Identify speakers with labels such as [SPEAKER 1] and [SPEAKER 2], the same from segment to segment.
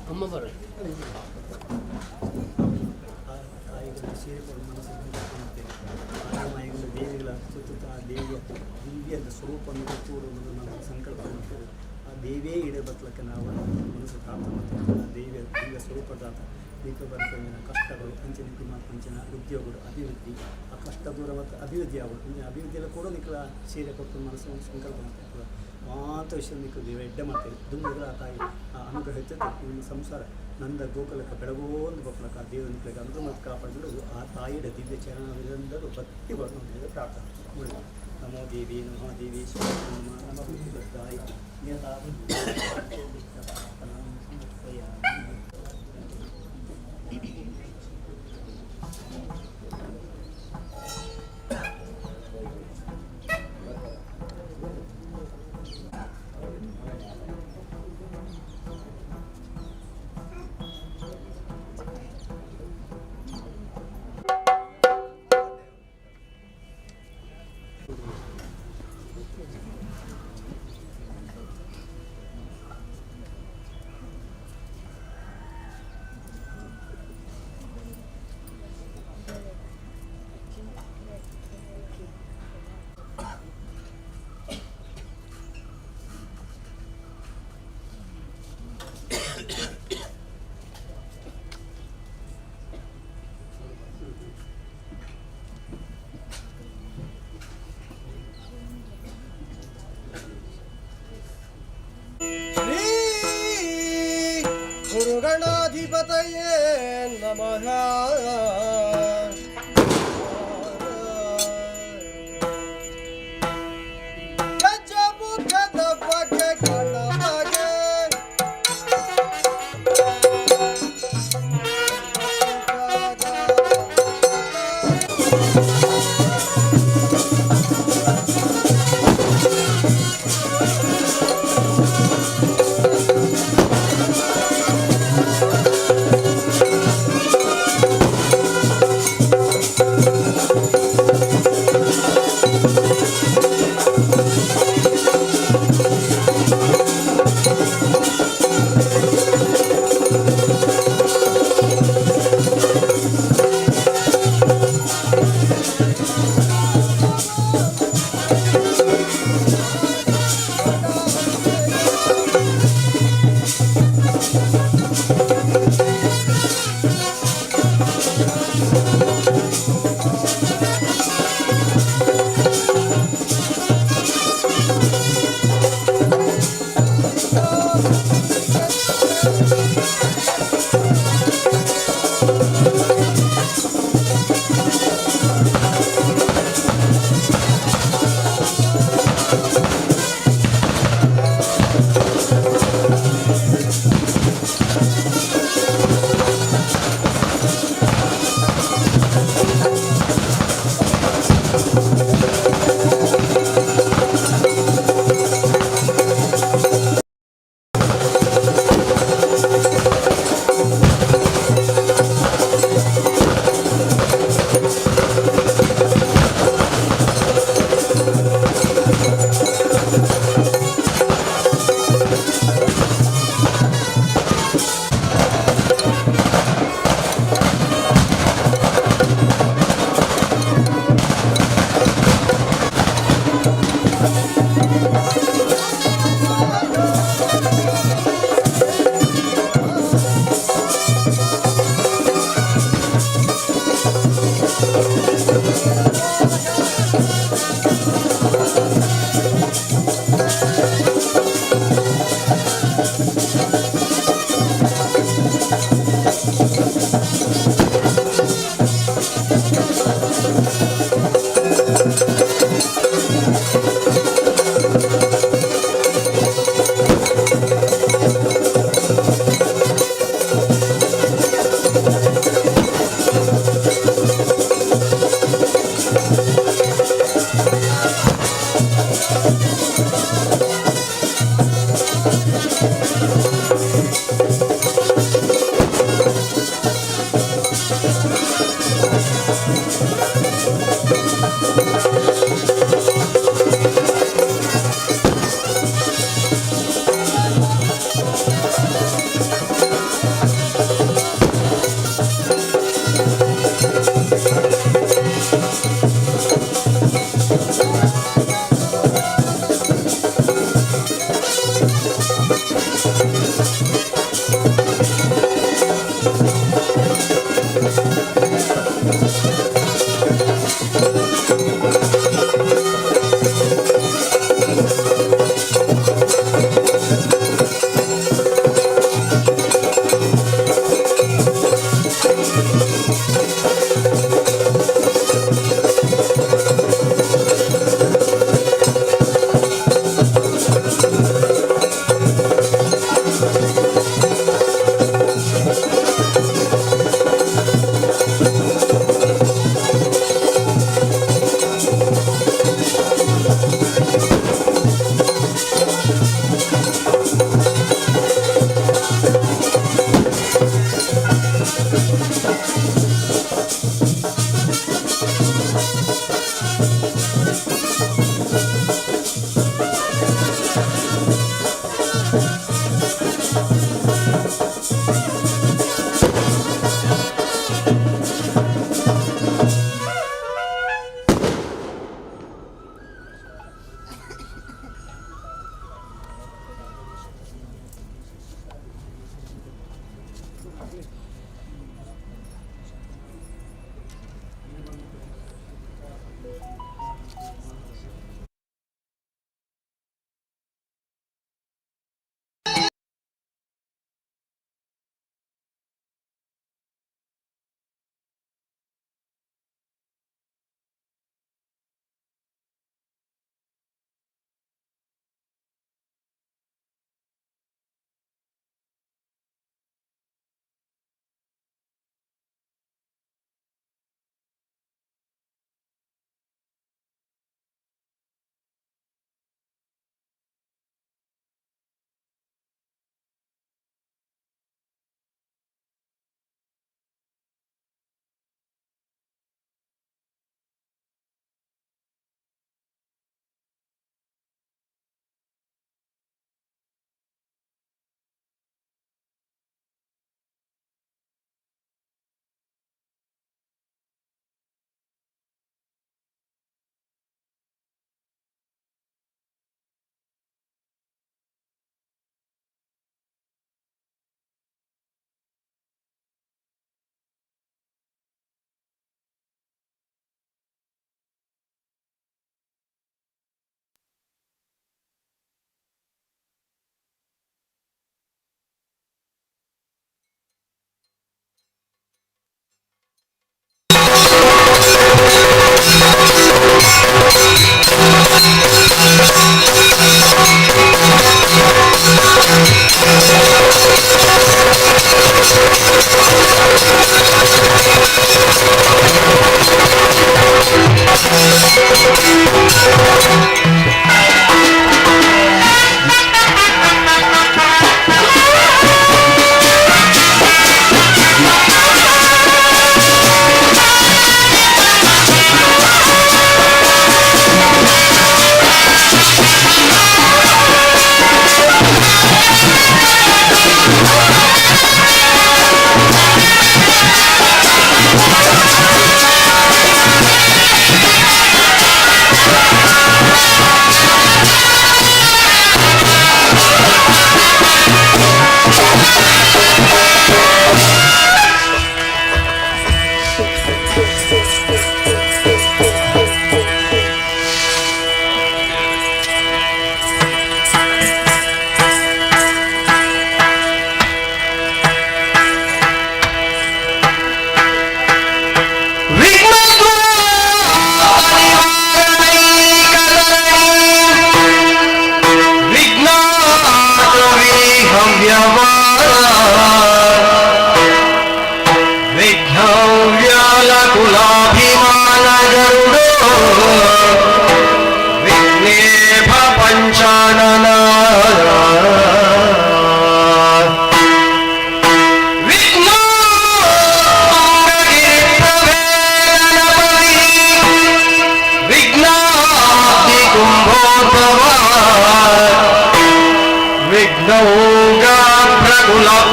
[SPEAKER 1] ಅಮ್ಮ ಬರ ಮಾಯಿಗಳು ದೇವಿಗಳ ಸುತ್ತ ಆ ದೇವಿಯ ದಿವ್ಯದ ಸ್ವರೂಪವನ್ನು ಕೂಡುವುದು ನಮ್ಮ ಸಂಕಲ್ಪ ಮತ್ತು ಆ ದೇವಿಯೇ ಇಡಬೇಕಕ್ಕೆ ನಾವು ಮನಸ್ಸು ಪ್ರಾರ್ಥನೆ ಮಾಡ್ತೀವಿ. ಆ ದೇವಿಯ ದಿವ್ಯ ಸ್ವರೂಪದಾತ ದೀಪ ಬರ್ತವಿನ ಕಷ್ಟಗಳು ಅಂಚಿನ ಅಂಚಿನ ಉದ್ಯೋಗಗಳು ಅಭಿವೃದ್ಧಿ ಆ ಕಷ್ಟ ದೂರ ಮತ್ತು ಅಭಿವೃದ್ಧಿ ಆಗೋದು ಅಭಿವೃದ್ಧಿಯೆಲ್ಲ ಕೂಡ ನಿಖಲ ಸೀರೆ ಕೊಟ್ಟು ಮನಸ್ಸು ಸಂಕಲ್ಪ ಮಾಡ್ತಾರೆ ಮಾತ್ರ ವಿಷಯ ನಿಖಲು ದೇವ ಎಡ್ಡೆ ಮಾಡ್ತೇವೆ ದುಂಬಿಗಳ ಆ ತಾಯಿ ಅನುಗ್ರಹ ಹೆಚ್ಚುತ್ತೆ ನಿಮ್ಮ ಸಂಸಾರ ನಂದ ಗೋಕುಲಕ್ಕೆ ಬೆಳಗೋಂದು ಗೋಕುಲಕ್ಕೆ ಆ ದೇವ ನಿಖಲಿಗೆ ಅನುಗ್ರಹ ಮತ್ತು ಕಾಪಾಡಿಬಿಡೋದು ಆ ತಾಯಿಯ ದಿವ್ಯ ಚರಣವಿರಂದರೂ ಭಕ್ತಿ ಬರ್ತದೆ ಪ್ರಾರ್ಥನೆ ಒಳ್ಳೆಯದು. ನಮೋ ದೇವಿ ನಮೋ ದೇವಿ ನಮ ತಾಯಿ
[SPEAKER 2] ಗಣಾಧಿಪತಯೇ ನಮಃ. ಗಜಮುಖದ ಬಗ್ಗೆ ಗಣಪಗೆ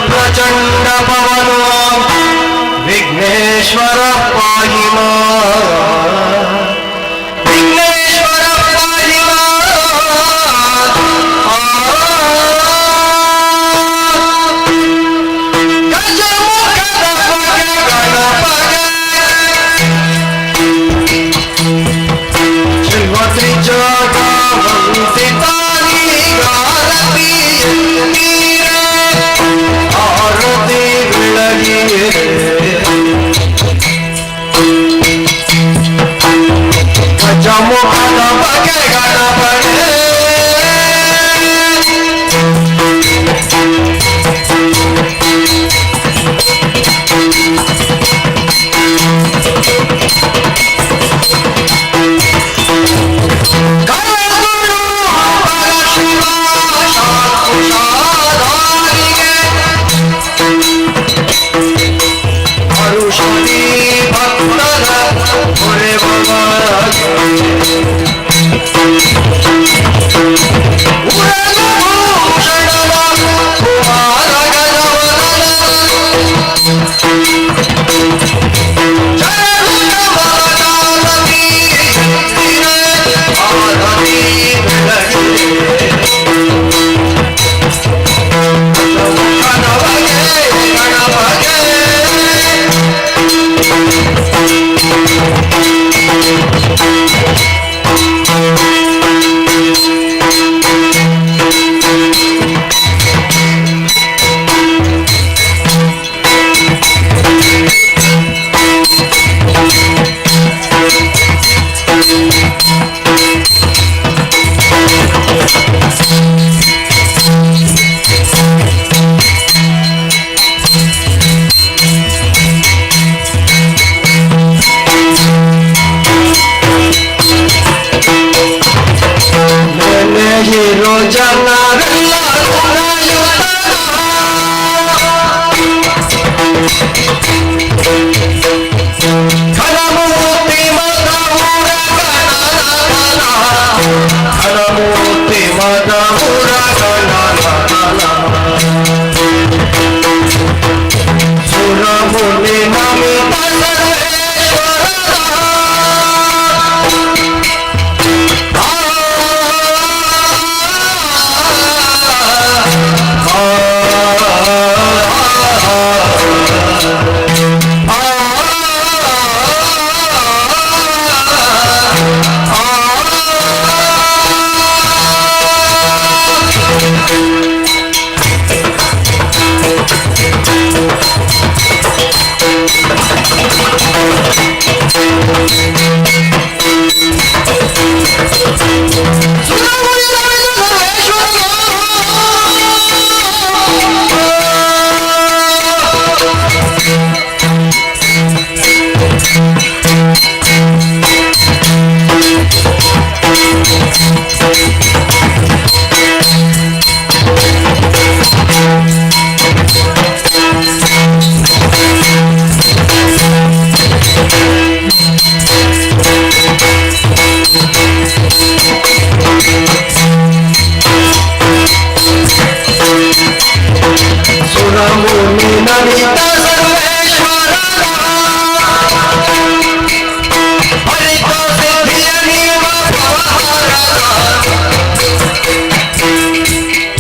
[SPEAKER 2] प्रचंड पवनो विघ्नेश्वर पाहि मां। विघ्नेश्वर पाहि मां। गजमुख श्रीमती जगा वंदितानि गारती आरती विलगिए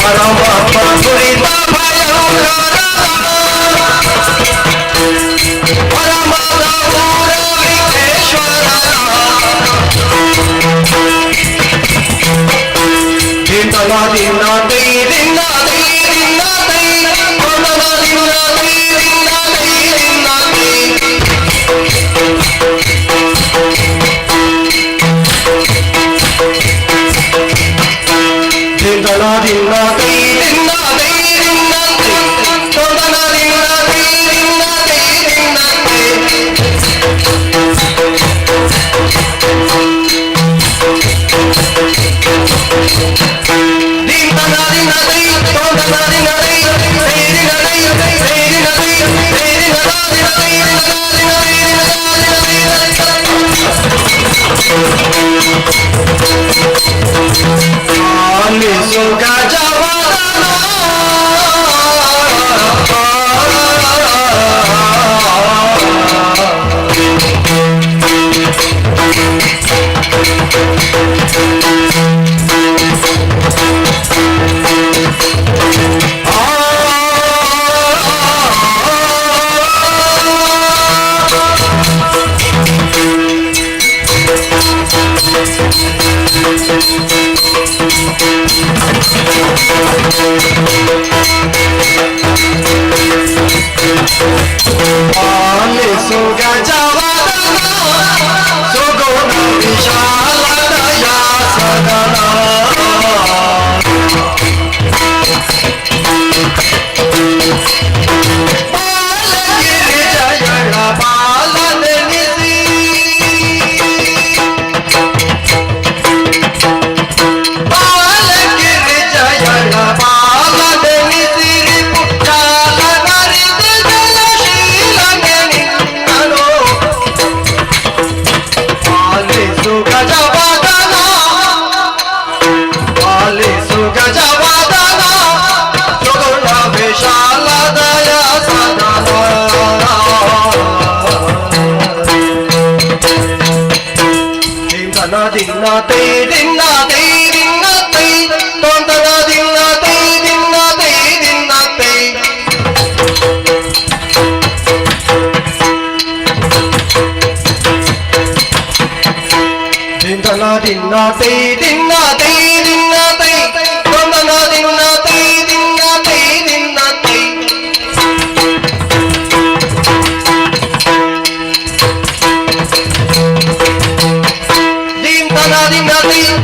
[SPEAKER 2] ಪರಮಾತ್ಮ ಸುರಿದ ಭಯಂಕರ ಪರಮದ ಊರ ವಿಘ್ನೇಶ್ವರ ದಿನ ದಿನ ದೈ ದಿನ ದೈ ದಿನ ದೈ ದಿನ ದಿನ ದೈ ದಿನ ದೈ ದಿನ ದೈ Dindana dinna dai dinna dai dinna dai Dindana dinna dai dinna dai dinna dai Dindana dinna dai Dindana dinna dai dai dinna dai dai dinna dai dai dinna Ali suka jawadana Ali suka jawadana Suguna vishalata ya sadana Balagiri jayala balanisi Balagiri jayala balanisi Putala naridi jalashilaneni nano Ali suka jawadana Ali suka jawadana Suguna vishalata ya sadana Dinna dinna dai dinna dai dinna dai Dindana dinna dai dinna dai dinna dai Dindana dinna dai dinna dai dinna dai Dindana dinna dai dinna dai dinna dai Dindana dinna dai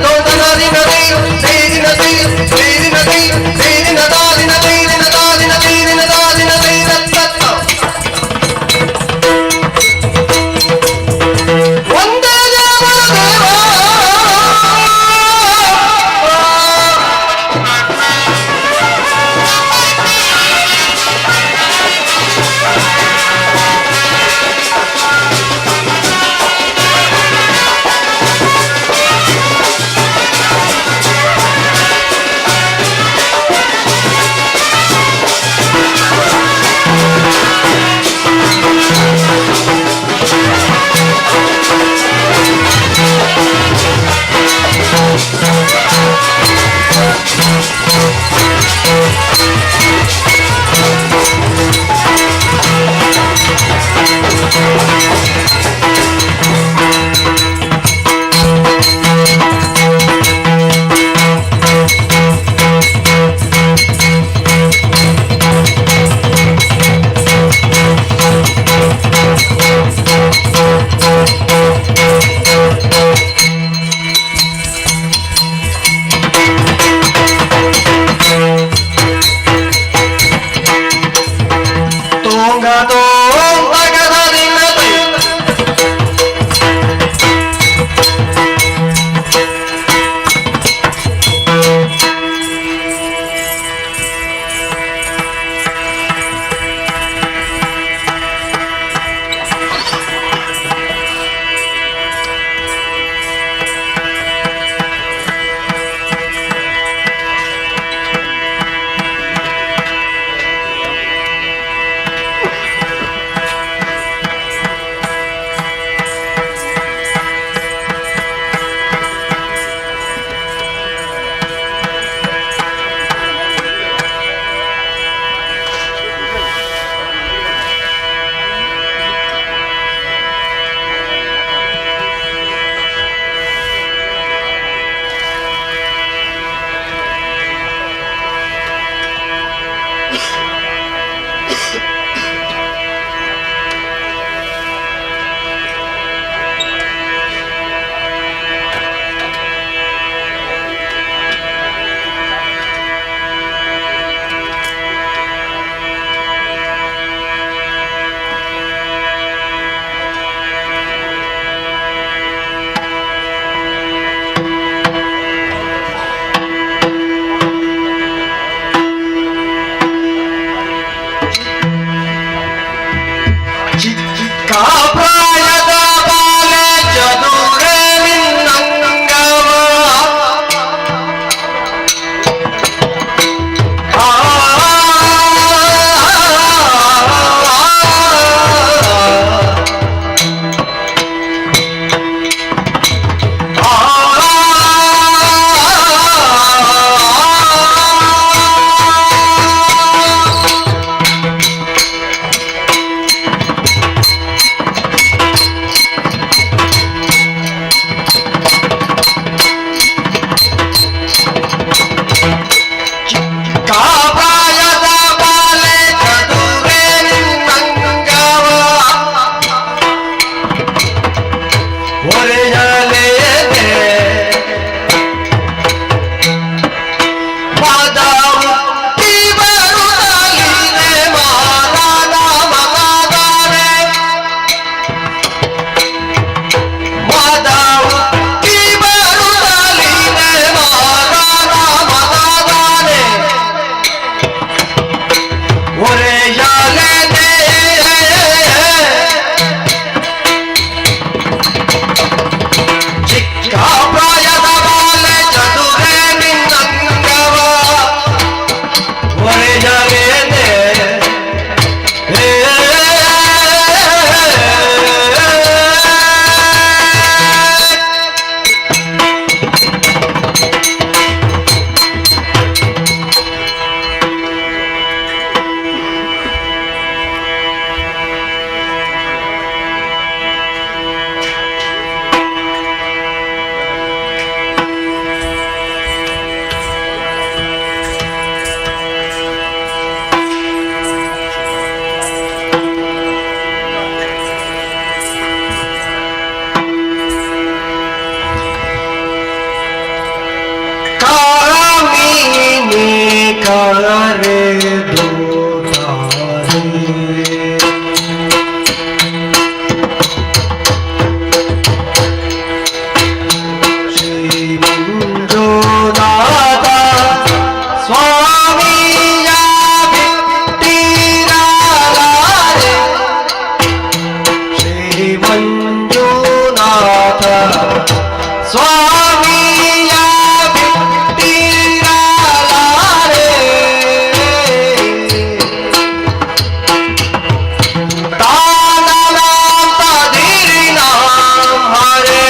[SPEAKER 2] ಪ್ರಾಯದ ಬಾಲೆ ಚದುರೆ ನಿನ್ನಂಗವ ಒರೆಯಲೇನೆ ಮಾದವು ಬರುತ್ತಲಿದೆ ಮಾನನ ಮಗದಾನೆ ಮಾದವು ಬರುತ್ತಲಿದೆ ಮಾನನ ಮಗದಾನೆ ಒರೆಯಲೇನೆ ಚಿಕ್ಕ ಪ್ರಾಯದ ಬಾಲೆ ಚದುರೆ ನಿನ್ನಂಗವ ಒರೆಯಲೇನೆ ಕಾಮಿನಿ ಕರೆದು ಶ್ರೀ ಮಂಜುನಾಥ ಸ್ವಾಮಿಯ ಬಿಟ್ಟಿರಲಾರೆ ಶ್ರೀ ಮಂಜುನಾಥ ಸ್ವಾಮಿಯ ಬಿಟ್ಟಿರಲಾರೆ ತಾನಲಾಂತದಿರಿನ ಹರೇ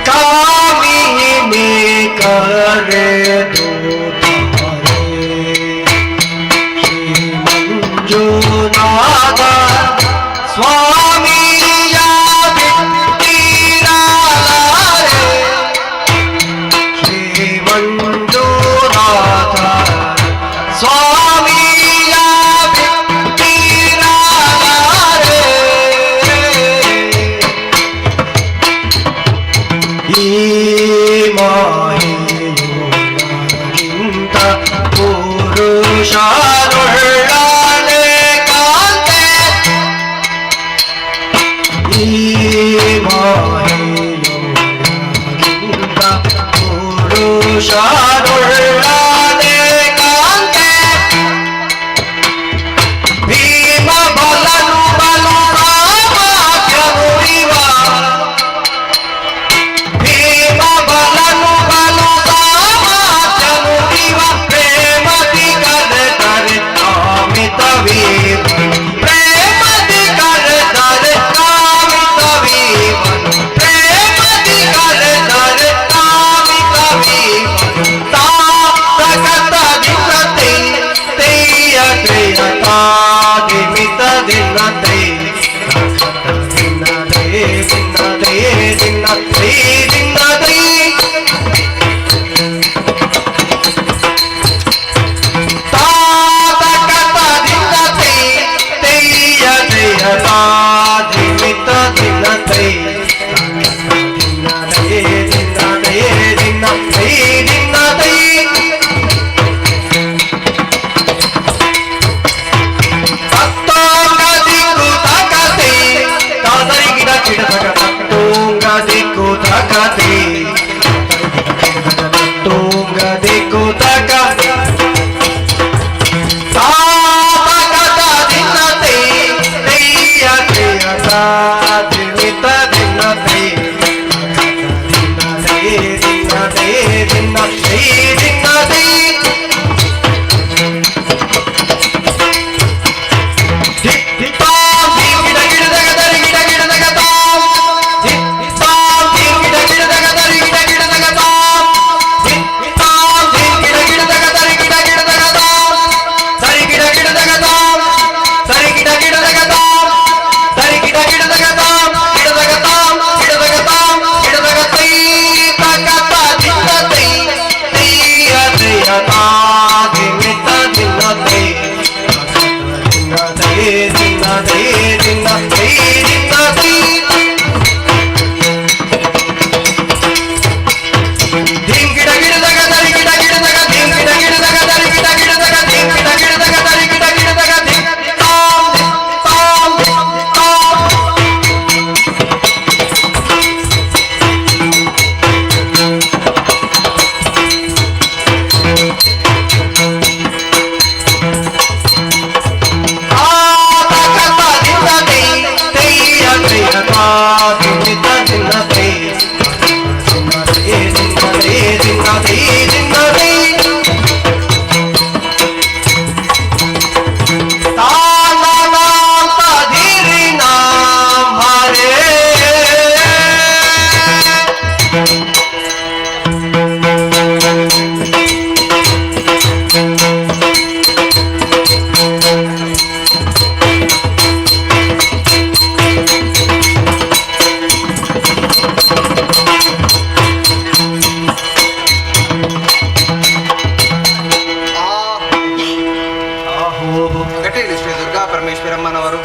[SPEAKER 2] ಕಾಮಿನಿ ಕರೆದು ಶ್ರೀ ಮಂಜುನಾಥ ಸ್ವಾಮಿಯ ಬಿಟ್ಟಿರಲಾರೆ ಶ್ರೀ ಮಂಜುನಾಥ ಸ್ವಾಮಿಯ ಬಿಟ್ಟಿರಲಾರೆ ಈ ಮಾಯೆಯೊಳಗಿಂತ ಪುರುಷರೊಳ್ಳನೆ ಕಾಂತೆ ಈ ಮಾಯೆಯೊಳಗಿಂತ ಪುರುಷರೊಳ್ಳನೆ ಕಾಂತೆ ಭೀಮ ಬಲನು ಬಲು ರಾಮಾಖ್ಯನು ಇವ ಭೀಮ ಬಲನು ಬಲು ರಾಮಾಖ್ಯನು ಇವ ಪ್ರೇಮದಿ ಕರೆದರೆ ಕಾಮಿತವೀವನು ಪ್ರೇಮದಿ ಕರೆದರೆ ಕಾಮಿತವೀವನು ಪ್ರೇಮದಿ ಕರೆದರೆ ಕಾಮಿತವೀವನು ತಾತಕತದಿನತೆ ತೇಯ ತ್ರೇಯ ತಾದಿಮಿತದಿನತೆ ದಿನದೇ ದಿನದೇ ದಿನದೇ ದಿನದೇ ತಾತಕತದಿನತೆ ತೇಯ ತ್ರೇಯ ತಾದಿಮಿತದಿನತೆ ದಿನದೇ ದಿನದೇ ದಿನದೇ ದಿನದೇ ತತ್ತೋಂಗದಿ ಕುತಕತೆ ತಾದರಿ ಗಿಡ ಕಿಡತಕ ತತ್ತೋಂಗದಿ ಕುತಕತೆ ತತ್ತೋಂಗದಿ ಕುತಕ ತಾತಕತದಿನತೆ ತೇಯ ತ್ರೇಯ ತಾದಿಮಿತ ದಿನತೆ ದಿನದೇ ದಿನದೇ ದಿನದೇ ದಿನದೇ ಧಿಕ್ಕಾಂತಿ ಗಿಡ ಗಿಡದಗ ದರಿ ಗಿಡ ಗಿಡದಗ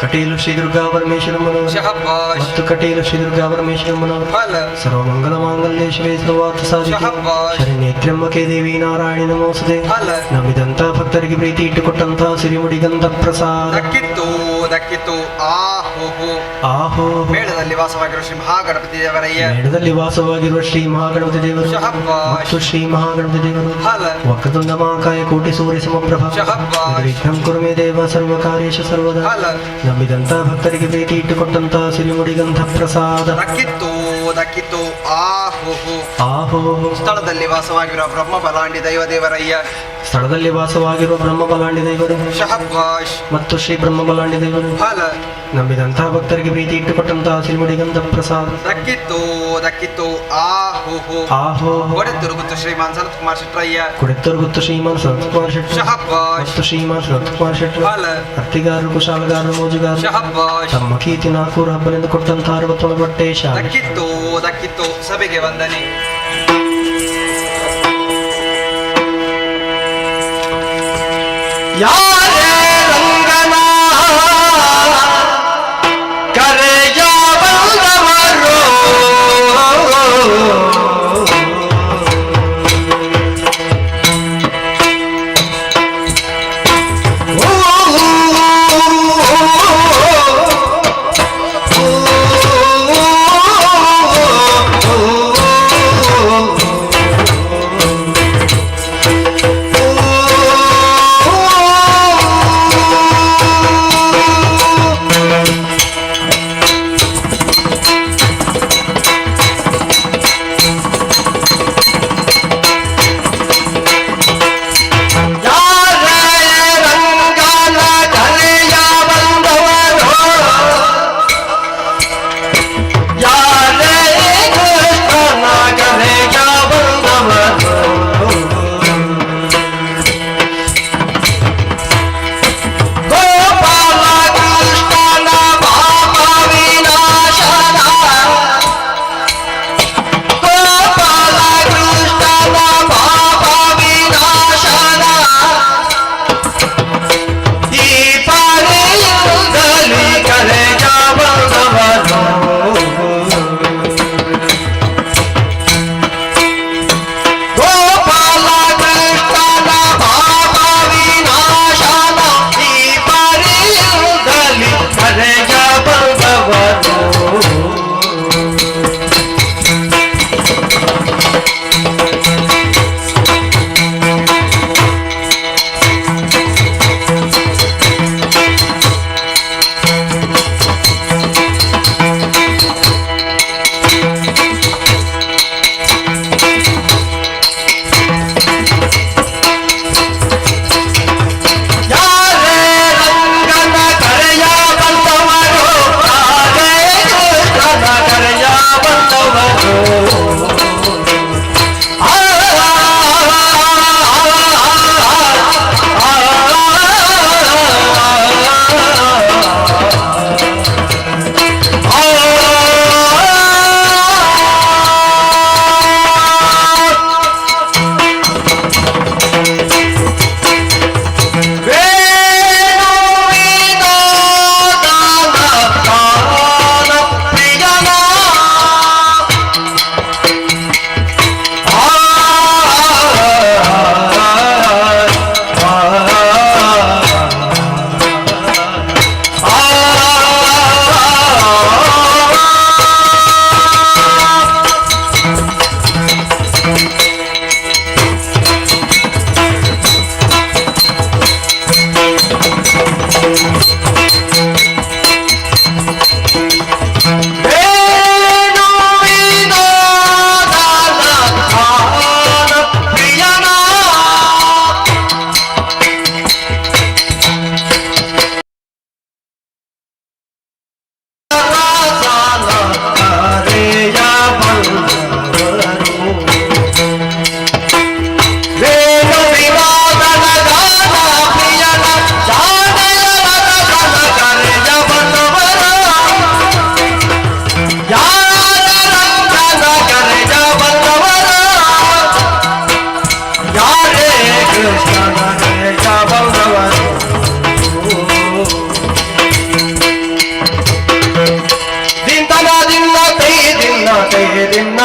[SPEAKER 2] ಕಟೀಲು ಶ್ರೀ ದುರ್ಗಾ ಪರಮೇಶ್ವರಮ್ಮನವರು ಮತ್ತು ಕಟೀಲು ಶ್ರೀ ದುರ್ಗಾ ಪರಮೇಶ್ವರಮ್ಮನವರು ಸರ್ವಮಂಗಲ ಮಾಂಗಲ್ಯ ಶಿವೇ ಸರ್ವಾರ್ಥ ಸಾಧಿಕೆ ಶರಣ್ಯತ್ರ್ಯಂಬಕೆ ದೇವಿ ನಾರಾಯಣಿ ನಮೋಸ್ತುತೆ ನಂಬಿದಂತ ಭಕ್ತರಿಗೆ ಪ್ರೀತಿ ಇಟ್ಟುಕೊಟ್ಟಂತಹ ಸಿರಿಮುಡಿ ಗಂಧ ಪ್ರಸಾದ
[SPEAKER 3] ದಕ್ಕಿತ್ತು ಆಹೋ ಮೇಳದಲ್ಲಿ ವಾಸವಾಗಿರುವ ಶ್ರೀ ಮಹಾಗಣಪತಿ ದೇವರಯ್ಯ
[SPEAKER 2] ಮೇಳದಲ್ಲಿ ವಾಸವಾಗಿರುವ ಶ್ರೀ ಮಹಾಗಣಪತಿ ದೇವರು ಮತ್ತು ಶ್ರೀ ಮಹಾಗಣಪತಿ ದೇವರು ವಕ್ರತುಂಡ ಮಹಾಕಾಯ ಕೋಟಿ ಸೂರ್ಯ ಸಮಪ್ರಭ ವಿಘ್ನಂ ಕುರುಮೇ ದೇವ ಸರ್ವ ಕಾರ್ಯೇಷು ಸರ್ವದಾ ನಂಬಿದಂತ ಭಕ್ತರಿಗೆ ಪ್ರೀತಿ ಇಟ್ಟುಕೊಟ್ಟಂತಹ ಸಿರಿಮುಡಿ ಗಂಧ ಪ್ರಸಾದ
[SPEAKER 3] ದಕ್ಕಿತ್ತು ಆಹೋ ಸ್ಥಳದಲ್ಲಿ ವಾಸವಾಗಿರುವ ಬ್ರಹ್ಮ ಬಲಾಂಡಿ ದೈವ ದೇವರಯ್ಯ
[SPEAKER 2] ಸ್ಥಳದಲ್ಲಿ ವಾಸವಾಗಿರುವ ಬ್ರಹ್ಮ ಬಲಾಂಡಿ ದೇವರು ಮತ್ತು ಶ್ರೀ ಬ್ರಹ್ಮ ಬಲಾಂಡಿ ದೇವರು ನಂಬಿದಂತಹ ಭಕ್ತರಿಗೆ ಪ್ರೀತಿ ಇಟ್ಟುಕೊಟ್ಟಂತಹ ಸಿರಿಮುಡಿ ಗಂಧ ಪ್ರಸಾದ
[SPEAKER 3] ದಕ್ಕಿತ್ತು ಆಹೋ ಕೊಡೆತ್ತುರುಗುತ್ತು ಶ್ರೀಮಾನ್ ಸನತ್ ಕುಮಾರ್ ಶೆಟ್ರಯ್ಯ
[SPEAKER 2] ಕೊಡೆತ್ತುರುಗುತ್ತು ಶ್ರೀಮಾನ್ ಸನತ್ ಕುಮಾರ್ ಶೆಟ್ಟಿ ಮತ್ತು ಶ್ರೀಮಾನ್ ಸನತ್ ಕುಮಾರ್ ಶೆಟ್ಟಿ ಅರ್ತಿಗಾರರು ಕುಶಾಲಗಾರರು ಮೋಜುಗಾರರು ತಮ್ಮ ಕೀರ್ತಿ ನಾಲ್ಕೂರು ಹಬ್ಬನೆಂದು ಕೊಟ್ಟಂತಹ 61 ಬಟ್ಟೆ
[SPEAKER 3] ದಕ್ಕಿತ್ತು ಸಭೆಗೆ ವಂದನೆ
[SPEAKER 2] ಯಾರೇ ರಂಗನ ಕರೆಯ ಬಂದವರು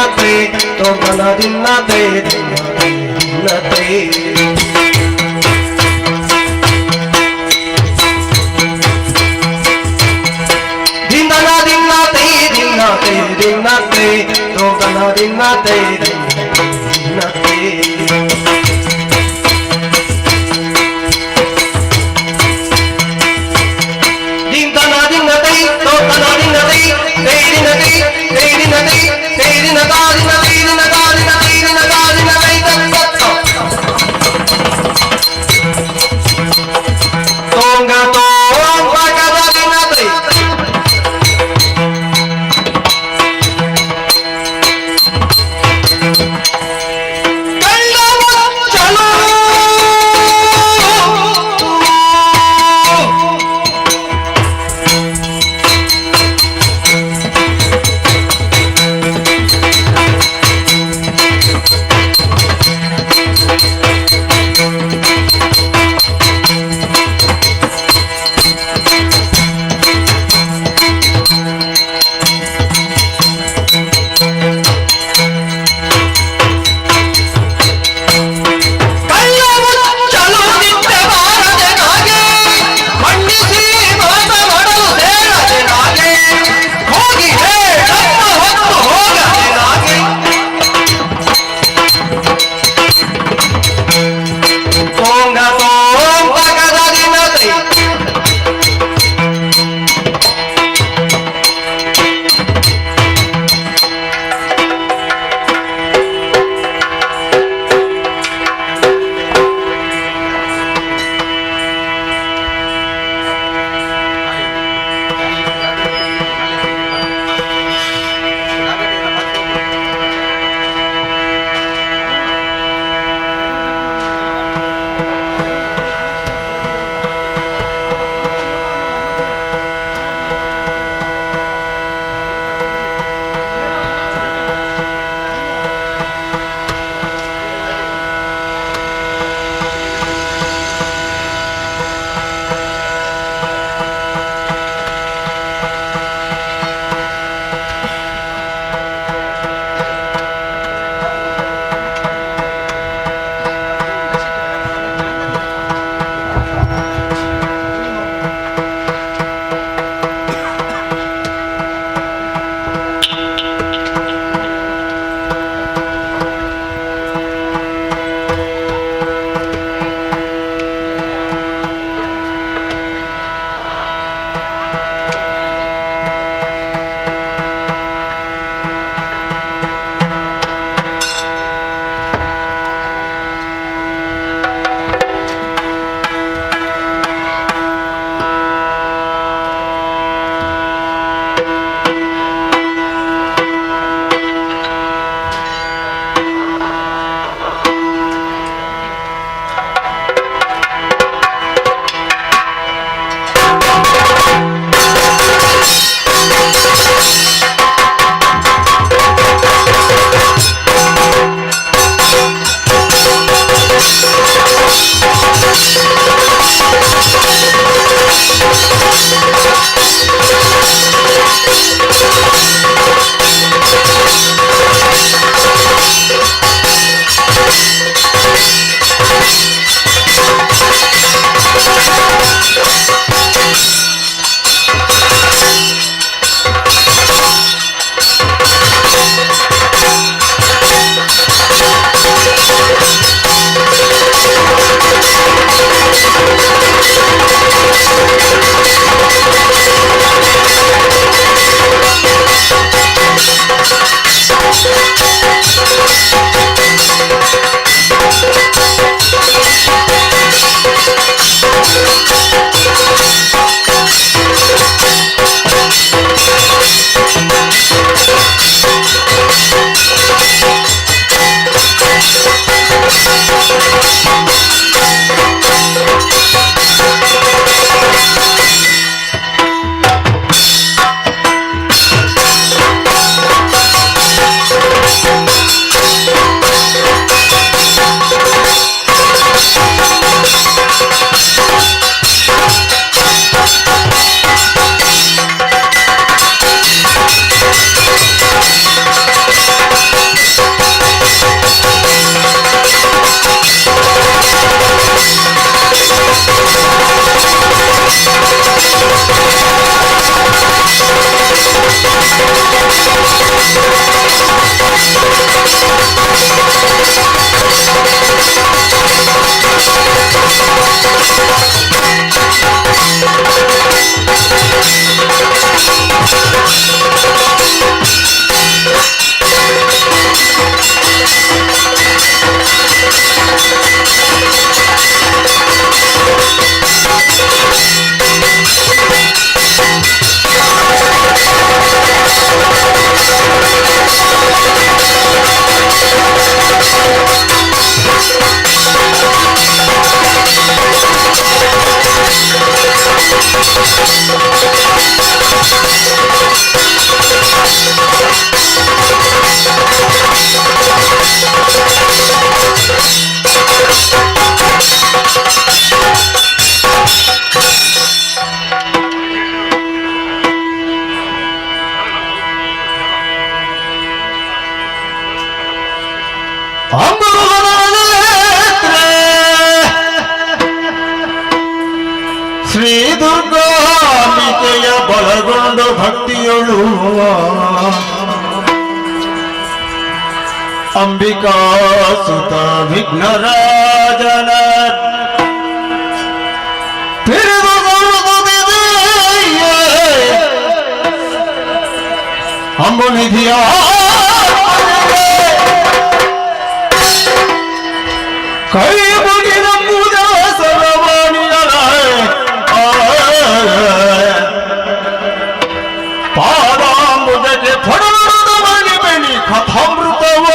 [SPEAKER 2] ದಿನ್ನತೆ ತೋಕನ ದಿನ್ನತೆ ದಿನ್ನತೆ ದಿನ್ನನ ದಿನ್ನತೆ ದಿನ್ನತೆ ದಿನ್ನತೆ ತೋಕನ ದಿನ್ನತೆ ದಿನ್ನತೆ
[SPEAKER 4] ಶ್ರೀ ದುರ್ಗಾಂಬಿಕೆಯ ಬಲಗೊಂಡ ಭಕ್ತಿಯೊಳು ಅಂಬಿಕಾ ಸುತ ವಿಘ್ನರಾಜನ ಅಂಬುನಿಧಿಯ ಕೈ ಮುಗಿದ ಪೂಜಾ ಸರ್ವಾಣಿಯರ ಪಾದಾಂಬುಜಕ್ಕೆ ಫಡದ ಮಣಿ ಬೆಣಿ ಕಥಾಮೃತವ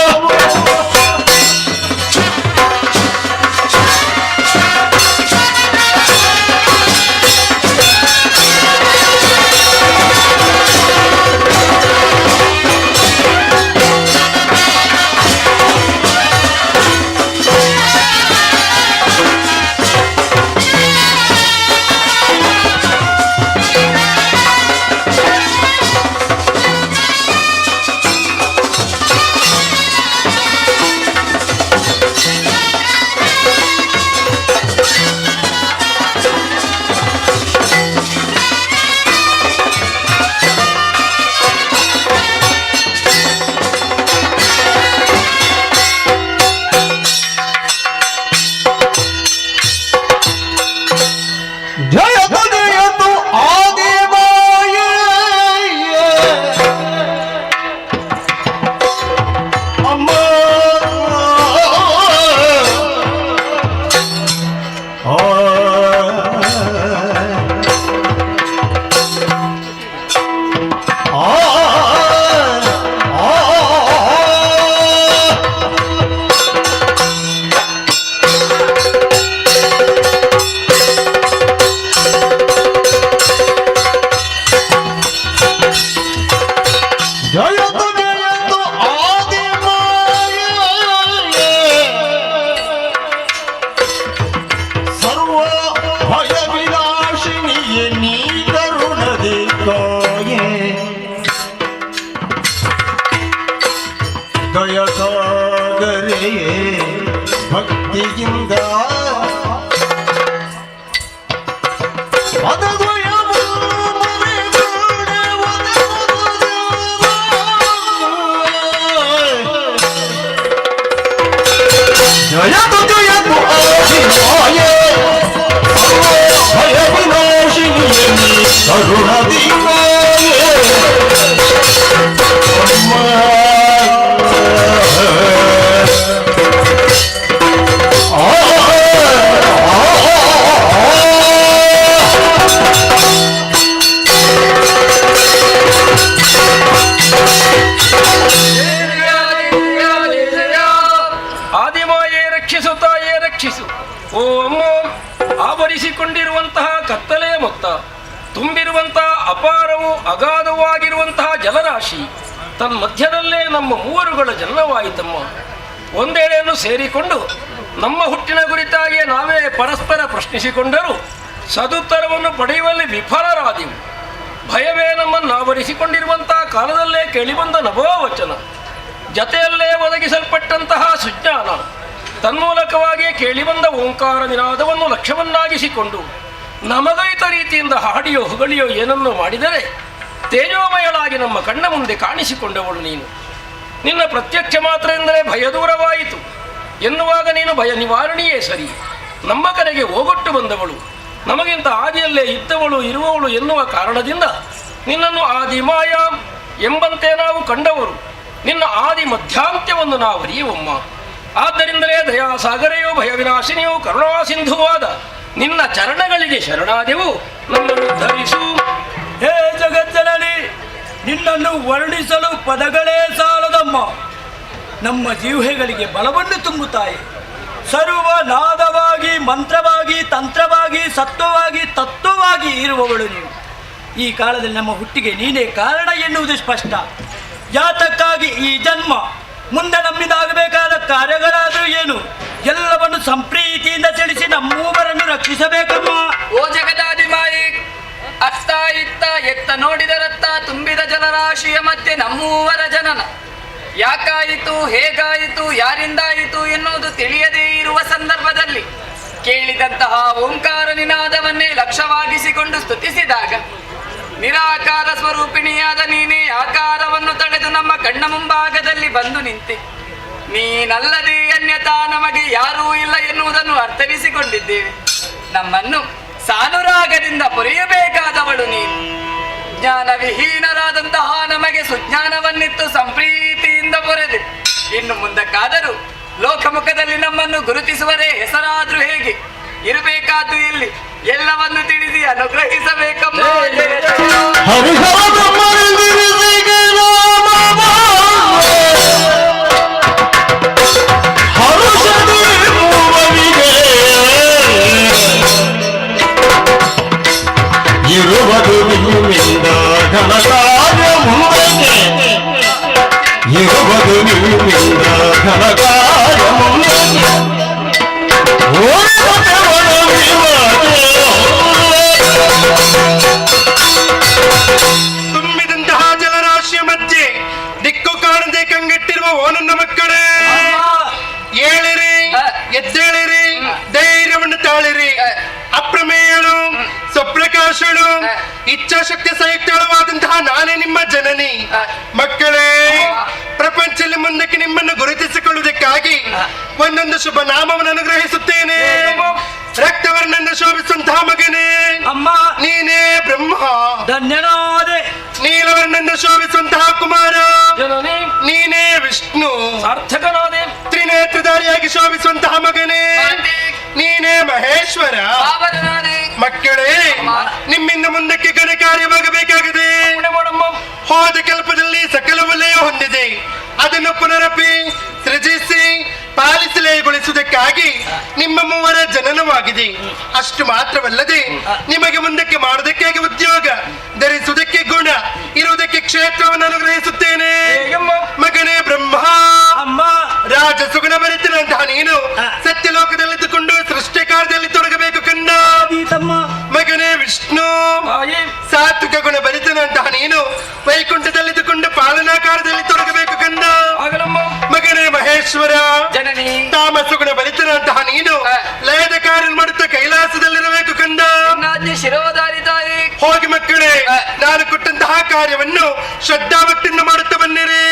[SPEAKER 4] ಭಕ್ತಿಯಿಂದ ಜಯತು ಜಯತು ಆದಿಮಾಯೇ ಭಯ ವಿನಾಶಿನಿ ಕರುಣದಿ
[SPEAKER 5] ಆವರಿಸಿಕೊಂಡಿರುವಂತಹ ಕತ್ತಲೆಯ ಮೊತ್ತ, ತುಂಬಿರುವಂತಹ ಅಪಾರವೂ ಅಗಾಧವಾಗಿರುವಂತಹ ಜಲರಾಶಿ ತನ್ಮಧ್ಯದಲ್ಲೇ ನಮ್ಮ ಮೂವರುಗಳ ಜನ್ಮವಾಯಿತಮ್ಮ. ಒಂದೆಡೆಯನ್ನು ಸೇರಿಕೊಂಡು ನಮ್ಮ ಹುಟ್ಟಿನ ಕುರಿತಾಗಿ ನಾವೇ ಪರಸ್ಪರ ಪ್ರಶ್ನಿಸಿಕೊಂಡರೂ ಸದುತ್ತರವನ್ನು ಪಡೆಯುವಲ್ಲಿ ವಿಫಲರಾದೆವು. ಭಯವೇ ನಮ್ಮನ್ನು ಆವರಿಸಿಕೊಂಡಿರುವಂತಹ ಕಾಲದಲ್ಲೇ ಕೇಳಿಬಂದ ನಭೋವಚನ, ಜತೆಯಲ್ಲೇ ಒದಗಿಸಲ್ಪಟ್ಟಂತಹ ಸುಜ್ಞಾನ, ತನ್ಮೂಲಕವಾಗಿ ಕೇಳಿಬಂದ ಓಂಕಾರ ನಿನಾದವನ್ನು ಲಕ್ಷ್ಯವನ್ನಾಗಿಸಿಕೊಂಡು ನಮಗೈತ ರೀತಿಯಿಂದ ಹಾಡಿಯೋ ಹೊಗಳಿಯೋ ಏನನ್ನೋ ಮಾಡಿದರೆ ತೇಜೋಮಯಳಾಗಿ ನಮ್ಮ ಕಣ್ಣ ಮುಂದೆ ಕಾಣಿಸಿಕೊಂಡವಳು ನೀನು. ನಿನ್ನ ಪ್ರತ್ಯಕ್ಷ ಮಾತ್ರ ಎಂದರೆ ಭಯ ದೂರವಾಯಿತು ಎನ್ನುವಾಗ ನೀನು ಭಯ ನಿವಾರಣೆಯೇ ಸರಿ. ನಮ್ಮ ಕಡೆಗೆ ಓಗೊಟ್ಟು ಬಂದವಳು, ನಮಗಿಂತ ಆದಿಯಲ್ಲೇ ಇದ್ದವಳು ಇರುವವಳು ಎನ್ನುವ ಕಾರಣದಿಂದ ನಿನ್ನನ್ನು ಆದಿಮಾಯ ಎಂಬಂತೆ ನಾವು ಕಂಡವರು. ನಿನ್ನ ಆದಿ ಮಧ್ಯಾಂತ್ಯವನ್ನು ನಾವು ಅರಿಯುವಮ್ಮ. ಆದ್ದರಿಂದಲೇ ದಯಾಸಾಗರೆಯೋ ಭಯವಿನಾಶಿನಿಯೋ ಕರುಣಾಸಿಂಧುವಾದ ನಿನ್ನ ಚರಣಗಳಿಗೆ ಶರಣಾದೆವು. ನಮ್ಮನ್ನು ಧರಿಸು.
[SPEAKER 6] ಹೇ ಜಗಜ್ಜನನಿ, ನಿನ್ನನ್ನು ವರ್ಣಿಸಲು ಪದಗಳೇ ಸಾಲದಮ್ಮ. ನಮ್ಮ ಜೀವಗಳಿಗೆ ಬಲವನ್ನು ತುಂಬುತ್ತಾಯಿ. ಸರ್ವ ನಾದವಾಗಿ, ಮಂತ್ರವಾಗಿ, ತಂತ್ರವಾಗಿ, ಸತ್ವವಾಗಿ, ತತ್ವವಾಗಿ ಇರುವವಳು ನೀನು. ಈ ಕಾಲದಲ್ಲಿ ನಮ್ಮ ಹುಟ್ಟಿಗೆ ನೀನೇ ಕಾರಣ ಎನ್ನುವುದು ಸ್ಪಷ್ಟ. ಯಾತಕ್ಕಾಗಿ ಈ ಜನ್ಮ, ಮುಂದೆ ನಮ್ಮಿಂದಾಗಬೇಕಾದ ಕಾರ್ಯಗಳಾದರೂ ಏನು, ಎಲ್ಲವನ್ನು ಸಂಪ್ರೀತಿಯಿಂದ ತಿಳಿಸಿ ನಮ್ಮೂವರನ್ನು ರಕ್ಷಿಸಬೇಕಮ್ಮ.
[SPEAKER 7] ಓ ಜಗದಾದಿಮಾಯಿ, ಅತ್ತ ಇತ್ತ ಎತ್ತ ನೋಡಿದರತ್ತ ತುಂಬಿದ ಜಲರಾಶಿಯ ಮಧ್ಯೆ ನಮ್ಮೂವರ ಜನನ ಯಾಕಾಯಿತು, ಹೇಗಾಯಿತು, ಯಾರಿಂದಾಯಿತು ಎನ್ನುವುದು ತಿಳಿಯದೇ ಇರುವ ಸಂದರ್ಭದಲ್ಲಿ ಕೇಳಿದಂತಹ ಓಂಕಾರ ನಿನಾದವನ್ನೇ ಲಕ್ಷ್ಯವಾಗಿಸಿಕೊಂಡು ಸ್ತುತಿಸಿದಾಗ ನಿರಾಕಾರ ಸ್ವರೂಪಿಣಿಯಾದ ನೀನೇ ಆಕಾರವನ್ನು ತಳೆದು ನಮ್ಮ ಕಣ್ಣ ಮುಂಭಾಗದಲ್ಲಿ ಬಂದು ನಿಂತೆ. ನೀನಲ್ಲದೆ ಅನ್ಯತಾ ನಮಗೆ ಯಾರೂ ಇಲ್ಲ ಎನ್ನುವುದನ್ನು ಅರ್ಥವಿಸಿಕೊಂಡಿದ್ದೇವೆ. ನಮ್ಮನ್ನು ಸಾನುರಾಗದಿಂದ ಪೊರೆಯಬೇಕಾದವಳು ನೀನು. ಜ್ಞಾನವಿಹೀನರಾದಂತಹ ನಮಗೆ ಸುಜ್ಞಾನವನ್ನಿತ್ತು ಸಂಪ್ರೀತಿಯಿಂದ ಪೊರೆದೆ. ಇನ್ನು ಮುಂದಕ್ಕಾದರೂ ಲೋಕಮುಖದಲ್ಲಿ ನಮ್ಮನ್ನು ಗುರುತಿಸುವರೇ ಹೆಸರಾದ್ರೂ ಹೇಗೆ, ಇರಬೇಕಾದ್ದು ಎಲ್ಲಿ, ಎಲ್ಲವನ್ನು ತಿಳಿಸಿ ಅನುಗ್ರಹಿಸಬೇಕಮ್ಮ.
[SPEAKER 4] ಇರುವುದು ನಿಮ್ಮಿಂದ ಘನಕಾರ್ಯ ಮುಂದಕ್ಕೆ, ಇರುವುದು ನಿಮ್ಮಿಂದ ಘನಕಾರ್ಯ ಮುಂದಕ್ಕೆ.
[SPEAKER 8] ತುಂಬಿದಂತಹ ಜಲರಾಶಿಯ ಮಧ್ಯೆ ದಿಕ್ಕು ಕಾಣದೆ ಕಂಗೆಟ್ಟಿರುವ ಓ ನನ್ನ ಮಕ್ಕಳೇ, ಏಳಿರಿ, ಎದ್ದೇಳಿರಿ, ಧೈರ್ಯವನ್ನು ತಾಳಿರಿ. ಅಪ್ರಮೇಯಳು, ಸ್ವಪ್ರಕಾಶಳು, ಇಚ್ಛಾಶಕ್ತಿ ಸಂಯುಕ್ತವಾದಂತಹ ನಾನೇ ನಿಮ್ಮ ಜನನಿ. ಮಕ್ಕಳೇ, ಪ್ರಪಂಚದಲ್ಲಿ ಮುಂದಕ್ಕೆ ನಿಮ್ಮನ್ನು ಗುರುತಿಸಿಕೊಳ್ಳುವುದಕ್ಕಾಗಿ ಒಂದೊಂದು ಶುಭ ನಾಮವನ್ನು ಅನುಗ್ರಹಿಸುತ್ತೇನೆ. ರಕ್ತವರ್ಣನ್ನು ಶೋಭಿಸುವಂತಹ ಮಗನೇ
[SPEAKER 6] ಅಮ್ಮ,
[SPEAKER 8] ನೀನೇ ಬ್ರಹ್ಮ.
[SPEAKER 6] ಧನ್ಯನಾದೆ.
[SPEAKER 8] ನೀಲವರ್ಣನ್ನು ಶೋಭಿಸುವಂತಹ ಕುಮಾರ
[SPEAKER 5] ಜನನಿ
[SPEAKER 8] ನೀನೇ ವಿಷ್ಣು.
[SPEAKER 5] ಸಾರ್ಥಕನಾದೆ.
[SPEAKER 8] ತ್ರಿನೇತ್ರಧಾರಿಯಾಗಿ ಶೋಭಿಸುವಂತಹ ಮಗನೇ ನೀನೇ ಮಹೇಶ್ವರ. ಮಕ್ಕಳೇ, ನಿಮ್ಮಿಂದ ಮುಂದಕ್ಕೆ ಘನ ಕಾರ್ಯವಾಗಬೇಕಾಗಿದೆ. ಹೋದ ಕಲ್ಪದಲ್ಲಿ ಸಕಲ ವಲಯ ಹೊಂದಿದೆ, ಅದನ್ನು ಪುನರಪಿ ಸೃಜಿಸಿ ಪಾಲಿಸಲೇಗೊಳಿಸುವುದಕ್ಕಾಗಿ ನಿಮ್ಮ ಮೂವರ ಜನನವಾಗಿದೆ. ಅಷ್ಟು ಮಾತ್ರವಲ್ಲದೆ ನಿಮಗೆ ಮುಂದಕ್ಕೆ ಮಾಡುವುದಕ್ಕಾಗಿ ಉದ್ಯೋಗ, ಧರಿಸುವುದಕ್ಕೆ ಗುಣ, ಇರುವುದಕ್ಕೆ ಕ್ಷೇತ್ರವನ್ನು ಅನುಗ್ರಹಿಸುತ್ತೇನೆ. ಮಗನೇ ಬ್ರಹ್ಮ,
[SPEAKER 6] ಅಮ್ಮ,
[SPEAKER 8] ರಾಜ ಸುಗುಣ ಬರಿತಿರಂತಹ ನೀನು ಸತ್ಯಲೋಕದಲ್ಲಿದ್ದುಕೊಂಡು ಸೃಷ್ಟಿ ಕಾರ್ಯದಲ್ಲಿ ತೊಡಗಬೇಕು ಕಂಡ. ಮಗನೇ ವಿಷ್ಣು, ಸಾತ್ವಿಕ ಗುಣ ಬರಿತನಂತಹ ನೀನು ವೈಕುಂಠದಲ್ಲಿದ್ದುಕೊಂಡು ಪಾಲನಾಕಾರದಲ್ಲಿ ತೊಡಗಬೇಕು ಕಂದ. ಮಗನೇ ಮಹೇಶ್ವರ,
[SPEAKER 7] ಜನನಿ
[SPEAKER 8] ತಾಮಸ ಗುಣ ಬರಿತನಂತಹ ನೀನು ಲಯದ ಕಾರ್ಯ ಮಾಡುತ್ತಾ ಕೈಲಾಸದಲ್ಲಿರಬೇಕು ಕಂದ.
[SPEAKER 7] ಶಿರೋಧಾರಿ ತಾಯಿ,
[SPEAKER 8] ಹೋಗಿ ಮಕ್ಕಳೇ, ನಾನು ಕೊಟ್ಟಂತಹ ಕಾರ್ಯವನ್ನು ಶ್ರದ್ಧಾಭಕ್ತಿಯಿಂದ ಮಾಡುತ್ತಾ ಬನ್ನಿರಿ.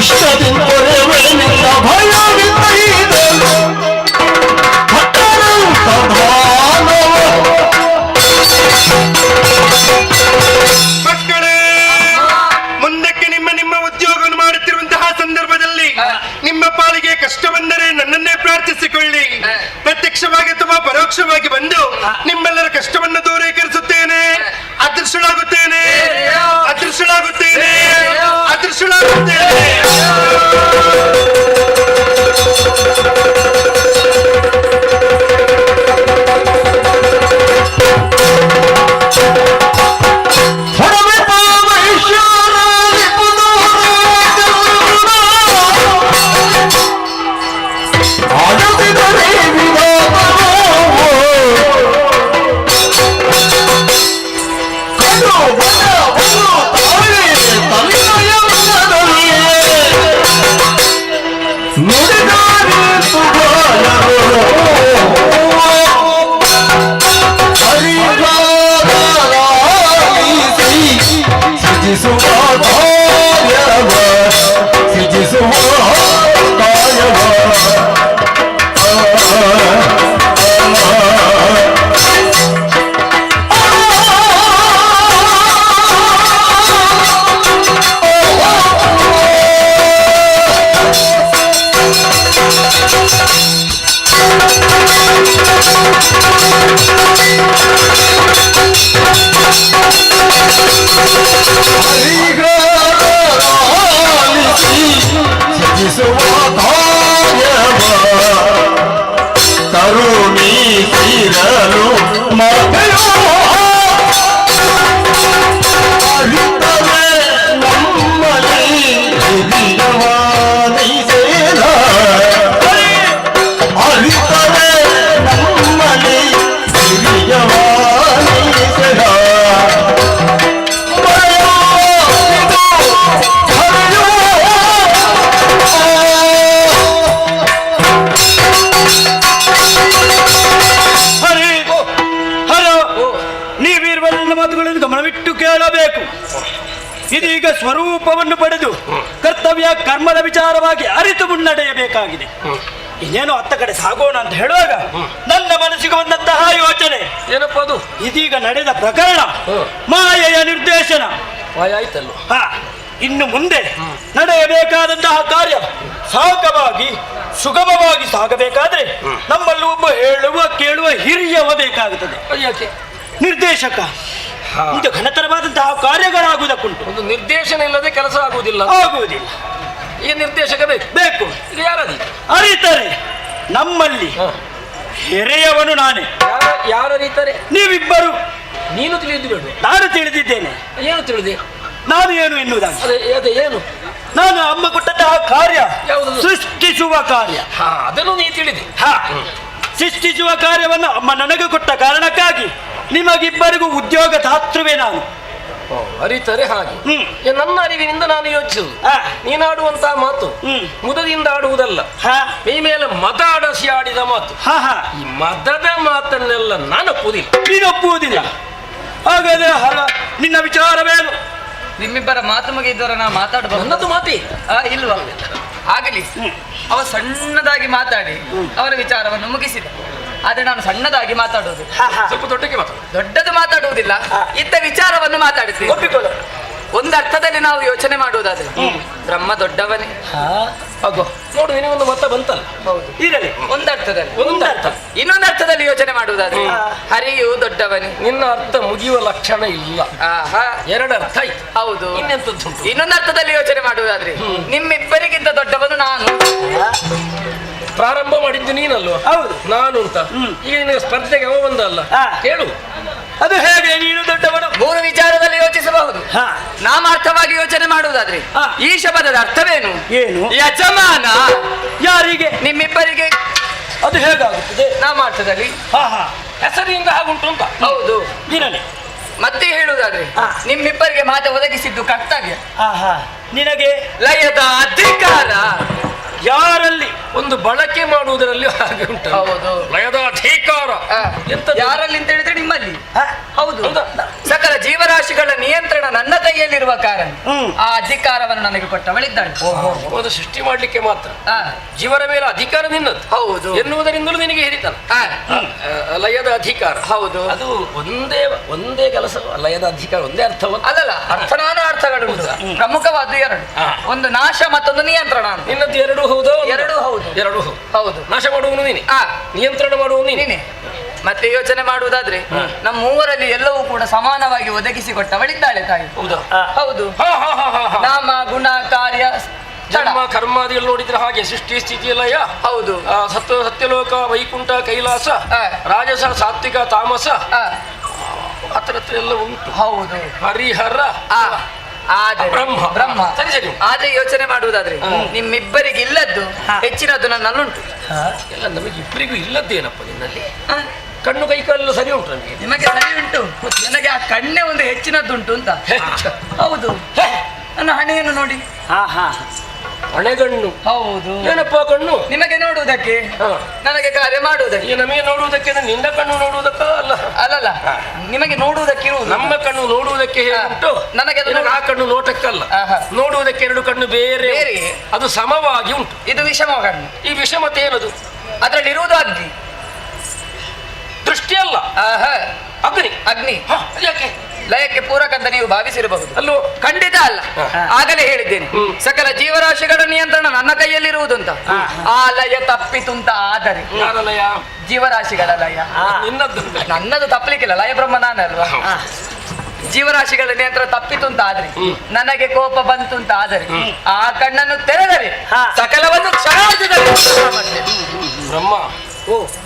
[SPEAKER 4] ಇಷ್ಟದಿಂದ
[SPEAKER 8] ಮಕ್ಕಳೇ, ಮುಂದಕ್ಕೆ ನಿಮ್ಮ ಉದ್ಯೋಗವನ್ನು ಮಾಡುತ್ತಿರುವಂತಹ ಸಂದರ್ಭದಲ್ಲಿ ನಿಮ್ಮ ಪಾಲಿಗೆ ಕಷ್ಟ ಬಂದರೆ ನನ್ನನ್ನೇ ಪ್ರಾರ್ಥಿಸಿಕೊಳ್ಳಿ. ಪ್ರತ್ಯಕ್ಷವಾಗಿ ಅಥವಾ ಪರೋಕ್ಷವಾಗಿ ಬಂದು ನಿಮ್ಮೆಲ್ಲರ ಕಷ್ಟವನ್ನು ದೂರೀಕರಿಸುತ್ತೇನೆ. ಅದೃಷ್ಟಳಾಗುತ್ತೇನೆ, ಅದೃಷ್ಟಳಾಗುತ್ತೇನೆ, ಅದೃಷ್ಟಳಾಗುತ್ತೇನೆ.
[SPEAKER 4] ಸುಖ ಕರುಣಿಸಿರಲು ಮಗಯೋ ಅರಿತವೇ ನಮ್ಮಲ್ಲಿ ಹಿರಿಯವಾದೈಸೇನ ಅರಿತವೇ ನಮ್ಮಲ್ಲಿ ಹಿರಿಯವಾದೈಸೇನ
[SPEAKER 6] ಮಾತುಗಳನ್ನು ಗಮನವಿಟ್ಟು ಕೇಳಬೇಕು. ಇದೀಗ ಸ್ವರೂಪವನ್ನು ಪಡೆದು ಕರ್ತವ್ಯ ಕರ್ಮದ ವಿಚಾರವಾಗಿ ಅರಿತು ಮುನ್ನಡೆಯಬೇಕಾಗಿದೆ. ಇನ್ನೇನು ಅತ್ತ ಕಡೆ ಸಾಗೋಣ ಅಂತ ಹೇಳುವಾಗ ನನ್ನ ಮನಸ್ಸಿಗೆ ಬಂದಂತಹ ಯೋಚನೆ
[SPEAKER 5] ಏನಪ್ಪ ಅದು?
[SPEAKER 6] ಇದೀಗ ನಡೆದ ಪ್ರಕರಣ ಮಾಯೆಯ ನಿರ್ದೇಶನ
[SPEAKER 5] ಆಯ್ತಲ್ಲ.
[SPEAKER 6] ಇನ್ನು ಮುಂದೆ ನಡೆಯಬೇಕಾದಂತಹ ಕಾರ್ಯ ಸಾಕವಾಗಿ ಸುಗಮವಾಗಿ ಸಾಗಬೇಕಾದ್ರೆ ನಮ್ಮಲ್ಲಿ ಒಬ್ಬ ಹೇಳುವ ಕೇಳುವ ಹಿರಿಯವ ಬೇಕಾಗುತ್ತದೆ.
[SPEAKER 5] ಯಾಕೆ?
[SPEAKER 6] ನಿರ್ದೇಶಕ. ಇದು ಘನತರವಾದಂತಹ ಕಾರ್ಯಗಳಾಗುವುದಕ್ಕುಂಟು.
[SPEAKER 5] ಒಂದು ನಿರ್ದೇಶನ ಇಲ್ಲದೆ ಕೆಲಸ ಆಗುವುದಿಲ್ಲ.
[SPEAKER 6] ಈ
[SPEAKER 5] ನಿರ್ದೇಶಕ ಬೇಕು. ಇದು ಯಾರದಿ
[SPEAKER 6] ಅರಿತಾರೆ ನಮ್ಮಲ್ಲಿ ಹಿರಿಯವನು ನಾನೇ.
[SPEAKER 5] ಯಾರು ಅರಿತಾರೆ?
[SPEAKER 6] ನೀವಿಬ್ಬರು.
[SPEAKER 5] ನೀನು ತಿಳಿದಿಬೇಡ.
[SPEAKER 6] ನಾನು ತಿಳಿದಿದ್ದೇನೆ.
[SPEAKER 5] ಏನು ತಿಳಿದೆ?
[SPEAKER 6] ನಾನು ಏನು ಎನ್ನುವುದಾಗಿ.
[SPEAKER 5] ಅದೇ ಏನು?
[SPEAKER 6] ನಾನು ಅಮ್ಮ ಕೊಟ್ಟಂತಹ ಕಾರ್ಯ
[SPEAKER 5] ಯಾವುದು?
[SPEAKER 6] ಸೃಷ್ಟಿಸುವ ಕಾರ್ಯ.
[SPEAKER 5] ಅದನ್ನು ನೀ ತಿಳಿದಿ.
[SPEAKER 6] ಸೃಷ್ಟಿಸುವ ಕಾರ್ಯವನ್ನು ಅಮ್ಮ ನನಗೆ ಕೊಟ್ಟ ಕಾರಣಕ್ಕಾಗಿ ನಿಮಗಿಬ್ಬರಿಗೂ ಉದ್ಯೋಗ ದಾತೃವೇ ನಾನು.
[SPEAKER 5] ಅರಿತರೆ ಹಾಗೆ. ನನ್ನ ಅರಿವಿನಿಂದ ನಾನು ಯೋಚಿಸುವುದು ನೀನಾಡುವಂತಹ ಮಾತು ಮುದದಿಂದ ಆಡುವುದಲ್ಲ. ಈ ಮೇಲೆ ಮತ ಆಡಸಿ ಆಡಿದ ಮಾತು. ಈ ಮದದ ಮಾತನ್ನೆಲ್ಲ ನಾನು ಒಪ್ಪುವುದಿಲ್ಲ.
[SPEAKER 6] ನೀನು ಒಪ್ಪುವುದಿಲ್ಲ. ಹಾಗಾದ್ರೆ ನಿನ್ನ ವಿಚಾರವೇನು?
[SPEAKER 7] ನಿಮ್ಮಿಬ್ಬರ ಮಾತು ಮುಗಿದವರ ನಾ ಮಾತಾಡಬಹುದು.
[SPEAKER 5] ನನ್ನದು ಮಾತಿ
[SPEAKER 7] ಇಲ್ವಾ? ಆಗಲಿ. ಅವ ಸಣ್ಣದಾಗಿ ಮಾತಾಡಿ ಅವರ ವಿಚಾರವನ್ನು ಮುಗಿಸಿದ. ಆದ್ರೆ ನಾನು ಸಣ್ಣದಾಗಿ ಮಾತಾಡುವುದು.
[SPEAKER 5] ಸ್ವಲ್ಪ ದೊಡ್ಡಕ್ಕೆ ಮಾತಾಡು.
[SPEAKER 7] ದೊಡ್ಡದು ಮಾತಾಡುವುದಿಲ್ಲ. ಇದ್ದ ವಿಚಾರವನ್ನು ಮಾತಾಡುತ್ತೇವೆ. ಒಂದು ಅರ್ಥದಲ್ಲಿ ನಾವು ಯೋಚನೆ ಮಾಡುವುದಾದ್ರೆ ಬ್ರಹ್ಮ ದೊಡ್ಡವನೇ.
[SPEAKER 5] ನೋಡು ನಿನಗೊಂದು ಮತ ಬಂತಲ್ಲ.
[SPEAKER 7] ಹೌದು,
[SPEAKER 6] ಇರಲಿ.
[SPEAKER 7] ಒಂದರ್ಥದಲ್ಲಿ.
[SPEAKER 5] ಒಂದರ್ಥ.
[SPEAKER 7] ಇನ್ನೊಂದು ಅರ್ಥದಲ್ಲಿ ಯೋಚನೆ ಮಾಡುವುದಾದ್ರೆ ಹರಿಯು ದೊಡ್ಡವನೇ.
[SPEAKER 5] ನಿನ್ನ ಅರ್ಥ ಮುಗಿಯುವ ಲಕ್ಷಣ ಇಲ್ಲ. ಎರಡು ಅರ್ಥ ಆಯ್ತು.
[SPEAKER 7] ಹೌದು.
[SPEAKER 5] ಇನ್ನೆಂತದ್ದು?
[SPEAKER 7] ಇನ್ನೊಂದು ಅರ್ಥದಲ್ಲಿ ಯೋಚನೆ ಮಾಡುವುದಾದ್ರೆ ನಿಮ್ಮಿಬ್ಬರಿಗಿಂತ ದೊಡ್ಡವನು ನಾನು.
[SPEAKER 5] ಪ್ರಾರಂಭ ಮಾಡಿದ್ದು ನೀನಲ್ವ?
[SPEAKER 6] ಹೌದು,
[SPEAKER 5] ನಾನು ಅಂತ. ಈಗ ನಿನಗೆ ಸ್ಪರ್ಧೆಗೆ ಅವ ಬಂದಲ್ಲ. ಕೇಳು,
[SPEAKER 6] ಅದು ಹೇಗೆ? ನೀನು ದೊಡ್ಡವನು.
[SPEAKER 7] ಮೂರು ವಿಚಾರದಲ್ಲಿ ಯೋಚಿಸಬಹುದು. ನಾಮಾರ್ಥವಾಗಿ ಯೋಚನೆ ಮಾಡುವುದಾದ್ರೆ ಈ ಶಬ್ದದ ಅರ್ಥವೇನು?
[SPEAKER 6] ಏನು?
[SPEAKER 7] ಯಜಮಾನ.
[SPEAKER 6] ಯಾರಿಗೆ?
[SPEAKER 7] ನಿಮ್ಮಿಬ್ಬರಿಗೆ.
[SPEAKER 6] ಅದು ಹೇಗಾಗುತ್ತದೆ?
[SPEAKER 7] ನಾಮಾರ್ಥದಲ್ಲಿ
[SPEAKER 5] ಹೆಸರಿನಿಂದ ಹಾಗುಂಟು ಅಂತ.
[SPEAKER 7] ಹೌದು.
[SPEAKER 6] ಇರಲಿ.
[SPEAKER 7] ಮತ್ತೆ ಹೇಳುವುದಾದ್ರೆ ನಿಮ್ಮಿಬ್ಬರಿಗೆ ಮಾತೆ ಒದಗಿಸಿದ್ದು ಕರ್ತವ್ಯ.
[SPEAKER 6] ನಿನಗೆ
[SPEAKER 7] ಲಯದ ಅಧಿಕಾರ.
[SPEAKER 6] ಯಾರಲ್ಲಿ?
[SPEAKER 5] ಒಂದು ಬಳಕೆ ಮಾಡುವುದರಲ್ಲಿ ಹಾಗೆ ಉಂಟು.
[SPEAKER 7] ಹೌದು.
[SPEAKER 5] ಲಯದ ಅಧಿಕಾರ
[SPEAKER 7] ಯಾರಲ್ಲಿ ಅಂತ ಹೇಳಿದ್ರೆ ನಿಮ್ಮಲ್ಲಿ. ಹೌದು. ಸಕಲ ಜೀವರಾಶಿಗಳ ನಿಯಂತ್ರಣ ನನ್ನ ಕೈಯಲ್ಲಿರುವ ಕಾರಣ ಆ ಅಧಿಕಾರವನ್ನು ನನಗೆ ಕೊಟ್ಟವಳಿದ್ದಾಳೆ.
[SPEAKER 5] ಒಂದು ಸೃಷ್ಟಿ ಮಾಡ್ಲಿಕ್ಕೆ ಮಾತ್ರ ಜೀವನ ಮೇಲೆ ಅಧಿಕಾರ ನಿನ್ನದು.
[SPEAKER 7] ಹೌದು.
[SPEAKER 5] ಎನ್ನುವುದರಿಂದಲೂ ನಿನಗೆ ಹಿರಿತನ. ಲಯದ ಅಧಿಕಾರ.
[SPEAKER 7] ಹೌದು.
[SPEAKER 5] ಅದು ಒಂದೇ ಕೆಲಸ. ಲಯದ ಅಧಿಕಾರ ಒಂದೇ ಅರ್ಥವಲ್ಲ.
[SPEAKER 7] ಅಲ್ಲಲ್ಲ, ಅರ್ಥನಾನು ಅರ್ಥಗಳು ಪ್ರಮುಖವಾದ ಎರಡು. ಒಂದು ನಾಶ, ಮತ್ತೊಂದು ನಿಯಂತ್ರಣ.
[SPEAKER 5] ನಿನ್ನದ್ದು ಎರಡು ಹೌದು.
[SPEAKER 7] ಎರಡು ಹೌದು.
[SPEAKER 5] ಎರಡು
[SPEAKER 7] ಹೌದು.
[SPEAKER 5] ನಾಶ ಮಾಡುವನು ನೀನೆ, ನಿಯಂತ್ರಣ ಮಾಡುವನು ನೀನೆ.
[SPEAKER 7] ಮತ್ತೆ ಯೋಚನೆ ಮಾಡುವುದಾದ್ರೆ ನಮ್ಮ ಮೂವರಲ್ಲಿ ಎಲ್ಲವೂ ಕೂಡ ಸಮಾನವಾಗಿ ಒದಗಿಸಿಕೊಟ್ಟವಳಿದ್ದಾಳೆ ತಾಯಿ. ಹೌದು. ನಾಮ, ಗುಣ, ಕಾರ್ಯ,
[SPEAKER 5] ಜನ್ಮ, ಕರ್ಮಾದಿಗಳು ನೋಡಿದ್ರೆ ಹಾಗೆ ಸೃಷ್ಟಿ, ಸ್ಥಿತಿ, ಲಯ.
[SPEAKER 7] ಹೌದು.
[SPEAKER 5] ಸತ್ಯಲೋಕ, ವೈಕುಂಠ, ಕೈಲಾಸ, ರಾಜಸ, ಸಾತ್ವಿಕ, ತಾಮಸ, ಹತ್ರ ಎಲ್ಲ ಉಂಟು.
[SPEAKER 7] ಹೌದು.
[SPEAKER 5] ಹರಿಹರ,
[SPEAKER 7] ಬ್ರಹ್ಮ. ಸರಿ ಸರಿ. ಆದ್ರೆ ಯೋಚನೆ ಮಾಡುವುದಾದ್ರೆ ನಿಮ್ಮಿಬ್ಬರಿಗೆ ಇಲ್ಲದ್ದು ಹೆಚ್ಚಿನದ್ದು ನನ್ನಲ್ಲುಂಟು.
[SPEAKER 5] ಎಲ್ಲ ನಮಗೆ ಇಬ್ಬರಿಗೂ ಇಲ್ಲದ್ದೇನಪ್ಪ ನಿನ್ನಲ್ಲಿ? ಕಣ್ಣು ಕೈ ಕಾಲೆಲ್ಲ ಸರಿ ಉಂಟು ನಮಗೆ.
[SPEAKER 7] ನಿಮಗೆ ಸರಿ ಉಂಟು, ನನಗೆ ಆ ಕಣ್ಣೇ ಒಂದು ಹೆಚ್ಚಿನದ್ದುಂಟು ಅಂತ. ಹೌದು. ನನ್ನ ಹಣೆಯನ್ನು ನೋಡಿ.
[SPEAKER 5] ಹಣೆಗಣ್ಣು.
[SPEAKER 7] ಹೌದು.
[SPEAKER 5] ಏನಪ್ಪ ಕಣ್ಣು?
[SPEAKER 7] ನಿಮಗೆ ನೋಡುವುದಕ್ಕೆ, ನನಗೆ ಕಾರ್ಯ ಮಾಡುವುದಕ್ಕೆ.
[SPEAKER 5] ನಮಗೆ ನೋಡುವುದಕ್ಕೆ, ನಿನ್ನ ಕಣ್ಣು ನೋಡುವುದಕ್ಕ ಅಲ್ಲ.
[SPEAKER 7] ಅಲ್ಲಲ್ಲ, ನಿಮಗೆ ನೋಡುವುದಕ್ಕೆ ಇರುವುದು.
[SPEAKER 5] ನಮ್ಮ ಕಣ್ಣು ನೋಡುವುದಕ್ಕೆ ಉಂಟು, ನನಗೆ ಆ ಕಣ್ಣು ನೋಟಕ್ಕಲ್ಲ. ನೋಡುವುದಕ್ಕೆ ಎರಡು ಕಣ್ಣು ಬೇರೆ, ಅದು ಸಮವಾಗಿ ಉಂಟು.
[SPEAKER 7] ಇದು ವಿಷಮ ಕಣ್ಣು.
[SPEAKER 5] ಈ ವಿಷಮತೆ ಏನದು?
[SPEAKER 7] ಅದರಲ್ಲಿ ಇರುವುದು ಅಗ್ನಿ.
[SPEAKER 5] ದೃಷ್ಟಿ ಅಲ್ಲ, ಅಗ್ನಿ.
[SPEAKER 7] ಅಗ್ನಿ.
[SPEAKER 5] ಯಾಕೆ?
[SPEAKER 7] ಲಯಕ್ಕೆ ಪೂರಕ ಅಂತ ನೀವು ಭಾವಿಸಿರಬಹುದು.
[SPEAKER 5] ಅಲ್ಲೋ
[SPEAKER 7] ಖಂಡಿತ ಅಲ್ಲ. ಆಗಲೇ ಹೇಳಿದ್ದೇನೆ, ಸಕಲ ಜೀವರಾಶಿಗಳ ನಿಯಂತ್ರಣ ನನ್ನ ಕೈಯಲ್ಲಿರುವುದು ಅಂತ. ಆ ಲಯ ತಪ್ಪಿತು ಅಂತ ಆದರೆ
[SPEAKER 5] ಯಾರ ಲಯ?
[SPEAKER 7] ಜೀವರಾಶಿಗಳ ಲಯ.
[SPEAKER 5] ನಿನ್ನದ್ದು
[SPEAKER 7] ನನ್ನದು ತಪ್ಪಲಿಕ್ಕಿಲ್ಲ, ಲಯ ಬ್ರಹ್ಮ ನಾನಲ್ವಾ. ಜೀವರಾಶಿಗಳ ನಿಯಂತ್ರಣ ತಪ್ಪಿತು ಅಂತ ಆದ್ರೆ, ನನಗೆ ಕೋಪ ಬಂತು ಅಂತ ಆದರೆ, ಆ ಕಣ್ಣನ್ನು ತೆರೆದರೆ ಸಕಲವನ್ನು ಕ್ಷಣಾರ್ಧದಲ್ಲಿ
[SPEAKER 5] ಬ್ರಹ್ಮ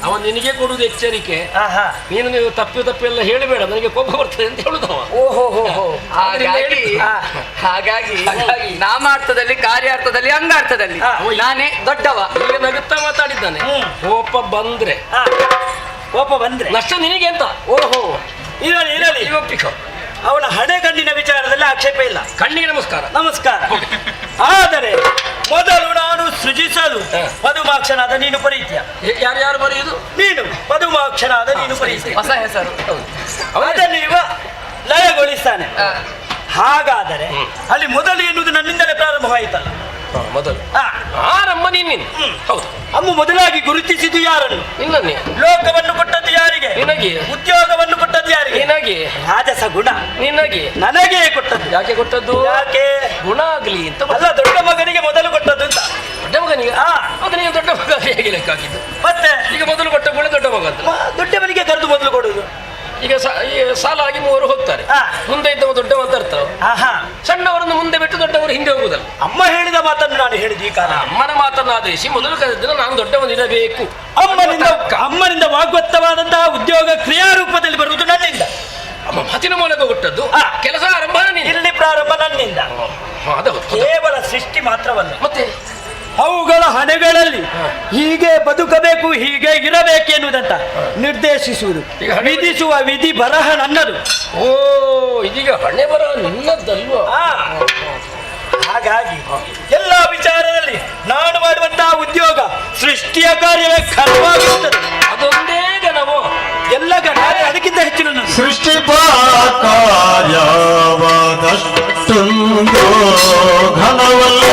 [SPEAKER 5] ಅವನು ನಿನಗೆ ಕೊಡುವುದು ಎಚ್ಚರಿಕೆ. ನೀವು ತಪ್ಪೆಲ್ಲ ಹೇಳಬೇಡ, ನನಗೆ ಕೋಪ ಬರ್ತದೆ ಅಂತ ಹೇಳುದವ.
[SPEAKER 7] ಹಾಗಾಗಿ ನಾಮಾರ್ಥದಲ್ಲಿ, ಕಾರ್ಯಾರ್ಥದಲ್ಲಿ, ಅಂಗಾರ್ಥದಲ್ಲಿ ನಾನೇ ದೊಡ್ಡವ.
[SPEAKER 5] ಈಗ ನಗುತ್ತಾ ಮಾತಾಡಿದ್ದಾನೆ. ಕೋಪ ಬಂದ್ರೆ ನಷ್ಟ ನಿನಗೆ ಅಂತ.
[SPEAKER 6] ಇರಲಿ
[SPEAKER 5] ಒಪ್ಪಿಕೋ.
[SPEAKER 6] ಅವನ ಹಣೆ ಕಣ್ಣಿನ ವಿಚಾರದಲ್ಲಿ ಆಕ್ಷೇಪ ಇಲ್ಲ.
[SPEAKER 5] ಕಣ್ಣಿಗೆ
[SPEAKER 6] ನಮಸ್ಕಾರ. ಆದರೆ ಮೊದಲು ನಾನು ಸೃಜಿಸಲು ಪದುಮಾಕ್ಷನಾದ ನೀನು ಪರೀತ್ಯ.
[SPEAKER 5] ಯಾರು ಬರೆಯುವುದು?
[SPEAKER 6] ನೀನು ಪದುಮಾಕ್ಷನಾದ ನೀನು ಪರೀತ್ಯ.
[SPEAKER 7] ಹೊಸ ಹೆಸರು.
[SPEAKER 6] ಅದನ್ನು ಇವ ಲಯಗೊಳಿಸ್ತಾನೆ. ಹಾಗಾದರೆ ಅಲ್ಲಿ ಮೊದಲು ಎನ್ನುವುದು ನನ್ನಿಂದಲೇ ಪ್ರಾರಂಭವಾಯಿತಲ್ಲ.
[SPEAKER 5] ಮೊದಲು ಆರಮ್ಮ ನೀನು. ಹೌದು.
[SPEAKER 6] ಅಮ್ಮ ಮೊದಲಾಗಿ ಗುರುತಿಸಿದ್ದು ಯಾರನ್ನು?
[SPEAKER 5] ನಿನ್ನನ್ನೇ.
[SPEAKER 6] ಲೋಕವನ್ನು ಕೊಟ್ಟದ್ದು ಯಾರಿಗೆ?
[SPEAKER 5] ನಿನಗೆ.
[SPEAKER 6] ಉದ್ಯೋಗವನ್ನು ಕೊಟ್ಟದ್ದು ಯಾರಿಗೆ?
[SPEAKER 5] ನಿನಗೆ.
[SPEAKER 6] ರಾಜಸ ಗುಣ
[SPEAKER 5] ನಿನಗೆ.
[SPEAKER 6] ನನಗೆ ಕೊಟ್ಟದ್ದು.
[SPEAKER 5] ಯಾಕೆ ಕೊಟ್ಟದ್ದು?
[SPEAKER 6] ಯಾಕೆ?
[SPEAKER 5] ಗುಣ ಆಗ್ಲಿ ಅಂತ.
[SPEAKER 6] ಅಲ್ಲ, ದೊಡ್ಡ ಮಗನಿಗೆ ಮೊದಲು ಕೊಟ್ಟದ್ದು ಅಂತ.
[SPEAKER 5] ದೊಡ್ಡ ಮಗನಿಗೆ? ಮಗನಿಗೆ ದೊಡ್ಡ ಮಗ ಹೇಗೆ ಲೆಕ್ಕ ಹಾಕಿದ್ದು?
[SPEAKER 6] ಮತ್ತೆ
[SPEAKER 5] ಈಗ ಮೊದಲು ಕೊಟ್ಟ ಕೂಡ ದೊಡ್ಡ ಮಗ ಅಂತ.
[SPEAKER 6] ದೊಡ್ಡವನಿಗೆ ಕರೆದು ಮೊದಲು ಕೊಡುದು.
[SPEAKER 5] ಈಗ ಸಾಲ ಆಗಿ ಮೂವರು ಹೋಗ್ತಾರೆ, ಮುಂದೆ ಇದ್ದವ ದೊಡ್ಡವ ಅಂತ ಅರ್ಥ. ಸಣ್ಣವರನ್ನು ಮುಂದೆ ಬಿಟ್ಟು ದೊಡ್ಡವರು ಹಿಂದೆ ಹೋಗುದಲ್ಲ.
[SPEAKER 6] ಅಮ್ಮ ಹೇಳಿದ ಮಾತನ್ನು ನಾನು ಹೇಳಿದ ಈ ಕಾಲ.
[SPEAKER 5] ಅಮ್ಮನ ಮಾತನ್ನು ಆಧರಿಸಿ ಮೊದಲು ಕರೆದಿದ್ದರೆ ನಾನು ದೊಡ್ಡವನಿರಬೇಕು.
[SPEAKER 6] ಅಮ್ಮನಿಂದ ವಾಗ್ವತ್ತವಾದಂತಹ ಉದ್ಯೋಗ ಕ್ರಿಯಾರೂಪದಲ್ಲಿ ಬರುವುದು ನನ್ನಿಂದ.
[SPEAKER 5] ಅಮ್ಮ ಮಾತಿನ ಮೂಲಕ ಕೊಟ್ಟದ್ದು. ಕೆಲಸ ಆರಂಭ
[SPEAKER 6] ಇಲ್ಲಿ ಪ್ರಾರಂಭ ನನ್ನಿಂದ. ಕೇವಲ ಸೃಷ್ಟಿ ಮಾತ್ರವಲ್ಲ, ಮತ್ತೆ ಅವುಗಳ ಹಣೆಗಳಲ್ಲಿ ಹೀಗೆ ಬದುಕಬೇಕು, ಹೀಗೆ ಇರಬೇಕು ಎನ್ನುವುದಂತ ನಿರ್ದೇಶಿಸುವುದು, ವಿಧಿಸುವ ವಿಧಿ ಬರಹ ನನ್ನದು.
[SPEAKER 5] ಓ, ಇದೀಗ ಹಣೆ ಬರಹ ನಿನ್ನದ್ದಲ್ವಾ?
[SPEAKER 6] ಹಾಗಾಗಿ ಎಲ್ಲ ವಿಚಾರದಲ್ಲಿ ನಾನು ಮಾಡುವಂತಹ ಉದ್ಯೋಗ ಸೃಷ್ಟಿಯ ಕಾರ್ಯವೇ ಕರ್ಮವಾಗಿರುತ್ತದೆ.
[SPEAKER 5] ಅದೊಂದೇ ಗಣವೋ?
[SPEAKER 6] ಎಲ್ಲ ಗಣ, ಅದಕ್ಕಿಂತ ಹೆಚ್ಚಿನ
[SPEAKER 4] ಸೃಷ್ಟಿ ಕಾರ್ಯವಾದಷ್ಟೊಂದು ಘನವಲ್ಲ.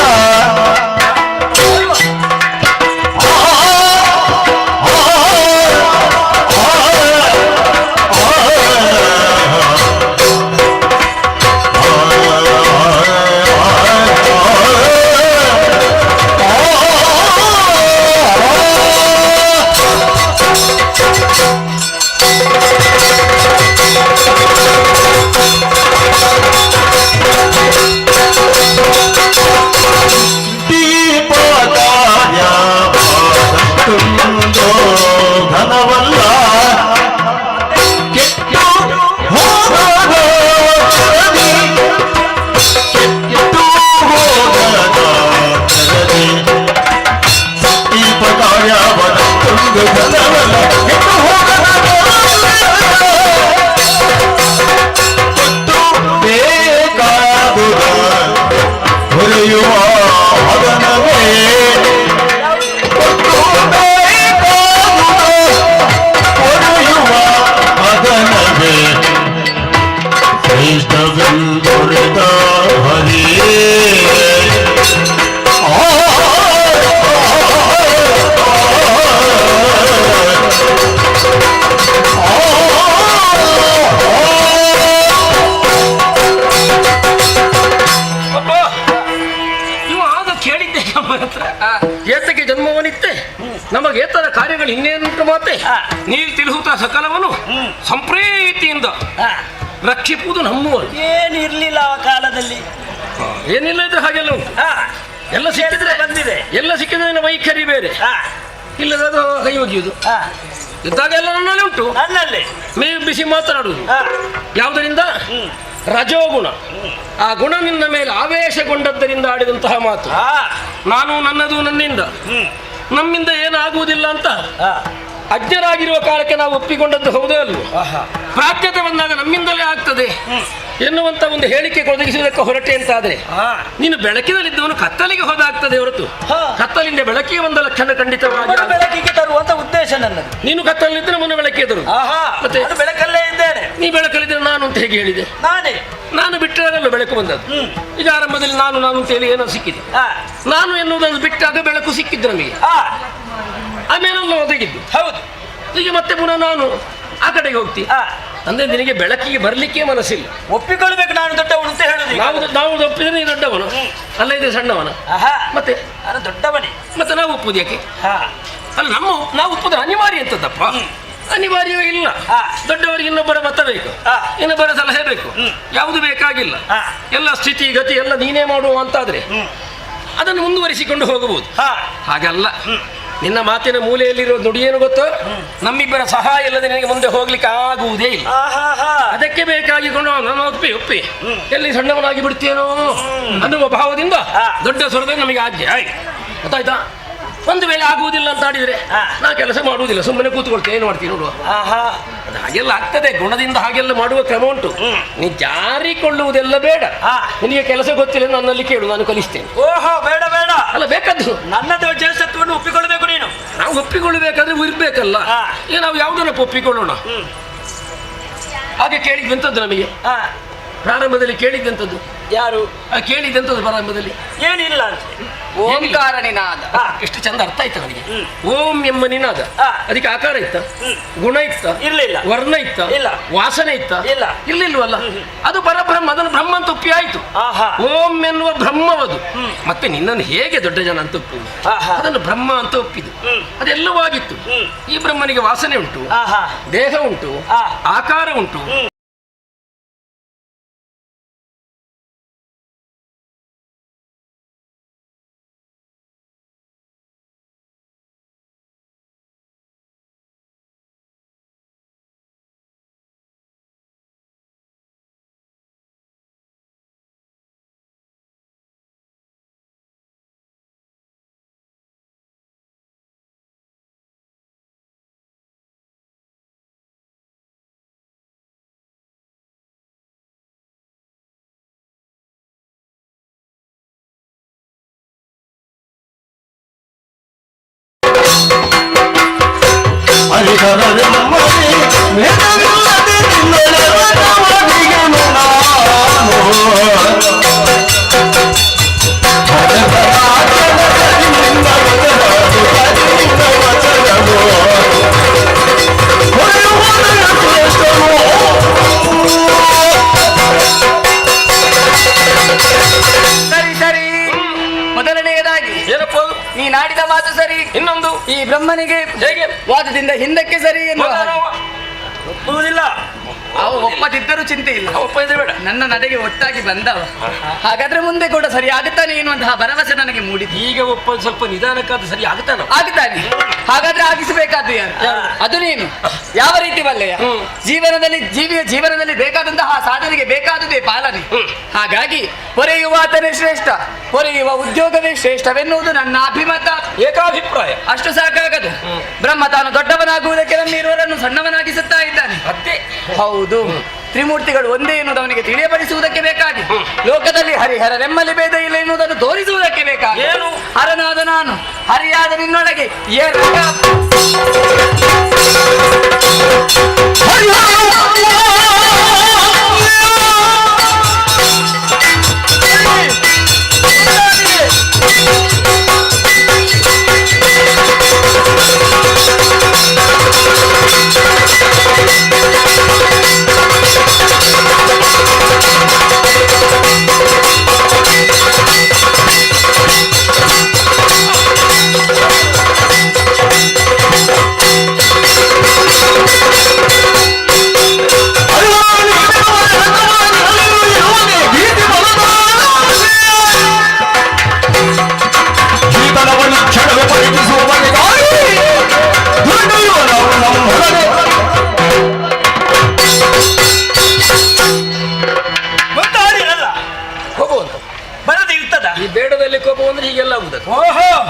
[SPEAKER 5] ಏತಕ್ಕೆ ಜನ್ಮವನಿತ್ತೆ ನಮಗೇತರ ಕಾರ್ಯಗಳು ಇನ್ನೇನುಂಟು ಮಾತೆ. ನೀವು ತಿಳಿಸುತ್ತ ಸಕಲವನು ಸಂಪ್ರೀತಿಯಿಂದ ರಕ್ಷಿಸುವುದು ನಮ್ಮವರು.
[SPEAKER 6] ಏನಿರ್ಲಿಲ್ಲ ಆ ಕಾಲದಲ್ಲಿ,
[SPEAKER 5] ಏನಿಲ್ಲ ಇದ್ರೆ ಹಾಗೆಲ್ಲ ಉಂಟು. ಎಲ್ಲ ಸಿಕ್ಕಿದ್ರೆ ಬಂದಿದೆ, ಎಲ್ಲ ಸಿಕ್ಕಿದ್ರೆ ವೈಖರಿ ಬೇರೆ, ಇಲ್ಲದ ಕೈ ಒಗೆಯುವುದು ಇದ್ದಾಗ ಎಲ್ಲ ನನ್ನಲ್ಲಿ ಉಂಟು.
[SPEAKER 6] ನನ್ನಲ್ಲಿ
[SPEAKER 5] ನೀವು ಬಿಸಿ ಮಾತನಾಡುವುದು ಯಾವುದರಿಂದ? ರಜೋಗುಣ. ಆ ಗುಣ ನಿನ್ನ ಮೇಲೆ ಆವೇಶಗೊಂಡದ್ದರಿಂದ ಆಡಿದಂತಹ ಮಾತು. ನಾನು ನನ್ನದು ನನ್ನಿಂದ, ನಮ್ಮಿಂದ ಏನಾಗುವುದಿಲ್ಲ ಅಂತ ಅಜ್ಞರಾಗಿರುವ ಕಾಲಕ್ಕೆ ನಾವು ಒಪ್ಪಿಕೊಂಡದ್ದು ಹೌದೇ ಅಲ್ವೋ? ಪ್ರಾಪ್ಯತೆ ಬಂದಾಗ ನಮ್ಮಿಂದಲೇ ಆಗ್ತದೆ ಎನ್ನುವಂತ ಒಂದು ಹೇಳಿಕೆ ಒದಗಿಸುವುದಕ್ಕೆ ಹೊರಟೆ ಅಂತಾದ್ರೆ, ನೀನು ಬೆಳಕಿನಲ್ಲಿದ್ದವನು ಕತ್ತಲಿಗೆ ಹೋದಾಗ್ತದೆ ಹೊರತು ಕತ್ತಲಿಂದ ಬೆಳಕಿಗೆ ಬಂದ ಲಕ್ಷಣ ಖಂಡಿತವಾಗಿ
[SPEAKER 6] ಬೆಳಕಿಗೆ ತರುವಂತ ಉದ್ದೇಶ ನನ್ನದು.
[SPEAKER 5] ನೀನು ಕತ್ತಲಿದ್ದರೆ ಮುನ್ನ ಬೆಳಕಿಗೆ ತರು.
[SPEAKER 6] ಮತ್ತೆ ಬೆಳಕಲ್ಲೇ ಇದ್ದೇನೆ.
[SPEAKER 5] ನೀ ಬೆಳಕಲ್ಲಿದ್ದರೆ ನಾನು ಅಂತ ಹೇಗೆ ಹೇಳಿದೆ? ನಾನು ಬಿಟ್ಟಾಗಲ್ಲ ಬೆಳಕು ಬಂದದ್ದು. ಈಗ ಆರಂಭದಲ್ಲಿ ನಾನು ಅಂತ ಹೇಳಿ ಏನೋ ಸಿಕ್ಕಿದೆ. ನಾನು ಎನ್ನುವುದನ್ನು ಬಿಟ್ಟಾಗ ಬೆಳಕು ಸಿಕ್ಕಿದ್ದು ನಮಗೆ, ಆಮೇಲೆ ಒದಗಿದ್ದು. ಹೌದು. ಈಗ ಮತ್ತೆ ಪುನಃ ನಾನು ಆ ಕಡೆಗೆ ಹೋಗ್ತೀನಿ. ಅಂದ್ರೆ ನಿನಗೆ ಬೆಳಕಿಗೆ ಬರ್ಲಿಕ್ಕೆ ಮನಸ್ಸಿಲ್ಲ.
[SPEAKER 6] ಒಪ್ಪಿಕೊಳ್ಬೇಕು ನಾನು ದೊಡ್ಡವನು ಅಂತ ಹೇಳುದು.
[SPEAKER 5] ನಾವು ಒಪ್ಪಿದ್ರೆ ನೀನು ದೊಡ್ಡವನು, ಅಲ್ಲ ಇದೆ ಸಣ್ಣವನ. ಮತ್ತೆ
[SPEAKER 6] ನಾನು ದೊಡ್ಡವನೇ.
[SPEAKER 5] ಮತ್ತೆ ನಾವು ಒಪ್ಪುದು ಯಾಕೆ? ಅಲ್ಲ ನಾವು ಒಪ್ಪುದು ಅನಿವಾರ್ಯ ಅಂತದಪ್ಪ. ಅನಿವಾರ್ಯವೇ ಇಲ್ಲ. ದೊಡ್ಡವರಿಗೆ ಇನ್ನೊಬ್ಬರ ಮತ ಬೇಕು, ಇನ್ನೊಬ್ಬರ ಸಲಹೆ ಬೇಕು, ಯಾವುದು ಬೇಕಾಗಿಲ್ಲ. ಎಲ್ಲ ಸ್ಥಿತಿ ಗತಿ ಎಲ್ಲ ನೀನೇ ಮಾಡುವ ಅಂತಾದ್ರೆ ಅದನ್ನು ಮುಂದುವರಿಸಿಕೊಂಡು ಹೋಗಬಹುದು. ಹಾಗಲ್ಲ, ನಿನ್ನ ಮಾತಿನ ಮೂಲೆಯಲ್ಲಿರೋ ನುಡಿಯೇನು ಗೊತ್ತೋ, ನಮ್ಮಿಬ್ಬರ ಸಹಾಯ ಇಲ್ಲದೆ ನಿನಗೆ ಮುಂದೆ ಹೋಗ್ಲಿಕ್ಕೆ ಆಗುವುದೇ ಇಲ್ಲ. ಅದಕ್ಕೆ ಬೇಕಾಗಿಕೊಂಡು ನಾನು ಒಪ್ಪಿ ಎಲ್ಲಿ ಸಣ್ಣವನಾಗಿ ಬಿಡ್ತೇನೋ ಅನ್ನುವ ಭಾವದಿಂದ ದೊಡ್ಡ ಸ್ವರದಲ್ಲಿ ನಮಗೆ ಆಜ್ಞೆ ಆಯ್ತು. ಗೊತ್ತಾಯ್ತಾ? ಒಂದು ವೇಳೆ ಆಗುವುದಿಲ್ಲ ಅಂತ ಆಡಿದ್ರೆ ನಾ ಕೆಲಸ ಮಾಡುವುದಿಲ್ಲ, ಸುಮ್ಮನೆ ಕೂತ್ಕೊಳ್ತೇನೆ. ಏನು ಮಾಡ್ತೀನಿ ನೋಡುವ. ಅದು ಹಾಗೆಲ್ಲ ಆಗ್ತದೆ, ಗುಣದಿಂದ ಹಾಗೆಲ್ಲ ಮಾಡುವ ಕ್ರಮ ಉಂಟು. ನೀ ಜಾರಿಕೊಳ್ಳುವುದೆಲ್ಲ ಬೇಡ. ನಿನಗೆ ಕೆಲಸ ಗೊತ್ತಿಲ್ಲ ನನ್ನಲ್ಲಿ ಕೇಳು, ನಾನು ಕಲಿಸ್ತೇನೆ.
[SPEAKER 6] ಓಹೋ, ಬೇಡ ಬೇಡ.
[SPEAKER 5] ಅಲ್ಲ, ಬೇಕಾದ್ದು
[SPEAKER 6] ನನ್ನದು ಜ್ಯೇಷ್ಠತ್ವವನ್ನು ಒಪ್ಪಿಕೊಳ್ಬೇಕು ನೀನು.
[SPEAKER 5] ನಾವು ಒಪ್ಪಿಕೊಳ್ಳಬೇಕಾದ್ರೆ ಇರ್ಬೇಕಲ್ಲ. ಈಗ ನಾವು ಯಾವುದನ್ನಪ್ಪ ಒಪ್ಪಿಕೊಳ್ಳೋಣ? ಹಾಗೆ ಕೇಳಿದ್ದಂಥದ್ದು ನಮಗೆ ಪ್ರಾರಂಭದಲ್ಲಿ ಕೇಳಿದ್ದಂಥದ್ದು.
[SPEAKER 6] ಯಾರು
[SPEAKER 5] ಕೇಳಿದ್ದಂಥದ್ದು ಪ್ರಾರಂಭದಲ್ಲಿ?
[SPEAKER 6] ಏನಿಲ್ಲ,
[SPEAKER 7] ಓಂಕಾರ ನಿನಾದ.
[SPEAKER 5] ಎಷ್ಟು ಚಂದ ಅರ್ಥ ಆಯ್ತು ನನಗೆ. ಓಂ ಎಂಬ ನಿನಾದ, ಅದಕ್ಕೆ ಆಕಾರ ಇತ್ತ, ಗುಣ ಇತ್ತ,
[SPEAKER 6] ಇರ್ಲಿಲ್ಲ,
[SPEAKER 5] ವರ್ಣ ಇತ್ತ,
[SPEAKER 6] ಇಲ್ಲ,
[SPEAKER 5] ವಾಸನೆ ಇತ್ತ,
[SPEAKER 6] ಇಲ್ಲ,
[SPEAKER 5] ಇಲ್ಲಿಲ್ವಲ್ಲ. ಅದು ಪರಬ್ರಹ್ಮ, ಅದನ್ನು ಬ್ರಹ್ಮ ಅಂತ ಒಪ್ಪಿ ಆಯ್ತು. ಓಂ ಎನ್ನುವ ಬ್ರಹ್ಮವದು. ಮತ್ತೆ ನಿನ್ನನ್ನು ಹೇಗೆ ದೊಡ್ಡ ಜನ ಅಂತ ಒಪ್ಪುವುದು? ಅದನ್ನು ಬ್ರಹ್ಮ ಅಂತ ಒಪ್ಪಿದು. ಅದೆಲ್ಲವಾಗಿತ್ತು. ಈ ಬ್ರಹ್ಮನಿಗೆ ವಾಸನೆ ಉಂಟು, ದೇಹ ಉಂಟು, ಆಕಾರ ಉಂಟು.
[SPEAKER 4] ಹರಿಹರನ ನಮ್ಮನೆ ಮೇಲವಿಲ್ಲದೆ ನಿನ್ನೊಳವನಿಗೆ ನಾನು
[SPEAKER 7] ಸರಿ ಸರಿ, ಮೊದಲನೆಯದಾಗಿ
[SPEAKER 5] ಏನಪ್ಪ
[SPEAKER 7] ನೀನಾಡಿದ ಮಾತು ಸರಿ.
[SPEAKER 5] ಇನ್ನೊಂದು,
[SPEAKER 7] ಈ ಬ್ರಹ್ಮನಿಗೆ
[SPEAKER 5] ಹೇಗೆ
[SPEAKER 7] ವಾದದಿಂದ ಹಿಂದಕ್ಕೆ ಸರಿ ಎನ್ನುವ
[SPEAKER 6] ಒಪ್ಪುವುದಿಲ್ಲ.
[SPEAKER 7] ಅವು ಒಪ್ಪದಿದ್ದರೂ ಚಿಂತೆ ಇಲ್ಲ,
[SPEAKER 5] ಒಪ್ಪದೆ ಬೇಡ.
[SPEAKER 7] ನನ್ನ ನಡೆಗೆ ಒಟ್ಟಾಗಿ ಬಂದವ. ಹಾಗಾದ್ರೆ ಮುಂದೆ ಕೂಡ ಸರಿ ಆಗುತ್ತಾನೆ ಎನ್ನುವಂತಹ ಭರವಸೆ ನನಗೆ ಮೂಡಿದೆ.
[SPEAKER 5] ಈಗ ಒಪ್ಪದು ಸ್ವಲ್ಪ ನಿಧಾನಕ್ಕಾದ ಸರಿ ಆಗುತ್ತಾನ?
[SPEAKER 7] ಆಗುತ್ತಾನೆ. ಹಾಗಾದ್ರೆ ಆಗಿಸಬೇಕಾದ್ದು ಯಾರು? ಅದು ನೀನು. ಯಾವ ರೀತಿ ಬಲ್ಲೆಯ? ಜೀವಿಯ ಜೀವನದಲ್ಲಿ ಬೇಕಾದಂತಹ ಸಾಧನೆಗೆ ಬೇಕಾದುದೇ ಪಾಲನೆ. ಹಾಗಾಗಿ ಹೊರೆಯುವಾತನೇ ಶ್ರೇಷ್ಠ, ಹೊರೆಯುವ ಉದ್ಯೋಗವೇ ಶ್ರೇಷ್ಠವೆನ್ನುವುದು ನನ್ನ ಅಭಿಮತ,
[SPEAKER 5] ಏಕಾಭಿಪ್ರಾಯ.
[SPEAKER 7] ಅಷ್ಟು ಸಾಕಾಗದು. ಬ್ರಹ್ಮ ತಾನು ದೊಡ್ಡವನಾಗುವುದಕ್ಕೆ ನಮ್ಮಿರುವರನ್ನು ಸಣ್ಣವನಾಗಿಸುತ್ತಾ ಇದ್ದಾನೆ.
[SPEAKER 5] ಅದೇ
[SPEAKER 7] ಹೌದು, ತ್ರಿಮೂರ್ತಿಗಳು ಒಂದೇ ಎನ್ನುವುದು ಅವನಿಗೆ ತಿಳಿಯಪಡಿಸುವುದಕ್ಕೆ ಬೇಕಾಗಿ, ಲೋಕದಲ್ಲಿ ಹರಿಹರನೆಮ್ಮಲಿ ಭೇದ ಇಲ್ಲ ಎನ್ನುವುದನ್ನು ತೋರಿಸುವುದಕ್ಕೆ ಬೇಕಾಗಿ,
[SPEAKER 5] ಏನು
[SPEAKER 7] ಹರನಾದ ನಾನು ಹರಿಯಾದ ನಿನ್ನೊಳಗೆ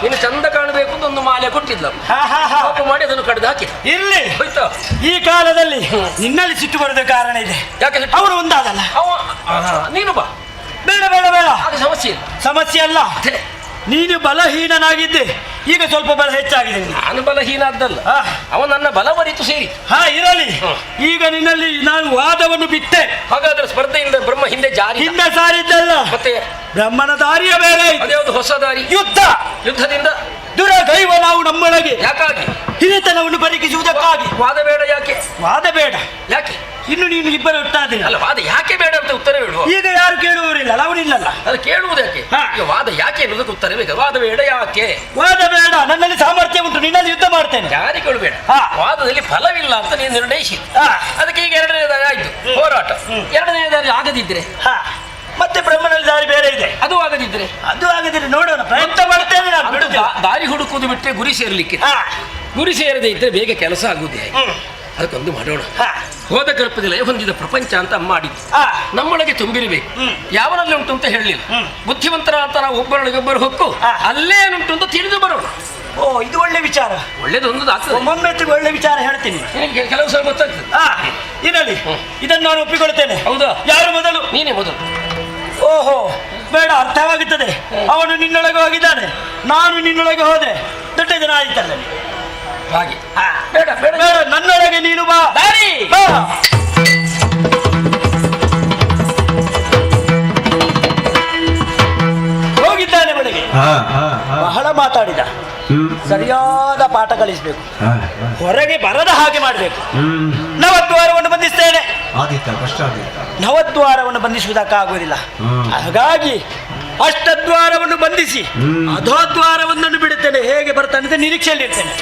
[SPEAKER 5] ಇನ್ನು ಚಂದ ಕಾಣಬೇಕು ಅಂತ ಒಂದು ಮಾಲೆ ಕೊಟ್ಟಿದ್ಲ, ಕೋಪ ಮಾಡಿ ಅದನ್ನು ಕಡ್ದು ಹಾಕಿ
[SPEAKER 6] ಇರ್ಲಿ.
[SPEAKER 5] ಹೋಯ್ತಾ?
[SPEAKER 6] ಈ ಕಾಲದಲ್ಲಿ ನಿನ್ನಲ್ಲಿ ಸಿಟ್ಟು ಬರೋದ ಕಾರಣ ಇದೆ.
[SPEAKER 5] ಯಾಕೆ
[SPEAKER 6] ಅವರು ಒಂದಾದಲ್ಲ,
[SPEAKER 5] ನೀನು ಬಾ.
[SPEAKER 6] ಬೇಡ ಬೇಡ ಬೇಡ,
[SPEAKER 5] ಅದು ಸಮಸ್ಯೆ ಇಲ್ಲ.
[SPEAKER 6] ಸಮಸ್ಯೆ ಅಲ್ಲ, ನೀನು ಬಲಹೀನನಾಗಿದ್ದೆ, ಈಗ ಸ್ವಲ್ಪ ಬಲ ಹೆಚ್ಚಾಗಿದೆ.
[SPEAKER 5] ನಾನು ಬಲಹೀನ ಅದ್ದಲ್ಲ, ಅವ ನನ್ನ ಬಲವರಿತು ಸೇರಿ.
[SPEAKER 6] ಇರಲಿ. ಈಗ ನಿನ್ನಲ್ಲಿ ನಾನು ವಾದವನ್ನು ಬಿಟ್ಟೆ.
[SPEAKER 5] ಹಾಗಾದ್ರೆ ಸ್ಪರ್ಧೆಯಿಂದ ಬ್ರಹ್ಮ ಹಿಂದೆ
[SPEAKER 6] ಸಾರಿದ್ದಲ್ಲ,
[SPEAKER 5] ಮತ್ತೆ
[SPEAKER 6] ಬ್ರಹ್ಮನ ದಾರಿಯ ಬೇರೆ.
[SPEAKER 5] ಅದ್ಯಾವುದು ಹೊಸ ದಾರಿ? ಯುದ್ಧದಿಂದ
[SPEAKER 6] ದುರದೈವ ನಾವು ನಮ್ಮೊಳಗೆ
[SPEAKER 5] ಯಾಕಾಗಿ?
[SPEAKER 6] ಹಿರಿತನವನ್ನು ಪರೀಕ್ಷಿಸುವುದಕ್ಕಾಗಿ.
[SPEAKER 5] ವಾದ ಬೇಡ. ಯಾಕೆ
[SPEAKER 6] ವಾದ ಬೇಡ?
[SPEAKER 5] ಯಾಕೆ?
[SPEAKER 6] ಇನ್ನು ನೀನು ಇಬ್ಬರು ಒಟ್ಟಾದ್ರೆ
[SPEAKER 5] ಅಲ್ಲ ವಾದ ಯಾಕೆ ಬೇಡ ಅಂತ ಉತ್ತರ ಹೇಳುವ.
[SPEAKER 6] ಈಗ ಯಾರು ಕೇಳುವವರಿಲ್ಲ, ಅವನಿಲ್ಲಲ್ಲ.
[SPEAKER 5] ಅದು ಕೇಳುವುದು ಯಾಕೆ?
[SPEAKER 6] ಹಾ.
[SPEAKER 5] ಈಗ ವಾದ ಯಾಕೆ ಎನ್ನುವುದಕ್ಕೆ ಉತ್ತರ ಬೇಕು. ವಾದ ಬೇಡ ಯಾಕೆ?
[SPEAKER 6] ವಾದ ಬೇಡ, ನನ್ನಲ್ಲಿ ಸಾಮರ್ಥ್ಯ ಉಂಟು, ನಿನ್ನಲ್ಲಿ ಯುದ್ಧ ಮಾಡ್ತೇನೆ.
[SPEAKER 5] ಯಾರಿಗಳು ಬೇಡ.
[SPEAKER 6] ಹಾ.
[SPEAKER 5] ವಾದದಲ್ಲಿ ಫಲವಿಲ್ಲ ಅಂತ ನೀನು ನಿರ್ಣಯಿಸಿ.
[SPEAKER 6] ಹಾ.
[SPEAKER 5] ಅದಕ್ಕೆ ಈಗ ಎರಡನೇದಾಗಿ ಆಯ್ತು ಹೋರಾಟ. ಎರಡನೇದಾಗಿ ಆಗದಿದ್ರೆ
[SPEAKER 6] ಹಾ, ಮತ್ತೆ ಬ್ರಹ್ಮನಲ್ಲಿ ದಾರಿ ಬೇರೆ ಇದೆ.
[SPEAKER 5] ಅದು ಆಗದಿದ್ರೆ
[SPEAKER 6] ಅದು ಆಗದಿದ್ರೆ ನೋಡೋಣ, ಪ್ರಯತ್ನ ಮಾಡ್ತೇನೆ ನಾನು,
[SPEAKER 5] ಅದು
[SPEAKER 6] ಬಿಡುದಿಲ್ಲ.
[SPEAKER 5] ದಾರಿ ಹುಡುಕುವುದು ಬಿಟ್ಟರೆ ಗುರಿ ಸೇರ್ಲಿಕ್ಕೆ.
[SPEAKER 6] ಹಾ.
[SPEAKER 5] ಗುರಿ ಸೇರದೆ ಇದ್ರೆ ಬೇಗ ಕೆಲಸ ಆಗುವುದೇ. ಅದಕ್ಕೊಂದು ಮಾಡೋಣ.
[SPEAKER 6] ಹಾ.
[SPEAKER 5] ಹೋದ ಕಲ್ಪದಲ್ಲಿ ಹೊಂದಿದ ಪ್ರಪಂಚ ಅಂತ ಮಾಡಿದ್ದು
[SPEAKER 6] ಹಾ.
[SPEAKER 5] ನಮ್ಮೊಳಗೆ ತುಂಬಿರಬೇಕು. ಯಾವನಲ್ಲಿ ಉಂಟು ಅಂತ ಹೇಳಲಿಲ್ಲ. ಬುದ್ಧಿವಂತರ ಅಂತ ನಾವು ಒಬ್ಬರೊಳಗೊಬ್ಬರು ಹೊಕ್ಕು
[SPEAKER 6] ಹಾ.
[SPEAKER 5] ಅಲ್ಲೇ ಉಂಟು ಅಂತ ತಿಳಿದು ಬರೋಣ.
[SPEAKER 6] ಓ, ಇದು ಒಳ್ಳೆ ವಿಚಾರ.
[SPEAKER 5] ಒಳ್ಳೇದೊಂದು ಆಗ್ತದೆ.
[SPEAKER 6] ಒಮ್ಮೊಮ್ಮೆ ಒಳ್ಳೆ ವಿಚಾರ ಹೇಳ್ತೀನಿ.
[SPEAKER 5] ನಿನಗೆ ಕೆಲವು ಸಲ ಗೊತ್ತಾಗ್ತದೆ.
[SPEAKER 6] ಇರಲಿ, ಇದನ್ನು ನಾನು ಒಪ್ಪಿಕೊಳ್ತೇನೆ.
[SPEAKER 5] ಹೌದಾ?
[SPEAKER 6] ಯಾರು ಮೊದಲು?
[SPEAKER 5] ನೀನೇ ಮೊದಲು.
[SPEAKER 6] ಓಹೋ, ಬೇಡ, ಅರ್ಥವಾಗುತ್ತದೆ. ಅವನು ನಿನ್ನೊಳಗೆ ಹೋಗಿದ್ದಾನೆ, ನಾನು ನಿನ್ನೊಳಗೆ ಹೋದೆ, ದೊಡ್ಡ ಜನ ಆಯ್ತಲ್ಲ.
[SPEAKER 5] ಹಾಗೆ ಬೇಡ ಬೇಡ
[SPEAKER 6] ಬೇಡ, ನನ್ನೊಳಗೆ ನೀನು ಬಾ.
[SPEAKER 5] ದಾರಿ
[SPEAKER 6] ಬಾ. ಹೋಗಿದ್ದಾನೆ ಬೆಳಗ್ಗೆ, ಬಹಳ ಮಾತಾಡಿದ. ಸರಿಯಾದ ಪಾಠ ಕಲಿಸಬೇಕು, ಹೊರಗೆ ಬರದ ಹಾಗೆ ಮಾಡಬೇಕು. ನವದ್ವಾರವನ್ನು ಬಂಧಿಸ್ತೇನೆ. ನವದ್ವಾರವನ್ನು ಬಂಧಿಸುವುದಕ್ಕಾಗುವುದಿಲ್ಲ. ಹಾಗಾಗಿ ಅಷ್ಟದ್ವಾರವನ್ನು ಬಂಧಿಸಿ ಅಧೋದ್ವಾರವನ್ನು ಬಿಡುತ್ತೇನೆ. ಹೇಗೆ ಬರ್ತಾನೆ ಅಂತ ನಿರೀಕ್ಷೆಯಲ್ಲಿ ಇರ್ತೇನೆ.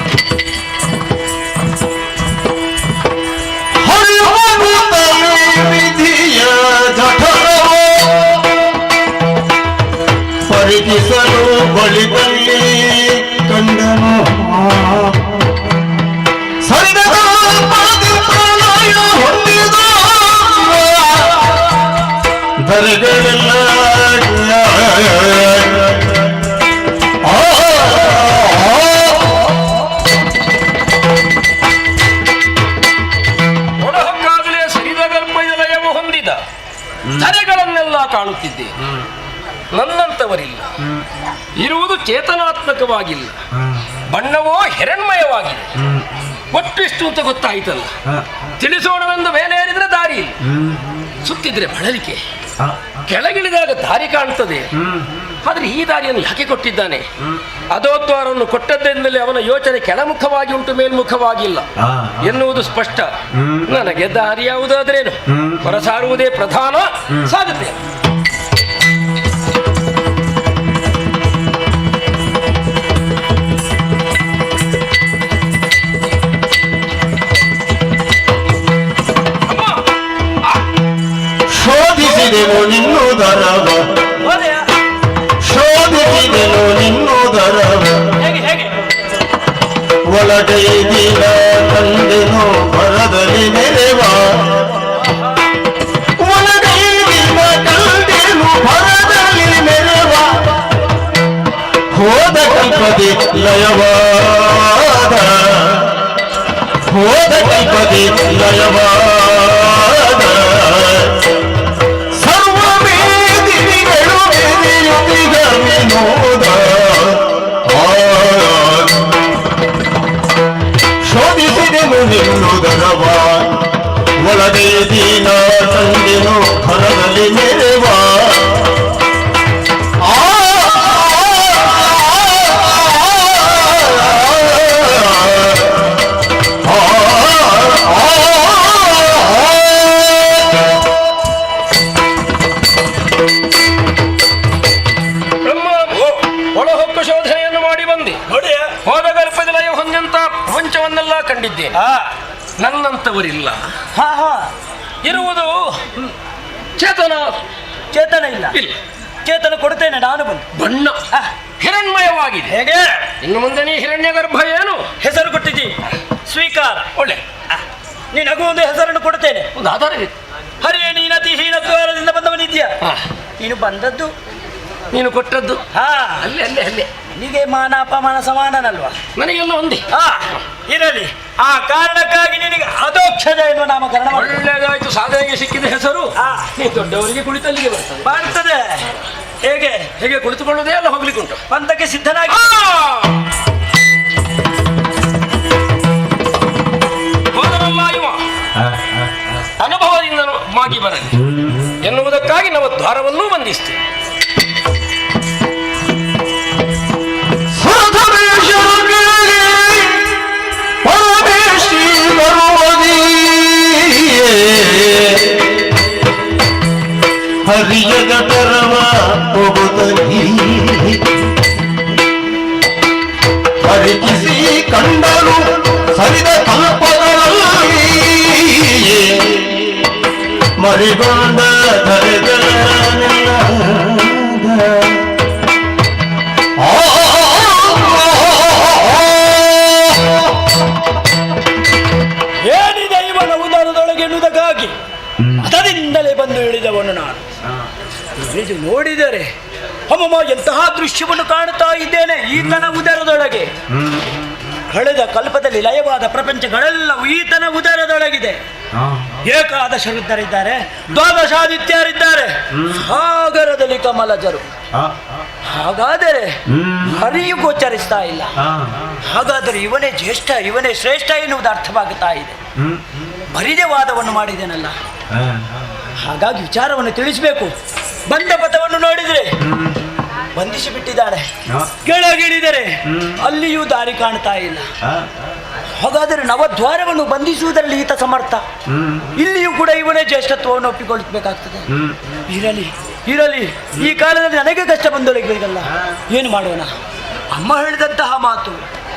[SPEAKER 4] ಪರಿಚಿಸಲು ಬಳಿದಲ್ಲಿ ಕಂಡನು ಸರಿದ ಪ್ರಲಯ ಹೊಂದಿದ ದರಗಳೆಲ್ಲ
[SPEAKER 5] ಒಳಹೊಕ್ಕಾಗಲೇ ಸರಿದ ಗರ್ಭದ ಲಯವು ಹೊಂದಿದ ಧರೆಗಳನ್ನೆಲ್ಲ ಕಾಣುತ್ತಿದ್ದೆ. ನನ್ನಂತವರಿಲ್ಲ, ಇರುವುದು ಚೇತನಾತ್ಮಕವಾಗಿಲ್ಲ, ಬಣ್ಣವೋ ಹಿರಣ್ಮಯವಾಗಿದೆ. ಒಟ್ಟಿಷ್ಟು ಅಂತ ಗೊತ್ತಾಯ್ತಲ್ಲ, ತಿಳಿಸೋಣವೆಂದು ಮೇಲೇರಿದ್ರೆ ದಾರಿ ಇಲ್ಲ, ಸುತ್ತಿದ್ರೆ ಬಳಲಿಕೆ, ಕೆಳಗಿಳಿದಾಗ ದಾರಿ ಕಾಣ್ತದೆ. ಆದ್ರೆ ಈ ದಾರಿಯನ್ನು ಯಾಕೆ ಕೊಟ್ಟಿದ್ದಾನೆ? ಅಧೋದ್ವಾರವನ್ನು ಕೊಟ್ಟದ್ದೆಂದಲೇ ಅವನ ಯೋಚನೆ ಕೆಳಮುಖವಾಗಿ ಉಂಟು, ಮೇಲ್ಮುಖವಾಗಿಲ್ಲ ಎನ್ನುವುದು ಸ್ಪಷ್ಟ. ನನಗೆ ದಾರಿ ಯಾವುದಾದ್ರೇನು, ಹೊರಸಾರುವುದೇ ಪ್ರಧಾನ. ಸಾಗುತ್ತೆ.
[SPEAKER 4] ಶೋಧಿಸಿದೆನು ನಿನ್ನುದರವ, ಶೋಧಿಸಿದೆನು ನಿನ್ನುದರವ, ಒಳಗೈದಿನ ಕಂಡೆನು ಬರದಲ್ಲಿ ನೆರೆವ, ಒಳಗೈದಿನ ಕಂಡೆನು ಬರದಲ್ಲಿ ನೆರೆವ, ಹೋದ ಕಲ್ಪದಿ ಲಯವಾದ, ಹೋದ ಕಲ್ಪದಿ ಲಯವಾದ, ಶೋಧಿಸಿದೆನು ನಿನ್ನುದರವ, ಒಳಗೆ ದೀನ ತಂದೆನು ಹೊರದಲ್ಲಿ ನೆರೆವ,
[SPEAKER 5] ಒಳಹೊಕ್ಕ ಶೋಧನೆಯನ್ನು ಮಾಡಿ ಬಂದೆ. ಹೋದ ಗರ್ಭದ ಲಯ ಹೊಂದಂತ ಪ್ರಪಂಚವನ್ನೆಲ್ಲ ಕಂಡಿದ್ದೇನೆ. ನನ್ನಂತವರಿಲ್ಲ, ಇರುವುದು ಚೇತನ.
[SPEAKER 6] ಚೇತನ ಇಲ್ಲ,
[SPEAKER 5] ಇಲ್ಲ.
[SPEAKER 6] ಚೇತನ ಕೊಡ್ತೇನೆ ನಾನು ಬಂದು.
[SPEAKER 5] ಬಣ್ಣ ಹಿರಣ್ಮಯವಾಗಿದೆ.
[SPEAKER 6] ಹೇಗೆ?
[SPEAKER 5] ಇನ್ನು ಮುಂದೆ ನೀ ಹಿರಣ್ಯ ಗರ್ಭ ಏನು
[SPEAKER 6] ಹೆಸರು ಕೊಟ್ಟಿದ್ದೀ, ಸ್ವೀಕಾರ.
[SPEAKER 5] ಒಳ್ಳೆ,
[SPEAKER 6] ನಿನಗೂ ಒಂದು ಹೆಸರನ್ನು ಕೊಡ್ತೇನೆ.
[SPEAKER 5] ಒಂದು ಆಧಾರ ಬೇಕು.
[SPEAKER 6] ಹರಿಯ ನೀನತಿ ಹೀನದ್ವಾರದಿಂದ ಬಂದವನಿದ್ಯಾ. ನೀನು ಬಂದದ್ದು,
[SPEAKER 5] ನೀನು ಕೊಟ್ಟದ್ದು ಅಲ್ಲೇ ಅಲ್ಲೇ ಅಲ್ಲೇ.
[SPEAKER 6] ನಿನಗೆ ಮಾನ ಅಪಮಾನ ಸಮಾನನಲ್ವಾ?
[SPEAKER 5] ನನಗೆಲ್ಲ ಒಂದೇ.
[SPEAKER 6] ಇರಲಿ, ಆ ಕಾರಣಕ್ಕಾಗಿ ನಿನಗೆ ಅಧೋಕ್ಷಜ ಎನ್ನುವ ನಾಮಕರಣ.
[SPEAKER 5] ಒಳ್ಳೆದಾಯ್ತು, ಸಾಧನೆಗೆ ಸಿಕ್ಕಿದ ಹೆಸರು. ನೀ ದೊಡ್ಡವರಿಗೆ ಕುಳಿತಲ್ಲಿಗೆ
[SPEAKER 6] ಬರ್ತದೆ. ಹೇಗೆ
[SPEAKER 5] ಹೇಗೆ ಕುಳಿತುಕೊಳ್ಳೋದೇ ಅಲ್ಲ, ಹೋಗ್ಲಿಕ್ಕುಂಟು.
[SPEAKER 6] ಪಂಥಕ್ಕೆ ಸಿದ್ಧನಾಗಿ
[SPEAKER 5] ಹೋದನಲ್ಲ ಇವ ಅನುಭವದಿಂದ ಮಾಗಿ ಬರಲಿ ಎನ್ನುವುದಕ್ಕಾಗಿ ನಾವು ದ್ವಾರವನ್ನೂ ಬಂಧಿಸ್ತೇವೆ.
[SPEAKER 4] ಪರಮೇಶ್ವರಿ ಬರುವುದೇ ಹರಿದ ಕಲ್ಪಗಳಲ್ಲಿ ಮರಿಗೊಂಡ ಧರೆಗಳ
[SPEAKER 6] ಏನಿದೆ ಇವನ ಉದರದೊಳಗೆ ಎನ್ನುವುದಕ್ಕಾಗಿ ಅದರಿಂದಲೇ ಬಂದು ಇಳಿದವನು ನಾನು. ಇದು ನೋಡಿದರೆ ಅಮ್ಮಮ್ಮ ಎಂತಹ ದೃಶ್ಯವನ್ನು ಕಾಣುತ್ತಾ ಇದ್ದೇನೆ ಈತನ ಉದರದೊಳಗೆ. ಕಳೆದ ಕಲ್ಪದಲ್ಲಿ ಲಯವಾದ ಪ್ರಪಂಚಗಳೆಲ್ಲವೂ ಈತನ ಉದರದೊಳಗಿದೆ. ಏಕಾದಶರಿದ್ದಾರೆ, ದ್ವಾದಶಾದಿತ್ಯರಿದ್ದಾರೆ, ಸಾಗರದಲ್ಲಿ ಕಮಲಜರು. ಹಾಗಾದರೆ ಹರಿಯು ಗೋಚರಿಸ್ತಾ ಇಲ್ಲ. ಹಾಗಾದರೆ ಇವನೇ ಜ್ಯೇಷ್ಠ, ಇವನೇ ಶ್ರೇಷ್ಠ ಎನ್ನುವುದು ಅರ್ಥವಾಗುತ್ತಾ ಇದೆ. ಬರಿದೆ ವಾದವನ್ನು ಮಾಡಿದ್ದೇನಲ್ಲ, ಹಾಗಾಗಿ ವಿಚಾರವನ್ನು ತಿಳಿಸಬೇಕು. ಬಂದ ಪಥವನ್ನು ನೋಡಿದರೆ ಬಂಧಿಸಿ ಬಿಟ್ಟಿದ್ದಾರೆ, ಕೆಳಗಿಳಿದರೆ ಅಲ್ಲಿಯೂ ದಾರಿ ಕಾಣ್ತಾ ಇಲ್ಲ. ಹಾಗಾದರೆ ನವದ್ವಾರವನ್ನು ಬಂಧಿಸುವುದರಲ್ಲಿ ಈತ ಸಮರ್ಥ, ಇಲ್ಲಿಯೂ ಕೂಡ ಇವನೇ ಜ್ಯೇಷ್ಠತ್ವವನ್ನು ಒಪ್ಪಿಕೊಳ್ಳಬೇಕಾಗ್ತದೆ. ಇರಲಿ ಇರಲಿ, ಈ ಕಾಲದಲ್ಲಿ ನನಗೆ ಕಷ್ಟ ಬಂದೊಳಗಿರಲ್ಲ, ಏನು ಮಾಡೋಣ? ಅಮ್ಮ ಹೇಳಿದಂತಹ ಮಾತು,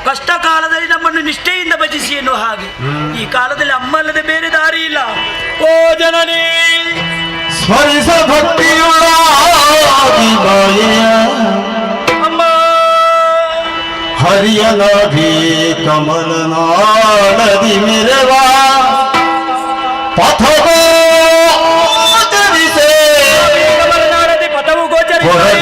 [SPEAKER 6] ಕಷ್ಟ ಕಾಲದಲ್ಲಿ ನಮ್ಮನ್ನು ನಿಷ್ಠೆಯಿಂದ ಭಜಿಸಿ ಎನ್ನುವ ಹಾಗೆ ಈ ಕಾಲದಲ್ಲಿ ಅಮ್ಮ ಅಲ್ಲದೆ ಬೇರೆ ದಾರಿ ಇಲ್ಲ. ಓ ಜನನಿ
[SPEAKER 4] ಸ್ಮರಿಸ ಭಕ್ತಿಯುಳ್ಳ
[SPEAKER 6] ಅಮ್ಮ,
[SPEAKER 4] ಹರಿಯನಾಭಿ ಕಮಲನಾಳದಿ ಮಿರವ ಪಥವೋ ಚರಿಸೆ
[SPEAKER 6] ಕಮಲನಾಳದಿ ಪಥವು ಗೋಚರಿಸಿದೆ.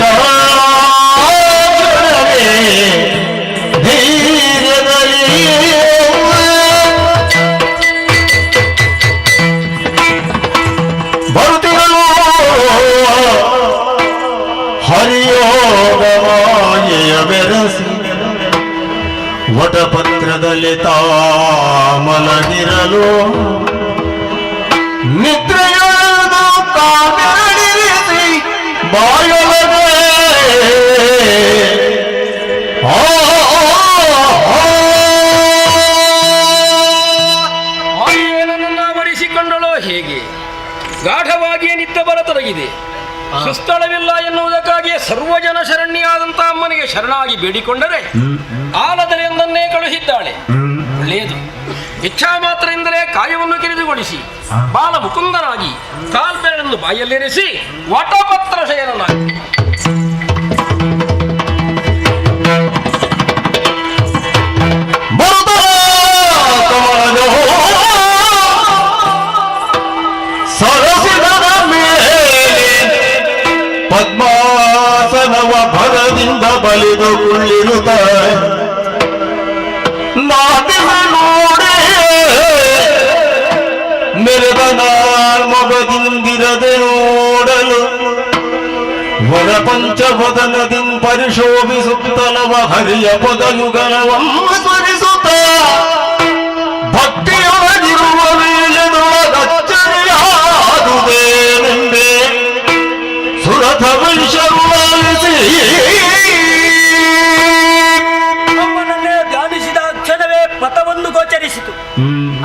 [SPEAKER 4] ಹರಿಯೋಗಮಾಯೆಯ ಬೆರಸಿ ವಟಪತ್ರದಲ್ಲಿ ತಾಮಲಗಿರಲು ನಿದ್ರೆಯೊಳದು ಕಾಮಿರಳಿರಿಸಿ ಬಾಯೊಳಗೆ
[SPEAKER 5] ಏನನ್ನ ವರಿಸಿಕೊಂಡಳೋ ಹೇಗೆ ಗಾಢವಾಗಿಯೇ ನಿದ್ದೆ ಬರತೊಡಗಿದೆ. ಸುಸ್ಥಳವಿಲ್ಲ ಎನ್ನುವುದಕ್ಕಾಗಿಯೇ ಸರ್ವಜನ ಶರಣ್ಯಾದಂತಹ ಅಮ್ಮನಿಗೆ ಶರಣಾಗಿ ಬೇಡಿಕೊಂಡರೆ ಆಲದರೆಯೊಂದನ್ನೇ ಕಳುಹಿದ್ದಾಳೆ. ಒಳ್ಳೆಯದು. ಇಚ್ಛಾ ಮಾತ್ರದಿಂದಲೇ ಕಾಯವನ್ನು ಕಿರಿದುಗೊಳಿಸಿ ಬಾಲ ಮುಕುಂದನಾಗಿ ಕಾಲ್ಬೆರಳನ್ನು ಬಾಯಲ್ಲಿರಿಸಿ ವಟಪತ್ರ ಶಯನನಾಗಿ
[SPEAKER 4] ಪದ್ಮಾಸನವ ಭರದಿಂದ ಬಲಿದು ಕುಳ್ಳಿರುತ್ತಾರೆ. ನಾಟಿಸ ನೋಡೇ ಮೆರೆದ ಮೊಗದಿಂದಿರದೆ ನೋಡಲು ವರ ಪಂಚವದನದಿಂ ಪರಿಶೋಭಿಸುತ್ತಲವ ಹರಿಯ ಪದಯುಗಲವಮ್ಮ ಸ್ಮರಿಸುತ್ತ ಭಕ್ತಿಯೊಳಗಿರುವ ವೇಳೆದೊಳಗಚ್ಚರಿಯಾದುದೇನೆಂದೇ ಸುರಥ ವಂಶರುಳಿಸಿ
[SPEAKER 6] ಅಮ್ಮನನ್ನೇ ಧ್ಯಾನಿಸಿದ ಕ್ಷಣವೇ ಪಥವೊಂದು ಗೋಚರಿಸಿತು.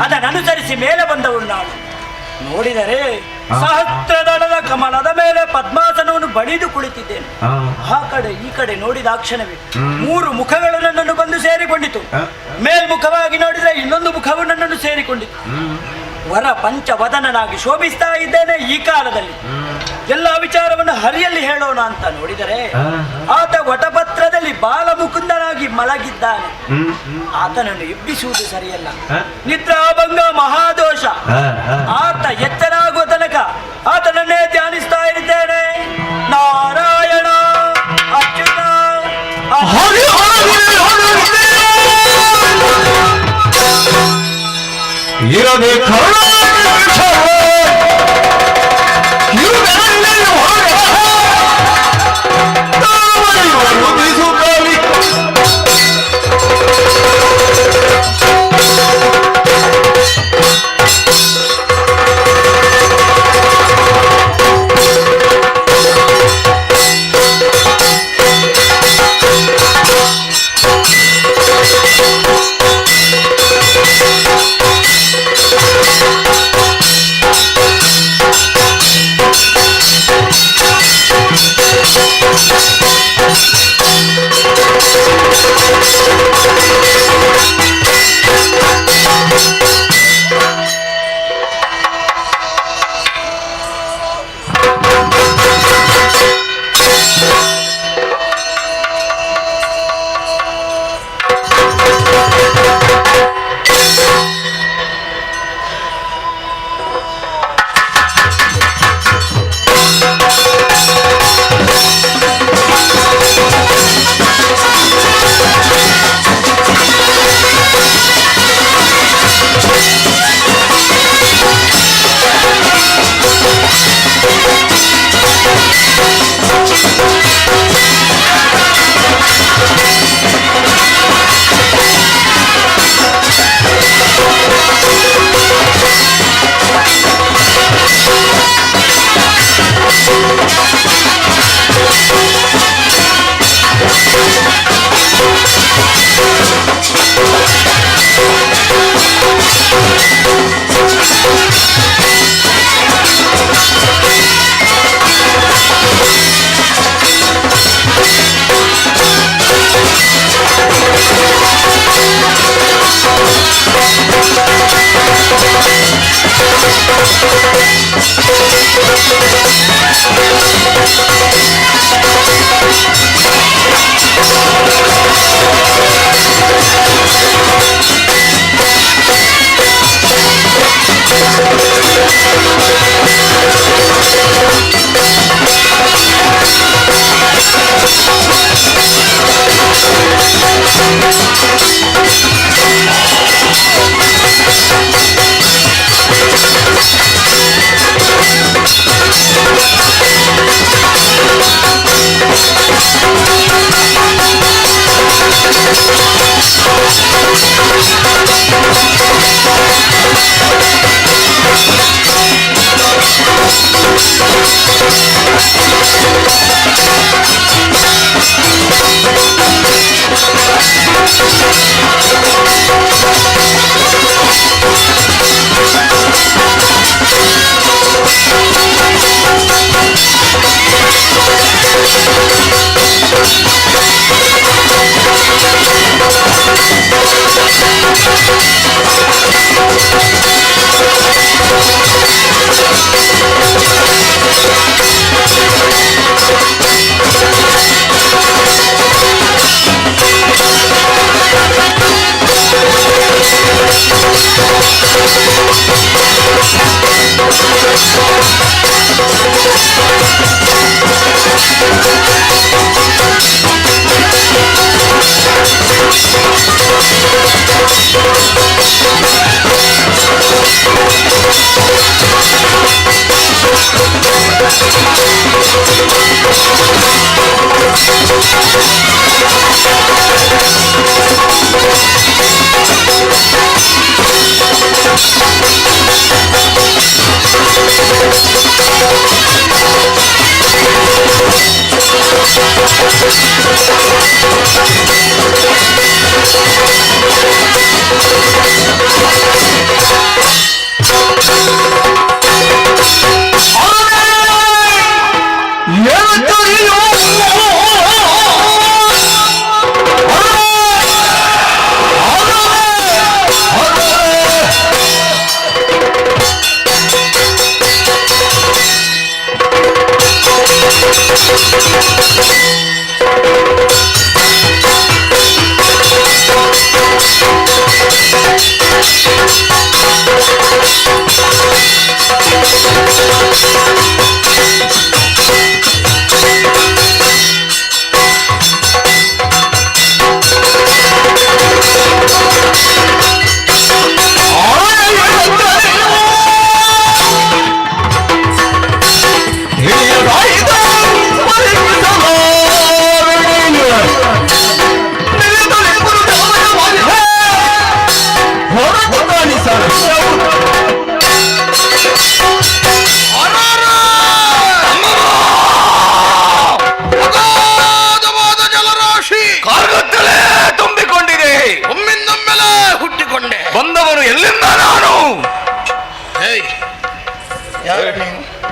[SPEAKER 6] ಅದನ್ನನುಸರಿಸಿ ಮೇಲೆ ಬಂದವಳು ನಾನು. ನೋಡಿದರೆ ಸಹಸ್ರದಳದ ಕಮಲದ ಮೇಲೆ ಪದ್ಮಾಸನವನ್ನು ಬಳಿದು ಕುಳಿತಿದ್ದೇನೆ. ಆ ಕಡೆ ಈ ಕಡೆ ನೋಡಿದ ಕ್ಷಣವೇ 3 ಮುಖಗಳು ನನ್ನನ್ನು ಬಂದು ಸೇರಿಕೊಂಡಿತು. ಮೇಲ್ಮುಖವಾಗಿ ನೋಡಿದರೆ ಇನ್ನೊಂದು ಮುಖವು ನನ್ನನ್ನು ಸೇರಿಕೊಂಡಿತು. ವರ ಪಂಚವದನನಾಗಿ ಶೋಭಿಸ್ತಾ ಇದ್ದೇನೆ. ಈ ಕಾಲದಲ್ಲಿ ಎಲ್ಲ ವಿಚಾರವನ್ನು ಹರಿಯಲ್ಲಿ ಹೇಳೋಣ ಅಂತ ನೋಡಿದರೆ ಆತ ವಟಪತ್ರದಲ್ಲಿ ಬಾಲಮುಕುಂದನಾಗಿ ಮಲಗಿದ್ದಾನೆ. ಆತನನ್ನು ಎಬ್ಬಿಸುವುದು ಸರಿಯಲ್ಲ, ನಿದ್ರಾಭಂಗ ಮಹಾದೋಷ. ಆತ ಎಚ್ಚರಾಗುವ ತನಕ ಆತನನ್ನೇ ಧ್ಯಾನಿಸ್ತಾ ಇದ್ದೇನೆ. ನಾರಾಯಣ ಅಚ್ಯುತ
[SPEAKER 4] ಇರದೆ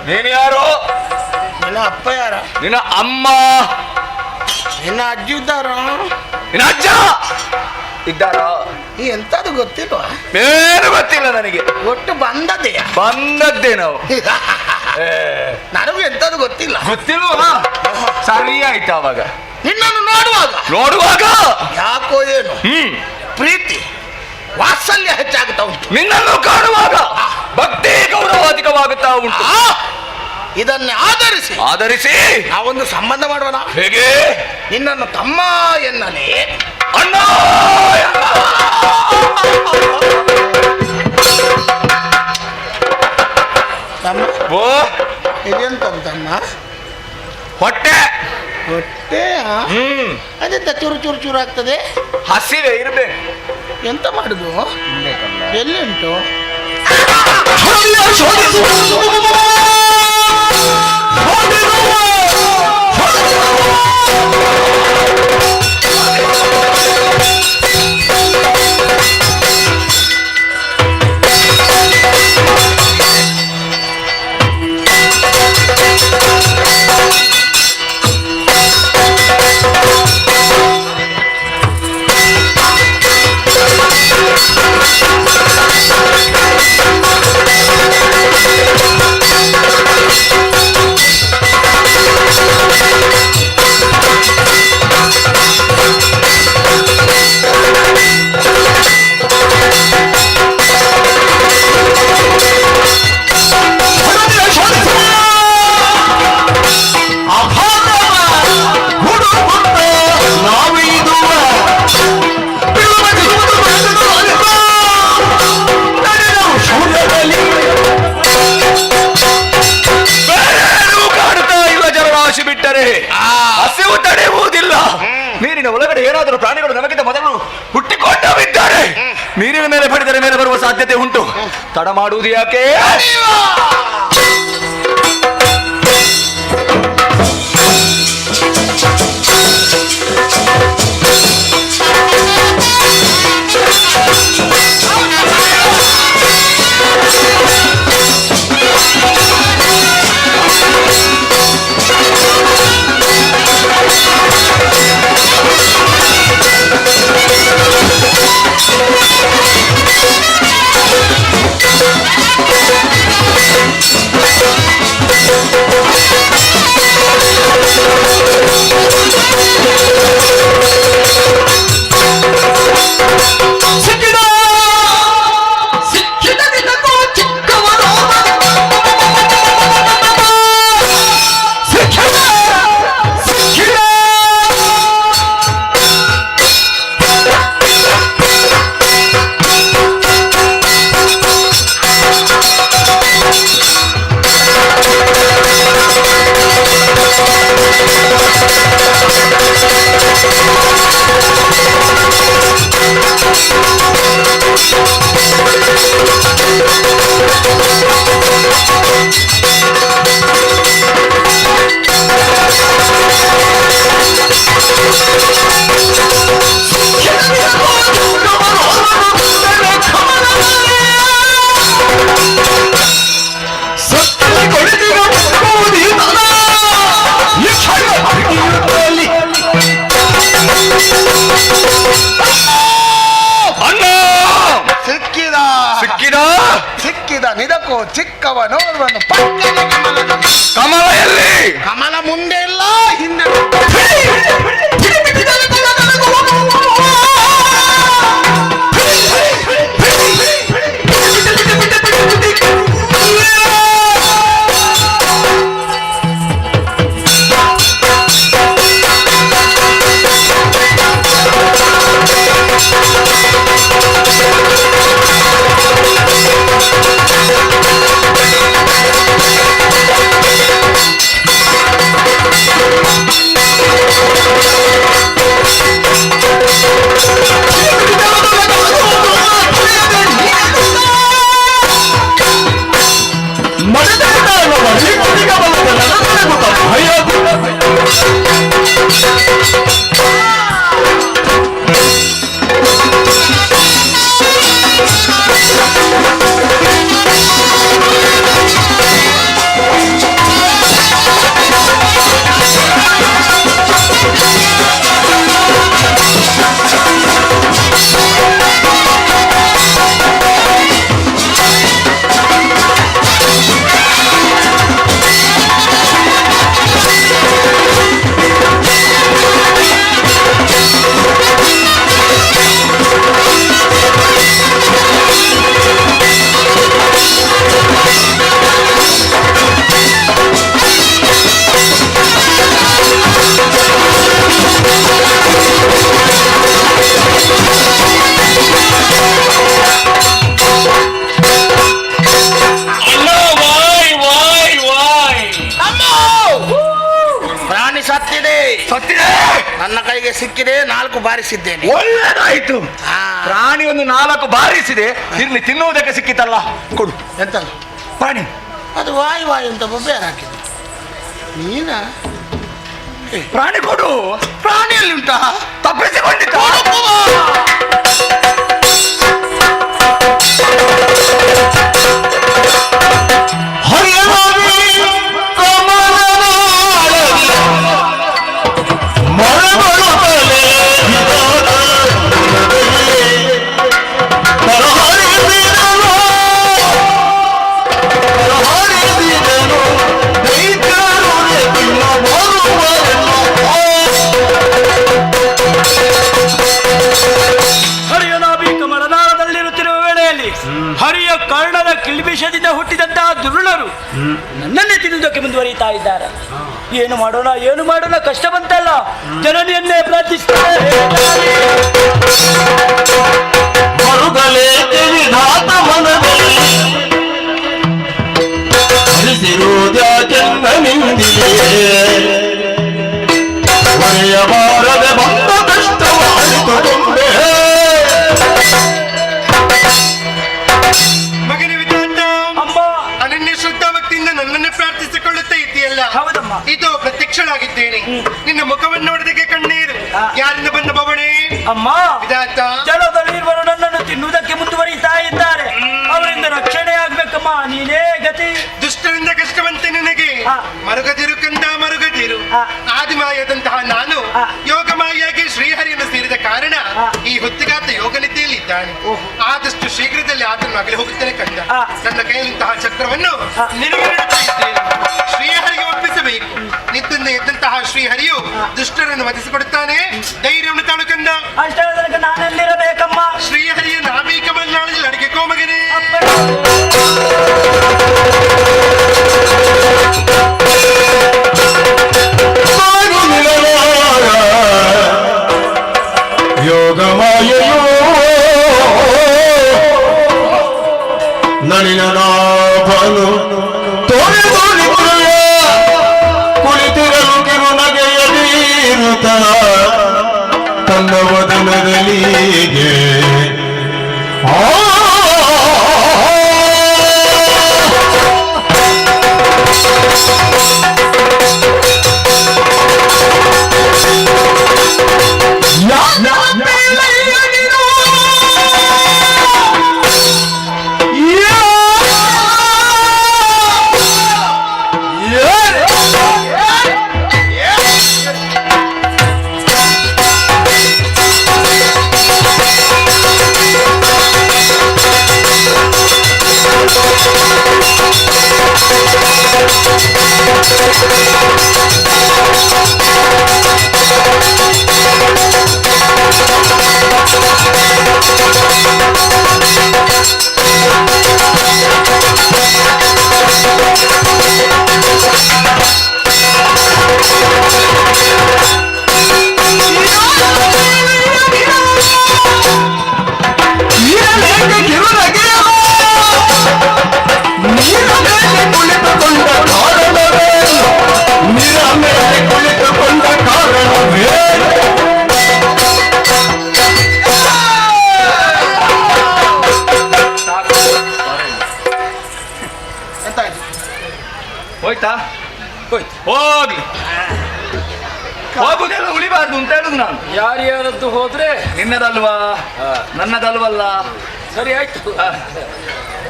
[SPEAKER 4] ನೀನು ಯಾರು?
[SPEAKER 9] ನಿನ್ನ ಅಪ್ಪ ಯಾರ?
[SPEAKER 4] ನಿನ್ನ ಅಮ್ಮ.
[SPEAKER 9] ನಿನ್ನ ಅಜ್ಜಿ ಇದ್ದಾರ?
[SPEAKER 4] ನಿನ್ನ ಅಜ್ಜ ಇದ್ದಾರ?
[SPEAKER 9] ಈ ಎಂತದು ಗೊತ್ತಿಲ್ವಾ?
[SPEAKER 4] ಏನು ಗೊತ್ತಿಲ್ಲ ನನಗೆ.
[SPEAKER 9] ಒಟ್ಟು
[SPEAKER 4] ಬಂದದ್ದೇ ನಾವು.
[SPEAKER 9] ನನಗೂ ಎಂತದು ಗೊತ್ತಿಲ್ಲ.
[SPEAKER 4] ಗೊತ್ತಿಲ್ವಾ? ಸರಿ ಆಯ್ತು. ಅವಾಗ
[SPEAKER 9] ನಿನ್ನನ್ನು
[SPEAKER 4] ನೋಡುವಾಗ
[SPEAKER 9] ಯಾಕೋ ಏನು ಪ್ರೀತಿ ವಾತ್ಸಲ್ಯ ಹೆಚ್ಚಾಗುತ್ತಾ ಉಂಟು.
[SPEAKER 4] ನಿನ್ನನ್ನು ಕಾಣುವಾಗ ಭಕ್ತಿ ಗೌರವಾಧಿಕವಾಗುತ್ತಾ ಉಂಟು.
[SPEAKER 9] ಇದನ್ನೇ ಆಧರಿಸಿ ನಾವೊಂದು ಸಂಬಂಧ ಮಾಡೋಣ.
[SPEAKER 4] ಹೇಗೆ?
[SPEAKER 9] ನಿನ್ನನ್ನು ತಮ್ಮ ಎನ್ನಲೇ
[SPEAKER 4] ಅಣ್ಣ.
[SPEAKER 9] ತಮ್ಮ
[SPEAKER 4] ಓ
[SPEAKER 9] ಇದೆಂತಮ್ಮ?
[SPEAKER 4] ಹೊಟ್ಟೆ
[SPEAKER 9] ಅದೆಂತ ಚೂರು ಚೂರು ಚೂರು ಆಗ್ತದೆ.
[SPEAKER 4] ಹಸಿವೆ ಇರ್ಬೇಕು.
[SPEAKER 9] ಎಂತ ಮಾಡುದು? ಎಲ್ಲಿಂಟು?
[SPEAKER 4] ನೀರಿನ ಮೇಲೆ ಪಡೆದರೆ ಮೇಲೆ ಬರುವ ಸಾಧ್ಯತೆ ಉಂಟು. ತಡ ಮಾಡುವುದು ಯಾಕೆ?
[SPEAKER 9] ಸಿಕ್ಕಿದ ನಿದಕ್ಕೂ ಚಿಕ್ಕವನೋರ್ವನು
[SPEAKER 4] ಕಮಲ ಎಲ್ಲಿ?
[SPEAKER 9] ಕಮಲ ಮುಂದೆ ಇಲ್ಲ ಹಿಂದೆ. ನನ್ನ ಕೈಗೆ ಸಿಕ್ಕಿದೆ, 4 ಬಾರಿಸಿದ್ದೇನೆ.
[SPEAKER 4] ಒಳ್ಳೆದಾಯ್ತು. ಪ್ರಾಣಿ ಒಂದು 4 ಬಾರಿಸಿದೆ, ಇರ್ಲಿ ತಿನ್ನುವುದಕ್ಕೆ ಸಿಕ್ಕಿತಲ್ಲ. ಕೊಡು.
[SPEAKER 9] ಎಂತ
[SPEAKER 4] ಪ್ರಾಣಿ
[SPEAKER 9] ಅದು ವಾಯು ವಾಯು ಅಂತ ಬೇರೆ ಹಾಕಿದೆ. ನೀನ
[SPEAKER 4] ಪ್ರಾಣಿ ಕೊಡು.
[SPEAKER 9] ಪ್ರಾಣಿಯಲ್ಲಿ ಉಂಟಾ?
[SPEAKER 4] ತಪ್ಪಿಸಿಕೊಂಡಿದ್ದ.
[SPEAKER 6] ಹರಿಯ ಕರ್ಣದ ಕಿಲ್ಬಿಷದಿಂದ ಹುಟ್ಟಿದಂತಹ ದುರುಳರು ನನ್ನನ್ನೇ ತಿನ್ನುವುದಕ್ಕೆ ಮುಂದುವರಿಯುತ್ತಾ ಇದ್ದಾರೆ. ಏನು ಮಾಡೋಣ ಕಷ್ಟ ಬಂತಲ್ಲ, ಜನನಿಯನ್ನೇ ಪ್ರಾರ್ಥಿಸುತ್ತಾರೆ.
[SPEAKER 8] ಮುಖವನ್ನು ನೋಡಿದಕ್ಕೆ ಕಣ್ಣೀರು. ಯಾರಿಂದ ಬಂದ ಬವಣೆ?
[SPEAKER 6] ಅಮ್ಮ,
[SPEAKER 8] ವಿಧಾತ
[SPEAKER 6] ಜಲದಲ್ಲಿರುವರು ನನ್ನನ್ನು ತಿನ್ನುವುದಕ್ಕೆ ಮುಂದುವರಿತಾ ಇದ್ದಾರೆ. ಅವರಿಂದ ರಕ್ಷಣೆ ಆಗ್ಬೇಕಮ್ಮ, ನೀನೇ ಗತಿ.
[SPEAKER 8] ದುಷ್ಟರಿಂದ ಕಷ್ಟವಂತೆ ನಿನಗೆ ಮರುಗದಿರು ಕಂದ ಮರುಗದಿರು. ಆದಿಮಾಯದಂತಹ ನಾನು ಯೋಗಮಾಯಾಗಿ ಶ್ರೀಹರಿಯನ್ನು ಸೇರಿದ ಕಾರಣ ಈ ಹೊತ್ತಿಗಾತ ಯೋಗ ನಿದ್ದೆಯಲ್ಲಿ ಇದ್ದಾನೆ. ಆದಷ್ಟು ಶೀಘ್ರದಲ್ಲಿ ಆತನು ಆಗಲಿ ಹೋಗುತ್ತೇನೆ ಕಂದ. ನನ್ನ ಕೈಯಲ್ಲಿಂತಹ ಚಕ್ರವನ್ನು ನಿನಗೆ ನೀಡುತ್ತಾ ಇದ್ದೇನೆ. ಶ್ರೀಹರಿಗೆ ಒಪ್ಪಿಸಬೇಕು. ನಿದ್ದಿಂದ ಎದ್ದಂತಹ ಶ್ರೀಹರಿಯು ದುಷ್ಟರನ್ನು ವಧಿಸಿಕೊಡುತ್ತಾನೆ. ಧೈರ್ಯವನ್ನು ತಾಳು ಕಂದ.
[SPEAKER 6] ಅಷ್ಟರ ತನಕ ನಾನೆಲ್ಲಿರಬೇಕಮ್ಮ?
[SPEAKER 8] ಶ್ರೀಹರಿಯ ನಾಭೀಕ ಮಲ್ನಾಳದಲ್ಲಿ ಅಡಿಗೆ ಕೋಮಗನೇ.
[SPEAKER 10] ಯೋಗಮಾಯೆಯೋ ನಳಿನ ನಾಭನು ತೋರಿದೋಳಿ ಕುಳಿತಿರಲು ಕಿರು ನಗೆಯದಿರುತ್ತ ತನ್ನ ವದನದಲ್ಲಿಗೆ
[SPEAKER 4] ಹೋಯ್ತಾ? ಹೋಗ್ಲಿ, ಹೋಗುದೆಲ್ಲ ಉಳಿಬಾರ್ದು ಅಂತ ಹೇಳುದು ನಾನು.
[SPEAKER 5] ಯಾರ್ಯಾರದ್ದು ಹೋದ್ರೆ
[SPEAKER 4] ನಿನ್ನದಲ್ವಾ, ನನ್ನದಲ್ವಲ್ಲ.
[SPEAKER 5] ಸರಿ ಆಯ್ತು.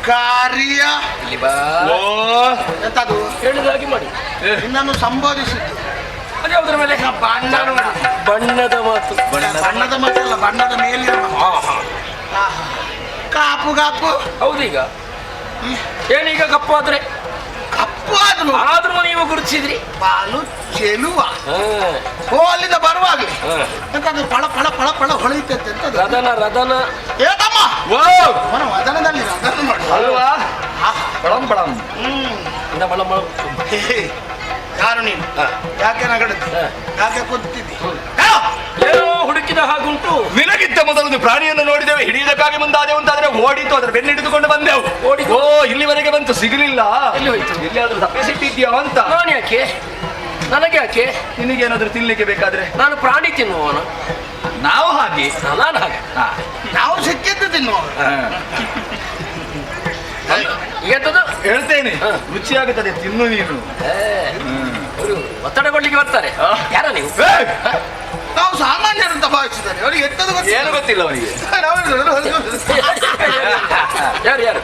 [SPEAKER 9] ಕಾರ್ಯ
[SPEAKER 5] ಇಲ್ಲಿ ಬಾ.
[SPEAKER 4] ಓ
[SPEAKER 9] ಎಂತದು
[SPEAKER 5] ಹೇಳಿದಾಗಿ ಮಾಡಿ.
[SPEAKER 9] ನಿನ್ನನ್ನು ಸಂಬೋಧಿಸಿದ್ದು
[SPEAKER 5] ಅದು ಯಾವುದರ ಮೇಲೆ?
[SPEAKER 9] ಬಣ್ಣ ನೋಡಿ.
[SPEAKER 5] ಬಣ್ಣದ ಮಾತು.
[SPEAKER 9] ಬಣ್ಣದ ಮಾತಲ್ಲ, ಬಣ್ಣದ ಮೇಲಿನ ಮಾತು. ಕಾಪು ಕಾಪು.
[SPEAKER 5] ಹೌದೀಗ ಏನೀಗ ಕಪ್ಪು ಆದ್ರೆ?
[SPEAKER 9] ಕಪ್ಪು
[SPEAKER 5] ಆದ್ರೂ ನೀವು ಗುರುತಿಸಿದ್ರಿ.
[SPEAKER 9] ಬಾಲು ಚೆಲುವ ಅಲ್ಲಿಂದ ಬರುವಾಗಲೇ ಎಂತದು ಪಳ ಪಳ ಪಳ ಪಳ ಹೊಳೆಯುತ್ತೆ.
[SPEAKER 5] ರದನ ರದನ
[SPEAKER 9] ಏತಮ್ಮ ವದನದಲ್ಲಿ ರದನ ಮಾಡು
[SPEAKER 4] ಅಲ್ವಾ? ಬಳಂ ಬಳಂ.
[SPEAKER 5] ಬಳ ಬಳ.
[SPEAKER 9] ಯಾರು ನೀನು? ಯಾಕೆ ನಗಡುತ್ತಿ? ಯಾಕೆ ಕೂತಿದ್ದಿ?
[SPEAKER 5] ಏನೋ ಹುಡುಕಿದ ಹಾಗುಂಟು.
[SPEAKER 4] ನಿನಗಿಂತ ಮೊದಲೊಂದು ಪ್ರಾಣಿಯನ್ನು ನೋಡಿದೆವು, ಹಿಡಿಯುವುದಕ್ಕಾಗಿ ಮುಂದಾದೆವು ಅಂತಾದ್ರೆ ಓಡಿತು, ಅದರ ಬೆನ್ನಿಡಿದುಕೊಂಡು ಬಂದೆವು. ಓ ಇಲ್ಲಿವರೆಗೆ ಬಂತು, ಸಿಗಲಿಲ್ಲ. ಎಲ್ಲಿ ಹೋಯ್ತು? ಎಲ್ಲಿಯಾದ್ರೂ ತಪ್ಪಿಸಿಟ್ಟಿದ್ಯಾ ಅಂತ.
[SPEAKER 5] ನಾನು ಯಾಕೆ? ನನಗೆ ಯಾಕೆ?
[SPEAKER 4] ನಿನಗೇನಾದ್ರೂ ತಿನ್ಲಿಕ್ಕೆ ಬೇಕಾದ್ರೆ?
[SPEAKER 5] ನಾನು ಪ್ರಾಣಿ ತಿನ್ನುವವನು.
[SPEAKER 4] ನಾವು ಹಾಗೆ.
[SPEAKER 5] ನಾನು ಹಾಗೆ.
[SPEAKER 9] ನಾವು ಸಿಕ್ಕಿದ್ದು ತಿನ್ನುವ.
[SPEAKER 5] ಎಂತದ್ದು
[SPEAKER 4] ಹೇಳ್ತೇನೆ, ರುಚಿಯಾಗುತ್ತದೆ, ತಿನ್ನು ನೀನು.
[SPEAKER 5] ಒತ್ತಡಗೊಳ್ಳಿಗೆ ಬರ್ತಾರೆ. ಯಾರ ನೀವು?
[SPEAKER 9] ನಾವು ಸಾಮಾನ್ಯರಂತ ಭಾವಿಸಿದ್ದಾರೆ. ಅವರಿಗೆ ಎಂತದ್ದು
[SPEAKER 4] ಏನು ಗೊತ್ತಿಲ್ಲ ಅವನಿಗೆ.
[SPEAKER 5] ಯಾರು ಯಾರು?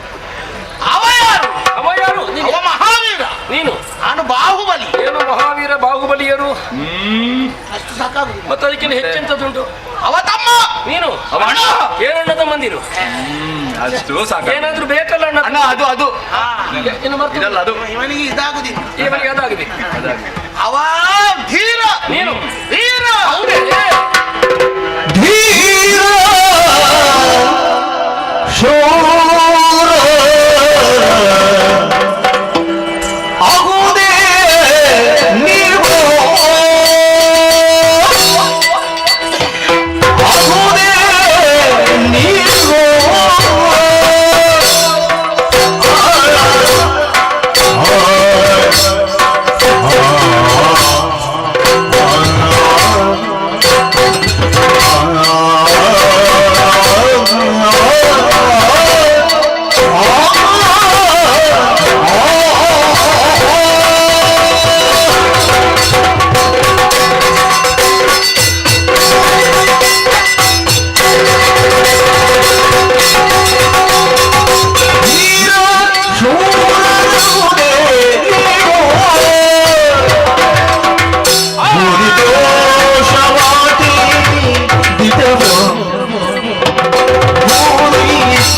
[SPEAKER 9] ಅವ ಯಾರು?
[SPEAKER 5] ಅವ ಯಾರು?
[SPEAKER 9] ಅವ ಮಹಾವೀರ.
[SPEAKER 5] ನೀನು?
[SPEAKER 9] ನಾನು ಬಾಹುಬಲಿ.
[SPEAKER 5] ಏನು ಮಹಾವೀರ ಬಾಹುಬಲಿಯರು?
[SPEAKER 9] ಅಷ್ಟು ಸಾಕಾಗುದಿಲ್ಲ.
[SPEAKER 5] ಮತ್ತೆ ಅದಕ್ಕಿಂತ ಹೆಚ್ಚೆಂತದುಂಟು?
[SPEAKER 9] ಅವ ತಮ್ಮ.
[SPEAKER 5] ನೀನು? ಏನಣ್ಣ ತಮ್ಮಂದಿರು?
[SPEAKER 4] ಅಷ್ಟು ಸಾಕು.
[SPEAKER 5] ಏನಾದ್ರೂ ಬೇಕಲ್ಲ ಅಣ್ಣ?
[SPEAKER 4] ಅಣ್ಣ ಅದು ಅದು
[SPEAKER 5] ಇನ್ನು ಬರ್ತಿಲ್ಲ.
[SPEAKER 4] ಅದು
[SPEAKER 9] ಇವನಿಗೆ ಇದಾಗುದಿಲ್ಲ.
[SPEAKER 5] ಇವನಿಗೆ ಅದಾಗಬೇಕು.
[SPEAKER 9] ಅವ ಧೀರ.
[SPEAKER 5] ನೀನು?
[SPEAKER 9] ವೀರ.
[SPEAKER 5] ಹೌದೇ?
[SPEAKER 10] ಧೀರ ಶೂರ ಆಗುವುದೇ ನೀವು, ಆಗುವುದೇ ನೀವು.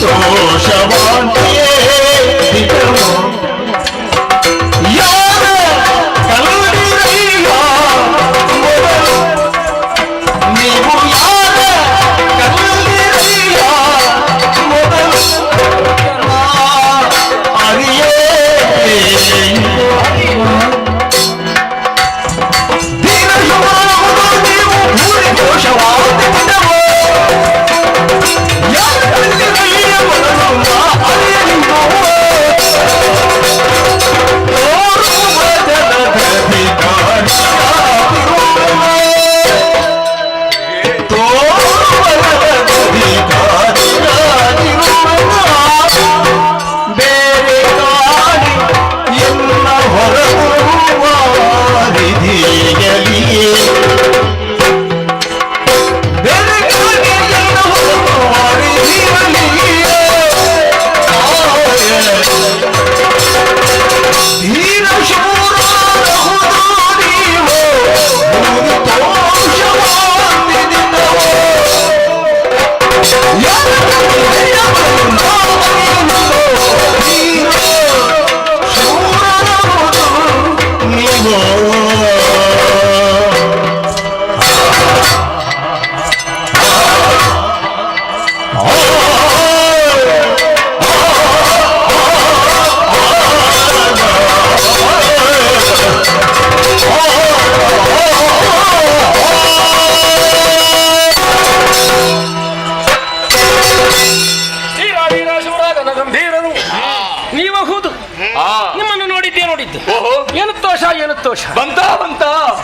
[SPEAKER 10] ಸಂತೋಷವಾಂತಿಯೇ ಹಿತವೋ ಯಾರ ಕಲ್ಲುಡಿರಯ್ಯ ಮೊದಲು ನೀವು ಯಾರ ಕಲ್ಲುಡಿರಯ್ಯ ಮೊದಲು ಅರಿಯೇ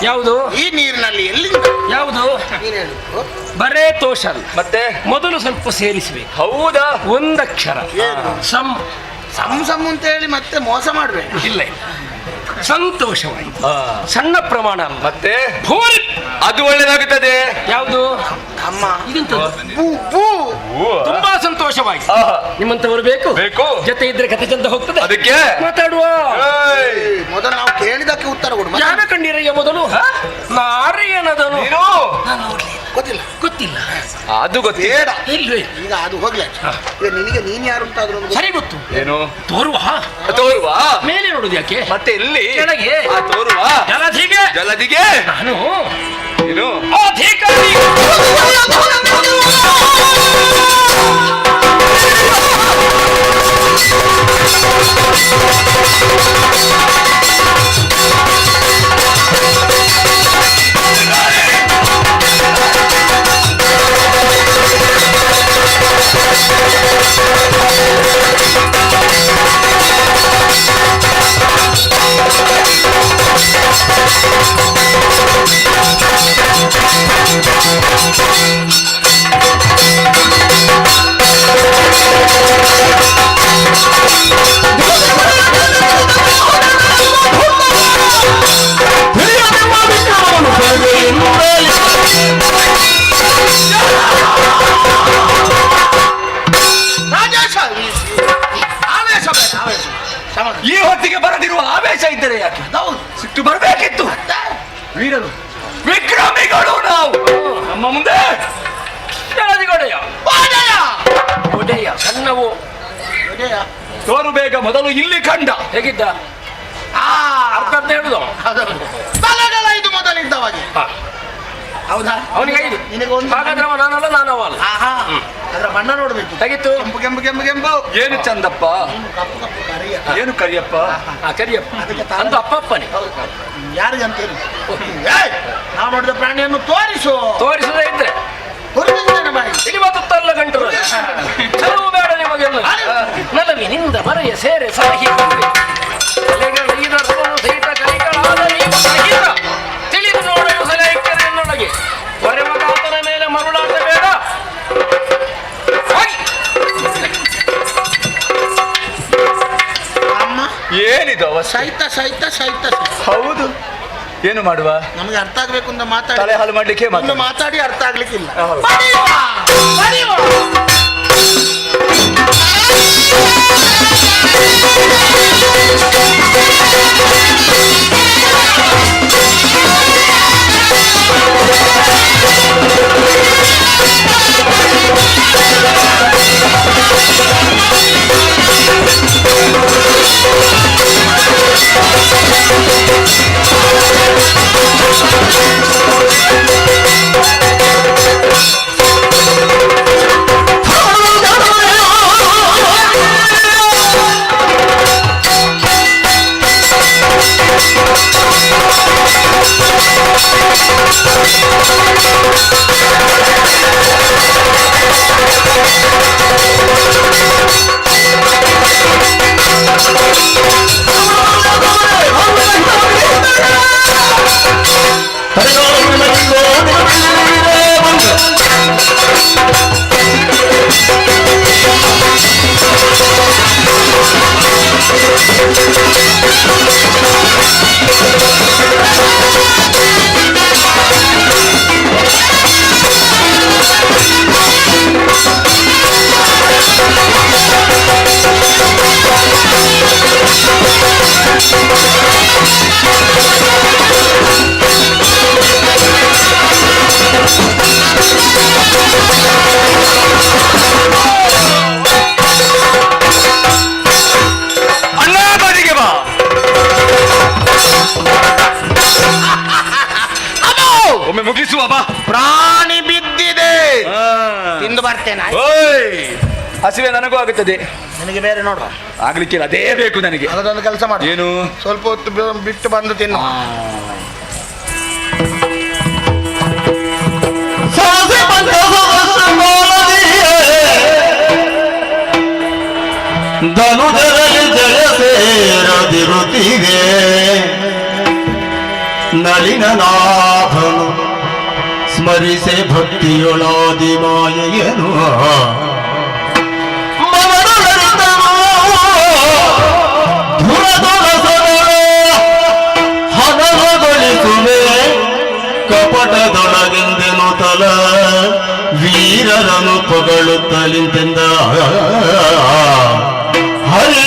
[SPEAKER 5] ಯಾವುದು
[SPEAKER 9] ಈ ನೀರಿನಲ್ಲಿ ಎಲ್ಲಿ
[SPEAKER 5] ಯಾವುದು ಬರೇ ತೋಷ
[SPEAKER 4] ಮತ್ತೆ
[SPEAKER 5] ಮೊದಲು ಸ್ವಲ್ಪ ಸೇರಿಸಬೇಕು.
[SPEAKER 4] ಹೌದಾ?
[SPEAKER 5] ಒಂದಕ್ಷರ ಸಂ
[SPEAKER 9] ಸಮ್ ಅಂತ ಹೇಳಿ ಮತ್ತೆ ಮೋಸ ಮಾಡ್ಬೇಕು.
[SPEAKER 5] ಇಲ್ಲ ಸಂತೋಷವಾಯಿತು. ಸಣ್ಣ ಪ್ರಮಾಣ
[SPEAKER 4] ಮತ್ತೆ
[SPEAKER 5] ಭೂರಿ
[SPEAKER 4] ಅದು ಒಳ್ಳೆದಾಗುತ್ತದೆ.
[SPEAKER 5] ಯಾವುದು
[SPEAKER 9] ಅಮ್ಮ
[SPEAKER 5] ಇದೆಂತದ್ದು? ತುಂಬಾ ಸಂತೋಷವಾಯಿತು. ನಿಮ್ಮಂತವರು ಬೇಕು
[SPEAKER 4] ಬೇಕು
[SPEAKER 5] ಜೊತೆ ಇದ್ರೆ ಕತೆ ಚಂದ ಹೋಗ್ತದೆ.
[SPEAKER 4] ಅದಕ್ಕೆ
[SPEAKER 5] ಮಾತಾಡುವ.
[SPEAKER 9] ಮೊದಲು ನಾವು ಕೇಳಿದಕ್ಕೆ ಉತ್ತರ ಕೊಡು.
[SPEAKER 5] ಯಾರ ಕಂಡಿರಯ್ಯ ಮೊದಲು? ನಾರೇನದನು
[SPEAKER 9] ಗೊತ್ತಿಲ್ಲ
[SPEAKER 5] ಗೊತ್ತಿಲ್ಲ.
[SPEAKER 4] ಅದು ಗೊತ್ತೇಡ.
[SPEAKER 5] ಇಲ್ವೇ?
[SPEAKER 9] ಈಗ ಅದು ಹೋಗ್ಲಿ. ಈಗ ನಿನಗೆ ನೀನ್ ಯಾರು ಅಂತ ಆದ್ರೂ
[SPEAKER 5] ಸರಿ ಗೊತ್ತು.
[SPEAKER 4] ಏನು
[SPEAKER 5] ತೋರುವ
[SPEAKER 4] ತೋರುವ
[SPEAKER 5] ಮೇಲೆ ನೋಡುದು ಯಾಕೆ?
[SPEAKER 4] ಮತ್ತೆ ಎಲ್ಲಿ
[SPEAKER 5] ಕೆಳಗೆ
[SPEAKER 4] ತೋರುವ
[SPEAKER 5] ಜಲಧಿಗೆ
[SPEAKER 4] ಜಲದಿಗೆ
[SPEAKER 5] ನಾನು
[SPEAKER 4] ಏನು
[SPEAKER 5] ಅಧಿಕಾರಿ.
[SPEAKER 4] ಈ ಹೊತ್ತಿಗೆ ಬರದಿರುವ ಆವೇಶ ಇದ್ದರೆ ಯಾಕೆ? ಸಿಟ್ಟು ಬರಬೇಕಿತ್ತು. ವೀರರು ವಿಕ್ರಮಿಗಳು ನಾವು. ನಮ್ಮ ಮುಂದೆ
[SPEAKER 5] ಒಡೆಯ ಸಣ್ಣವು
[SPEAKER 4] ತೋರು ಬೇಗ. ಮೊದಲು ಇಲ್ಲಿ ಕಂಡ
[SPEAKER 5] ಹೇಗಿದ್ದ? ಅರ್ಥ ಹೇಳುದು
[SPEAKER 9] ಇದು ಮೊದಲಿದ್ದವಾಗಿ. ಹೌದಾ?
[SPEAKER 5] ಅವನಿಗೆ ಐದು.
[SPEAKER 9] ನಿನಗೊಂದು
[SPEAKER 5] ಹಾಗಾದ್ರೆ ಅವ ನಾನಲ್ಲ ನಾನವ ಅಲ್ಲ.
[SPEAKER 9] ಅದರ ಬಣ್ಣ ನೋಡ್ಬೇಕು.
[SPEAKER 5] ಹೇಗಿತ್ತು?
[SPEAKER 9] ಕೆಂಪು ಕೆಂಪು ಕೆಂಪು ಕೆಂಪು.
[SPEAKER 4] ಏನು ಚಂದಪ್ಪ?
[SPEAKER 9] ಕಪ್ಪು ಕಪ್ಪು ಕರಿಯ.
[SPEAKER 4] ಏನು ಕರಿಯಪ್ಪ?
[SPEAKER 5] ಕರಿಯಪ್ಪ ಅಂತ ಅಪ್ಪಪ್ಪನೇ.
[SPEAKER 9] ಯಾರಿಗೆ ಅಂತ ಹೇಳಿ ನಾವು ನೋಡಿದ ಪ್ರಾಣಿಯನ್ನು ತೋರಿಸು.
[SPEAKER 5] ತೋರಿಸದೇ ಇದ್ರೆ
[SPEAKER 9] ಹೊರಗಿದ್ದೇನೆ ಬಾಯಿ.
[SPEAKER 5] ಇಳಿವತ್ತಲ್ಲ ಗಂಟು ಚಲವು ಬೇಡ ನಿಮಗೆಲ್ಲ. ನಲವಿನಿಂದ ಮರೆಯ ಸೇರೆ ಸಲಹಿ ತಿಳಿದು ನೋಡಲು ಸಲಹೆನ್ನೊಳಗೆ ಹೊರೆಮಗಾತನ ಮೇಲೆ ಮರುಳಾಟ ಬೇಡ.
[SPEAKER 9] ಅಮ್ಮ
[SPEAKER 4] ಏನಿದು
[SPEAKER 9] ಸಹಿತ ಸಹಿತ ಸಹಿತ.
[SPEAKER 4] ಹೌದು. ಏನು ಮಾಡುವ?
[SPEAKER 9] ನಮಗೆ ಅರ್ಥ ಆಗ್ಬೇಕು ಅಂತ ಮಾತಾಡಿ
[SPEAKER 4] ತಲೆ ಹಾಲು ಮಾಡ್ಲಿಕ್ಕೆ
[SPEAKER 9] ಮಾತಾಡಿ ಅರ್ಥ ಆಗ್ಲಿಕ್ಕಿಲ್ಲ.
[SPEAKER 4] ನನಗೂ ಆಗುತ್ತದೆ.
[SPEAKER 9] ನಿನಗೆ ಬೇರೆ ನೋಡುವ
[SPEAKER 4] ಆಗ್ಲಿಕ್ಕಿಲ್ಲ, ಅದೇ ಬೇಕು ನನಗೆ.
[SPEAKER 9] ಅದೊಂದು ಕೆಲಸ ಮಾಡಿ,
[SPEAKER 4] ಏನು?
[SPEAKER 9] ಸ್ವಲ್ಪ ಹೊತ್ತು ಬಿಟ್ಟು ಬಂದು ತಿನ್ನು.
[SPEAKER 10] ಧನುಜರಲ್ಲಿ ಜಯ ಸೇರದಿರುತ್ತಿದೆ ನಳಿನನಾಥನು ಸ್ಮರಿಸೆ ಭಕ್ತಿಯೊಳಾದಿ ಮಾಯೆಯನು ಹನಗೊಳಿಸುವೆ ಕಪಟದೊಳಗೆಂದೆನು ತಲ ವೀರರನು ಪೊಗಳುತ್ತಲಿಂತೆಂದ ಹರಿ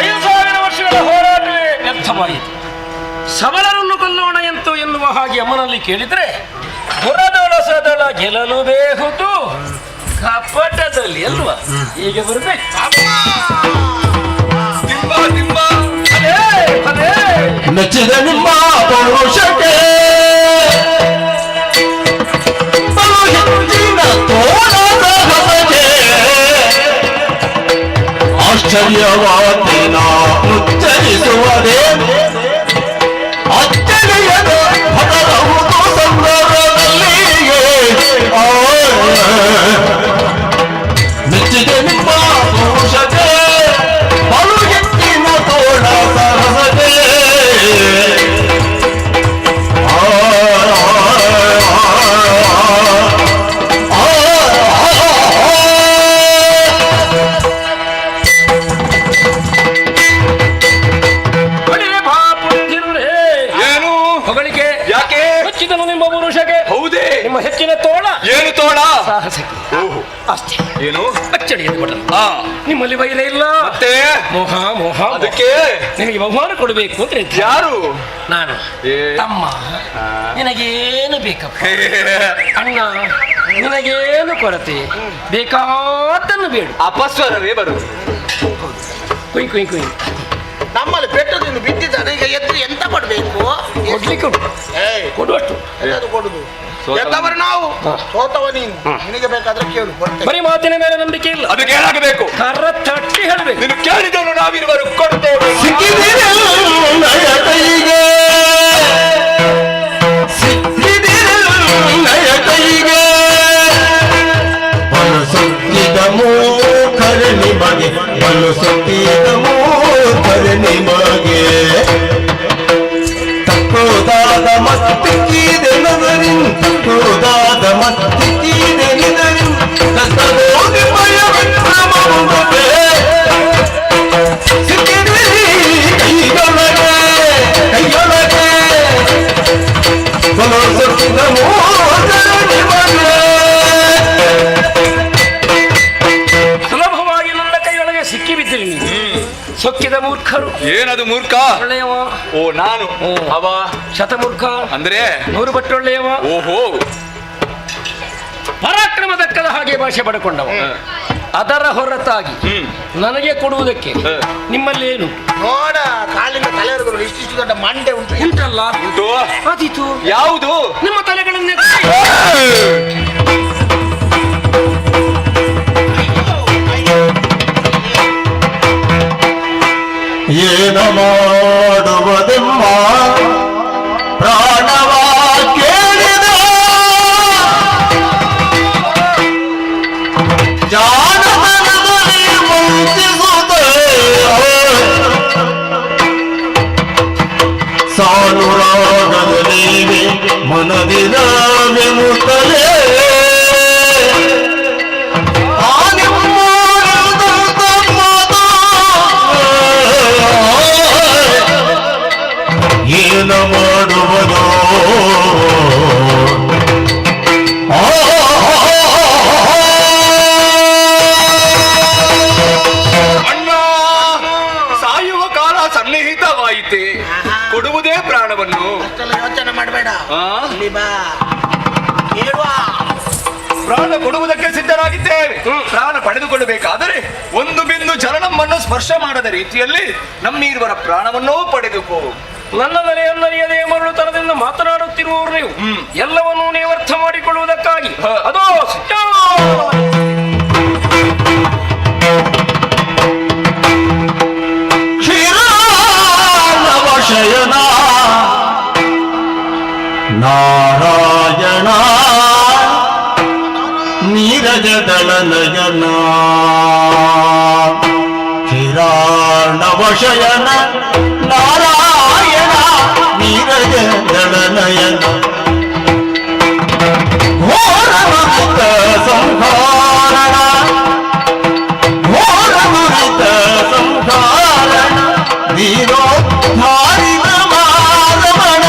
[SPEAKER 5] 5000 ವರ್ಷಗಳ ಹೋರಾಟವೇ ವ್ಯರ್ಥವಾಯಿತು. ಸಮರರನ್ನು ಕೊಲ್ಲೋಣ ಎಂತು ಎನ್ನುವ ಹಾಗೆ ಅಮ್ಮನಲ್ಲಿ ಕೇಳಿದ್ರೆ ಪುರದೊಳಸದಳ ಗೆಲ್ಲಲು ಬೇಹುದು ಕಪಟದಲ್ಲಿ ಅಲ್ವಾ ಹೀಗೆ ಬರ್ಬೇಕು.
[SPEAKER 10] ಮೆಚ್ಚಿದ ನಿಮ್ಮ ಪೌರುಷಕ್ಕೆ ಆಶ್ಚರ್ಯವಾದ ಉಚ್ಚರಿಸುವುದೇ ಅಚ್ಚರಿಯದ ಹೊರಹುದು ಸಂದರ್ಭದಲ್ಲಿಯೇ ಮೆಚ್ಚಿದ ನಿಮ್ಮ ಪೌರುಷಕ್ಕೆ ಬಲು ಎತ್ತಿನ ತೋಳ ಸರಸದೆ
[SPEAKER 5] ನಿಮ್ಮ ಹೆಚ್ಚಿನ ತೋಳ
[SPEAKER 4] ಏನು ತೋಳ
[SPEAKER 5] ಸಾಹಸಕ್ಕೆ ಅಷ್ಟೇ.
[SPEAKER 4] ಏನು
[SPEAKER 5] ಅಚ್ಚಡಿ ನಿಮ್ಮಲ್ಲಿ ಬೈಲ ಇಲ್ಲ
[SPEAKER 4] ಮತ್ತೆ
[SPEAKER 5] ಮೋಹ ಮೋಹ
[SPEAKER 4] ಅದಕ್ಕೆ
[SPEAKER 5] ನಿನಗೆ ಬಹುಮಾನ ಕೊಡಬೇಕು ಅಂತ
[SPEAKER 4] ಯಾರು
[SPEAKER 5] ನಾನು ತಮ್ಮ ನಿನಗೇನು ಬೇಕಪ್ಪ ಅಣ್ಣ ನಿನಗೇನು ಕೊರತೆ ಬೇಕಾದನ್ನು ಬೇಡ
[SPEAKER 4] ಅಪಸ್ವರವೇ ಬರುವುದು.
[SPEAKER 5] ಕುಯ್ ಕುಯ್ ಕುಯ್
[SPEAKER 9] ನಮ್ಮಲ್ಲಿ ಪೆಟ್ಟದಿಂದ ಬಿದ್ದಿದ್ದಾನೆ, ಈಗ ಎದ್ದು ಎಂತ ಕೊಡ್ಬೇಕು?
[SPEAKER 5] ಕೊಡ್ಲಿಕ್ಕೆ ಕೊಡುವಷ್ಟು
[SPEAKER 9] ಎಂತದು ಕೊಡುದು? ಎದ್ದವರು ನಾವು, ಸೋತವ ನೀನು. ನಿನಗೆ ಬೇಕಾದ್ರೆ ಕೇಳು, ಕೊಡ್ತೇವೆ.
[SPEAKER 5] ಬರೀ ಮಾತಿನ ಮೇಲೆ ನಂಬಿಕೆ ಇಲ್ಲ,
[SPEAKER 4] ಅದಕ್ಕೆ ಏನಾಗಬೇಕು?
[SPEAKER 5] ಕರ್ರ ತಟ್ಟಿ ಹೇಳಬೇಕು.
[SPEAKER 4] ನೀನು ಕೇಳಿದವನು ನಾವಿರುವರು ಕೊಡ್ತೇವೆ.
[SPEAKER 10] ಮೂಖರೆ ನಿಮಗೆ ಬಲು ಸುತ್ತಿದ ಮೂಖರೆ ನಿಮಗೆ ತಕ್ಕುದಾದ ಮತ್ತಿಕ್ಕಿದೆ ನಗರಿನ್ ತಕ್ಕುದಾದ ಮತ್ತಿಕ್ಕಿದೆ ನಿದರಿನ್ ತಕ್ಕದೋಗಿ ಭಯವಿಕ್ರಮವುಂಬೆ ಸಿಕ್ಕಿದಿರಿ ಕೈಯೊಳಗೆ ಕೈಯೊಳಗೆ ಬಲು ಸುತ್ತಿದ ಮೂಖರೆ ನಿಮಗೆ
[SPEAKER 5] ಸಿಕ್ಕಿ ಬಿದ್ದಿರಿ ನೀವು ಸೊಕ್ಕಿದ ಮೂರ್ಖರು.
[SPEAKER 4] ಏನದು ಮೂರ್ಖ?
[SPEAKER 5] ಒಳ್ಳೆಯವ.
[SPEAKER 4] ಓ ನಾನು ಅವ
[SPEAKER 5] ಶತಮೂರ್ಖ
[SPEAKER 4] ಅಂದ್ರೆ
[SPEAKER 5] 100 ಪಟ್ಟು ಒಳ್ಳೆಯವ.
[SPEAKER 4] ಓಹೋ,
[SPEAKER 5] ಪರಾಕ್ರಮ ದಕ್ಕದ ಹಾಗೆ ಭಾಷೆ ಪಡ್ಕೊಂಡವ. ಅದರ ಹೊರತಾಗಿ ನನಗೆ ಕೊಡುವುದಕ್ಕೆ ನಿಮ್ಮಲ್ಲಿ ಏನು
[SPEAKER 9] ನೋಡ, ಕಾಲಿಂದ ತಲೆವರೆಗೂ ಇಷ್ಟಿಷ್ಟು ದೊಡ್ಡ ಮಂಡೆ ಉಂಟು.
[SPEAKER 5] ಉಂಟಲ್ಲ?
[SPEAKER 4] ಉಂಟು.
[SPEAKER 5] ಅದಿತು
[SPEAKER 4] ಯಾವುದು?
[SPEAKER 5] ನಿಮ್ಮ ತಲೆಗಳನ್ನೇ
[SPEAKER 10] ಏನ ಮಾಡುವುದೆಮ್ಮ ಪ್ರಾಣವ ಕೇಳಿದ ಜಾನದಲ್ಲಿ ವಂಚಿಸುತ್ತ ಸಾನುರಾಗದಲ್ಲಿ ಮನದಿನ ವಿಮುತ್ತಲೇ ಏನ ಮಾಡುವುದು?
[SPEAKER 4] ಅಣ್ಣ, ಸಾಯುವ ಕಾಲ ಸನ್ನಿಹಿತವಾಯಿತೆ, ಕೊಡುವುದೇ ಪ್ರಾಣವನ್ನು.
[SPEAKER 9] ಅಷ್ಟೆಲ್ಲ ಯೋಚನೆ ಮಾಡಬೇಡ,
[SPEAKER 4] ಆ?
[SPEAKER 9] ಇಲ್ಲಿ ಬಾ, ಕೇಳುವ.
[SPEAKER 4] ಪ್ರಾಣ ಕೊಡುವುದಕ್ಕೆ ಸಿದ್ಧರಾಗಿದ್ದೇವೆ. ಪ್ರಾಣ ಪಡೆದುಕೊಳ್ಳಬೇಕಾದರೆ ಒಂದು ಬಿಂದು ಜಲ ನಮ್ಮನ್ನು ಸ್ಪರ್ಶ ಮಾಡದ ರೀತಿಯಲ್ಲಿ ನಮ್ಮೀರ್ವರ ಪ್ರಾಣವನ್ನೂ ಪಡೆದುಕೋ.
[SPEAKER 5] ನನ್ನ ನೆಲೆಯನ್ನರಿಯದೆ ಮರಳುತನದಿಂದ ಮಾತನಾಡುತ್ತಿರುವವರು ನೀವು ಎಲ್ಲವನ್ನೂ ನೀವು ಅರ್ಥ ಮಾಡಿಕೊಳ್ಳುವುದಕ್ಕಾಗಿ ಅದೋ
[SPEAKER 10] ಶಯನ ನಾರಾಯಣ ನೀರಜದಳ ನಯನ ಕಿರಾಣವಶಯನ ನಾರಾಯಣ ನೀರಜದಳ ನಯನ ಘೋರಮುರಿತ ಸಂಹಾರಣ ಘೋರಮುರಿತ ಸಂಹಾರಣ ಧೀರೋದ್ಧಾರಿತ ಮಾಧವನ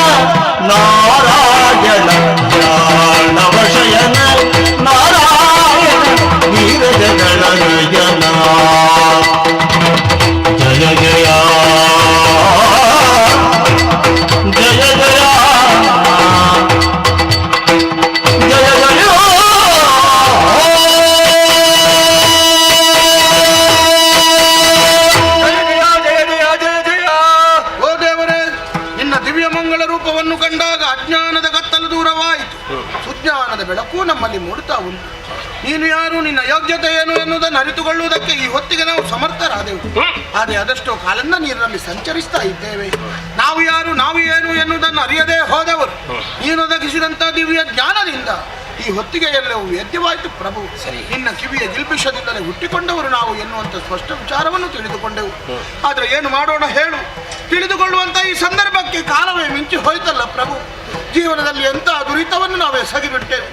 [SPEAKER 10] ನಾರಾಯಣ ಜ್ಞಾನವಶಯನ ನಾರಾಯಣ ನೀರಜಗಳ ನಯನ ಜಯ ಜಯ ಜಯ ಜಯ ಜಯ ಜಯ
[SPEAKER 9] ಓ ದೇವರೇ, ನಿನ್ನ ದಿವ್ಯ ಮಂಗಳ ರೂಪವನ್ನು ಕಂಡಾಗ ಅಜ್ಞಾನದ ಗತ್ತಲು ದೂರವಾಯಿತು, ಸುಜ್ಞಾನದ ಬೆಳಕು ನಮ್ಮಲ್ಲಿ ಮೂಡುತ್ತಾ ಉಂಟು. ನೀನು ಯಾರು, ನಿನ್ನ ಯೋಗ್ಯತೆ ಏನು ಎನ್ನುವುದನ್ನು ಅರಿತುಕೊಳ್ಳುವುದಕ್ಕೆ ಈ ಹೊತ್ತಿಗೆ ನಾವು ಸಮರ್ಥರಾದೆವು. ಆದರೆ ಅದೆಷ್ಟೋ ಕಾಲದಿಂದ ನೀರಿನಲ್ಲಿ ಸಂಚರಿಸ್ತಾ ಇದ್ದೇವೆ. ನಾವು ಯಾರು, ನಾವು ಏನು ಎನ್ನುವುದನ್ನು ಅರಿಯದೇ ಹೋದವರು ನೀನು ಒದಗಿಸಿದಂಥ ದಿವ್ಯ ಜ್ಞಾನದಿಂದ ಈ ಹೊತ್ತಿಗೆ ಎಲ್ಲವೂ ವೇದ್ಯವಾಯಿತು ಪ್ರಭು. ನಿನ್ನ ಕಿವಿಯ ಜಿಲ್ಪಿಷದಿಂದಲೇ ಹುಟ್ಟಿಕೊಂಡವರು ನಾವು ಎನ್ನುವಂಥ ಸ್ಪಷ್ಟ ವಿಚಾರವನ್ನು ತಿಳಿದುಕೊಂಡೆವು. ಆದರೆ ಏನು ಮಾಡೋಣ ಹೇಳು, ತಿಳಿದುಕೊಳ್ಳುವಂಥ ಈ ಸಂದರ್ಭಕ್ಕೆ ಕಾಲವೇ ಮಿಂಚಿ ಹೋಯ್ತಲ್ಲ ಪ್ರಭು. ಜೀವನದಲ್ಲಿ ಎಂಥ ದುರಿತವನ್ನು ನಾವು ಎಸಗಿಬಿಟ್ಟೆವು.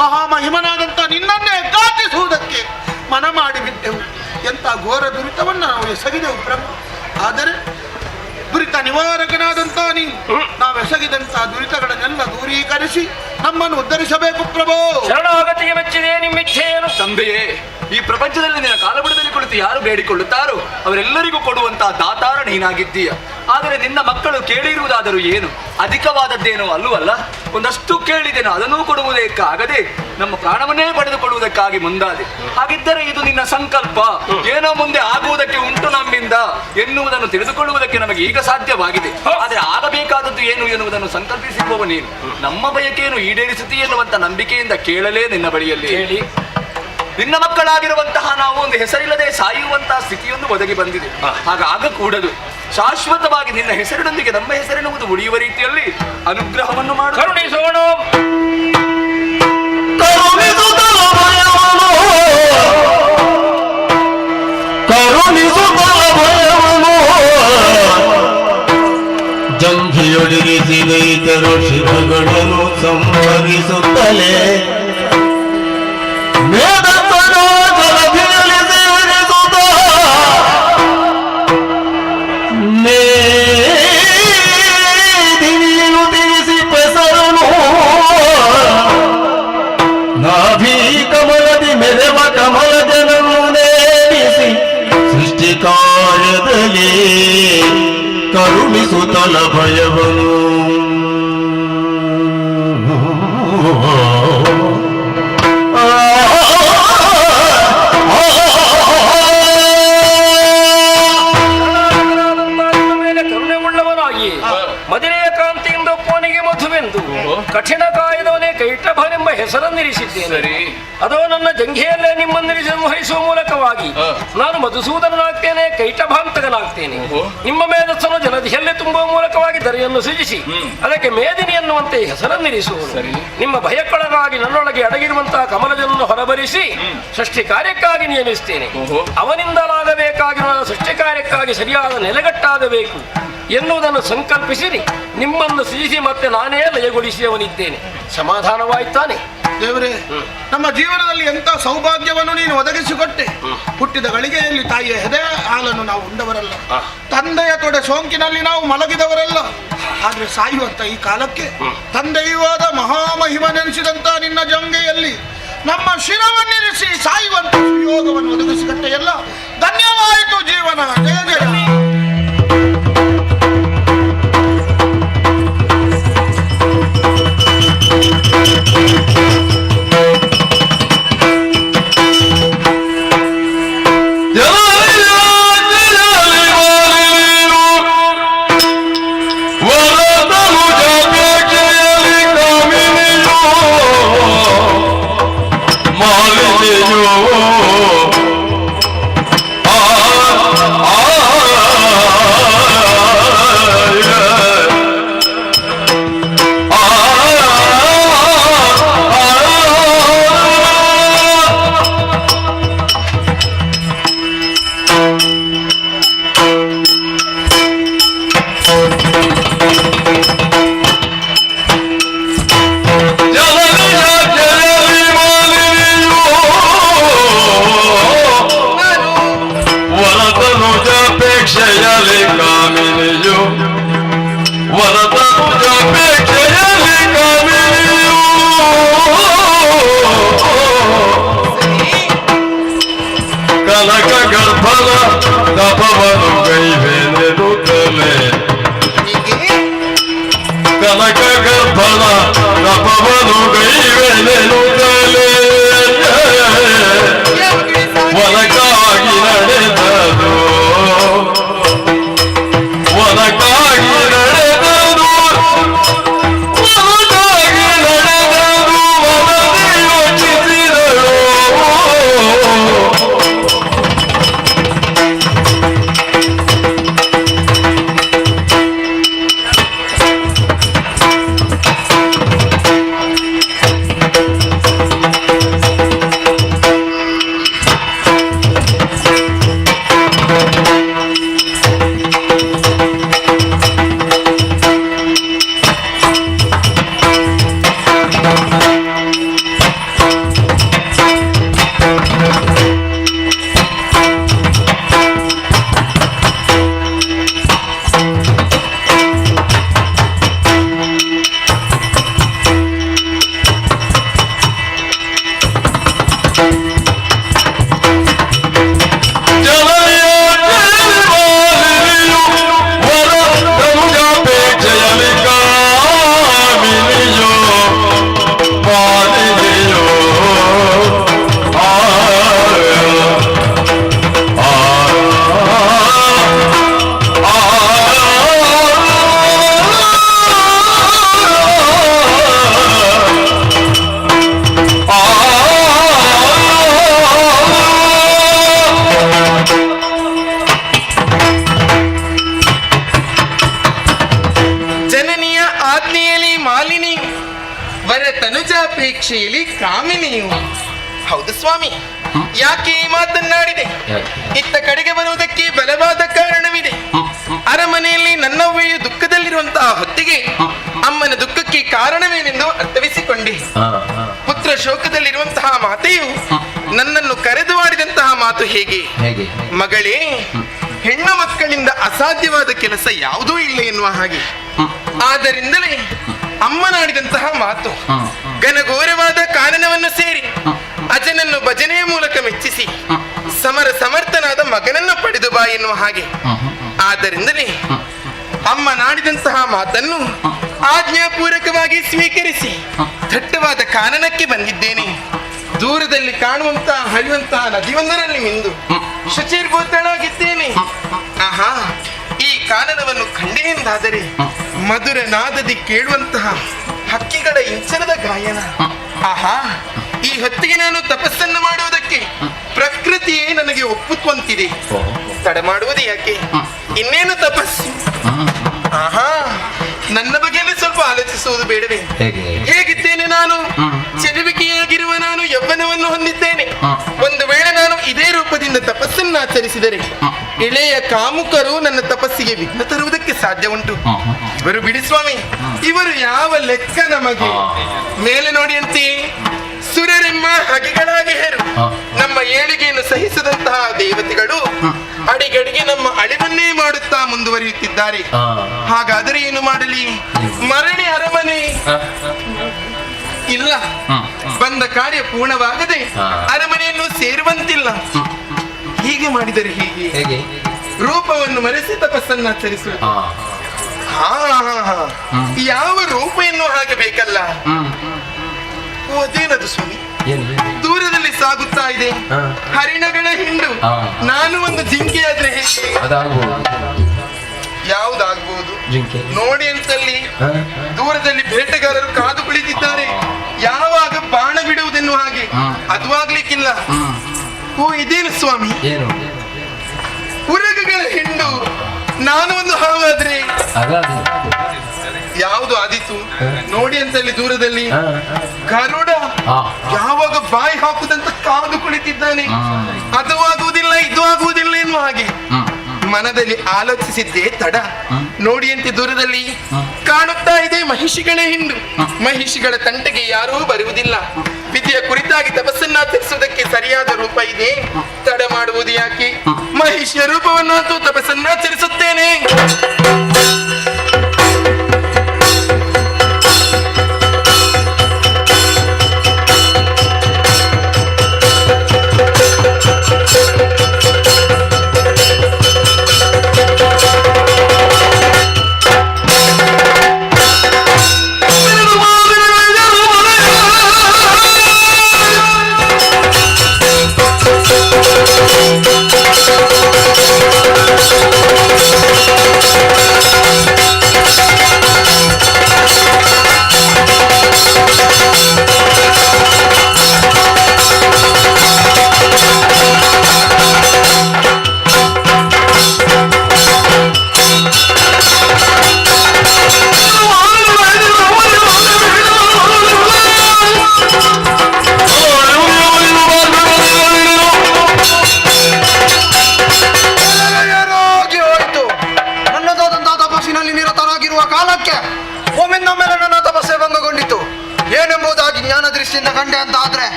[SPEAKER 9] ಮಹಾಮಹಿಮನಾದಂಥ ನಿನ್ನನ್ನೇ ಘಾತಿಸುವುದಕ್ಕೆ ಮನ ಮಾಡಿಬಿಟ್ಟೆವು. ಎಂಥ ಘೋರ ದುರಿತವನ್ನು ನಾವು ಎಸಗಿದೆವು ಪ್ರಭು. ಆದರೆ ದುರಿತ ನಿವಾರಕನಾದಂಥ ನೀನು ನಾವೆಸಗಿದಂಥ ದುರಿತಗಳನ್ನೆಲ್ಲ ದೂರೀಕರಿಸಿ ನಮ್ಮನ್ನು ಉದ್ಧರಿಸಬೇಕು ಪ್ರಭು.
[SPEAKER 5] ಶರಣಾಗತಿಗೆ ಮೆಚ್ಚಿದೆ ನಿಮ್ಮ ಇಚ್ಛೆಯನ್ನು
[SPEAKER 4] ತಂದೆಯೇ, ಈ ಪ್ರಪಂಚದಲ್ಲಿ ನಿನ್ನ ಕಾಲಬುಡದಲ್ಲಿ ಕುಳಿತು ಯಾರು ಬೇಡಿಕೊಳ್ಳುತ್ತಾರೋ ಅವರೆಲ್ಲರಿಗೂ ಕೊಡುವಂತಹ ದಾತಾರ ನೀನಾಗಿದ್ದೀಯ. ಆದರೆ ನಿನ್ನ ಮಕ್ಕಳು ಕೇಳಿರುವುದಾದರೂ ಏನು, ಅಧಿಕವಾದದ್ದೇನೋ ಅಲ್ಲವಲ್ಲ. ಒಂದಷ್ಟು ಕೇಳಿದೆನು, ಅದನ್ನೂ ಕೊಡುವುದಕ್ಕಾಗದೆ ನಮ್ಮ ಪ್ರಾಣವನ್ನೇ ಪಡೆದುಕೊಳ್ಳುವುದಕ್ಕಾಗಿ ಮುಂದಾದೆ. ಹಾಗಿದ್ದರೆ ಇದು ನಿನ್ನ ಸಂಕಲ್ಪ, ಏನೋ ಮುಂದೆ ಆಗುವುದಕ್ಕೆ ಉಂಟು ನಮ್ಮಿಂದ ಎನ್ನುವುದನ್ನು ತಿಳಿದುಕೊಳ್ಳುವುದಕ್ಕೆ ನಮಗೆ ಈಗ ಸಾಧ್ಯವಾಗಿದೆ. ಆದರೆ ಆಗಬೇಕಾದದ್ದು ಏನು ಎನ್ನುವುದನ್ನು ಸಂಕಲ್ಪಿಸಿರುವವ ನೀನು. ನಮ್ಮ ಬಯಕೆಯನ್ನು ಈಡೇರಿಸುತ್ತೀ ಎನ್ನುವಂತ ನಂಬಿಕೆಯಿಂದ ಕೇಳಲೇ ನಿನ್ನ ಬಳಿಯಲ್ಲಿ ಹೇಳಿ ನಿನ್ನ ಮಕ್ಕಳಾಗಿರುವಂತಹ ನಾವು ಒಂದು ಹೆಸರಿಲ್ಲದೆ ಸಾಯುವಂತಹ ಸ್ಥಿತಿಯೊಂದು ಒದಗಿ ಬಂದಿದೆ. ಹಾಗಾಗಕೂಡದು. ಶಾಶ್ವತವಾಗಿ ನಿನ್ನ ಹೆಸರಿನೊಂದಿಗೆ ನಮ್ಮ ಹೆಸರೆನ್ನುವುದು ಉಳಿಯುವ ರೀತಿಯಲ್ಲಿ ಅನುಗ್ರಹವನ್ನು ಮಾಡು.
[SPEAKER 5] ಕರುಣಿಸೋಣ.
[SPEAKER 10] ಜಂಘಿಯೊಡಗಿಸಿದೈತರು ಶಿವಗಳನ್ನು ಸಂಹರಿಸುತ್ತಲೇ ಜಲಧಿಯಲ್ಲಿ ಸೇರಿಸುತ್ತ ನೀನು ತಿಳಿಸಿ ಪೆಸರನು ನಾಭಿ ಕಮಲದಿ ಮೆರೆವ ಕಮಲ ಜನನು ನೇಮಿಸಿ ಸೃಷ್ಟಿ ಕಾರ್ಯದಲ್ಲಿ ಕರುಣಿಸುತ್ತಲ ಭಯವನು.
[SPEAKER 5] ಮದುವೆಯ ಕಾಂತಿಯಿಂದ ಒಪ್ಪನಿಗೆ ಮಧುವೆಂದು ಕಠಿಣ ಕಾಯದವನೇ ಕೈಟಭನೆಂಬ ಹೆಸರನ್ನಿರಿಸಿದ್ದೇನೆ. ಅದೋ ನನ್ನ ಜಂಘೆಯಲ್ಲೇ ನಿಮ್ಮನ್ನಿರಿಸಿ ಸಂಹರಿಸುವ ಮೂಲಕವಾಗಿ ನಾನು ಮಧುಸೂದನಾಗ್ತೇನೆ, ಕೈಟಭಾಂತಕನಾಗ್ತೇನೆ. ನಿಮ್ಮ ಮೇಧಸ್ಸನ್ನು ಜಲಧಿಯಲ್ಲೇ ತುಂಬುವ ಮೂಲಕವಾಗಿ ದರೆಯನ್ನು ಸೃಜಿಸಿ ಅದಕ್ಕೆ ಮೇದಿನಿ ಎನ್ನುವಂತೆ ಹೆಸರನ್ನಿರಿಸುವುದು. ನಿಮ್ಮ ಭಯಕ್ಕೊಳಗಾಗಿ ನನ್ನೊಳಗೆ ಅಡಗಿರುವಂತಹ ಕಮಲಜನನ್ನು ಹೊರಬರಿಸಿ ಸೃಷ್ಟಿ ಕಾರ್ಯಕ್ಕಾಗಿ ನೇಮಿಸ್ತೇನೆ. ಅವನಿಂದಲಾಗಬೇಕಾಗಿರುವ ಸೃಷ್ಟಿ ಕಾರ್ಯಕ್ಕಾಗಿ ಸರಿಯಾದ ನೆಲೆಗಟ್ಟಾಗಬೇಕು ಎನ್ನುವುದನ್ನು ಸಂಕಲ್ಪಿಸಿರಿ ನಿಮ್ಮನ್ನು ಸೃಜಿಸಿ ಮತ್ತೆ ನಾನೇ ಲಯಗೊಳಿಸಿಯವನಿದ್ದೇನೆ. ಸಮಾಧಾನವಾಯ್ತಾನೆ
[SPEAKER 9] ದೇವರೇ, ನಮ್ಮ ಜೀವನದಲ್ಲಿ ಎಂಥ ಸೌಭಾಗ್ಯವನ್ನು ನೀನು ಒದಗಿಸಿಕೊಟ್ಟೆ. ಹುಟ್ಟಿದ ಗಳಿಗೆಯಲ್ಲಿ ತಾಯಿಯ ಎದೆ ಹಾಲನ್ನು ನಾವು ಉಂಡವರಲ್ಲ, ತಂದೆಯ ತೊಡೆ ಸೋಂಕಿನಲ್ಲಿ ನಾವು ಮಲಗಿದವರಲ್ಲ. ಆದ್ರೆ ಸಾಯುವಂತ ಈ ಕಾಲಕ್ಕೆ ತಂದೆಯೂ ಆದ ಮಹಾಮಹಿಮ ನೆನೆಸಿದಂತ ನಿನ್ನ ಜಂಗೆಯಲ್ಲಿ ನಮ್ಮ ಶಿರವನ್ನಿರಿಸಿ ಸಾಯುವಂತ ಯೋಗವನ್ನು ಒದಗಿಸಿಕೊಟ್ಟೆ. ಎಲ್ಲ ಧನ್ಯವಾಯಿತು ಜೀವನ. ಜಯ ಜಯ.
[SPEAKER 10] ಮಾಲಿನೆಯೋ
[SPEAKER 8] ತನುಜಾಪೇಕ್ಷೆಯಲ್ಲಿ ಕಾಮಿನಿಯು. ಹೌದು ಸ್ವಾಮಿ, ಯಾಕೆ ಈ ಮಾತನ್ನಾಡಿದೆ? ಇತ್ತ ಕಡೆಗೆ ಬರುವುದಕ್ಕೆ ಬಲವಾದ ಕಾರಣವಿದೆ. ಅರಮನೆಯಲ್ಲಿ ನನ್ನವ್ವೆಯು ದುಃಖದಲ್ಲಿರುವಂತಹ ಹೊತ್ತಿಗೆ ಅಮ್ಮನ ದುಃಖಕ್ಕೆ ಕಾರಣವೇನೆಂದು ಅರ್ಥವಿಸಿಕೊಂಡೆ. ಪುತ್ರ ಶೋಕದಲ್ಲಿರುವಂತಹ ಮಾತೆಯು ನನ್ನನ್ನು ಕರೆದು ಆಡಿದಂತಹ ಮಾತು ಹೇಗೆ? ಮಗಳೇ, ಹೆಣ್ಣು ಮಕ್ಕಳಿಂದ ಅಸಾಧ್ಯವಾದ ಕೆಲಸ ಯಾವುದೂ ಇಲ್ಲ ಎನ್ನುವ ಹಾಗೆ. ಆದ್ದರಿಂದಲೇ ಅಮ್ಮನಾಡಿದಂತಹ ಮಾತು ಘನಘೋರವಾದ ಕಾನನವನ್ನು ಸೇರಿ ಅಜನನ್ನು ಭಜನೆಯ ಮೂಲಕ ಮೆಚ್ಚಿಸಿ ಸಮರ್ಥನಾದ ಮಗನನ್ನು ಪಡೆದು ಬಾ ಎನ್ನುವ ಹಾಗೆ. ಆದ್ದರಿಂದಲೇ ಅಮ್ಮನಾಡಿದಂತಹ ಮಾತನ್ನು ಆಜ್ಞಾಪೂರ್ವಕವಾಗಿ ಸ್ವೀಕರಿಸಿ ದಟ್ಟವಾದ ಕಾನನಕ್ಕೆ ಬಂದಿದ್ದೇನೆ. ದೂರದಲ್ಲಿ ಕಾಣುವಂತಹ ಹರಿಯುವಂತಹ ನದಿಯೊಂದರಲ್ಲಿ ಮಿಂದು ಶುಚಿರ್ಭೂತಳಾಗಿದ್ದೇನೆ. ಆಹಾ, ಈ ಕಾನನವನ್ನು ಕಂಡೆ ಎಂದಾದರೆ ಮಧುರ ನಾದದಿ ಕೇಳುವಂತಹ ಹಕ್ಕಿಗಳ ಇಂಚನದ ಗಾಯನ. ಆಹಾ, ಈ ಹೊತ್ತಿಗೆ ನಾನು ತಪಸ್ಸನ್ನು ಮಾಡುವುದಕ್ಕೆ ಪ್ರಕೃತಿಯೇ ನನಗೆ ಒಪ್ಪುವಂತಿದೆ. ತಡ ಮಾಡುವುದು ಯಾಕೆ? ಇನ್ನೇನು ತಪಸ್ಸು? ಆಹಾ, ನನ್ನ ಬಗ್ಗೆಯೂ ಸ್ವಲ್ಪ ಆಲೋಚಿಸುವುದು ಬೇಡವೇ? ಹೇಗಿದ್ದೇನೆ ನಾನು? ಚೆಲುವಿಕೆಯಾಗಿರುವ ನಾನು ಯೌವನವನ್ನು ಹೊಂದಿದ್ದೇನೆ. ಒಂದು ವೇಳೆ ನಾನು ಇದೇ ರೂಪದಿಂದ ತಪಸ್ಸನ್ನು ಆಚರಿಸಿದರೆ ಇಳೆಯ ಕಾಮುಕರು ನನ್ನ ತಪಸ್ಸಿಗೆ ವಿಘ್ನ ತರುವುದಕ್ಕೆ ಸಾಧ್ಯ ಉಂಟು. ಇವರು ಬಿಡಿ ಸ್ವಾಮಿ, ಇವರು ಯಾವ ಲೆಕ್ಕ ನಮಗೆ? ಮೇಲೆ ನೋಡಿ ಅಂತೆ ಸುರರೆಮ್ಮ ಹಗೆಗಳಾಗಿ ಹೇರು. ನಮ್ಮ ಏಳಿಗೆಯನ್ನು ಸಹಿಸದಂತಹ ದೇವತೆಗಳು ಅಡಿಗಡಿಗೆ ನಮ್ಮ ಅಳಿವನ್ನೇ ಮಾಡುತ್ತಾ ಮುಂದುವರಿಯುತ್ತಿದ್ದಾರೆ. ಹಾಗಾದರೆ ಏನು ಮಾಡಲಿ? ಮರಳಿ ಅರಮನೆ ಇಲ್ಲ, ಬಂದ ಕಾರ್ಯ ಪೂರ್ಣವಾಗದೆ ಅರಮನೆಯನ್ನು ಸೇರುವಂತಿಲ್ಲ. ಹೀಗೆ ಮಾಡಿದರೆ ಹೀಗೆ ರೂಪವನ್ನು ಮರೆಸಿ ತಪಸ್ಸನ್ನಾಚರಿಸುವುದು. ಯಾವ ರೂಪ ಎನ್ನುವ ಹಾಗೆ ಬೇಕಲ್ಲ. ಅದೇನದು ಸ್ವಾಮಿ? ದೂರದಲ್ಲಿ ಸಾಗುತ್ತಾ ಇದೆ ಹರಿಣಗಳ ಹಿಂಡು. ನಾನು ಒಂದು ಜಿಂಕೆ ಆದ್ರೆ ಯಾವುದಾಗಬಹುದು ನೋಡಿ ಅಂತಲ್ಲಿ ದೂರದಲ್ಲಿ ಬೇಟೆಗಾರರು ಕಾದು ಕುಳಿತಿದ್ದಾರೆ. ಯಾವಾಗ ಬಾಣ ಬಿಡುವುದನ್ನು ಹಾಗೆ ಅದು ಆಗ್ಲಿಕ್ಕಿಲ್ಲ. ಓ ಇದೇನು ಸ್ವಾಮಿ,
[SPEAKER 5] ಏನು
[SPEAKER 8] ಉರಗಗಳ ಹಿಂಡು ನಾನು ಒಂದು ಹಾವಾದ್ರೆ
[SPEAKER 5] ಹಾಗಾದ್ರೆ
[SPEAKER 8] ಯಾವುದು ಆದಿತ್ತು ನೋಡಿ ಅಂತಲ್ಲಿ ದೂರದಲ್ಲಿ ಗರುಡ
[SPEAKER 5] ಆ.
[SPEAKER 8] ಯಾವಾಗ ಬಾಯಿ ಹಾಕುದಂತ ಕಾದು ಕುಳಿತಿದ್ದಾನೆ. ಅದು ಆಗುವುದಿಲ್ಲ ಇದು ಆಗುವುದಿಲ್ಲ ಎನ್ನುವ ಹಾಗೆ ಮನದಲ್ಲಿ ಆಲೋಚಿಸಿದ್ದೆ ತಡ. ನೋಡಿ ಅಂತೆ ದೂರದಲ್ಲಿ ಕಾಣುತ್ತಾ ಇದೆ ಮಹಿಷಿಗಳ ಹಿಂಡು. ಮಹಿಷಿಗಳ ತಂಟೆಗೆ ಯಾರೂ ಬರುವುದಿಲ್ಲ. ವಿಧಿಯ ಕುರಿತಾಗಿ ತಪಸ್ಸನ್ನಾಚರಿಸುವುದಕ್ಕೆ ಸರಿಯಾದ ರೂಪ ಇದೆ. ತಡ ಮಾಡುವುದು ಯಾಕೆ? ಮಹಿಷಿಯ ರೂಪವನ್ನಾತು ತಪಸ್ಸನ್ನಾಚರಿಸುತ್ತೇನೆ.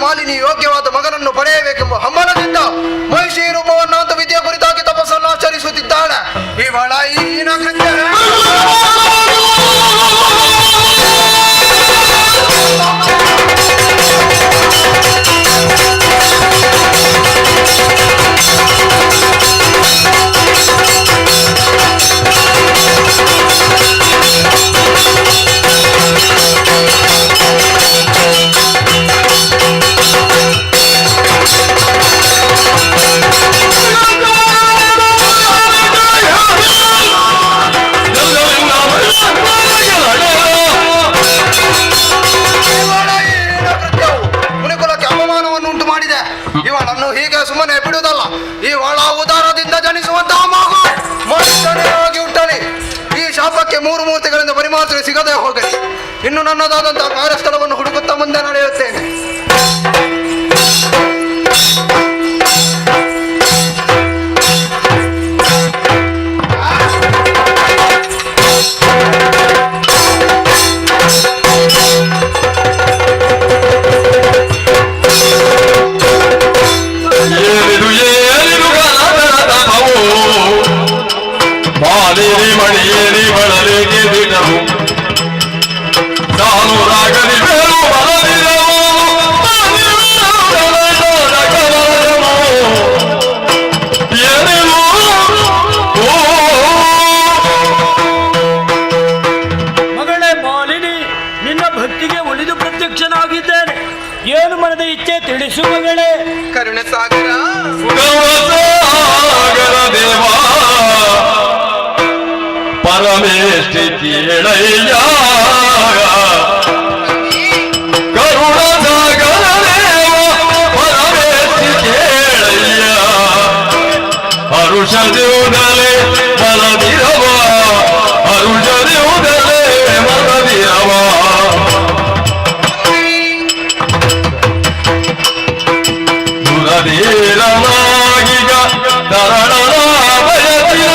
[SPEAKER 2] ಮಾಲಿನಿ ಯೋಗ್ಯವಾದ ಮಗನನ್ನು ಪಡೆಯಬೇಕೆಂಬ ಹಂಬಲದಿಂದ ಮಹಿಷಿ ರೂಪವನ್ನಾಂತ ವಿದ್ಯೆ ಕುರಿತಾಗಿ ತಪಸ್ಸನ್ನು ಆಚರಿಸುತ್ತಿದ್ದಾಳೆ. ಇವಳ ಈನ ಕೃತ್ಯ ಇವಳನ್ನು ಹೀಗೆ ಸುಮ್ಮನೆ ಬಿಡುವುದಲ್ಲ. ಇವಳ ಉದಾರದಿಂದ ಜನಿಸುವಂತಹ ಮಗು ಮನುಷ್ಯನೇ ಆಗಿ ಹುಟ್ಟಲಿ. ಈ ಶಾಪಕ್ಕೆ 3 ಮೂರ್ತಿಗಳಿಂದ ಪರಿಮಾರ್ಜನೆ ಸಿಗದೆ ಹೋಗಲಿ. ಇನ್ನು ನನ್ನದಾದಂತಹ ಕಾರ್ಯಸ್ಥಳವನ್ನು ಹುಡುಕುತ್ತಾ ಮುಂದೆ ನಡೆಯುತ್ತೇನೆ.
[SPEAKER 10] ಮಾಲೇರಿ ಮಣಿಯೇರಿ ಬಳಲಿಗೆ ಬಿಡವು ನಾನು ರಾಗಲಿ ಬೇರು ಬರಲಿರವು
[SPEAKER 6] ಮಗಳೇ ಮಾಲಿನಿ, ನಿನ್ನ ಭಕ್ತಿಗೆ ಒಲಿದು ಪ್ರತ್ಯಕ್ಷನಾಗಿದ್ದೇನೆ. ಏನು ಮನದ ಇಚ್ಛೆ ತಿಳಿಸು ಮಗಳೇ.
[SPEAKER 8] ಕರುಣ ಸಾಗರ
[SPEAKER 10] ದೇವಾ ಪರಮೇಷ್ಠಿ ಕೇಳಯ್ಯ ಕರುಣ ಸಾಗರ ದೇವ ಪರಮೇಷ್ಠಿ ಕೇಳಯ್ಯ ಹರುಷದಿರುವುದಲೇ ಮನದಿರವ ಹರುಷದಿರುವುದಲೇ ಮನದಿರವ ದುರದೀರನಾಗಿಗ ತರಣನ ಬಯಸಿರ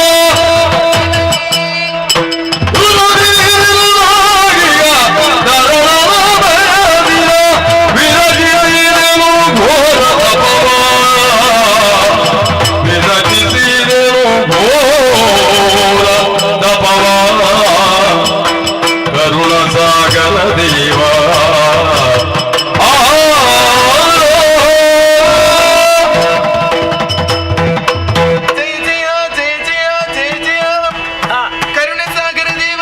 [SPEAKER 10] ಕರುಣ ಸಾಗರ ದೇವ
[SPEAKER 8] ಜಯ ಜಯ ಜಯ ಜಯ ಜಯ ಜಯ ಕರುಣ ಸಾಗರ ದೇವ.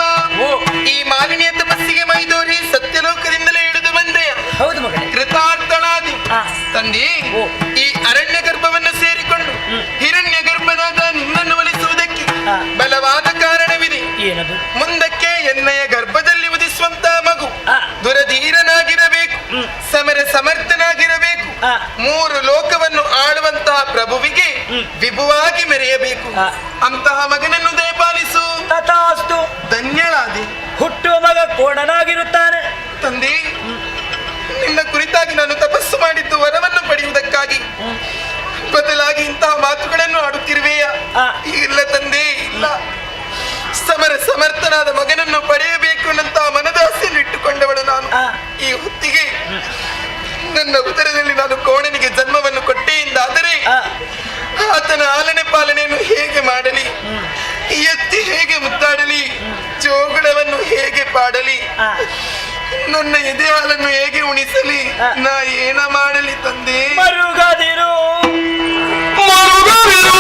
[SPEAKER 8] ಈ ಮಾಲಿನ್ಯ ತಪಸ್ಸಿಗೆ ಮೈದೋರಿ ಸತ್ಯಲೋಕದಿಂದಲೇ ಹಿಡಿದು ಬಂದೆಯ.
[SPEAKER 6] ಹೌದು ಮಗಳೇ.
[SPEAKER 8] ಕೃತಾರ್ಥಳಾದಿ ತಂದೆ. ಈ ಅರಣ್ಯ ಗರ್ಭವನ್ನು ಸೇರಿಕೊಂಡು ಹಿರಣ್ಯ ಗರ್ಭನಾದ ನಿನ್ನನ್ನು ಒಲಿಸುವುದಕ್ಕೆ ಬಲವಾದ ಕಾರಣವಿದೆ.
[SPEAKER 6] ಏನದು?
[SPEAKER 8] ಮುಂದಕ್ಕೆ ಎಣ್ಣೆಯ ಗರ್ಭದಲ್ಲಿ ಉದಿಸುವಂತ ಮಗು ದುರದಿ ವೀರನಾಗಿರಬೇಕು, ಸಮರ ಸಮರ್ಥನಾಗಿರಬೇಕು, 3 ಲೋಕವನ್ನು ಆಳುವಂತಹ ಪ್ರಭುವಿಗೆ ವಿಭುವಾಗಿ ಮೆರೆಯಬೇಕು. ಅಂತಹ ಮಗನನ್ನು ದಯಪಾಲಿಸು.
[SPEAKER 6] ತಥಾಸ್ತು.
[SPEAKER 8] ಧನ್ಯಳಾದಿ.
[SPEAKER 6] ಹುಟ್ಟುವ ಮಗ ಕೋಣನಾಗಿರುತ್ತಾನೆ.
[SPEAKER 8] ತಂದೆ, ನಿನ್ನ ಕುರಿತಾಗಿ ನಾನು ತಪಸ್ಸು ಮಾಡಿದ್ದು ವರವನ್ನು ಪಡೆಯುವುದಕ್ಕಾಗಿ, ಬದಲಾಗಿ ಇಂತಹ ಮಾತುಗಳನ್ನು ಆಡುತ್ತಿರುವೆಯ? ಇಲ್ಲ ತಂದೆ, ಇಲ್ಲ. ಸಮರ ಸಮರ್ಥನಾದ ಮಗನನ್ನು ಪಡೆಯಬೇಕು ಅನ್ನಂತಹ ಮನದಾಸೆಯನ್ನು ಇಟ್ಟುಕೊಂಡವಳು ನಾನು. ಈ ಹೊತ್ತಿಗೆ ನನ್ನ ಉದರದಲ್ಲಿ ನಾನು ಕೋಣನಿಗೆ ಜನ್ಮವನ್ನು ಕೊಟ್ಟೆ ಎಂದಾದರೆ ಆತನ ಆಲನೆ ಪಾಲನೆಯನ್ನು ಹೇಗೆ ಮಾಡಲಿ, ಎತ್ತಿ ಹೇಗೆ ಮುದ್ದಾಡಲಿ, ಜೋಗುಳವನ್ನು ಹೇಗೆ ಪಾಡಲಿ, ನನ್ನ ಎದೆ ಹಾಲನ್ನು ಹೇಗೆ ಉಣಿಸಲಿ, ನಾ ಏನ ಮಾಡಲಿ ತಂದೆ?
[SPEAKER 6] ಮರುಗದಿರು
[SPEAKER 10] ಮರುಗದಿರು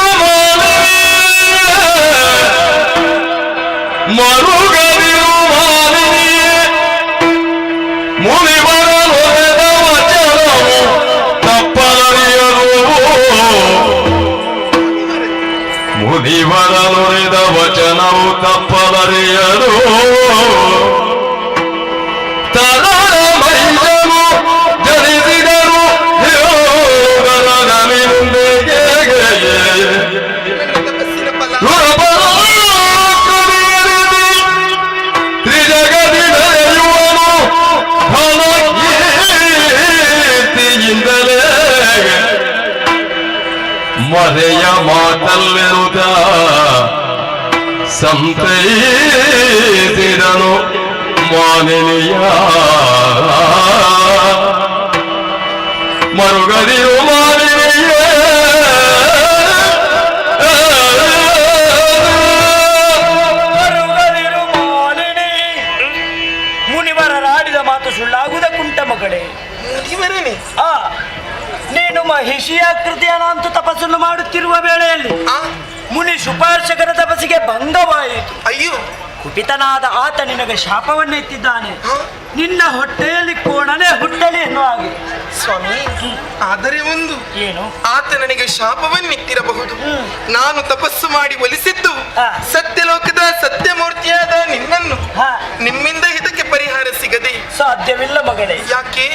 [SPEAKER 10] ಮುನಿವರ ತಪ್ಪಲರಿಯರು, ಮುನಿವರ ನುಡಿದ ವಚನವು ತಪ್ಪಲರಿಯರು. ತಲರ ಮೈಯರು ಜನಿಸಿದರು ಯೋಗನಗಲಿಂದೆಗೆ ತ್ರಿಜಗದಿ ನಡೆಯುವನು ಫಲಕೀರ್ತಿಯಿಂದಲೇ ಮರೆಯ ಮಾತಲ್ಲಿರುತ್ತ ಸಂತೈಸಿದನು ಮಾನಿನಿಯ. ಮರುಗದಿರು ಮಾನಿನಿಯ
[SPEAKER 6] ಮರುಗದಿರು ಮಾಲಿನಿ. ಮುನಿವರರಾಡಿದ ಮಾತು ಸುಳ್ಳಾಗುವುದಕ್ಕುಂಟ ಮಗಳೇ. ನೀನು ಮಹಿಷಿಯಾಕೃತಿಯನ ಅಂತೂ ತಪಸ್ಸನ್ನು ಮಾಡುತ್ತಿರುವ ವೇಳೆಯಲ್ಲಿ ಮುನಿ ಶುಪಾರ್ಶಕರ ತಪಸ್ಸಿಗೆ ಭಂಗವಾಯಿತು.
[SPEAKER 8] ಅಯ್ಯೋ,
[SPEAKER 6] ಕುಪಿತನಾದ ಆತ ನಿನಗೆ ಶಾಪವನ್ನೆತ್ತಿದ್ದಾನೆ. ನಿನ್ನ ಹೊಟ್ಟೆಯಲ್ಲಿ ಕೋಣನೆ ಹುಟ್ಟಲಿ ಎನ್ನುವ ಹಾಗೆ.
[SPEAKER 8] ಸ್ವಾಮಿ, ಆದರೆ ಒಂದು
[SPEAKER 6] ಏನು?
[SPEAKER 8] ಆತ ನನಗೆ ಶಾಪವನ್ನಿತ್ತಿರಬಹುದು. ನಾನು ತಪಸ್ಸು ಮಾಡಿ ಒಲಿಸಿದ್ದು ಸತ್ಯಲೋಕದ ಸತ್ಯಮೂರ್ತಿಯಾದ ನಿನ್ನನ್ನು. ನಿಮ್ಮಿಂದ ಇದಕ್ಕೆ ಪರಿಹಾರ ಸಿಗದೆ
[SPEAKER 6] ಸಾಧ್ಯವಿಲ್ಲ ಮಗಳೇ.
[SPEAKER 8] ಯಾಕೆ?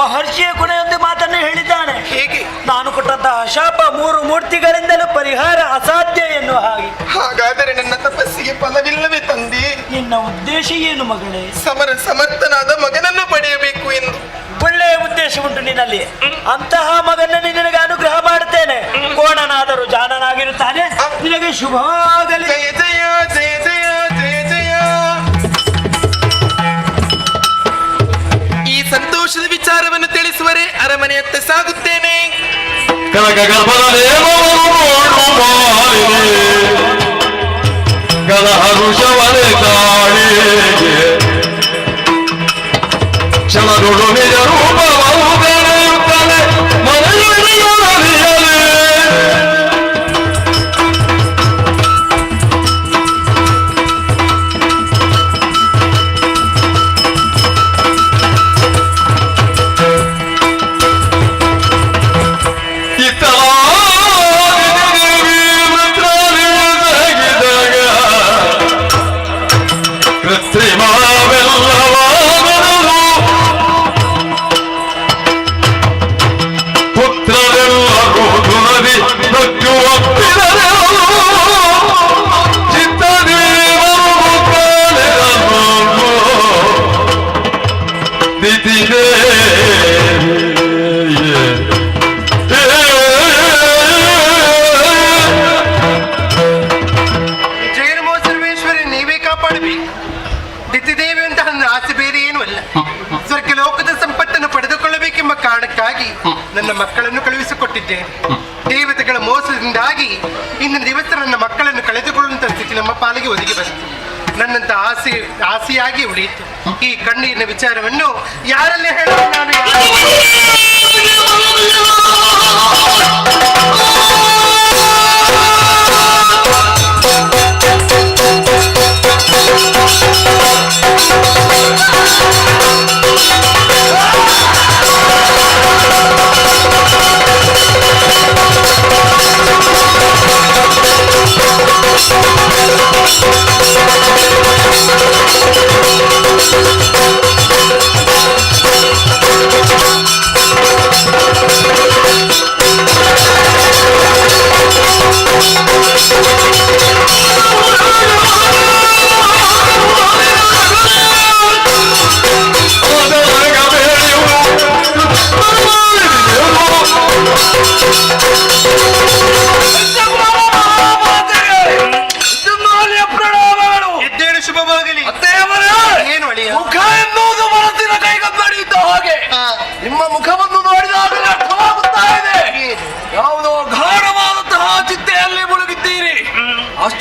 [SPEAKER 6] ಮಹರ್ಷಿಯ ಕೊನೆಯೊಂದು ಮಾತನ್ನು ಹೇಳಿದ್ದಾನೆ.
[SPEAKER 8] ಹೇಗೆ?
[SPEAKER 6] ನಾನು ಕೊಟ್ಟಂತಹ ಶಾಪ 3 ಮೂರ್ತಿಗಳಿಂದಲೂ ಪರಿಹಾರ ಅಸಾಧ್ಯ ಎನ್ನುವ ಹಾಗೆ.
[SPEAKER 8] ಹಾಗಾದರೆ ನನ್ನ ತಪಸ್ಸಿಗೆ ಫಲವಿಲ್ಲವೇ ತಂದೆ?
[SPEAKER 6] ನಿನ್ನ ಉದ್ದೇಶ ಏನು ಮಗಳೇ?
[SPEAKER 8] ಸಮರ ಸಮರ್ಥನಾದ ಮಗನನ್ನು ಪಡೆಯಬೇಕು ಎಂದು.
[SPEAKER 6] ಒಳ್ಳೆಯ ಉದ್ದೇಶ ಉಂಟು ನಿನ್ನಲ್ಲಿ. ಅಂತಹ ಮಗನನ್ನು ನಿನಗೆ ಅನುಗ್ರಹ ಮಾಡುತ್ತೇನೆ. ಕೋಣನಾದರೂ ಜಾಣನಾಗಿರುತ್ತಾನೆ. ನಿನಗೆ ಶುಭವಾಗಲಿ.
[SPEAKER 8] ಜಯ ಜಯ ಜಯ ಜಯ ಜಯ ಜಯ. ಈ ಸಂತೋಷದ ವಿಚಾರವನ್ನು ತಿಳಿಸುವರೆ ಅರಮನೆಯತ್ತ ಸಾಗುತ್ತೇನೆ.
[SPEAKER 10] ಕನಕ ಗರ್ಭದಲ್ಲಿ ಗದಹರುಷವನೆ ತಾಳಿಗೆ ಕ್ಷಣದೊಡು ನಿಜ ರೂಪವು ಬೆಳೆಯುತ್ತಲೇ ಮನೆಯೊಳಗಿಯಲೇ
[SPEAKER 8] ನನ್ನ ಮಕ್ಕಳನ್ನು ಕಳುಹಿಸಿಕೊಟ್ಟಿದ್ದೇನೆ. ದೇವತೆಗಳ ಮೋಸದಿಂದಾಗಿ ಇಂದಿನ ದಿವಸ ನನ್ನ ಮಕ್ಕಳನ್ನು ಕಳೆದುಕೊಳ್ಳುವಂತ ಸ್ಥಿತಿ ನಮ್ಮ ಪಾಲಿಗೆ ಒದಗಿ ಬಂತು. ನನ್ನಂತ ಆಸೆಯಾಗಿ ಉಳಿಯಿತು. ಈ ಕಣ್ಣೀರಿನ ವಿಚಾರವನ್ನು ಯಾರಲ್ಲಿ ಹೇಳಲು ನಾನು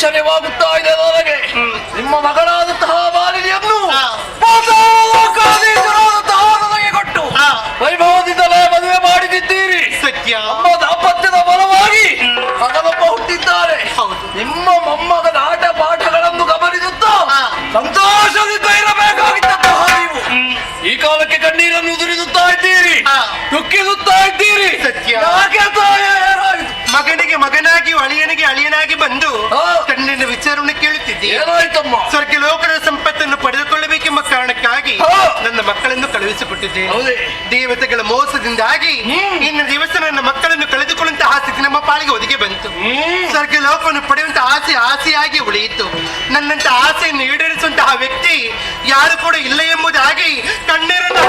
[SPEAKER 5] ಯೋಚನೆವಾಗುತ್ತಾ ಇದೆ ನನಗೆ. ನಿಮ್ಮ ಮಗಳಾದಂತಹ ಮಾಲಿನಿಯನ್ನು ನನಗೆ ಕೊಟ್ಟು ವೈಭವದಿಂದಲೇ ಮದುವೆ ಮಾಡಿದಿದ್ದೀರಿ.
[SPEAKER 8] ಸತ್ಯ.
[SPEAKER 5] ನಮ್ಮ ದಾಂಪತ್ಯದ ಫಲವಾಗಿ ಮಗನೊಬ್ಬ ಹುಟ್ಟಿದ್ದಾರೆ. ನಿಮ್ಮ ಮೊಮ್ಮಗನ ಆಟ ಪಾಠಗಳನ್ನು ಗಮನಿಸುತ್ತಾ ಸಂತೋಷದಿಂದ ಇರಬೇಕಾಗಿದ್ದಂತಹ ನೀವು ಈ ಕಾಲಕ್ಕೆ ಕಣ್ಣೀರನ್ನು ಉದುರಿಸುತ್ತಾ ಇದ್ದೀರಿ, ದುಃಖಿಸುತ್ತಾ ಇದ್ದೀರಿ.
[SPEAKER 8] ಸತ್ಯ.
[SPEAKER 5] ಯಾಕೆ ತಾಯ ಏನಾಯಿತು?
[SPEAKER 8] ಮಗನಿಗೆ ಮಗನಾಗಿ ಅಳಿಯನಿಗೆ ಅಳಿಯನಾಗಿ ಬಂದು ಕಣ್ಣಿನ ವಿಚಾರವನ್ನು ಕೇಳುತ್ತಿದ್ದೀಯ.
[SPEAKER 5] ಏನಾಯ್ತಮ್ಮ?
[SPEAKER 8] ಸ್ವರ್ಗ ಲೋಕದ ಸಂಪತ್ತನ್ನು ಪಡೆದುಕೊಳ್ಳಬೇಕೆಂಬ ಕಾರಣಕ್ಕಾಗಿ ನನ್ನ ಮಕ್ಕಳನ್ನು ಕಳುಹಿಸಿಕೊಟ್ಟಿದ್ದೇನೆ. ದೇವತೆಗಳ ಮೋಸದಿಂದಾಗಿ ಇನ್ನು ದಿವಸ ನನ್ನ ಮಕ್ಕಳನ್ನು ಕಳೆದುಕೊಳ್ಳುವಂತಹ ಸ್ಥಿತಿ ನಮ್ಮ ಪಾಲಿಗೆ ಒದಗಿ ಬಂತು. ಸ್ವರ್ಗ ಲೋಕವನ್ನು ಪಡೆಯುವಂತಹ ಆಸೆಯಾಗಿ ಉಳಿಯಿತು. ನನ್ನಂತ ಆಸೆಯನ್ನು ಈಡೇರಿಸುವಂತಹ ವ್ಯಕ್ತಿ ಯಾರು ಕೂಡ ಇಲ್ಲ ಎಂಬುದಾಗಿ ಕಣ್ಣೀರನ್ನು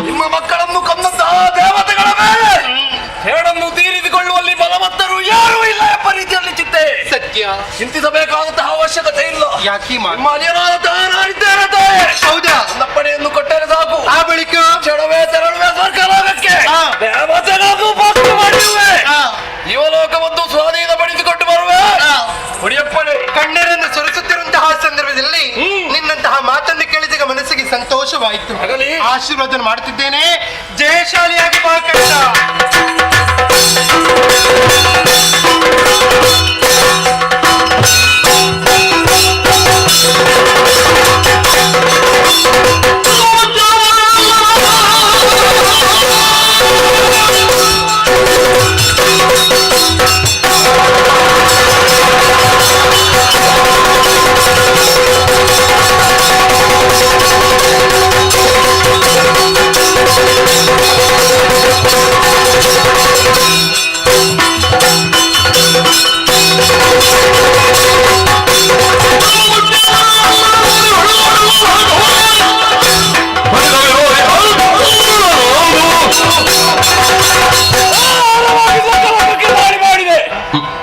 [SPEAKER 5] ನಿಮ್ಮ ಮಕ್ಕಳನ್ನು ಕೊಂದಂತಹ ದೇವತೆಗಳ ಮೇಲೆ ಹೇಳನ್ನು ತೀರಿಸಿಕೊಳ್ಳುವಲ್ಲಿ ಬಲವಂತರು ಯಾರೂ ಇಲ್ಲ ಎಂಬ ರೀತಿಯಲ್ಲಿ ಚಿಂತೆ.
[SPEAKER 8] ಸತ್ಯ.
[SPEAKER 5] ಚಿಂತಿಸಬೇಕಾದಂತಹ ಅವಶ್ಯಕತೆ ಇಲ್ಲ.
[SPEAKER 8] ಯಾಕೆ
[SPEAKER 5] ನಿಮ್ಮ ಅಲಿಯನಾದಂತಹ ನಾನಿದ್ದೇನೆ ತಾಯಿ.
[SPEAKER 8] ಹೌದಾ?
[SPEAKER 5] ನಪ್ಪಣೆಯನ್ನು ಕೊಟ್ಟರೆ ಸಾಕು.
[SPEAKER 8] ಆ ಬಳಿಕ
[SPEAKER 5] ಚೆಡವೆ ತೆರಳುವೆ ಸ್ವರ್ಗಲೋಕಕ್ಕೆ. ದೇವತೆಗಳಿಗೂ ಭಕ್ತಿ ಮಾಡಿರುವೆ. ಜೀವಲೋಕವನ್ನು ಸ್ವಾಧೀನಪಡಿಸಿಕೊಂಡು ಬರುವೆ. ಹೊಡಿಯಪ್ಪಣೆ.
[SPEAKER 8] ಕಣ್ಣೀರನ್ನು ಸುರಿಸುತ್ತಿರುವಂತಹ ಸಂದರ್ಭದಲ್ಲಿ ನಿನ್ನಂತಹ ಮಾತನ್ನು ಕೇಳಿದಾಗ ಮನಸ್ಸಿಗೆ ಸಂತೋಷವಾಯಿತು. ಆಶೀರ್ವಾದ ಮಾಡುತ್ತಿದ್ದೇನೆ. ಜಯಶಾಲಿಯಾಗಿ ಬಾ ಕಣ್ಣ.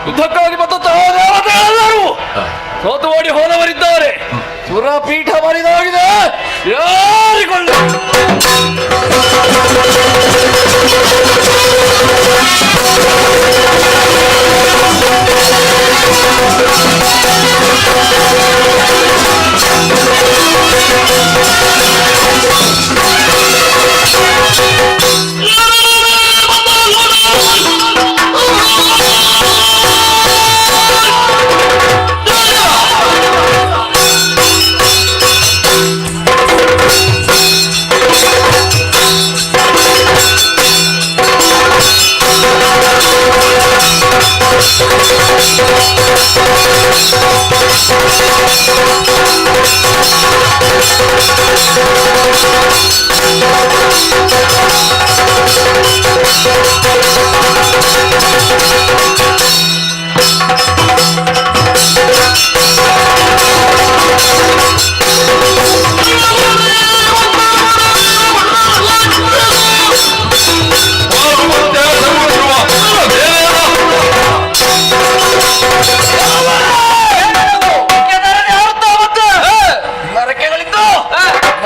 [SPEAKER 5] ಯುದ್ಧಕ್ಕಾಗಿ ಬಂದಂತಹ ದೇವತೆಗಳೆಲ್ಲರೂ ಸೋತು ಓಡಿ ಹೋದವರಿದ್ದಾರೆ. ಸುರಪೀಠ ಮರಿದಾಗಿದೆ. ಯಾರಿಗೊಳ್ಳ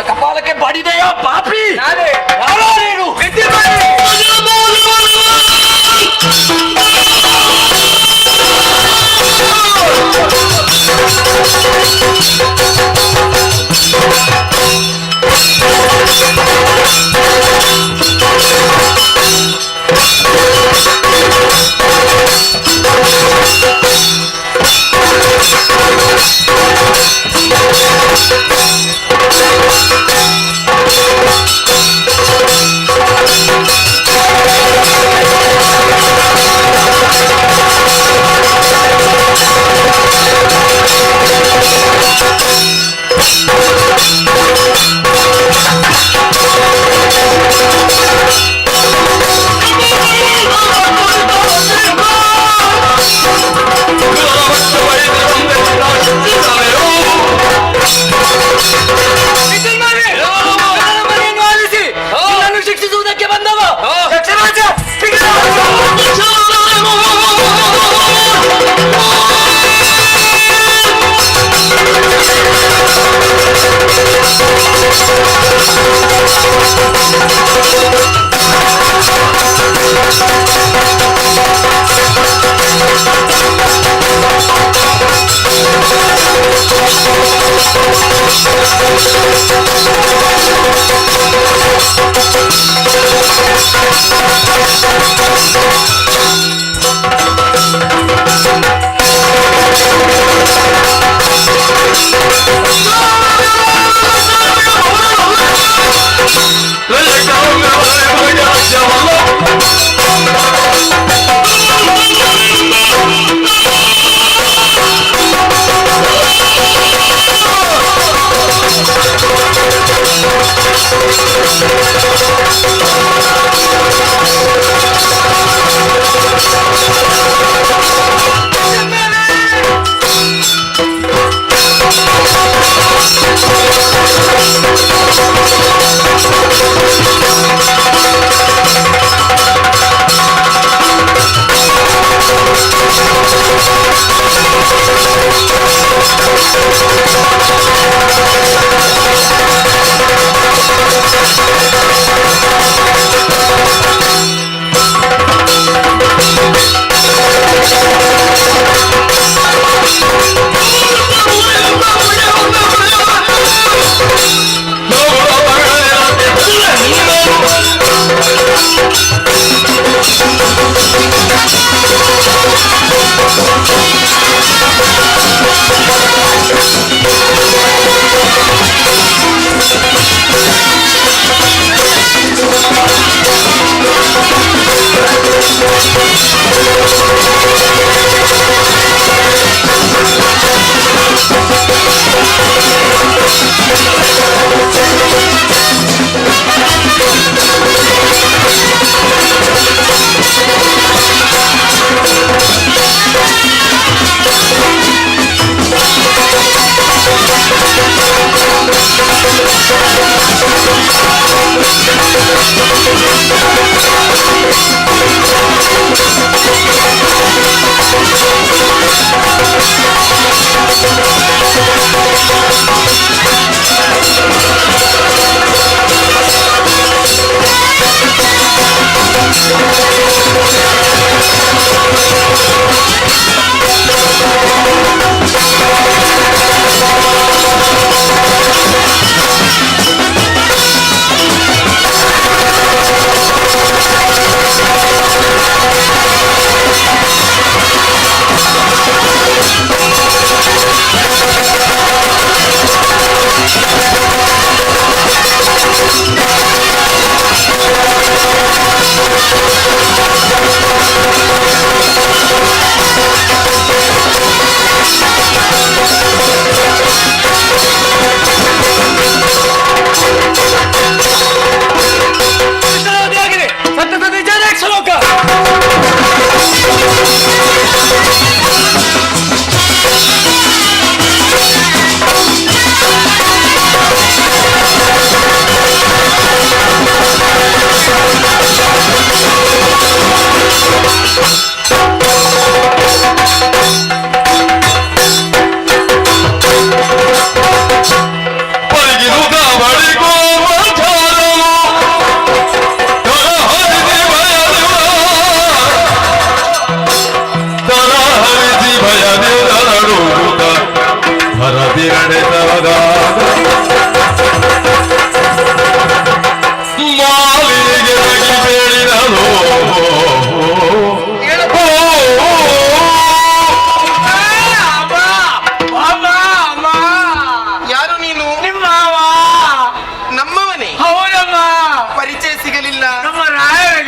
[SPEAKER 5] ಕಪಾಲಕ್ಕೆ ಬಡಿದೆಯಾ ಪಾಪಿ? ಯಾರೋ ನೀನು?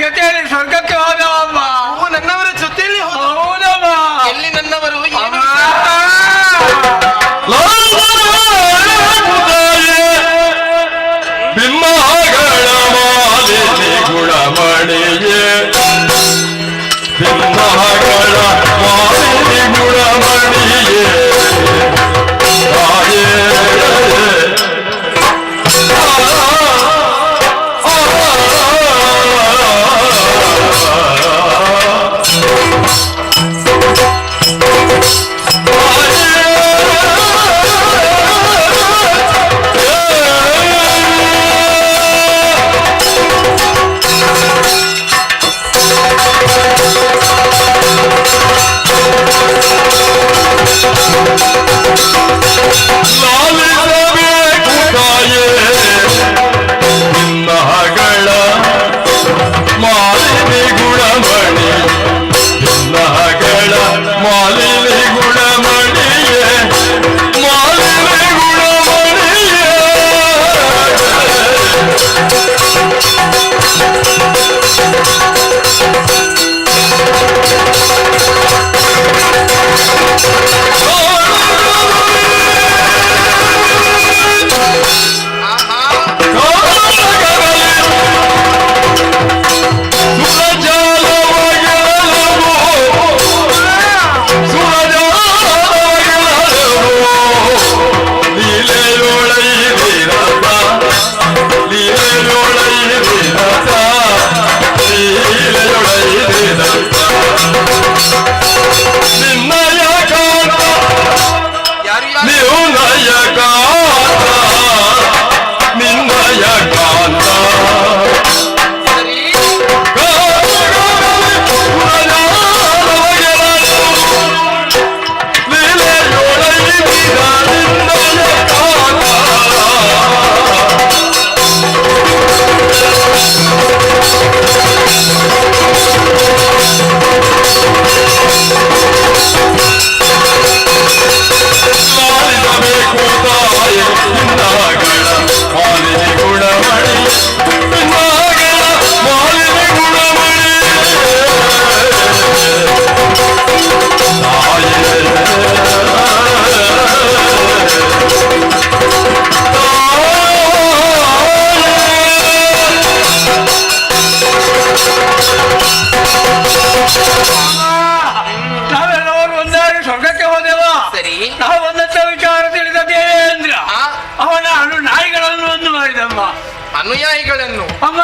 [SPEAKER 6] ಜೊತೆಯಲ್ಲಿ ಸ್ವರ್ಗಕ್ಕೆ ಹೋದವಮ್ಮ.
[SPEAKER 8] ನನ್ನವರ ಜೊತೆಯಲ್ಲಿ
[SPEAKER 6] ಹೌದಮ್ಮ.
[SPEAKER 8] ಎಲ್ಲಿ ನನ್ನವರು
[SPEAKER 10] ಬಿಂಬಗಳ ಮಾಲಿನಿ ಗುಣಮಣಿಯೇ ಬಿಂಬಗಳ ಮಾಲಿನಿ ಗುಣಮಣಿಯೇ ತಾಯೇ ಲಾಲಿಸಬೇಕು ತಾಯೇ ಬಿನ್ನಹಗಳ ಮಾಲಿನಿ ಗುಣಮಣಿ ಬಿನ್ನಹಗಳ ಮಾಲಿನಿ ಗುಣಮಣಿಯೇ ಮಾಲಿನಿ ಗುಣಮಣಿಯೇ
[SPEAKER 6] ನಾವೆಲ್ಲವರು ಒಂದಾಗಿ ಸ್ವರ್ಗಕ್ಕೆ ಹೋದೆವ.
[SPEAKER 8] ಸರಿ.
[SPEAKER 6] ನಾವು ಒಂದಂತ ವಿಚಾರ ತಿಳಿದ ದೇವೇಂದ್ರ ಅವನ ನಾಯಿಗಳನ್ನು ಒಂದು ಮಾಡಿದಮ್ಮ.
[SPEAKER 8] ಅನುಯಾಯಿಗಳನ್ನು
[SPEAKER 6] ಅಮ್ಮ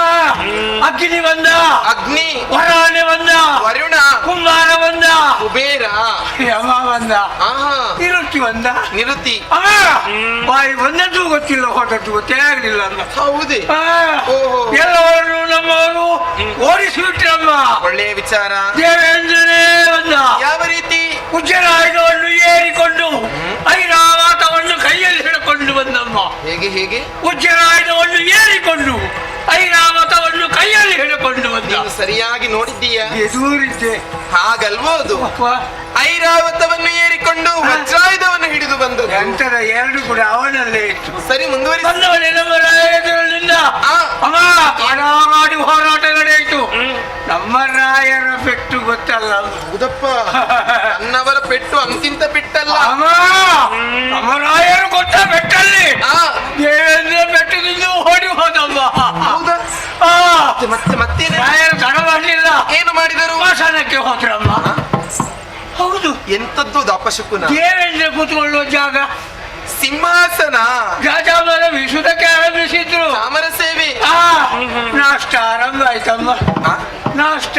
[SPEAKER 6] ಅಗ್ನಿ ಬಂದ,
[SPEAKER 8] ಅಗ್ನಿ
[SPEAKER 6] ವರಾಣೆ ಬಂದ,
[SPEAKER 8] ವರುಣ
[SPEAKER 6] ಕುಂಬಾರ ಬಂದ,
[SPEAKER 8] ಕುಬೇರ
[SPEAKER 6] ಯಮ ಬಂದ, ನಿರುತಿ ಬಂದ.
[SPEAKER 8] ನಿರುತಿ
[SPEAKER 6] ಅಮ್ಮ ಬಾಯಿ ಬಂದದ್ದು ಗೊತ್ತಿಲ್ಲ, ಹೊರಟದ್ದು ಗೊತ್ತೇ ಆಗಲಿಲ್ಲ ಅಮ್ಮ.
[SPEAKER 8] ಹೌದೇ?
[SPEAKER 6] ಎಲ್ಲವರನ್ನು ನಮ್ಮವರು ಓಡಿಸಿಬಿಟ್ರಮ್ಮ.
[SPEAKER 8] ಒಳ್ಳೆಯ ವಿಚಾರ.
[SPEAKER 6] ದೇವೇಂದ್ರನೇ ಬಂದ.
[SPEAKER 8] ಯಾವ ರೀತಿ?
[SPEAKER 6] ಉಜ್ಜಲಾಯುಧವನ್ನು ಏರಿಕೊಂಡು ಐರಾವತವನ್ನು ಕೈಯಲ್ಲಿ ಹಿಡ್ಕೊಂಡು ಬಂದಮ್ಮ.
[SPEAKER 8] ಹೇಗೆ ಹೇಗೆ?
[SPEAKER 6] ಉಜ್ಜಲಾಯುಧವನ್ನು ಏರಿಕೊಂಡು ಐರಾವತವನ್ನು ಕೈಯಲ್ಲಿ ಹಿಡ್ಕೊಂಡು ಬಂದ.
[SPEAKER 8] ನೀನು ಸರಿಯಾಗಿ ನೋಡಿದ್ದೀಯ?
[SPEAKER 6] ಎದುರಿದ್ದೆ.
[SPEAKER 8] ಹಾಗಲ್ಬೋದು. ಐರಾವತವನ್ನು ಏರಿಕೊಂಡು ವಜ್ರಾಯುಧವನ್ನು ಹಿಡಿದು ಬಂದದ್ದು.
[SPEAKER 6] ಎಂತರ ಎರಡು ಕೂಡ ಅವನಲ್ಲೇ ಇತ್ತು.
[SPEAKER 8] ಸರಿ, ಮುಂದುವರಿ.
[SPEAKER 6] ಎದುರಿನಿಂದ ಅಮ್ಮ ಮಾಡಿ ಹೋರಾಟ ನಡೆಯಿತು. ನಮ್ಮ ರಾಯರ ಪೆಟ್ಟು ಗೊತ್ತಲ್ಲ.
[SPEAKER 8] ಹೌದಪ್ಪ, ನನ್ನವರ ಪೆಟ್ಟು ಅಂತಿಂತ ಪೆಟ್ಟಲ್ಲ.
[SPEAKER 6] ಅಮ್ಮ ನಮ್ಮ ರಾಯರು ಕೊಟ್ಟ ಪೆಟ್ಟಲ್ಲಿ ದೇವೇಂದ್ರ ಪೆಟ್ಟದಿಂದ ಓಡಿ ಹೋದಮ್ಮ.
[SPEAKER 8] ಹೌದಾ? ಮತ್ತೆ ಮತ್ತೆ
[SPEAKER 6] ರಾಯರು ತಡ ಮಾಡಲಿಲ್ಲ.
[SPEAKER 8] ಏನು ಮಾಡಿದರು?
[SPEAKER 6] ಸ್ಮಶಾನಕ್ಕೆ ಹೋದ್ರಮ್ಮ. ಹೌದು.
[SPEAKER 8] ಎಂತದ್ದು ಅಪಶಕುನ?
[SPEAKER 6] ದೇವೇಂದ್ರ ಕೂತ್ಕೊಳ್ಳುವ ಜಾಗ
[SPEAKER 8] ಸಿಂಹಾಸನ.
[SPEAKER 6] ಜಾಜಾಮರ ವಿಸುವುದಕ್ಕೆ ಆರಂಭಿಸಿದ್ರು.
[SPEAKER 8] ಚಾಮರ ಸೇವೆ.
[SPEAKER 6] ನಾಷ್ಟ ಆರಂಭ ಆಯ್ತಮ್ಮ. ನಾಷ್ಟ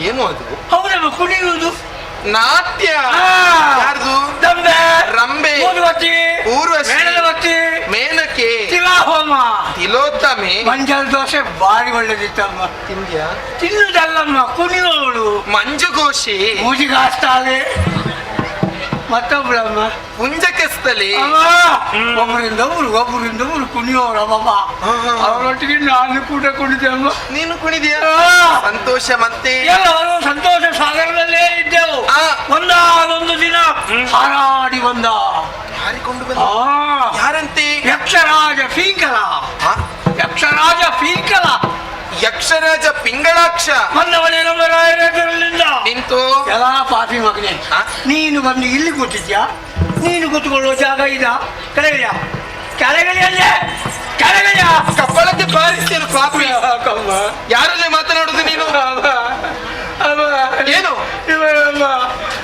[SPEAKER 8] ಏನು ಅದು?
[SPEAKER 6] ಹೌದಮ್ಮ, ಕುಣಿಯುವುದು.
[SPEAKER 8] ನಾಟ್ಯ. ಯಾರ್ದು?
[SPEAKER 6] ದಂಬೆ,
[SPEAKER 8] ರಂಬೆ,
[SPEAKER 6] ಊರ್ವಶಿ,
[SPEAKER 8] ಊರ್ವಶಿ,
[SPEAKER 6] ಮೇಣದವತಿ,
[SPEAKER 8] ಮೇನಕೆ,
[SPEAKER 6] ತಿಲಾಹೋಮ,
[SPEAKER 8] ತಿಲೋತ್ತಮೆ.
[SPEAKER 6] ಮಂಜಲ್ ದೋಸೆ ಬಾರಿ ಒಳ್ಳೆದಿತ್ತಮ್ಮ.
[SPEAKER 8] ತಿಂದ್ಯಾ?
[SPEAKER 6] ತಿನ್ನುದಲ್ಲಮ್ಮ, ಕುಣಿಯೋಳು.
[SPEAKER 8] ಮಂಜುಘೋಷಿ,
[SPEAKER 6] ಮೂಜಿಗಾಸ್ತಾಳೆ. ಮತ್ತೊಬ್ಳಮ್ಮ
[SPEAKER 8] ಪುಂಜಕಸ್ಥಲೆ.
[SPEAKER 6] ಒಬ್ಬರಿಂದ ಊರು ಕುಣಿಯೋರಮ್ಮ. ಅವರೊಟ್ಟಿಗೆ ನಾನು ಕೂಡ ಕುಣಿದೆ ಅಮ್ಮ.
[SPEAKER 8] ನೀನು ಕುಣಿದ್ಯಾ? ಸಂತೋಷ. ಮತ್ತೆ
[SPEAKER 6] ಎಲ್ಲರೂ ಸಂತೋಷ ಸಾಗರದಲ್ಲೇ ಇದ್ದೆವು. ಒಂದಾದೊಂದು ದಿನ ಹಾರಾಡಿ ಬಂದ.
[SPEAKER 8] ಹಾರಿಕೊಂಡು ಬಂದ. ಯಾರಂತೆ?
[SPEAKER 6] ಯಕ್ಷರಾಜ ಪೀಂಕಲ. ಯಕ್ಷರಾಜ ಪೀಂಕಲ.
[SPEAKER 8] ಯಕ್ಷ
[SPEAKER 3] ವೃಕ್ಷರಾಜ ಪಿಂಗಳಾಕ್ಷ
[SPEAKER 6] ಮನ್ನವನೇ ನಮ್ಮ ರಾಯರಲ್ಲಿಂದ
[SPEAKER 3] ನಿಂತು
[SPEAKER 6] ಎಲ್ಲ ಪಾಪಿ ಮಗನೇ, ನೀನು ಬಂದು ಇಲ್ಲಿ ಕೂತಿದ್ಯಾ? ನೀನು ಕೂತ್ಕೊಳ್ಳುವ ಜಾಗ ಇದ? ಕೆಳಗಡೆಯ ಕೆಳಗಡೆಯಲ್ಲೇ ಕೆಳಗಡೆಯ
[SPEAKER 3] ಕಪ್ಪಳಕ್ಕೆ ಬಾರಿಸ್ತೇನು ಪಾಪಿ. ಯಾರಲ್ಲೇ ಮಾತನಾಡುದು ನೀನು? ಏನು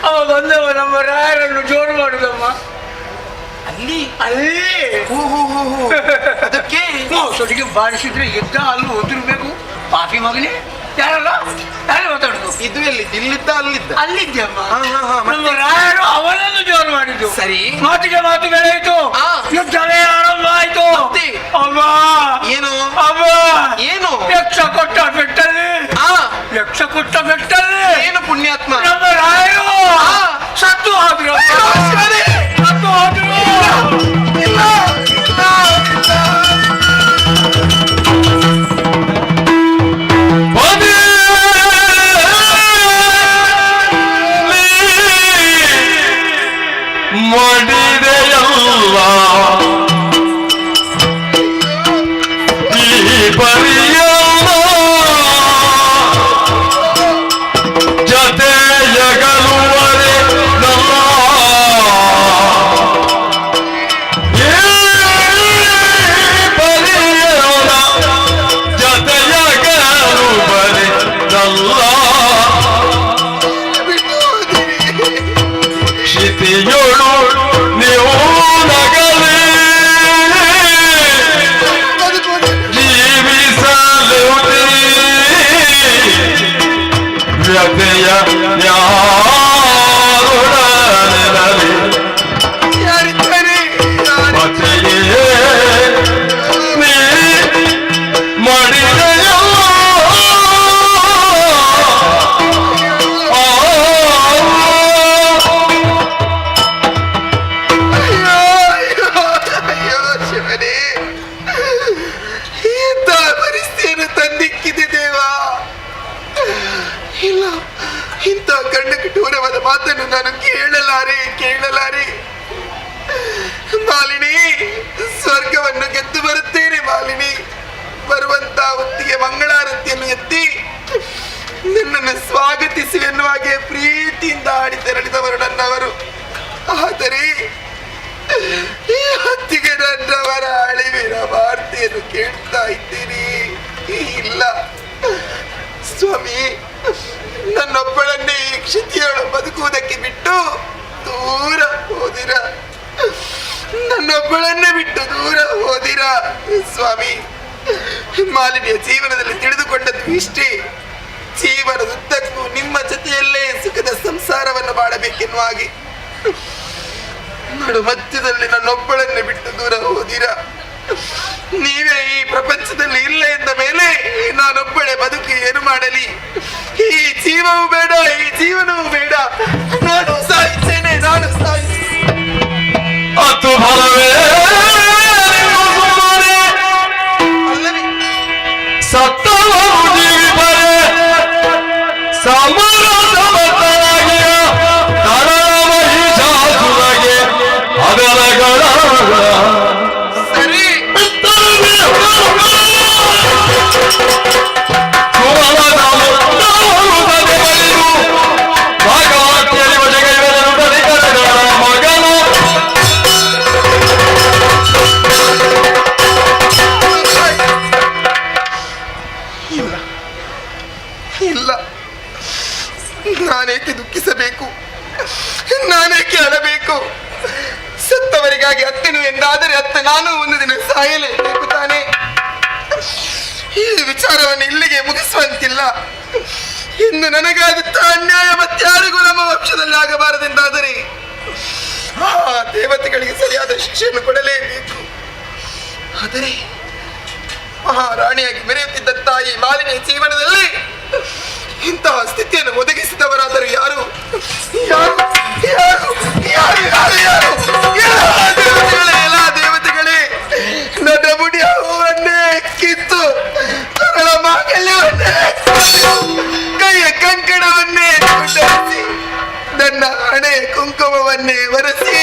[SPEAKER 6] ಅವ ಬಂದವ ನಮ್ಮ ರಾಯರನ್ನು ಜೋರು ಮಾಡುದಮ್ಮ.
[SPEAKER 3] ಅಲ್ಲಿ
[SPEAKER 6] ಅಲ್ಲಿ
[SPEAKER 3] ಅದಕ್ಕೆ
[SPEAKER 6] ಸೊಟ್ಟಿಗೆ ಬಾರಿಸಿದ್ರೆ ಎದ್ದ ಅಲ್ಲೂ ಒದಿರ್ಬೇಕು. ಪಾಪಿ ಮಗನೇ, ಯಾರಲ್ಲ ಯಾರು ಮಾತಾಡುದು?
[SPEAKER 3] ಇದು ಎಲ್ಲಿ? ಇಲ್ಲಿದ್ದ ಅಲ್ಲಿದ್ದ?
[SPEAKER 6] ಅಲ್ಲಿದ್ಯಮ್ಮ. ನಮ್ಮ ರಾಯರು ಅವನನ್ನು ಜೋರು ಮಾಡಿದ್ದು.
[SPEAKER 3] ಸರಿ,
[SPEAKER 6] ಮಾತಿಗೆ ಮಾತು ಬೆಳೆಯಿತು, ಯುದ್ಧವೇ ಆರಂಭ ಆಯ್ತು. ಅಮ್ಮ
[SPEAKER 3] ಏನು
[SPEAKER 6] ಅಮ್ಮ
[SPEAKER 3] ಏನು?
[SPEAKER 6] ಯಕ್ಷ ಕೊಟ್ಟ ಬೆಟ್ಟಲ್ಲಿ, ಯಕ್ಷ ಕೊಟ್ಟ ಬೆಟ್ಟಲ್ಲಿ
[SPEAKER 3] ಏನು ಪುಣ್ಯಾತ್ಮ
[SPEAKER 6] ನಮ್ಮ ರಾಯರು ಸತ್ತು ಹೋದ್ರು. ಸತ್ತು ಹೋದ್ರು.
[SPEAKER 10] ಮಾಡಿದೆಯಲ್ಲ ಈ ಪರಿಯಲ್ಲ ಜತೆಯಗಲುವರೆ ನಮ್ಮ ಈ ಪರಿಯಲ್ಲ ಜತೆಯಗಲುವರೆ ನಲ್ಲ ಕ್ಷಿತಿಯೋಳು ನೀವು ನಗಲಿ ಜೀವಿಸಲು ವ್ಯಥೆಯ ಯಾರೊಡನೆರಲಿ ಮತೆಯೇ ನೀ ಮಾಡಿದೆಯೋ
[SPEAKER 8] ಇಲ್ಲ, ಇಂಥ ಗಂಡ ಕಠೋರವಾದ ಮಾತನ್ನು ನಾನು ಕೇಳಲಾರೆ. ಮಾಲಿನಿ, ಸ್ವರ್ಗವನ್ನು ಗೆದ್ದು ಬರುತ್ತೇನೆ ಮಾಲಿನಿ. ಬರುವಂತ ಹೊತ್ತಿಗೆ ಮಂಗಳಾರತಿಯನ್ನು ಎತ್ತಿ ನಿನ್ನನ್ನು ಸ್ವಾಗತಿಸಿ ಎನ್ನುವ ಹಾಗೆ ಪ್ರೀತಿಯಿಂದ ಆಡಿ ತೆರಳಿದವರು ನನ್ನವರು. ಆದರೆ ಈ ಹೊತ್ತಿಗೆ ನನ್ನವರ ಅಳಿವಿನ ವಾರ್ತೆಯನ್ನು ಕೇಳ್ತಾ ಇದ್ದೀನಿ. ಇಲ್ಲ ಸ್ವಾಮಿ, ನನ್ನೊಬ್ಬಳನ್ನೇ ಈ ಕ್ಷಿತಿಯಳು ಬದುಕುವುದಕ್ಕೆ ಬಿಟ್ಟು ದೂರ ಹೋದಿರ. ನನ್ನೊಬ್ಬಳನ್ನೇ ಬಿಟ್ಟು ದೂರ ಹೋದಿರ ಸ್ವಾಮಿ. ಮಾಲಿನಿಯ ಜೀವನದಲ್ಲಿ ತಿಳಿದುಕೊಂಡದ್ದು ಇಷ್ಟೇ, ಜೀವನದುದ್ದಕ್ಕೂ ನಿಮ್ಮ ಜೊತೆಯಲ್ಲೇ ಸುಖದ ಸಂಸಾರವನ್ನು ಮಾಡಬೇಕೆನ್ನುವ ಹಾಗೆ. ನಡು ಮಧ್ಯದಲ್ಲಿ ನನ್ನೊಬ್ಬಳನ್ನೇ ಬಿಟ್ಟು ದೂರ ಹೋದಿರ. ನೀವೇ ಈ ಪ್ರಪಂಚದಲ್ಲಿ ಇಲ್ಲ ಎಂದ ಮೇಲೆ ನಾನೊಬ್ಬಳೆ ಬದುಕಿ ಏನು ಮಾಡಲಿ? ಈ ಜೀವವೂ ಬೇಡ, ಈ ಜೀವನವೂ ಬೇಡ. ನಾನು ಸಾಯಿಸ್ತೇನೆ.
[SPEAKER 10] ಅತ್ತು ಫಲವೇ
[SPEAKER 8] ಅಲ್ಲವೇ
[SPEAKER 10] ಸತ್ತವರು ಜೀವಿಪರೆ ಸಮರಸಮತರಾಗಿಯ ತರಳ ಮಹಿಷಾಸುರಗೆ ಅದರಗಳ
[SPEAKER 8] ಸರಿ. ಇಲ್ಲ, ನಾನೇಕೆ ದುಃಖಿಸಬೇಕು? ನಾನೇಕೆ ಅಳಬೇಕು? ಸತ್ತವರಿಗಾಗಿ ಅತ್ತನು ಎಂದಾದರೆ ಅತ್ತ ನಾನು ಒಂದು ದಿನ ಸಾಯಲೇಬೇಕು ತಾನೇ. ಈ ವಿಚಾರವನ್ನು ಇಲ್ಲಿಗೆ ಮುಗಿಸುವಂತಿಲ್ಲ. ಇನ್ನು ನನಗಾದಂತ ಅನ್ಯಾಯ ಮತ್ತಾರಿಗೂ ನಮ್ಮ ವಂಶದಲ್ಲಿ ಆಗಬಾರದೆಂದಾದರೆ ಆ ದೇವತೆಗಳಿಗೆ ಸರಿಯಾದ ಶಿಕ್ಷೆಯನ್ನು ಕೊಡಲೇಬೇಕು. ಆದರೆ ಮಹಾರಾಣಿಯಾಗಿ ಮೆರೆಯುತ್ತಿದ್ದ ತಾಯಿ ಮಾಲಿನಿಯ ಜೀವನದಲ್ಲಿ ಇಂತಹ ಸ್ಥಿತಿಯನ್ನು ಒದಗಿಸಿದವರಾದರೂ ಯಾರು? ಎಲ್ಲ ದೇವತೆಗಳೇ, ನನ್ನ ಮುಡಿಯ ಹೂವನ್ನೇ ಕಿತ್ತು, ತರಳ ಮಾಂಗಲ್ಯವನ್ನೇ ಕೈಯ ಕಂಕಣವನ್ನೇ ಧರಿಸಿ, ನನ್ನ ಹಣೆಯ ಕುಂಕುಮವನ್ನೇ ಒರೆಸಿ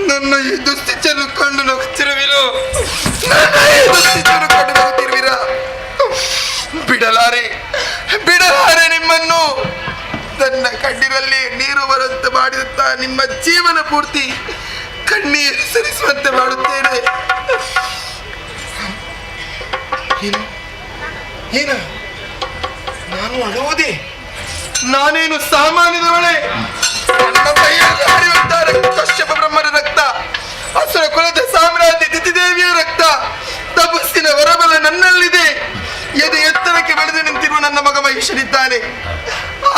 [SPEAKER 8] ನನ್ನ ಈ ದುಸ್ಥಿತಿಯನ್ನು ಕೊಂಡು ಹೋಗುತ್ತಿರುವಿರೋ, ನನ್ನ ಈ ದುಸ್ಥಿತಿಯನ್ನು ಕೊಂಡು ಹೋಗುತ್ತಿರುವಿರಾ?
[SPEAKER 3] ಬಿಡಲಾರೆ ನಿಮ್ಮನ್ನು. ನನ್ನ ಕಣ್ಣಿನಲ್ಲಿ ನೀರು ಬರುವಂತೆ ಮಾಡಿದಂತ ನಿಮ್ಮ ಜೀವನ ಪೂರ್ತಿ ಕಣ್ಣೀರು ಸುರಿಸುವಂತೆ ಮಾಡುತ್ತೇನೆ. ಏನ ನಾನು ಅಳುವುದೇ? ನಾನೇನು ಸಾಮಾನ್ಯದವಳೆ? ನನ್ನ ಕೈಯಲ್ಲಿ ಹರಿಯುವಂತಹ ರಕ್ತ ಕಶ್ಯಪ ಬ್ರಹ್ಮನ ರಕ್ತ, ಅಸುರ ಕುಲದ ಸಾಮ್ರಾಜ್ಯ ದಿತಿದೇವಿಯ ರಕ್ತ, ತಪಸ್ಸಿನ ಹೊರಬಲ ನನ್ನಲ್ಲಿದೆ. ಎದೆ ಎತ್ತರಕ್ಕೆ ಬೆಳೆದು ನಿಂತಿರುವ ನನ್ನ ಮಗ ಮಹಿಷನಿದ್ದಾನೆ.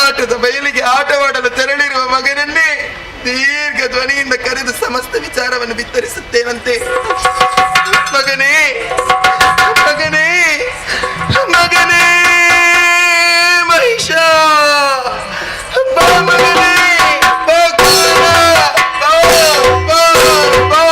[SPEAKER 3] ಆಟದ ಬಯಲಿಗೆ ಆಟವಾಡಲು ತೆರಳಿರುವ ಮಗನನ್ನೇ ದೀರ್ಘ ಧ್ವನಿಯಿಂದ ಕರೆದು ಸಮಸ್ತ ವಿಚಾರವನ್ನು ಬಿತ್ತರಿಸುತ್ತೇನಂತೆ. ಮಗನೇ ಮಗನೇ ಮಗನೇ ಮಹಿಷ, ಬಾ ಮಗನೇ, ಬಾ ಕುಮಾರ, ಬಾ, ಬಾ, ಬಾ.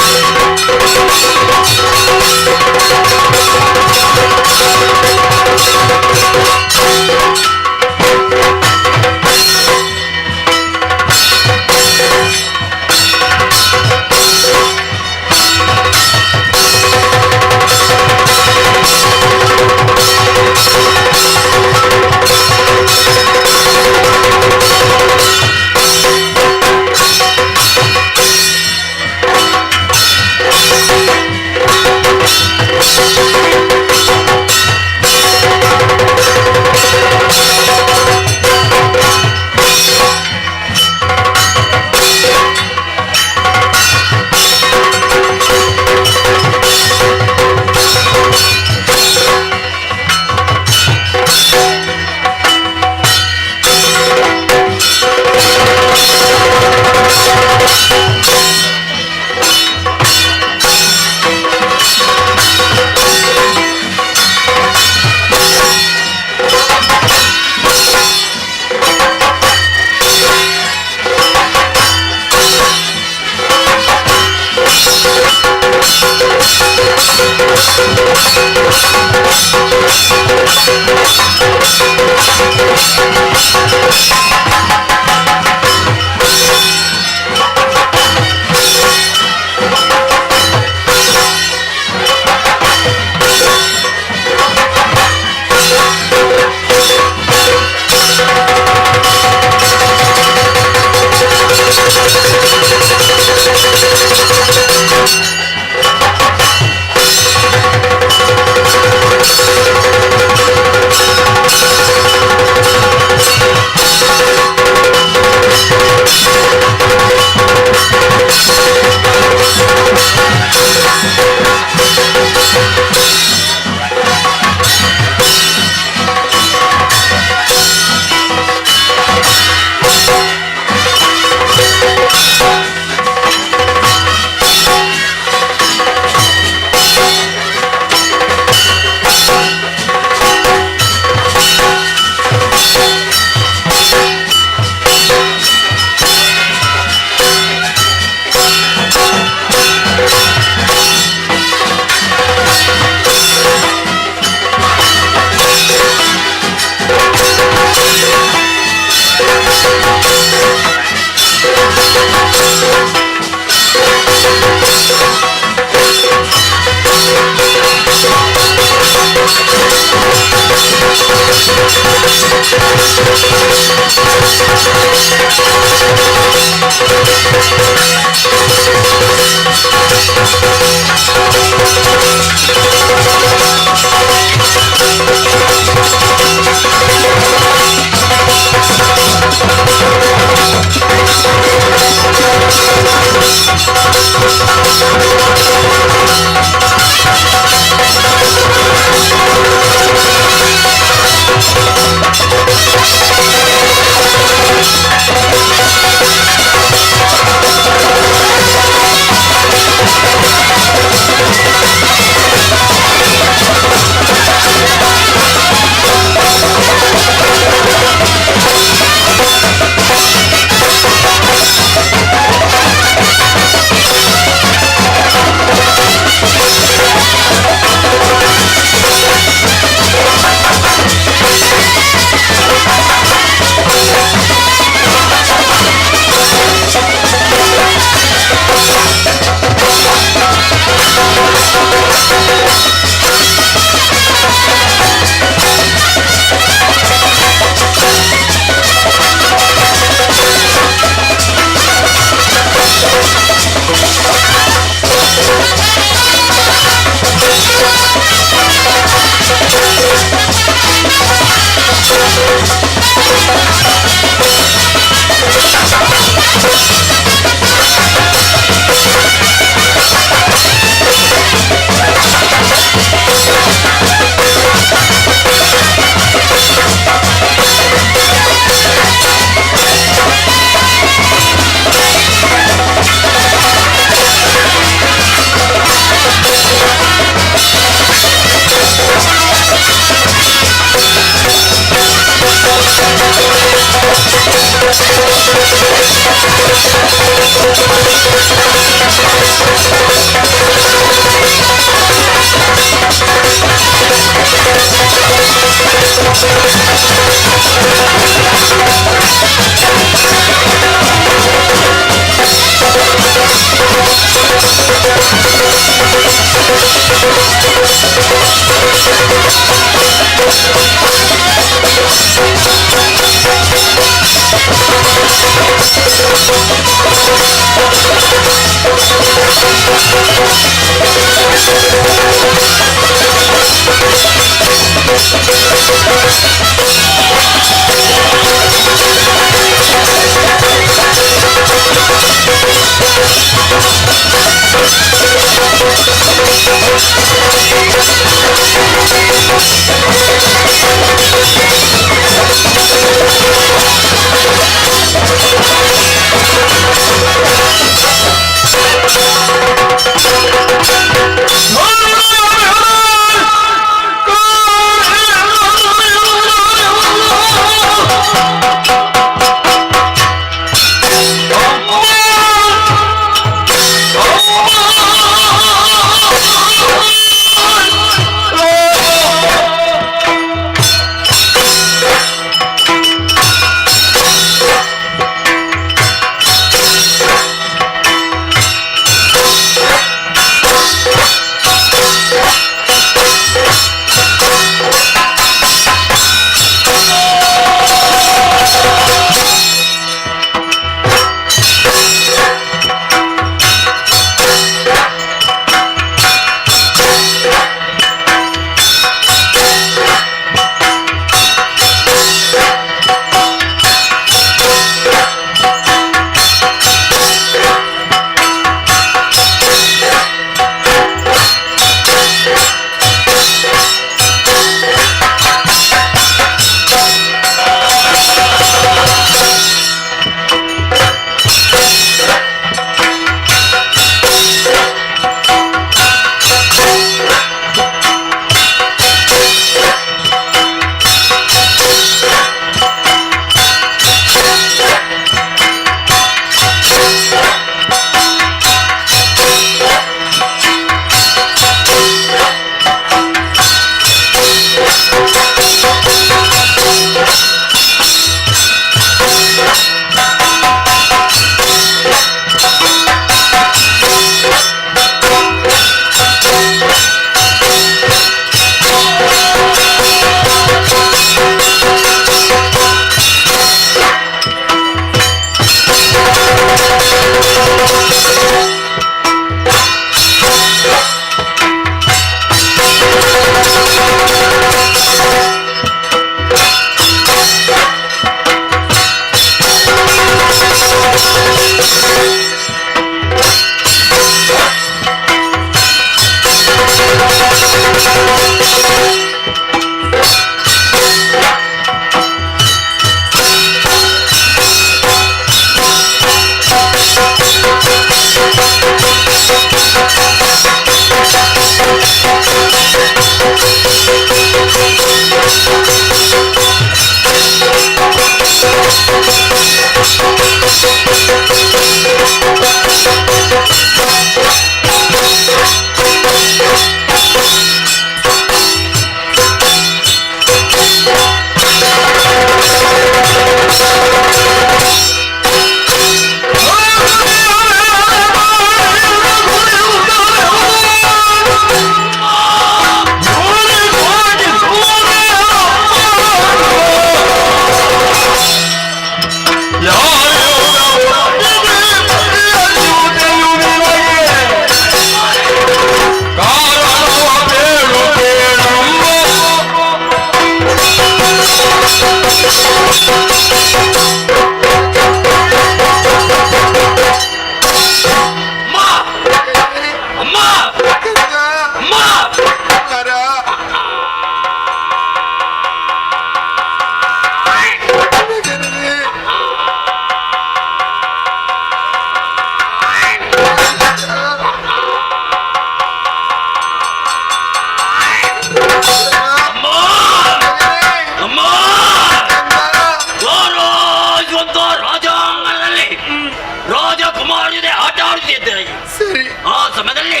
[SPEAKER 10] ಆ ಸಮಯದಲ್ಲಿ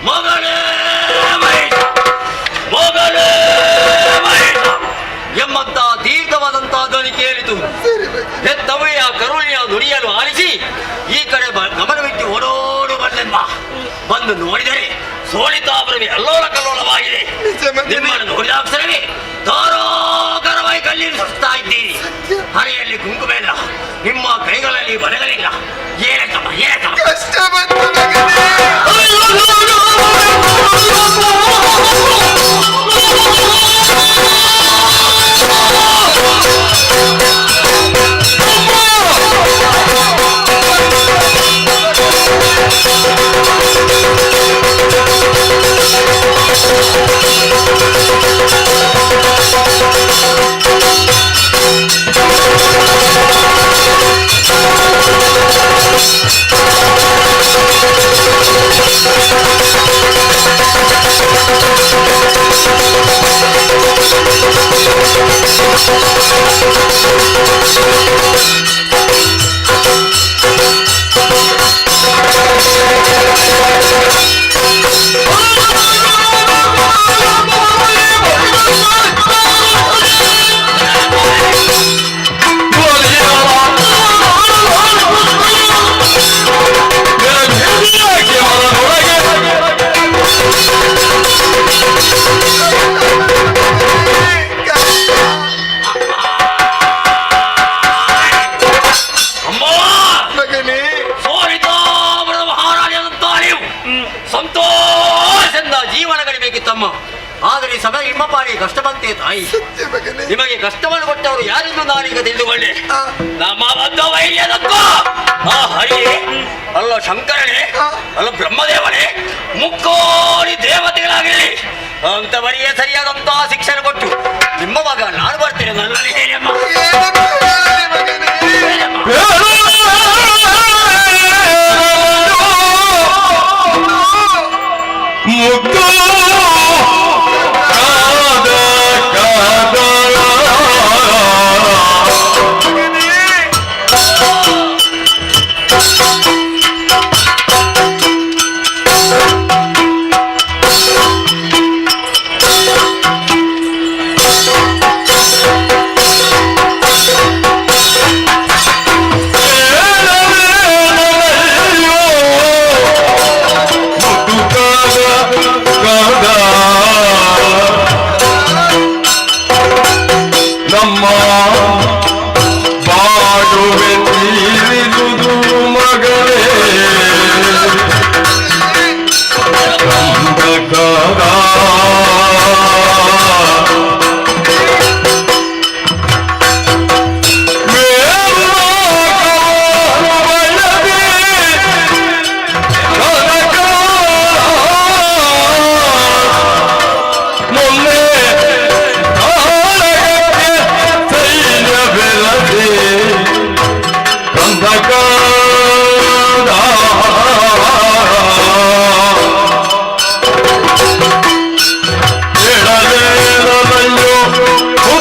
[SPEAKER 10] ಮಗಳೇ ಮಹಿಷ, ಮಗಳೇ ಮಹಿಷ ಎಂಬಂತ ದೀರ್ಘವಾದಂತಹ ಧ್ವನಿ ಕೇಳಿತು. ಹೆತ್ತವೆಯ ಕರುಣೆಯ ನುಡಿಯಲು ಆಲಿಸಿ ಈ ಕಡೆ ಗಮನವಿಟ್ಟು ಓಡೋಡು ಬಂದೆಮ್ಮ. ಬಂದು ನೋಡಿದರೆ ಸೋಳಿತಾಪುರವೇ ಅಲ್ಲೋಲ ಕಲ್ಲೋಲವಾಗಿದೆ. ನಿಮ್ಮನ್ನು ನೋಡಿದಾಕ್ಷರವೇ ಧಾರಾಕಾರವಾಗಿ ಕಣ್ಣೀರು ಸುರಿಸ್ತಾ ಇದ್ದೀರಿ. ಹರೆಯಲ್ಲಿ ಕುಂಕುಮ ಇಲ್ಲ, ನಿಮ್ಮ ಕೈಗಳಲ್ಲಿ ಬಲೆಗಳಿಲ್ಲ. ಏನಕ್ಕಮ್ಮ ಏನಕ್ಕಮ್ಮ
[SPEAKER 8] ಕಷ್ಟ ಬಂತು
[SPEAKER 10] ಆದರೆ ಸಮಯ ನಿಮ್ಮ ಪಾಲಿಗೆ ಕಷ್ಟ ಬಂತೆ ತಾಯಿ. ನಿಮಗೆ ಕಷ್ಟವನ್ನು ಕೊಟ್ಟವರು ಯಾರೆಂದು ನಾನೀಗ ತಿಳಿದುಕೊಂಡೆ. ನಮ್ಮ ಬದ್ಧ ವೈರ್ಯದಕ್ಕ ಆ ಹರಿಯೇ ಅಲ್ಲ, ಶಂಕರನೇ ಅಲ್ಲ, ಬ್ರಹ್ಮದೇವನೇ, ಮುಕ್ಕೋಡಿ ದೇವತೆಗಳಾಗಲಿ ಅಂತವರಿಗೆ ಸರಿಯಾದಂತಹ ಶಿಕ್ಷಣ ಕೊಟ್ಟು ನಿಮ್ಮ ಮಗ ನಾನು ಬರ್ತೇನೆ. ನನ್ನಲ್ಲಿ ಹೇಳಿ ಅಮ್ಮ.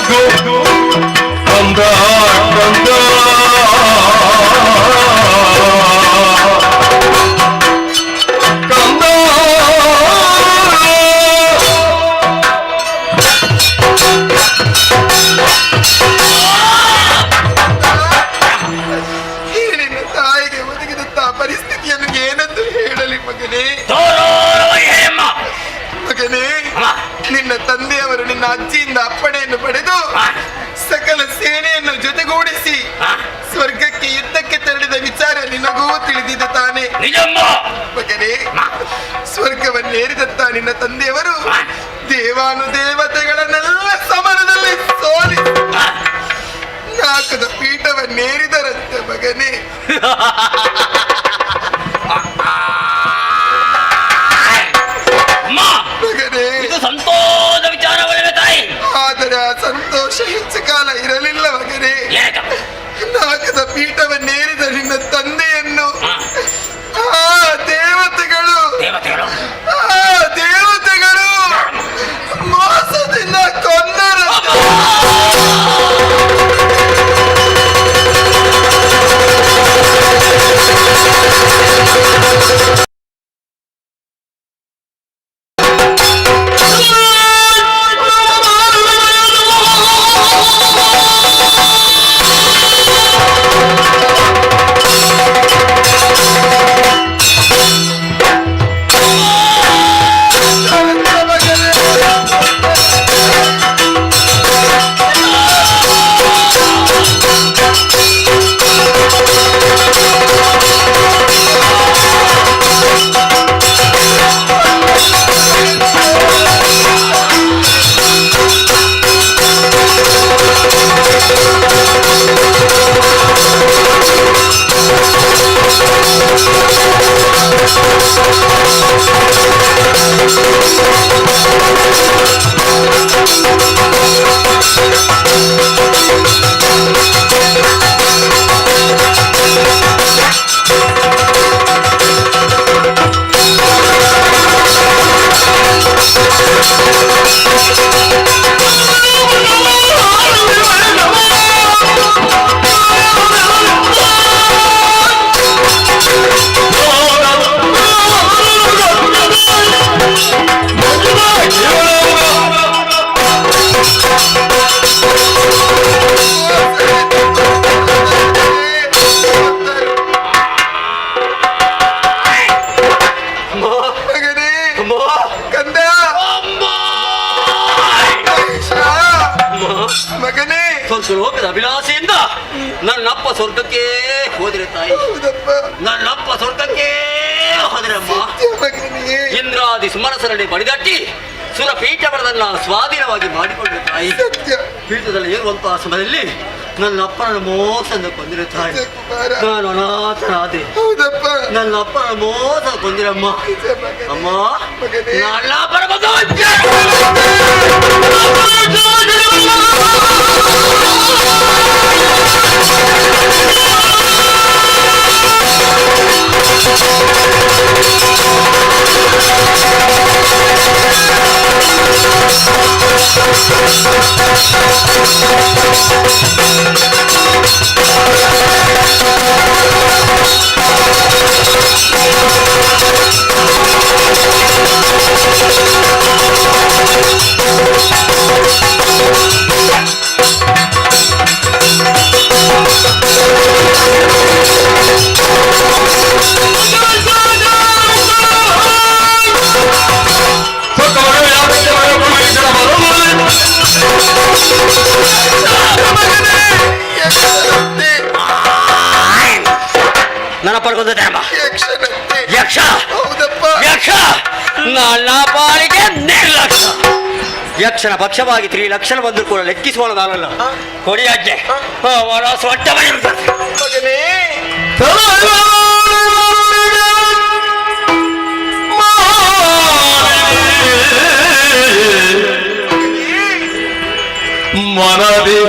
[SPEAKER 11] ಕಂದ ಕಂದ ಕಂದ
[SPEAKER 9] ನಿನ್ನ ತಾಯಿಗೆ ಒದಗಿದಂತಹ ಪರಿಸ್ಥಿತಿಯನ್ನು ಏನಂತ ಹೇಳಲಿ ಮಗನೇ ಮಗನೇ, ನಿನ್ನ ತಂದೆಯವರು ನಿನ್ನ ಅಜ್ಜಿಯಿಂದ ಅಪ್ಪಣೆಯನ್ನು ಪಡೆದು ಸಕಲ ಸೇನೆಯನ್ನು ಜೊತೆಗೂಡಿಸಿ ಸ್ವರ್ಗಕ್ಕೆ ಯುದ್ಧಕ್ಕೆ ತೆರಳಿದ ವಿಚಾರ ನಿನಗೂ ತಿಳಿದಿದೆ ತಾನೆ ಮಗನೇ. ಸ್ವರ್ಗವನ್ನೇರಿದಂತ ನಿನ್ನ ತಂದೆಯವರು ದೇವಾನುದೇವತೆಗಳನ್ನೆಲ್ಲ ಸಮರದಲ್ಲಿ ಸೋಲಿಸಿ ನಾಕದ ಪೀಠವನ್ನೇರಿದರಂತೆ ಮಗನೇ.
[SPEAKER 10] ಇದು ಸಂತೋಷದ ವಿಚಾರವೇ ತಾಯಿ.
[SPEAKER 9] ಆದರೆ ಆ ಸಂತೋಷ ಹೆಚ್ಚು ಕಾಲ ಇರಲಿಲ್ಲ ಮಗನೇ. ನಾಕದ ಪೀಠವನ್ನೇರಿದ ನಿನ್ನ ತಂದೆಯನ್ನು ಆ ದೇವತೆಗಳು ಮೋಸದಿಂದ ಕೊಂದರು.
[SPEAKER 10] ಲೋಕದ ಅಭಿಲಾಷೆಯಿಂದ ನನ್ನಪ್ಪ ಸ್ವರ್ಗಕ್ಕೆ ಹೋದ್ರೆ ತಾಯಿ, ನನ್ನಪ್ಪ ಸ್ವರ್ಗಕ್ಕೆ ಹೋದ್ರಮ್ಮ. ಇಂದ್ರಾದಿ ಸುಮನಸರನ್ನೇ ಬಡಿದಟ್ಟಿ ಸುರ ಪೀಠವರದನ್ನ ಸ್ವಾಧೀನವಾಗಿ ಮಾಡಿಕೊಂಡ್ರೆ ತಾಯಿ. ಪೀಠದಲ್ಲಿ ಏರುವಂತಹ ಸಮಯದಲ್ಲಿ ನನ್ನ ಅಪ್ಪನ ಮೋಸದಿಂದ ಕೊಂದಿರ ತಾಯಿ. ನಾನು ಅನಾಥನಾದೆ, ನನ್ನ ಅಪ್ಪನ ಮೋಸ ಕೊಂದಿರಮ್ಮ. ಅಮ್ಮ ನನ್ನ ಅಪ್ಪನ ಯಕ್ಷ ಯಕ್ಷ ನನ್ನ ಪಾಲಿಗೆ ನಿರ್ಲಕ್ಷ್ಯ. ಯಕ್ಷನ ಪಕ್ಷವಾಗಿ 3 ಲಕ್ಷ ಬಂದರೂ ಕೂಡ ಲೆಕ್ಕಿಸುವ ನಾನಲ್ಲ. ಕೊಡಿಯಾಜ್ಞೆ ಅವರ ಸೊಟ್ಟವಾಗಿರುತ್ತದೆ.
[SPEAKER 11] ಮನದಿ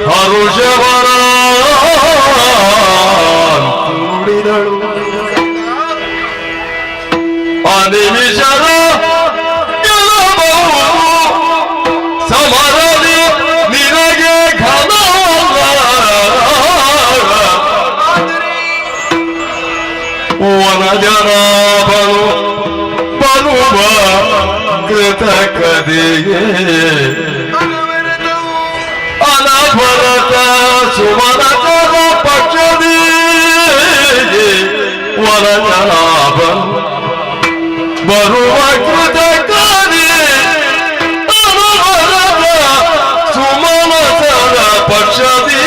[SPEAKER 11] ಹರುಷವರ ನುಡಿದಳು ಅನಿಮಿಷದ ಸಮರದಿ ನಿರ ಜನಾಭನು ಬರುವ ಕೃತಕದೆಯೇ ಅನಭರತ ಸುಮನಕರ ಪಕ್ಷದಿ ವರಜನಾಭನು ಬರುವ ಕೃತಕದಿ ಅನಭರತ ಸುಮನಕರ ಪಕ್ಷದಿ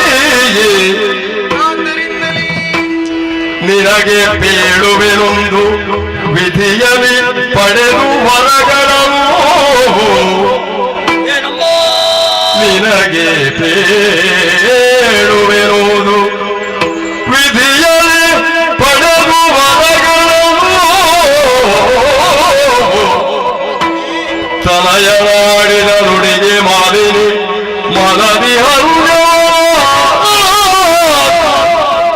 [SPEAKER 11] ನಿನಗೆ ಬೇಳುವೆನೊಂದು ವಿಧಿಯಲಿ ಪಡೆದು ಹೊರಗಳನ್ನು ನಿನಗೆ ಬೇಳುವೆನೋದು ವಿಧಿಯಲಿ ಪಡೆದು ಹೊರಗಳನ್ನು ತನಯನಾಡಿದ ನುಡಿಗೆ ಮಾಲಿನಿ ಮನದಿ ಹರುಣ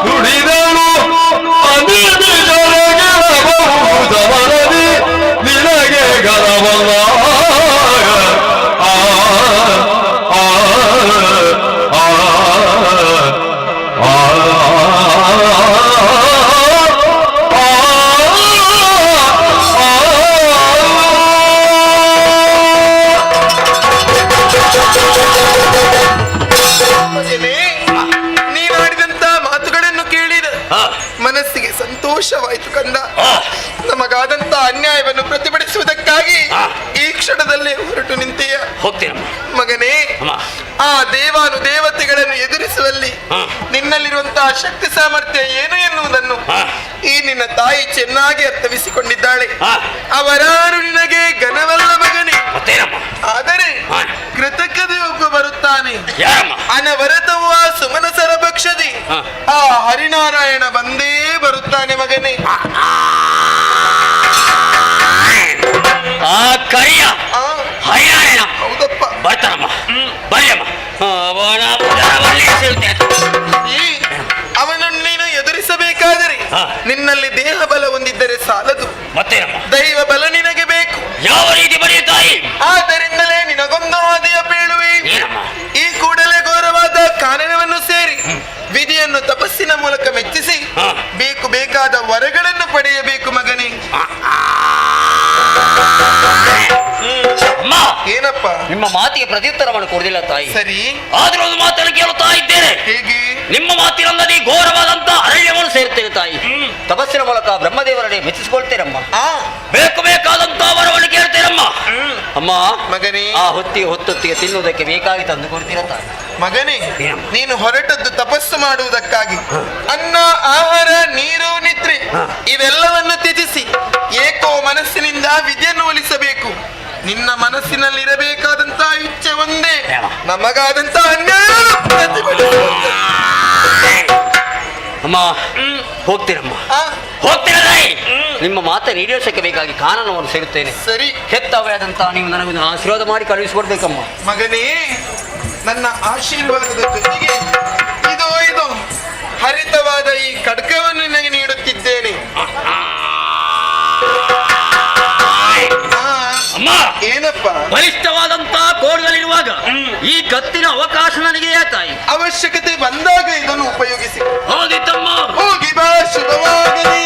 [SPEAKER 11] ನುಡಿದನು ಅನಿಜ ಬಹುದವರದಿ ನಿನಗೆ ಗರವಲ್ಲ
[SPEAKER 8] ನೀನಾಡಿದಂತ ಮಾತುಗಳನ್ನು ಕೇಳಿದ ಮನಸ್ಸಿಗೆ ಸಂತೋಷವಾಯಿತು ಕಂದ. ನಮಗಾದಂತ ಅನ್ಯಾಯವನ್ನು ಪ್ರತಿಭಟಿಸುವುದಕ್ಕಾಗಿ ಈ ಕ್ಷಣದಲ್ಲೇ ಹೊರಟು ನಿಂತೆಯ ಮಗನೇ. ಆ ದೇವಾನು ದೇವತೆಗಳನ್ನು ಎದುರಿಸುವಲ್ಲಿ ನಿನ್ನಲ್ಲಿರುವಂತಹ ಶಕ್ತಿ ಸಾಮರ್ಥ್ಯ ಏನು ಎನ್ನುವುದನ್ನು ಈ ನಿನ್ನ ತಾಯಿ ಚೆನ್ನಾಗಿ ಅರ್ಥವಿಸಿಕೊಂಡಿದ್ದಾಳೆ. ಅವರಾರು ನಿನಗೆ ಘನವಲ್ಲ ಮಗನೇ. ಆದರೆ ಕೃತಜ್ಞತೆ ಒಬ್ಬ ಬರುತ್ತಾನೆ. ಅನವರತವ ಸುಮನಸರ ಪಕ್ಷದಿ ಆ ಹರಿನಾರಾಯಣ ಬಂದೇ ಬರುತ್ತಾನೆ ಮಗನೇ.
[SPEAKER 10] ಆ ಕರಿಯ ಹರಿನಾರಾಯಣ
[SPEAKER 8] ಹೌದಪ್ಪ
[SPEAKER 10] ಬರ್ತಾರಮ್ಮ. ಬರೆಯಮ್ಮ
[SPEAKER 8] ಅವನನ್ನು ನೀನು ಎದುರಿಸಬೇಕಾದರೆ ನಿನ್ನಲ್ಲಿ ದೇಹ ಬಲ ಹೊಂದಿದ್ದರೆ ಸಾಲದು,
[SPEAKER 10] ಮತ್ತೆ
[SPEAKER 8] ದೈವ ಬಲ ನಿನಗೆ ಬೇಕು.
[SPEAKER 10] ಯಾವ ರೀತಿ ಬರೆಯುತ್ತಾಯಿ?
[SPEAKER 8] ಆದ್ದರಿಂದಲೇ ನಿನಗೊಂದು ಹಾದಿಯ ಬೇಳುವೆ. ಈ ಕೂಡಲೇ ಘೋರವಾದ ಕಾನನವನ್ನು ಸೇರಿ ವಿಧಿಯನ್ನು ತಪಸ್ಸಿನ ಮೂಲಕ ಮೆಚ್ಚಿಸಿ ಬೇಕಾದ ವರಗಳನ್ನು ಪಡೆಯಬೇಕು ಮಗನೇ. ಏನಪ್ಪ
[SPEAKER 10] ನಿಮ್ಮ ಮಾತಿಗೆ ಪ್ರತ್ಯುತ್ತರವನ್ನು ಕೊಡುದಿಲ್ಲ ತಾಯಿ.
[SPEAKER 8] ಸರಿ,
[SPEAKER 10] ಆದ್ರೂ ಒಂದು ಮಾತನ್ನು ಕೇಳುತ್ತಾ ಇದ್ದೇನೆ.
[SPEAKER 8] ಹೇಗೆ?
[SPEAKER 10] ನಿಮ್ಮ ಮಾತಿನೊಂದದಿ ಘೋರವಾದಂತ ಅರಣ್ಯವನ್ನು ಸೇರುತ್ತೇನೆ ತಾಯಿ. ತಪಸ್ಸಿನ ಮೂಲಕ ಬ್ರಹ್ಮದೇವರನ್ನೇ ಮೆಚ್ಚಿಸಿಕೊಳ್ತೇರಮ್ಮ. ಬೇಕಾದಂತ ವರವನ್ನು ಕೇಳ್ತೇರಮ್ಮ. ಅಮ್ಮ
[SPEAKER 8] ಮಗನೇ,
[SPEAKER 10] ಆ ಹೊತ್ತೊತ್ತಿಗೆ ತಿನ್ನುವುದಕ್ಕೆ ಬೇಕಾಗಿ ತಂದು ಕೊಡ್ತೀರ ತಾಯಿ.
[SPEAKER 8] ಮಗನೇ, ನೀನು ಹೊರಟದ್ದು ತಪಸ್ಸು ಮಾಡುವುದಕ್ಕಾಗಿ. ಅನ್ನ, ಆಹಾರ, ನೀರು, ನಿದ್ರೆ ಇವೆಲ್ಲವನ್ನು ತ್ಯಜಿಸಿ ಏಕೋ ಮನಸ್ಸಿನಿಂದ ವಿಧಿಯನ್ನು ಒಲಿಸಬೇಕು. ನಿನ್ನ ಮನಸ್ಸಿನಲ್ಲಿರಬೇಕಾದಂತ ಇಚ್ಛೆ ಒಂದೇ, ನಮಗಾದಂತ ಅನ್ಯಾಯ
[SPEAKER 10] ಅಮ್ಮ. ಹೋಗ್ತೀರಮ್ಮ, ಹೋಗ್ತೀರ ತಾಯಿ. ನಿಮ್ಮ ಮಾತನ್ನು ಈಡೇರಿಸಕ್ಕೆ ಬೇಕಾಗಿ ಕಾನನವನ್ನು ಸೇರುತ್ತೇನೆ.
[SPEAKER 8] ಸರಿ,
[SPEAKER 10] ಹೆತ್ತವರಾದಂತ ನೀವು ನನಗೊಂದು ಆಶೀರ್ವಾದ ಮಾಡಿ ಕಳುಹಿಸಿಕೊಡ್ಬೇಕಮ್ಮ.
[SPEAKER 8] ಮಗನೇ, ನನ್ನ ಆಶೀರ್ವಾದದ ಜೊತೆಗೆ ಇದು ಹರಿತವಾದ ಈ ಖಡ್ಗವನ್ನು ನಿನಗೆ ನೀಡುತ್ತಿದ್ದೇನೆ.
[SPEAKER 10] ಅಮ್ಮ,
[SPEAKER 8] ಏನಪ್ಪ?
[SPEAKER 10] ಬಲಿಷ್ಠವಾದಂತ ಕೋಡ್ಗಳಿರುವಾಗ ಈ ಕತ್ತಿನ ಅವಕಾಶ ನನಗೆ ತಾಯಿ.
[SPEAKER 8] ಅವಶ್ಯಕತೆ ಬಂದಾಗ ಇದನ್ನು ಉಪಯೋಗಿಸಿ.
[SPEAKER 10] ಹೌದಿತ್ತಮ್ಮ.
[SPEAKER 8] ಹೋಗಿ ಬಾ, ಶುಭವಾಗಲಿ.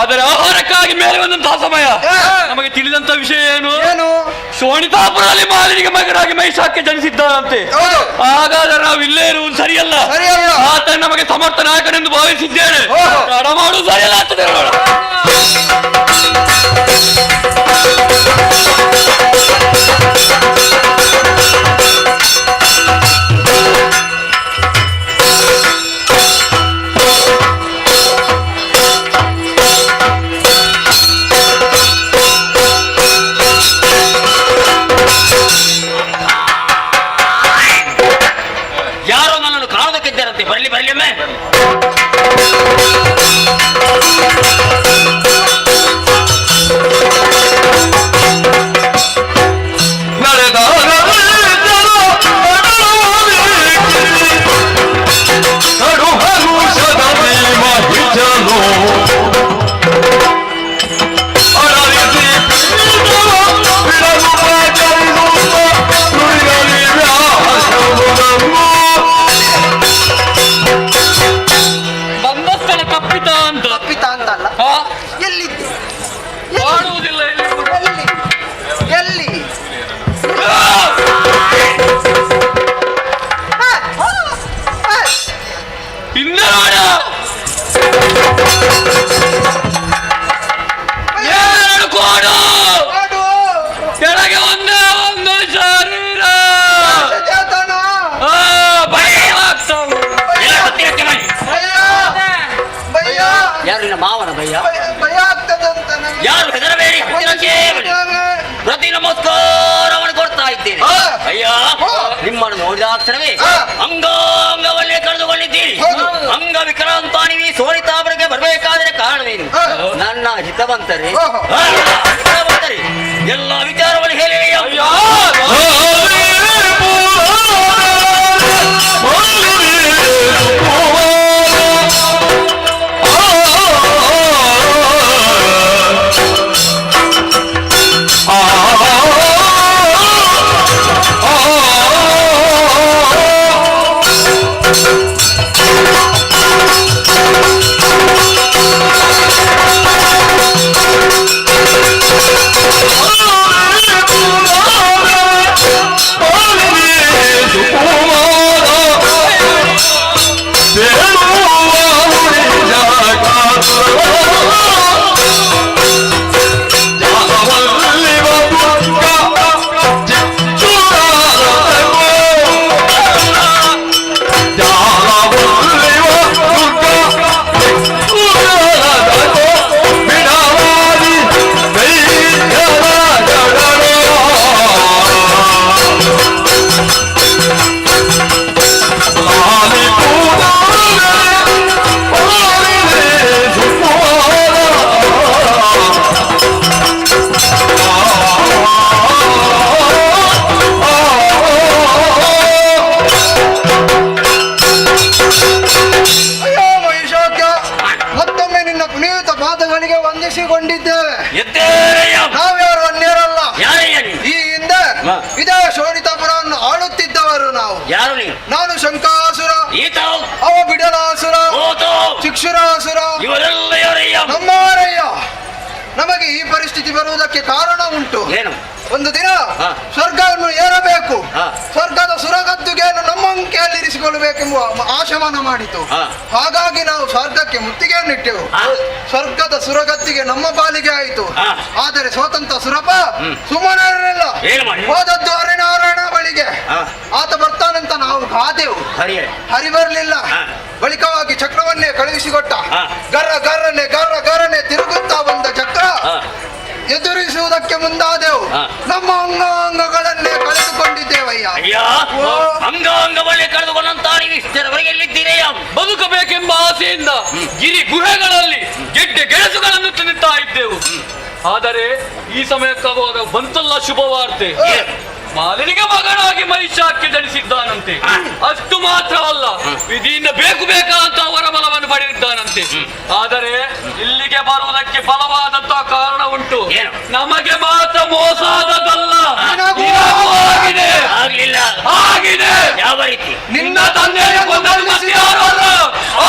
[SPEAKER 11] ಆದರೆ ಆಹಾರಕ್ಕಾಗಿ ಮೇಲೆ ಬಂದಂತಹ ಸಮಯ ನಮಗೆ ತಿಳಿದಂತ ವಿಷಯ ಏನು? ಶೋಣಿತಾಪುರಲ್ಲಿ ಮಾಲಿನಿಗೆ ಮಗನಾಗಿ ಮಹಿಷಾಕ್ಕೆ ಜನಿಸಿದ್ದಾರಂತೆ. ಹಾಗಾದರೆ ನಾವು ಇಲ್ಲೇ ಇರುವುದು ಸರಿಯಲ್ಲ. ಆತ ನಮಗೆ ಸಮರ್ಥ ನಾಯಕನೆಂದು ಭಾವಿಸಿದ್ದೇನೆ. ತಡ ಮಾಡುವುದು ಸರಿಯಲ್ಲ ಆಗ್ತದೆ.
[SPEAKER 10] ಬರಲಿ ಬರಲಿ ಒಮ್ಮೆ. ಮಾವನ ಭಯ್ಯ ಯಾರು ಹೆದರಬೇಡಿ, ಪ್ರತಿ ನಮಸ್ಕಾರವನ್ನು ಕೊಡ್ತಾ ಇದ್ದೇನೆ. ಅಯ್ಯ, ನಿಮ್ಮನ್ನು ನೋಡಿದ ಕ್ಷಣವೇ ಅಂಗಾಂಗವನ್ನೇ ಕಳೆದುಕೊಂಡಿದ್ದೀರಿ. ಅಂಗ ವಿಕ್ರಾಂತ ನೀವು ಸೋನಿತಾಪುರಕ್ಕೆ ಬರಬೇಕಾದರೆ ಕಾರಣವೇನು? ನನ್ನ ಹಿತವಂತರೇ, ಎಲ್ಲ ವಿಚಾರವನ್ನು ಹೇಳಿ.
[SPEAKER 9] ಹೇಳುವುದಕ್ಕೆ ಕಾರಣ ಉಂಟು.
[SPEAKER 10] ಏನು?
[SPEAKER 9] ಒಂದು ದಿನ ಸ್ವರ್ಗವನ್ನು ಏರಬೇಕು, ಸ್ವರ್ಗದ ಸುರಗದ್ದುಗೆಯನ್ನು ನಮ್ಮ ಅಂಕೆಯಲ್ಲಿ ಇರಿಸಿಕೊಳ್ಳಬೇಕೆಂಬ ಆಶಮನ ಮಾಡಿತು. ಹಾಗಾಗಿ ನಾವು ಸ್ವರ್ಗಕ್ಕೆ ಮುತ್ತಿಗೆಯನ್ನು ಇಟ್ಟೆವು. ಸ್ವರ್ಗದ ಸುರಗತ್ತಿಗೆ ನಮ್ಮ ಪಾಲಿಗೆ ಆಯಿತು. ಆದರೆ ಸ್ವತಂತ್ರ ಸುರಪ ಸುಮ್ಮನಿರಲಿಲ್ಲ. ಹೋದದ್ದು ಹರಿನಾರಾಯಣ ಬಳಿಗೆ. ಆತ ಬರ್ತಾನಂತ ನಾವು ಕಾದೆವು, ಹರಿ ಬರಲಿಲ್ಲ. ಬಳಿಕವಾಗಿ ಚಕ್ರವನ್ನೇ ಕಳುಹಿಸಿಕೊಟ್ಟ. ಗರ್ರ ಗರ್ರನೆ ತಿರುಗುತ್ತಾ ಬಂದ ಚಕ್ರ ಎದುರಿಸುವುದಕ್ಕೆ ಮುಂದಾದೆವು. ನಮ್ಮ ಅಂಗಾಂಗಗಳನ್ನೇ ಕಳೆದುಕೊಂಡಿದ್ದೇವಯ್ಯ.
[SPEAKER 10] ಅಂಗಾಂಗವನ್ನೇ ಕಳೆದುಕೊಂಡಂತ ನೀವು ಇಷ್ಟರವರೆಗೆ ಎಲ್ಲಿದ್ದೀರೆಯ?
[SPEAKER 11] ಬದುಕಬೇಕೆಂಬ ಆಸೆಯಿಂದ ಗಿರಿ ಗುಹೆಗಳಲ್ಲಿ ಗೆಡ್ಡೆ ಗೆಣಸುಗಳನ್ನು ತಿನ್ನುತ್ತಾ ಇದ್ದೆವು. ಆದರೆ ಈ ಸಮಯಕ್ಕಾಗುವಾಗ ಬಂತಲ್ಲ ಶುಭವಾರ್ತೆ. ಮಾಲಿನಿಗೆ ಮಗನಾಗಿ ಮಹಿಷಾಕ್ಕೆ ಜನಿಸಿದ್ದಾನಂತೆ. ಅಷ್ಟು ಮಾತ್ರವಲ್ಲ, ವಿಧಿಯಿಂದ ಬೇಕು ಬೇಕಾದಂತ ಅವರ ಬಲವನ್ನು ಪಡೆದಿದ್ದಾನಂತೆ. ಆದರೆ ಇಲ್ಲಿಗೆ ಬರುವುದಕ್ಕೆ ಬಲವಾದಂತಹ ಕಾರಣ ಉಂಟು. ನಮಗೆ ಮಾತ್ರ ಮೋಸ ಆದದಲ್ಲ, ಆಗಿದೆ.
[SPEAKER 10] ಯಾವ ರೀತಿ?
[SPEAKER 11] ನಿನ್ನ ತಂದೆ ಕೊಂದದ್ದು ಮತ್ತೆ ಯಾರು ಅಲ್ಲ, ಆ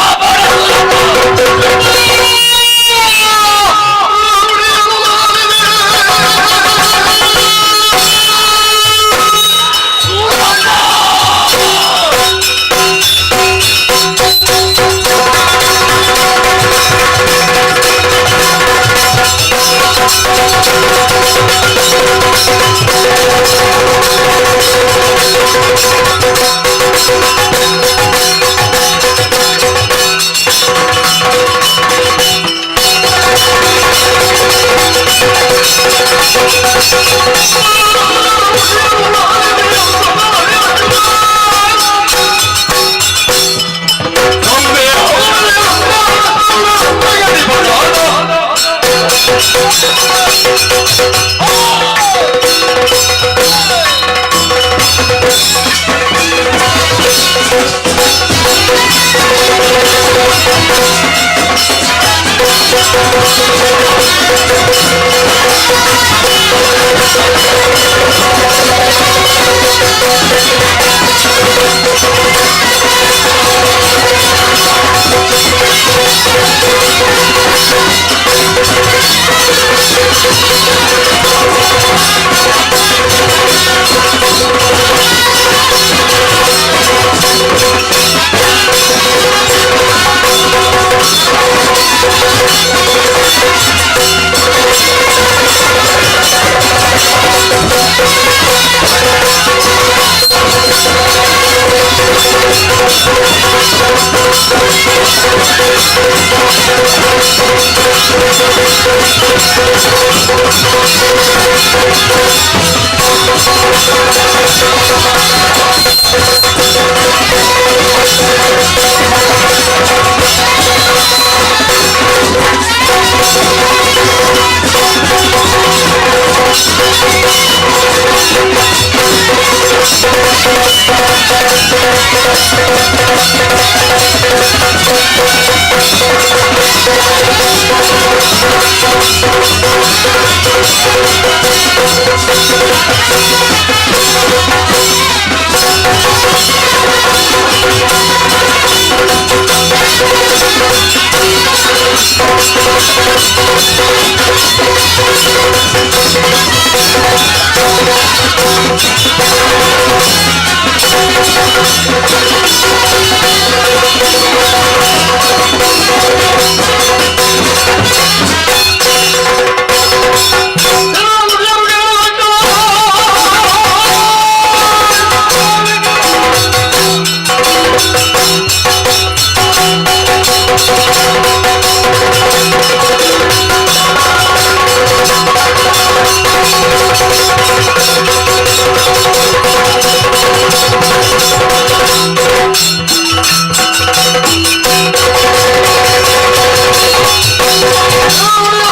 [SPEAKER 9] Oh,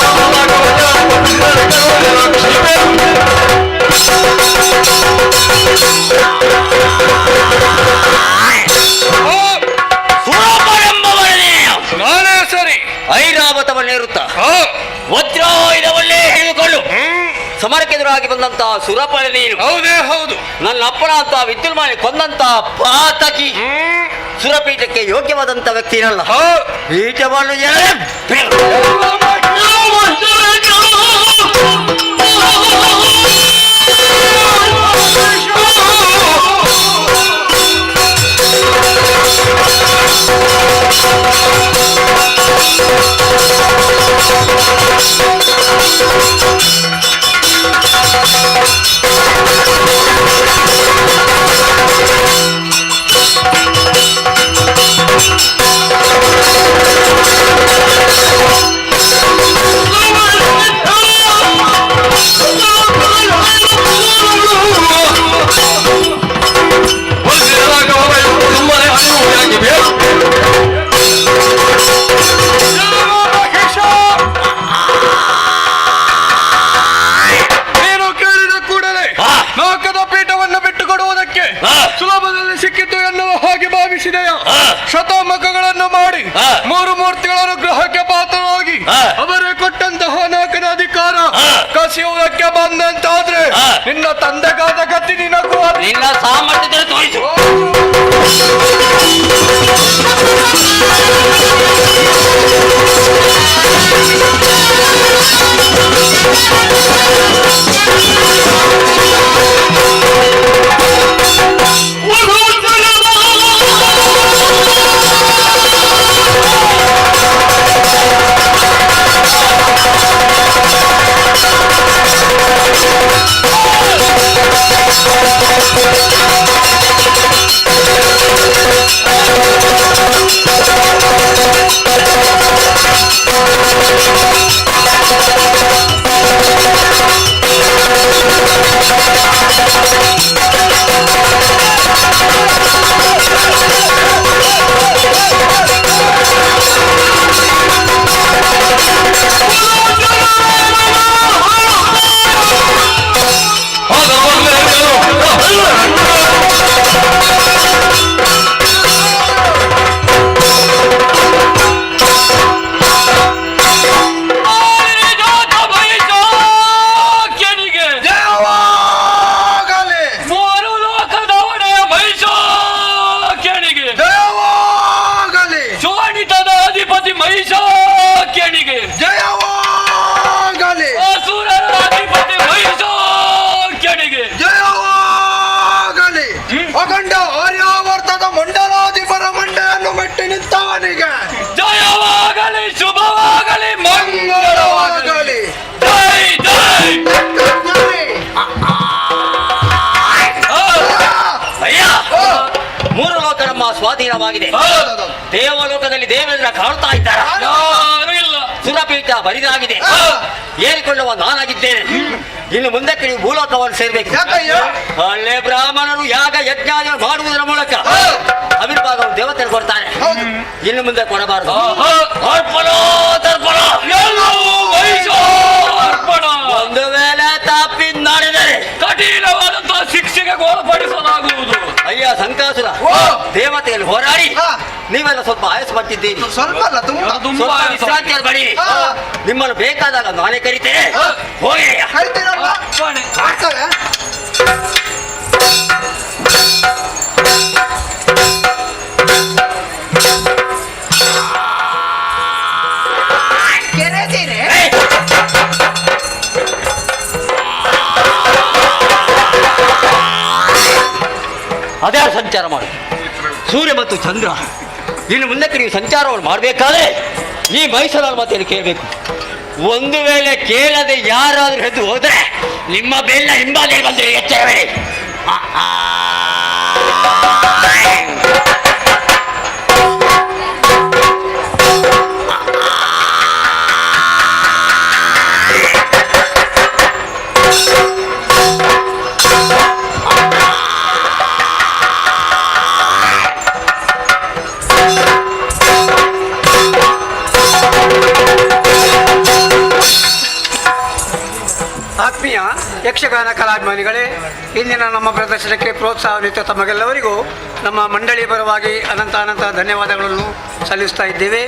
[SPEAKER 11] Oh
[SPEAKER 10] ಬರಿದಾಗಿ ಬಂದಂತಹ ಸುರಪಳೆ ನೀನು.
[SPEAKER 11] ಹೌದೇ ಹೌದು.
[SPEAKER 10] ನನ್ನ ಅಪ್ಪನ ಅಂತ ವಿದ್ಯುನ್ಮಾನಿ ಕೊಂದಂತ ಪಾತಕಿ. ಸುರಪೀಠಕ್ಕೆ ಯೋಗ್ಯವಾದಂತ ವ್ಯಕ್ತಿನಲ್ಲ. ಪೀಠವನ್ನು
[SPEAKER 11] ಶತಮುಖಗಳನ್ನು ಮಾಡಿ ಮೂರು ಮೂರ್ತಿಗಳನ್ನು ಗ್ರಹಕ್ಕೆ ಪಾತ್ರರಾಗಿ ಅವರೇ ಕೊಟ್ಟಂತಹ ನಾಲ್ಕನ ಅಧಿಕಾರ ಕಸಿಯುವುದಕ್ಕೆ ಬಂದಂತಾದ್ರೆ ನಿನ್ನ ತಂದೆಗಾದ ಗತಿ ನಿನಗೂ
[SPEAKER 10] ನಿನ್ನ ಸಾಮರ್ಥ್ಯದಲ್ಲಿ ತೋರಿಸು.
[SPEAKER 9] ಅಖಂಡ ಆರ್ಯಾವರ್ತದ ಮಂಡಲಾಧಿಪರ ಮಂಡೆಯನ್ನು ಮೆಟ್ಟಿ ನಿಂತವನಿಗೆ
[SPEAKER 11] ಜಯವಾಗಲಿ, ಶುಭವಾಗಲಿ,
[SPEAKER 9] ಮಂಗಳವಾಗಲಿ.
[SPEAKER 11] ಜೈ ಜೈ.
[SPEAKER 10] ಅಯ್ಯ, ಮೂರು ಲೋಕ ನಮ್ಮ ಸ್ವಾಧೀನವಾಗಿದೆ. ದೇವಲೋಕದಲ್ಲಿ ದೇವೇಂದ್ರ ಕಾಣ್ತಾ ಇದ್ದಾರ?
[SPEAKER 11] ಯಾರು ಇಲ್ಲ.
[SPEAKER 10] ಸುರಪೀಠ ಬರಿದಾಗಿದೆ. ಏರಿಕೊಳ್ಳುವ ನಾನಾಗಿದ್ದೇನೆ. ಇನ್ನು ಮುಂದಕ್ಕೆ ನೀವು ಭೂಲೋಕವನ್ನು ಸೇರ್ಬೇಕು. ಅಲ್ಲೇ ಬ್ರಾಹ್ಮಣರು ಯಾಗ ಯಜ್ಞ ಮಾಡುವುದರ ಮೂಲಕ ಅವಿರ್ಭಾಗವನ್ನು ದೇವತೆಗಳು ಕೊಡ್ತಾರೆ. ಇನ್ನು ಮುಂದೆ ಕೊಡಬಾರದು. ಒಂದು ವೇಳೆ ತಪ್ಪಿ ನಡೆದರೆ
[SPEAKER 11] ಕಠಿಣವಾದಂತಹ ಶಿಕ್ಷೆಗೆ ಒಳಪಡಿಸಲಾಗುವುದು.
[SPEAKER 10] ಅಯ್ಯ ಸಂಕಾಸುರ, ದೇವತೆಯಲ್ಲಿ ಹೋರಾಡಿ ನೀವೆಲ್ಲ ಸ್ವಲ್ಪ ಆಯಸ್ಸು ಪಟ್ಟಿದ್ದೀರಿ.
[SPEAKER 9] ಸ್ವಲ್ಪ ಅಲ್ಲ,
[SPEAKER 10] ಸ್ವಲ್ಪ ವಿಶ್ರಾಂತಿಯಲ್ಲಿ ಬಡಿ. ನಿಮ್ಮನ್ನು ಬೇಕಾದಾಗ ನಾನೇ ಕರಿತೇನೆ. ಹೋಗಿ
[SPEAKER 9] ಕರಿತೀರಲ್ವಾ? ಮಾಡ್ತೇವೆ.
[SPEAKER 10] ಅದೇ ಸಂಚಾರ ಮಾಡಿ. ಸೂರ್ಯ ಮತ್ತು ಚಂದ್ರ ಇನ್ನು ಮುಂದಕ್ಕೆ ನೀವು ಸಂಚಾರವನ್ನು ಮಾಡಬೇಕಾದ್ರೆ ಈ ಮೈಸೂರಲ್ಲಿ ಮಾತೇನು ಕೇಳಬೇಕು. ಒಂದು ವೇಳೆ ಕೇಳದೆ ಯಾರಾದ್ರೂ ಎದ್ದು ಹೋದ್ರೆ ನಿಮ್ಮ ಬೆಲ್ಲ ಹಿಂಬಾಲೆ ಬಂದರೆ ಎಚ್ಚರಬೇಡಿ.
[SPEAKER 12] ಆತ್ಮೀಯ ಯಕ್ಷಗಾನ ಕಲಾಭಿಮಾನಿಗಳೇ, ಇಂದಿನ ನಮ್ಮ ಪ್ರದರ್ಶನಕ್ಕೆ ಪ್ರೋತ್ಸಾಹ ನೀಡಿದ ತಮಗೆಲ್ಲವರಿಗೂ ನಮ್ಮ ಮಂಡಳಿಯ ಪರವಾಗಿ ಅನಂತ ಧನ್ಯವಾದಗಳನ್ನು ಸಲ್ಲಿಸ್ತಾ ಇದ್ದೇವೆ.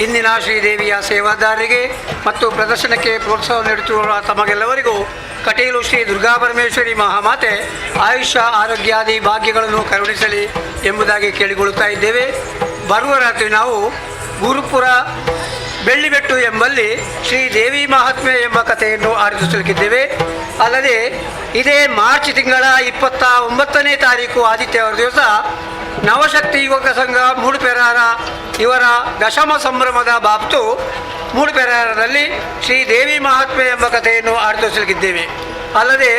[SPEAKER 12] ಇಂದಿನ ಶ್ರೀದೇವಿಯ ಸೇವಾದಾರರಿಗೆ ಮತ್ತು ಪ್ರದರ್ಶನಕ್ಕೆ ಪ್ರೋತ್ಸಾಹ ನೀಡುತ್ತಿರುವ ತಮಗೆಲ್ಲವರಿಗೂ ಕಟೀಲು ಶ್ರೀ ದುರ್ಗಾಪರಮೇಶ್ವರಿ ಮಹಾಮಾತೆ ಆಯುಷ್ಯ ಆರೋಗ್ಯಾದಿ ಭಾಗ್ಯಗಳನ್ನು ಕರುಣಿಸಲಿ ಎಂಬುದಾಗಿ ಕೇಳಿಕೊಳ್ಳುತ್ತಾ ಇದ್ದೇವೆ. ಬರುವ ರಾತ್ರಿ ನಾವು ಗುರುಪುರ ಬೆಳ್ಳಿಬೆಟ್ಟು ಎಂಬಲ್ಲಿ ಶ್ರೀ ದೇವಿ ಮಹಾತ್ಮೆ ಎಂಬ ಕಥೆಯನ್ನು ಆರಂಭಿಸಲಿಕ್ಕಿದ್ದೇವೆ. ಅಲ್ಲದೆ ಇದೇ ಮಾರ್ಚ್ ತಿಂಗಳ 29ನೇ ತಾರೀಕು ಆದಿತ್ಯವಾರ ದಿವಸ ನವಶಕ್ತಿ ಯುವಕ ಸಂಘ ಮೂಡುಪೆರಾರ ಇವರ ದಶಮ ಸಂಭ್ರಮದ ಬಾಬ್ತು ಮೂಡುಪೆರಾರದಲ್ಲಿ ಶ್ರೀ ದೇವಿ ಮಹಾತ್ಮೆ ಎಂಬ ಕಥೆಯನ್ನು ಆರಂಭಿಸಲಿಕ್ಕಿದ್ದೇವೆ. ಅಲ್ಲದೆ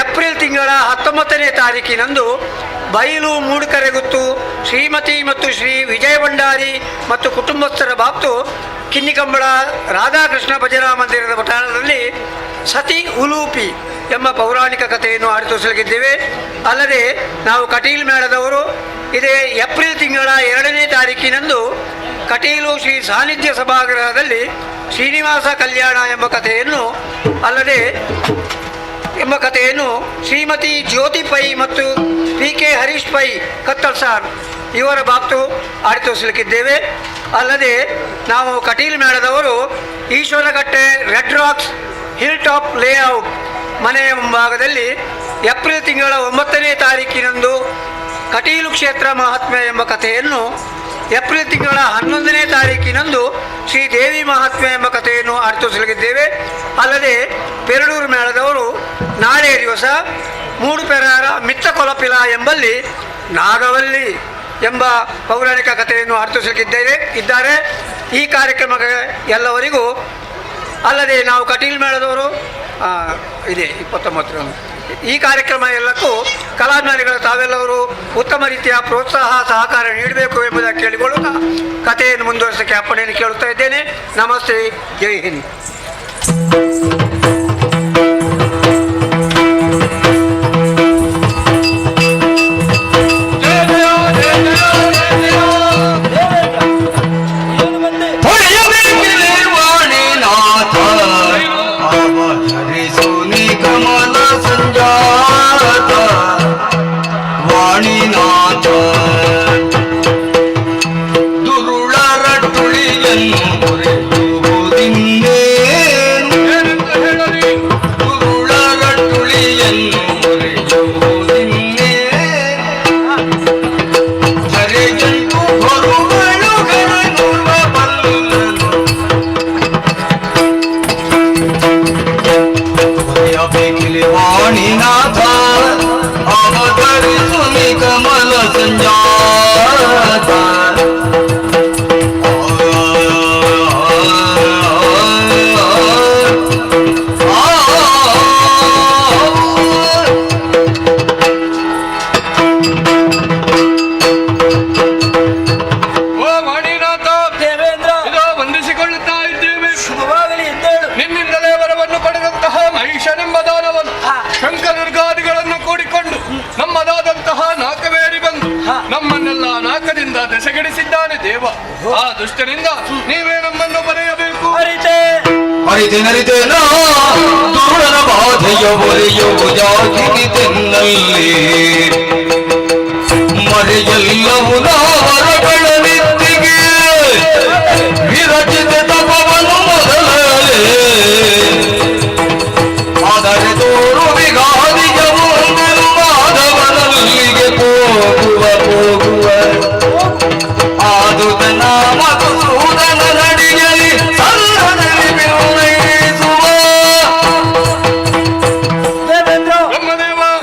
[SPEAKER 12] ಏಪ್ರಿಲ್ ತಿಂಗಳ 19ನೇ ತಾರೀಕಿನಂದು ಬಯಲು ಮೂಡುಕರೆಗುತ್ತು ಶ್ರೀಮತಿ ಮತ್ತು ಶ್ರೀ ವಿಜಯ ಭಂಡಾರಿ ಮತ್ತು ಕುಟುಂಬಸ್ಥರ ಬಾಬ್ತು ಕಿನ್ನಿಕಂಬಳ ರಾಧಾಕೃಷ್ಣ ಭಜನಾ ಮಂದಿರದ ಪಟ್ಟಣದಲ್ಲಿ ಸತಿ ಉಲೂಪಿ ಎಂಬ ಪೌರಾಣಿಕ ಕಥೆಯನ್ನು ಆರಂಭಿಸಲಿಕ್ಕಿದ್ದೇವೆ. ಅಲ್ಲದೆ ನಾವು ಕಟೀಲ್ ಮೇಳದವರು ಇದೇ ಏಪ್ರಿಲ್ ತಿಂಗಳ 2ನೇ ತಾರೀಕಿನಂದು ಕಟೀಲು ಶ್ರೀ ಸಾನ್ನಿಧ್ಯ ಸಭಾಗೃಹದಲ್ಲಿ ಶ್ರೀನಿವಾಸ ಕಲ್ಯಾಣ ಎಂಬ ಕಥೆಯನ್ನು ಶ್ರೀಮತಿ ಜ್ಯೋತಿ ಪೈ ಮತ್ತು PK ಹರೀಶ್ ಪೈ ಕತ್ತಲ್ ಸಾರ್ ಇವರ ಬಾಬ್ತು ಆಡಿತೋರಿಸಲಿಕ್ಕಿದ್ದೇವೆ. ಅಲ್ಲದೆ ನಾವು ಕಟೀಲ್ ಮೇಳದವರು Eshwaragatte red rocks hill top layout ಮನೆಯ ಮುಂಭಾಗದಲ್ಲಿ ಏಪ್ರಿಲ್ ತಿಂಗಳ 9ನೇ ತಾರೀಕಿನಂದು ಕಟೀಲು ಕ್ಷೇತ್ರ ಮಹಾತ್ಮೆ ಎಂಬ ಕಥೆಯನ್ನು, ಏಪ್ರಿಲ್ ತಿಂಗಳ 11ನೇ ತಾರೀಕಿನಂದು ಶ್ರೀ ದೇವಿ ಮಹಾತ್ಮೆ ಎಂಬ ಕಥೆಯನ್ನು ಆಡಿತೋರಿಸಲಿಕ್ಕಿದ್ದೇವೆ. ಅಲ್ಲದೆ ಪೆರಡೂರು ಮೇಳದವರು ನಾಳೆ ದಿವಸ ಮೂಡುಪೆರಾರ ಮಿತ್ತಕೊಲಪಿಲ ಎಂಬಲ್ಲಿ ನಾಗವಲ್ಲಿ ಎಂಬ ಪೌರಾಣಿಕ ಕಥೆಯನ್ನು ಆಡಿತೋರಿಸಲಿಕ್ಕಿದ್ದಾರೆ. ಈ ಕಾರ್ಯಕ್ರಮಕ್ಕೆ ಎಲ್ಲವರಿಗೂ, ಅಲ್ಲದೆ ನಾವು ಕಟೀಲ್ ಮೇಳದವರು ಇದೆ 29ರಂದು ಈ ಕಾರ್ಯಕ್ರಮ ಎಲ್ಲಕ್ಕೂ ಕಲಾಭಿಮಾನಿಗಳು ತಾವೆಲ್ಲರೂ ಉತ್ತಮ ರೀತಿಯ ಪ್ರೋತ್ಸಾಹ ಸಹಕಾರ ನೀಡಬೇಕು ಎಂಬುದಾಗಿ ಕೇಳಿಕೊಳ್ಳುತ್ತಾ ಕಥೆಯನ್ನು ಮುಂದುವರಿಸಕ್ಕೆ ಅಪ್ಪಣೆಯನ್ನು ಕೇಳುತ್ತಾ ಇದ್ದೇನೆ. ನಮಸ್ತೆ, ಜೈ ಹಿಂದ್.
[SPEAKER 3] ನಮ್ಮನ್ನೆಲ್ಲ ನಾಕದಿಂದ ದೆಸೆಗೆಡಿಸಿದ್ದಾನೆ ದೇವ. ಆ ದುಷ್ಟನಿಂದ ನೀವೇ ನಮ್ಮನ್ನು ಬರೆಯಬೇಕು.
[SPEAKER 11] ಅರಿತೇನೋ ದುರುಳನ ಬಾಧೆಯ ಬರೆಯುವ ಜಾತಿನಿತೆನ್ನಲ್ಲಿ ಮರೆಯೆಲ್ಲವು ನಾವರಗಳ ನಿತ್ತಿಗೆ ವಿರಚಿತ ತಪವನ್ನು ಮೊದಲೇ ಆದರೆ ತೋರು ವಿಗಾದಿಯ ಮಾಧವನಲ್ಲಿಗೆ ಹೋಗುವ ಆದುದ ನಾಮದು ಸೂದನ ನಡಿಯಲಿ ಸಲ್ಲದಲ್ಲಿ ಬಿರುನೈಸುವ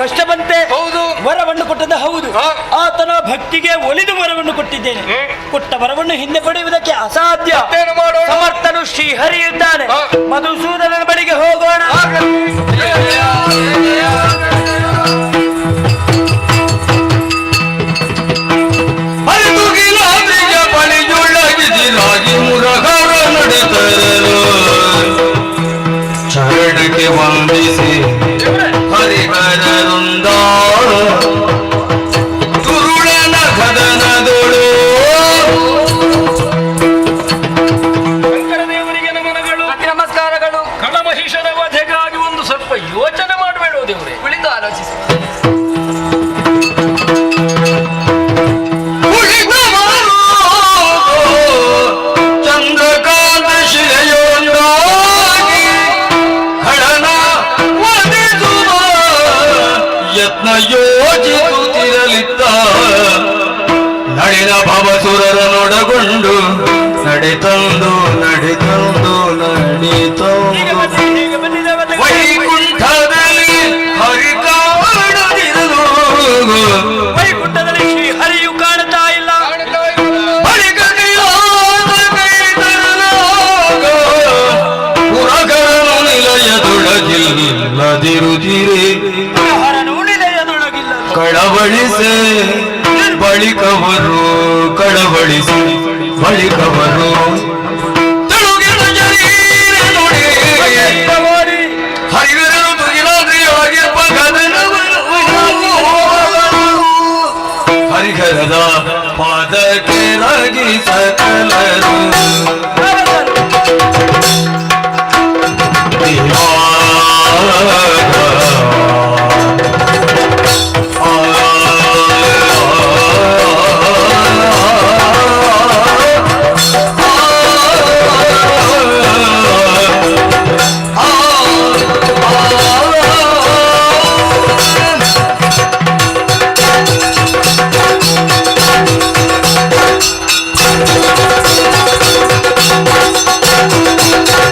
[SPEAKER 6] ಕಷ್ಟ ಬಂತೆ. ಹೌದು, ವರವನ್ನು ಕೊಟ್ಟದ ಹೌದು. ಆತನ ಭಕ್ತಿಗೆ ಒಲಿದು ವರವನ್ನು ಕೊಟ್ಟಿದ್ದೇನೆ. ಕೊಟ್ಟ ವರವನ್ನು ಹಿಂದೆ ಪಡೆಯುವುದಕ್ಕೆ ಅಸಾಧ್ಯ. ಸಮರ್ಥನು ಶ್ರೀಹರಿ ಇದ್ದಾನೆ. ಮಧುಸೂದನನ ಬಳಿಗೆ ಹೋಗೋಣ.
[SPEAKER 11] ಚರಣಕ್ಕೆ ವಂದಿಸಿ ಹರಿಹರರುಂದ ತುರುಳನ ಕದನದೊಳು
[SPEAKER 5] ಶಂಕರ ದೇವರಿಗೆ ನಮನಗಳು, ನಮಸ್ಕಾರಗಳು. ಕಳಮಹಿಷನ ವಧೆಗಾಗಿ ಒಂದು ಸ್ವಲ್ಪ ಯೋಚನೆ ಮಾಡಬೇಡ ದೇವರೇ.
[SPEAKER 4] ಕುಳಿತ
[SPEAKER 11] ಭವಸುರರನೊಡಗೊಂಡು ನಡೆತಂದು ವೈಕುಂಠದಲ್ಲಿ ಹರಿ ಕಾಣದಿರಲು
[SPEAKER 6] ವೈಕುಂಠದಲ್ಲಿ ಶ್ರೀ ಹರಿಯು ಕಾಣುತ್ತಾ ಇಲ್ಲ.
[SPEAKER 11] ಬಳಿಕ ಪುರಗರನು ನಿಲಯದೊಳಗಿಲ್ಲದಿರುತ್ತಿರೆ ಕಳವಳಿಸಿ ಬಳಿಕವರು ತಳುಗಿನ ಜರೀರ ನೋಡಿ ಹರಿಗರನು ತುಗಿಲಾದ್ರಿಯಾಗಿರುವ ಹರಿಹರದ ಪಾದಕ್ಕೆ ರಾಗಿ ಸಕಲರು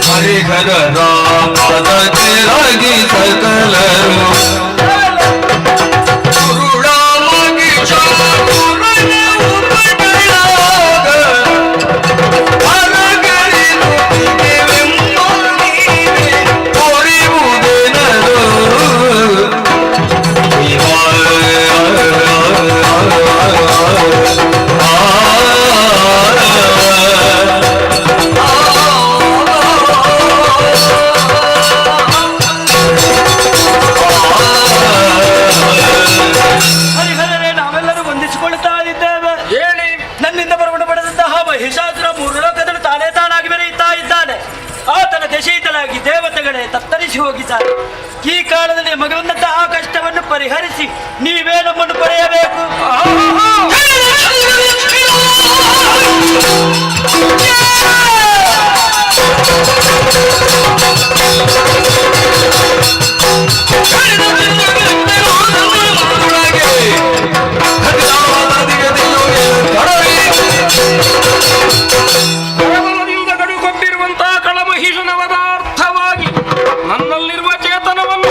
[SPEAKER 11] ಹರಿಹರದ ಪಾದಕ್ಕೆ ರಾಗಿ ಸಕಲರು
[SPEAKER 6] ದೇವತೆಗಳೇ ತತ್ತರಿಸಿ ಹೋಗಿದ್ದಾರೆ. ಈ ಕಾಲದಲ್ಲಿ ಮಗನಂತಹ ಕಷ್ಟವನ್ನು ಪರಿಹರಿಸಿ ನೀವೇ ನಮ್ಮನ್ನು ಪಡೆಯಬೇಕು.
[SPEAKER 5] ಗಡುಕೊಂಡಿರುವಂತಹ ಕಳಮಹಿಷನವದ ಅರ್ಥವಾಗಿ ನನ್ನಲ್ಲಿರುವ ಚೇತನವನ್ನು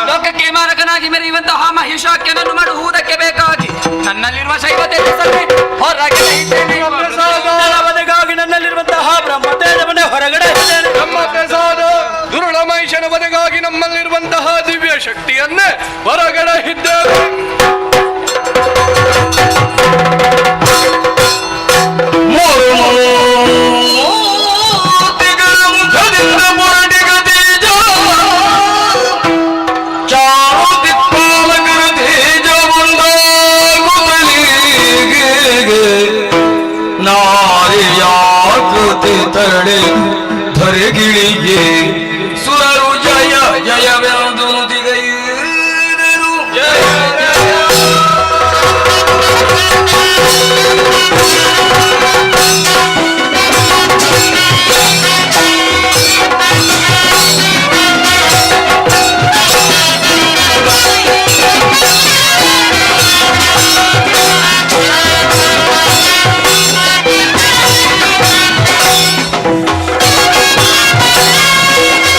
[SPEAKER 7] ಲೋಕಕ್ಕೆ ಮಾರಕನಾಗಿ ಮೆರೆಯುವಂತಹ ಮಹಿಷಾಖ್ಯನನ್ನು ಮಾಡುವುದಕ್ಕೆ ಬೇಕಾಗಿ ನನ್ನಲ್ಲಿರುವ ಶೈವತೆ
[SPEAKER 6] ಹೊರಗಡೆ ನನ್ನಲ್ಲಿರುವಂತಹ ಬ್ರಹ್ಮತೇಜವನ್ನೇ ಹೊರಗಡೆ
[SPEAKER 11] ನಮ್ಮ ಪ್ರಸಾದ ದುರುಳ ಮಹಿಷನ ಬದಗಾಗಿ ನಮ್ಮಲ್ಲಿರುವಂತಹ ದಿವ್ಯ ಶಕ್ತಿಯನ್ನೇ ಹೊರಗಡೆ ಇದ್ದೇವೆ. ತರಡೆ ಧರೆಗಿಳಿಗೆ ಸುರರು ಜಯ ಜಯವೆಂದು ನುಡಿಗೈದರು. ಜಯ
[SPEAKER 6] ¡Suscríbete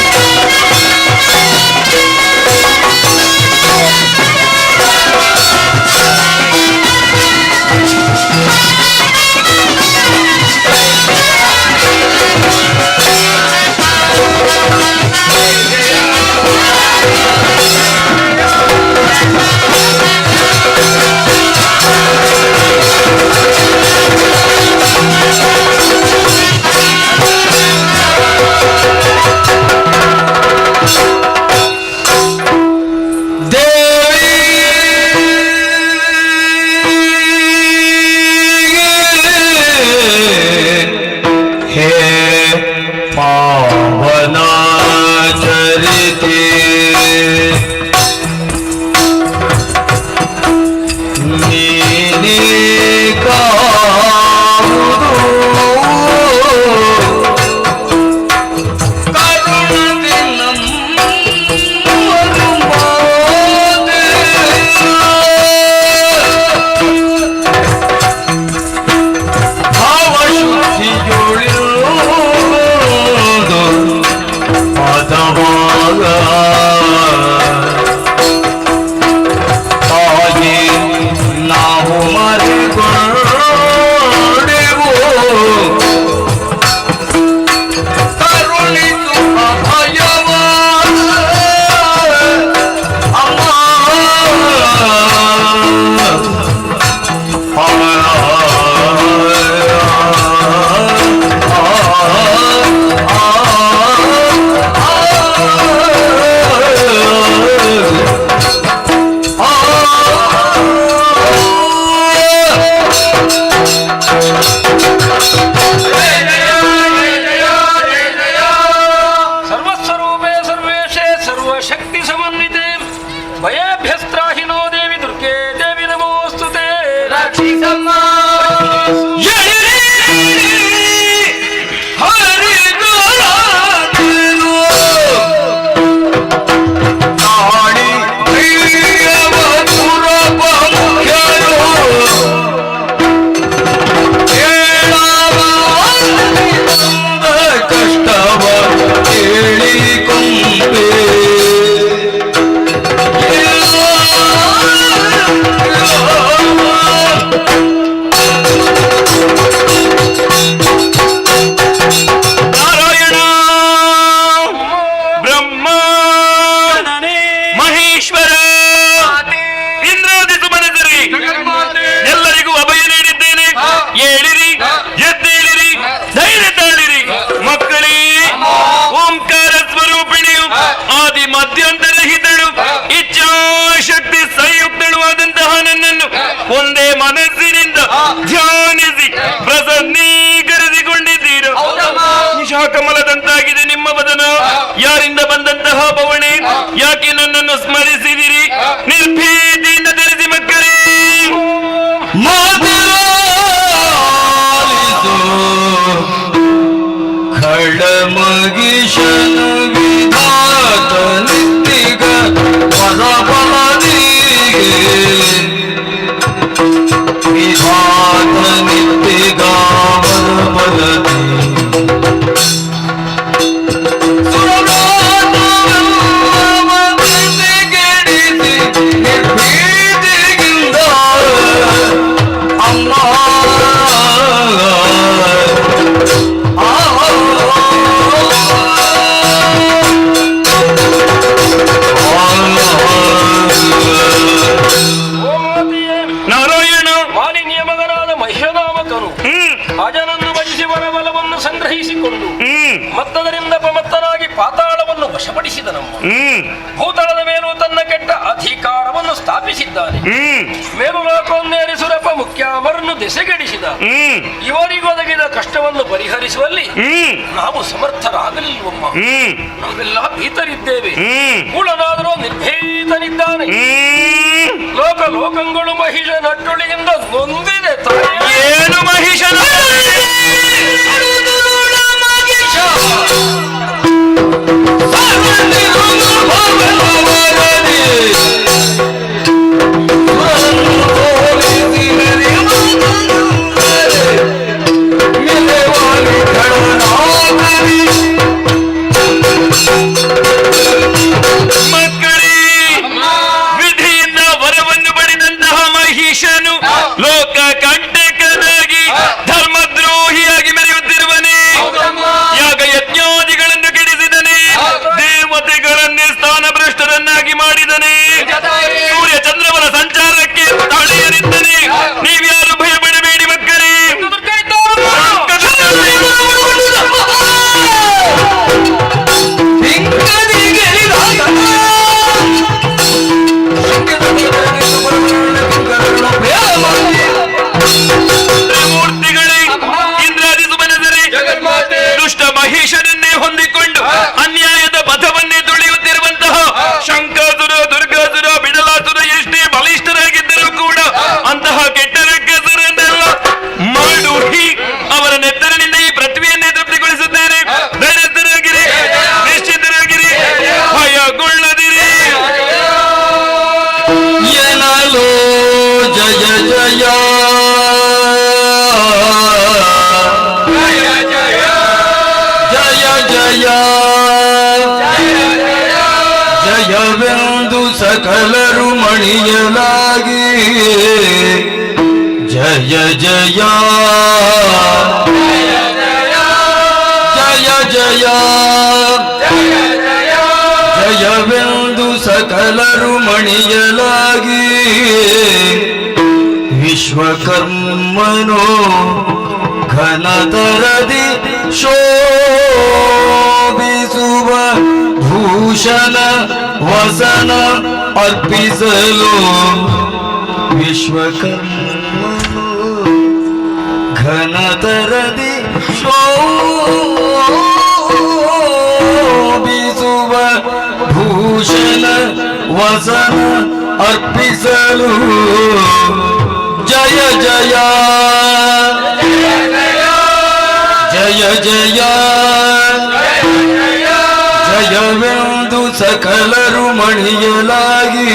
[SPEAKER 11] ಕಮಲದಂತಾಗಿದೆ ನಿಮ್ಮ ವದನ. ಯಾರಿಂದ ಬಂದಂತಹ ಬವಣೆ, ಯಾಕೆ ನನ್ನನ್ನು ಸ್ಮರಿಸಿದಿರಿ? ನಿರ್ಭೀತಿಯಿಂದ ತಿಳಿಸಿ ಮಕ್ಕಳೇ.
[SPEAKER 13] ಖಡಮಗಿಶನು ವಿಧಾತ ನಿತ್ತಿಗ ಪರಬಲದಿಗೆ ವಿಧಾತ ನಿತ್ತಿಗ ಪರಬಲದಿ
[SPEAKER 11] ನಾರಾಯಣ
[SPEAKER 5] ಮಾಲಿನ್ಯ ಮಗನಾದ ಮಹಿಷನಾಮಕನು ಅಜನನ್ನು ವಜಿಸಿ ವರಬಲವನ್ನು ಸಂಗ್ರಹಿಸಿಕೊಂಡು ಮತ್ತದರಿಂದ ಅಪಮತ್ತನಾಗಿ ಪಾತಾಳವನ್ನು ವಶಪಡಿಸಿದನಮ್ಮ. ಭೂತಳದ ಮೇಲೂ ತನ್ನ ಕೆಟ್ಟ ಅಧಿಕಾರವನ್ನು ಸ್ಥಾಪಿಸಿದ್ದಾನೆ. ಮೇಲುಲೋಕವನ್ನೇರಿ ಸುರಪ ಮುಖ್ಯಾಮರನ್ನು ದೆಸೆಗೆಡಿಸಿದ. ಇವರಿಗೊದಗಿದ ಕಷ್ಟವನ್ನು ಪರಿಹರಿಸುವಲ್ಲಿ ನಾವು ಸಮರ್ಥರಾಗಲಿಲ್ವಮ್ಮ. ನಾವೆಲ್ಲ ಭೀತರಿದ್ದೇವೆ. ಕೂಳನಾದರೂ ನಿರ್ಭೀತನಿದ್ದಾನೆ. ಲೋಕಗಳು ಮಹಿಷ ನಟ್ಟುಳಿಯಿಂದ ನೊಂದಿದೆ.
[SPEAKER 11] ಏನು ಮಹಿಷನ ಮಕ್ಕಳೇ, ವಿಧಿಯಿಂದ ವರವನ್ನು ಪಡೆದಂತಹ ಮಹಿಷನು ಲೋಕ ಕಂಟಕನಾಗಿ ಧರ್ಮದ್ರೋಹಿಯಾಗಿ ಮೆರೆಯುತ್ತಿರುವನೇ. ಯಾಗ ಯಜ್ಞಾದಿಗಳನ್ನು ಕೆಡಿಸಿದನೇ. ದೇವತೆಗಳನ್ನೇ ಸ್ಥಾನಭ್ರಷ್ಟರನ್ನಾಗಿ ಮಾಡಿದನೇ. ಸೂರ್ಯ ಚಂದ್ರವರ ಸಂಚಾರಕ್ಕೆ ತಡೆಯರಿದ್ದನೇ. ನೀವ್ಯಾರು ಭಯ ಪಡಬೇಡಿ ಮಕ್ಕಳೇ. ಮೂರ್ತಿಗಳೇ, ಇಂದ್ರಾದಿ ಸುಮನಸರೇ, ದುಷ್ಟ ಮಹಿಷನನ್ನೇ ಹೊಂದಿಕೊಂಡು ಅನ್ಯಾಯದ ಪಥವನ್ನೇ ತುಳಿಯುತ್ತಿರುವಂತಹ ಶಂಕಾಸುರ, ದುರ್ಗಾಸುರ, ಬಿಡಲಾಸುರ ಎಷ್ಟೇ ಬಲಿಷ್ಠರಾಗಿದ್ದರೂ ಕೂಡ ಅಂತಹ ಕೆಟ್ಟ ರಕ್ಕಸರನ್ನೆಲ್ಲ ಮಾಡುಹಿ ಅವರ ನೆತ್ತರನಿಂದ ಈ ಪೃಥ್ವಿಯನ್ನೇ ತೃಪ್ತಿಗೊಳಿಸುತ್ತೇನೆ. ಧೈರ್ಯಸ್ಥರಾಗಿರಿ, ನಿಶ್ಚಿತರಾಗಿರಿ, ಭಯಗೊಳ್ಳದಿರಿ.
[SPEAKER 13] ಎನಲೋ ಜಯ ಜಯ ಜಯ ಜಯವೆಂದು ಸಕಲರು ಮಣಿಯಲಾಗಿ ಜಯ ಜಯ ಜಯ ಜಯ ಜಯ ಜಯವೆಂದು ಸಕಲರು ಮಣಿಯಲಾಗಿ ವಿಶ್ವಕರ್ಮನೋ ಘನತರದಿ ಶೋಭಿಸುವ ಭೂಷಣ ವಸನ ಅರ್ಪಿಸಲು ವಿಶ್ವಕರ್ಮನೋ ಘನತರದಿ ಶೋಭಿಸುವ ಭೂಷಣ ವಸನ ಅರ್ಪಿಸಲು ಜಯ ಜಯ ಜಯ ಜಯ ಜಯವೆಂದು ಸಕಲರು ಮಣಿಯಲಾಗಿ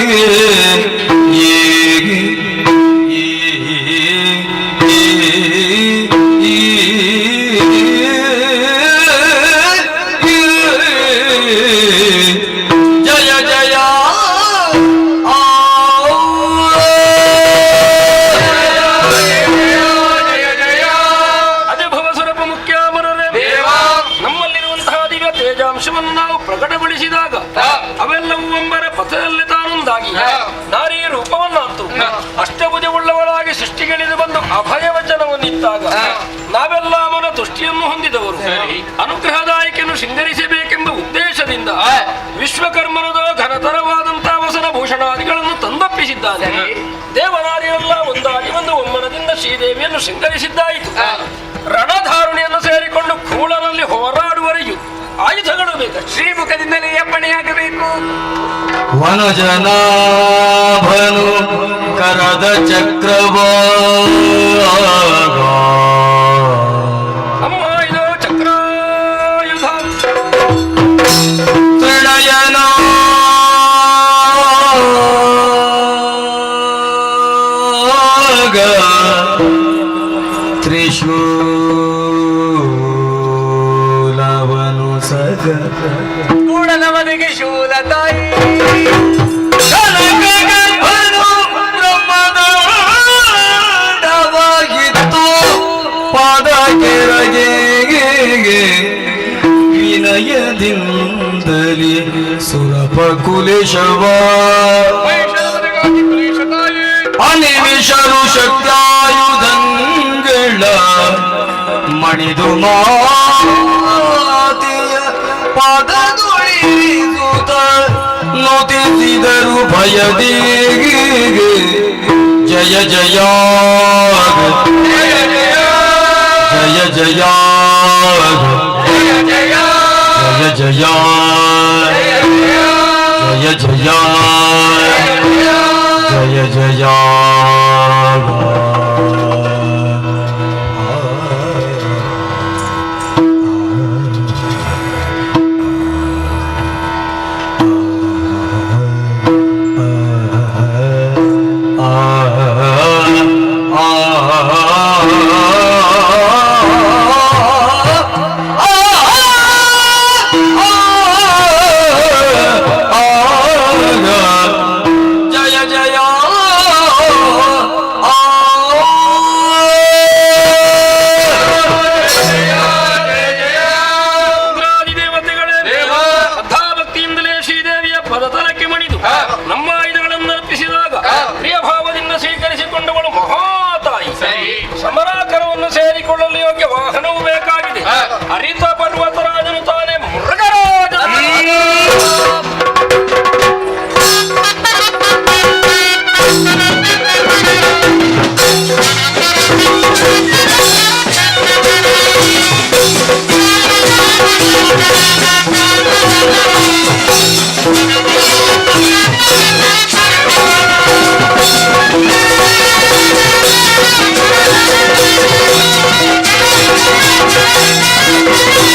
[SPEAKER 13] ಜಯ ಜಯ
[SPEAKER 5] ತೇಜಾಂಶವನ್ನು ನಾವು ಪ್ರಕಟಗೊಳಿಸಿದಾಗ ಅವೆಲ್ಲವೂ ಒಂಬರ ಪಥದಲ್ಲಿ ತಾನೊಂದಾಗಿ ನಾರಿ ರೂಪವನ್ನಾಂತು ಅಷ್ಟಭುಜವುಳ್ಳವಳಾಗಿ ಸೃಷ್ಟಿಗಳಿದು ಬಂದು ಅಭಯ ವಚನವನ್ನಿತ್ತಾಗ ನಾವೆಲ್ಲ ಅವನ ತುಷ್ಟಿಯನ್ನು ಹೊಂದಿದವರು ಅನುಗ್ರಹದಾಯಕನ್ನು ಶೃಂಗರಿಸಬೇಕೆಂಬ ಉದ್ದೇಶದಿಂದ ವಿಶ್ವಕರ್ಮನದ ಘನತರವಾದಂತಹ ವಸನ ಭೂಷಣಾದಿಗಳನ್ನು ತಂದೊಪ್ಪಿಸಿದ್ದಾನೆ. ದೇವನಾರಿಯೆಲ್ಲ ಒಂದಾಗಿ ಒಂದು ಒಮ್ಮನದಿಂದ ಶ್ರೀದೇವಿಯನ್ನು ಶೃಂಗರಿಸಿದ್ದಾಯಿತು. ರಣಧಾರುಣಿಯನ್ನು ಸೇರಿಕೊಂಡು ಕೂಳನಲ್ಲಿ ಹೋರಾಡುವರೆಯೂ ಆಯುಧಗಳು ಬೇಕು. ಶ್ರೀಮುಖದಿಂದಲೇ ಅಪ್ಪಣೆಯಾಗಬೇಕು.
[SPEAKER 13] ವನಜನಾಭನು ಕರದ ಚಕ್ರವಾಗ
[SPEAKER 5] ಅಮ್ಮ ಇದು ಚಕ್ರಾಯುಧ
[SPEAKER 13] ಪ್ರಣಯನ ತ್ರಿಶೂಲವನು ಸಗ
[SPEAKER 7] ಕೂಡಲವನಿಗೆ ಶೂಲ ತಾಯಿ
[SPEAKER 13] ಬ್ರಹ್ಮದಾಡವಾಗಿತ್ತು ಪಾದ ಕೆಳಗೆ ವಿನಯದಿಂದಲೇ ಸುರಪ ಕುಲೇಶವ ಅನಿಮಿಷರು ಶಕ್ತಾಯುಧಂಗಳ ಮಣಿದು ಮಾತಿಯ ಪಾದದೊಳಿಸುತ್ತ ನುತಿಸಿದರು ಭಯದೀಗೆ ಜಯ ಜಯ ಜಯ ಜಯ ಜಯ ಜಯ ಜಯ ಜಯ ಜಯ ಜಯ
[SPEAKER 5] ಸಮರಾಕರವನ್ನು ಸೇರಿಕೊಳ್ಳಲು ಯೋಗ್ಯ ವಾಹನವೂ ಬೇಕಾಗಿದೆ. ಹರಿತ ಪರ್ವತರಾಜನು ತಾನೇ ಮೃಗರಾಜ.
[SPEAKER 13] Thank you.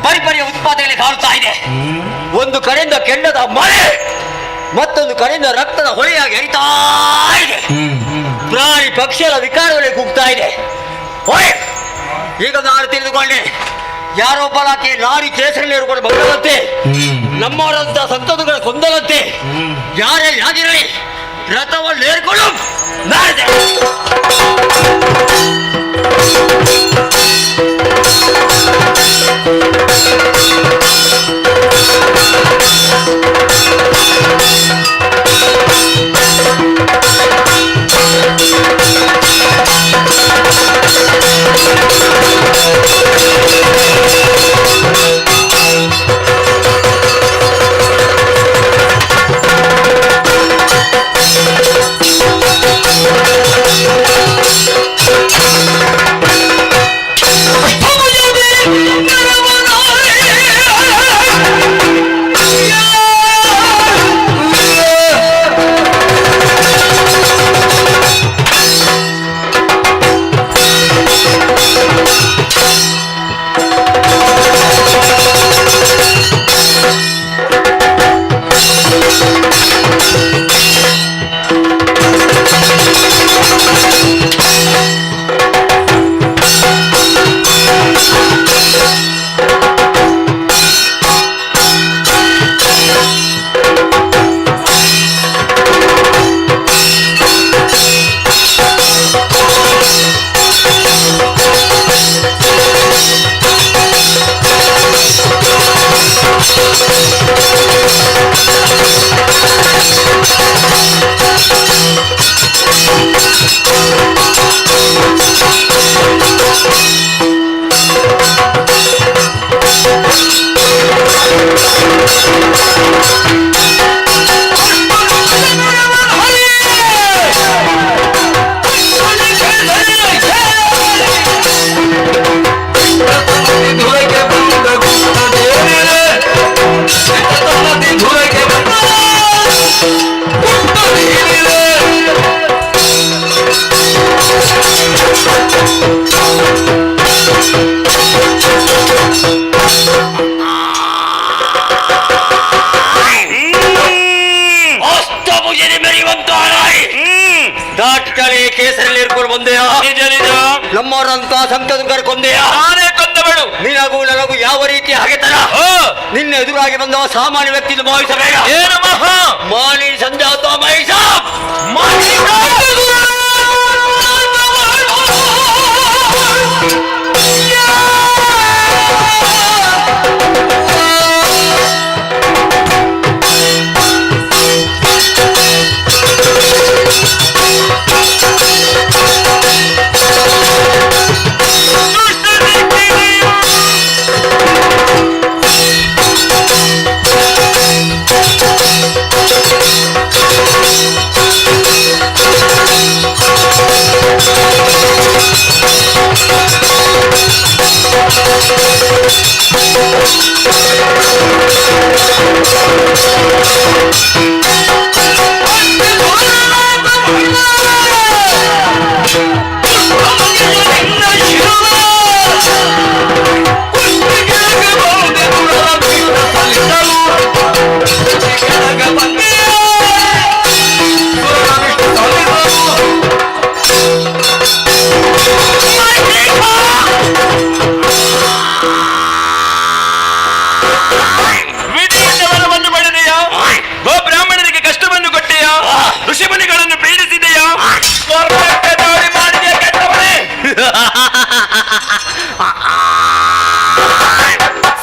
[SPEAKER 10] ಪರಿಪರಿಯ ಉತ್ಪಾದನೆಯಲ್ಲಿ ಕಾಣುತ್ತಾ ಇದೆ. ಒಂದು ಕಡೆಯಿಂದ ಕೆಂಡದ ಮಳೆ, ಮತ್ತೊಂದು ಕಡೆಯಿಂದ ರಕ್ತದ ಹೊಳೆಯಾಗಿ ಹರಿತಾ ಇದೆ. ಪ್ರಾಣಿ ಪಕ್ಷಿಗಳ ವಿಕಾರಗಳಿಗೆ ಕೂಗ್ತಾ ಇದೆ. ಈಗ ನಾನು ತಿಳಿದುಕೊಂಡೆ, ಯಾರೊಬ್ಬಳಾಕೆ ನಾರಿ ಕೇಸರಲ್ಲಿ ಹಿಡ್ಕೊಂಡು ಬಂದದಂತೆ, ನಮ್ಮವರಂತ ಸಂತದುಗಳ ಕೊಂದಲಂತೆ. ಯಾರೇ ಯಾಗಿರಲಿ ರಥವನ್ನು ಏರ್ಕೊಂಡು ನಾಡಿದೆ. ಕೇಸರಲ್ಲಿ ಇರ್ಕೊಂಡು ಬಂದೆಯಾ? ನಮ್ಮವರಂತ ಸಂತದುಗರ ಕೊಂದೆಯಾ?
[SPEAKER 11] ನಾನೇ ಕೊಂದವಳು.
[SPEAKER 10] ನಿನಗೂ ನನಗೂ ಯಾವ ರೀತಿಯ ಹಗೆತನ? ನಿನ್ನ ಎದುರಾಗಿ ಬಂದವ ಸಾಮಾನ್ಯ ವ್ಯಕ್ತಿಯನ್ನು ಭಾವಿಸಬೇಡ.
[SPEAKER 11] ಏನು ಮಹಾ
[SPEAKER 10] ಮಾನಿ ಸಂಜಾತ ಮಹಿಷ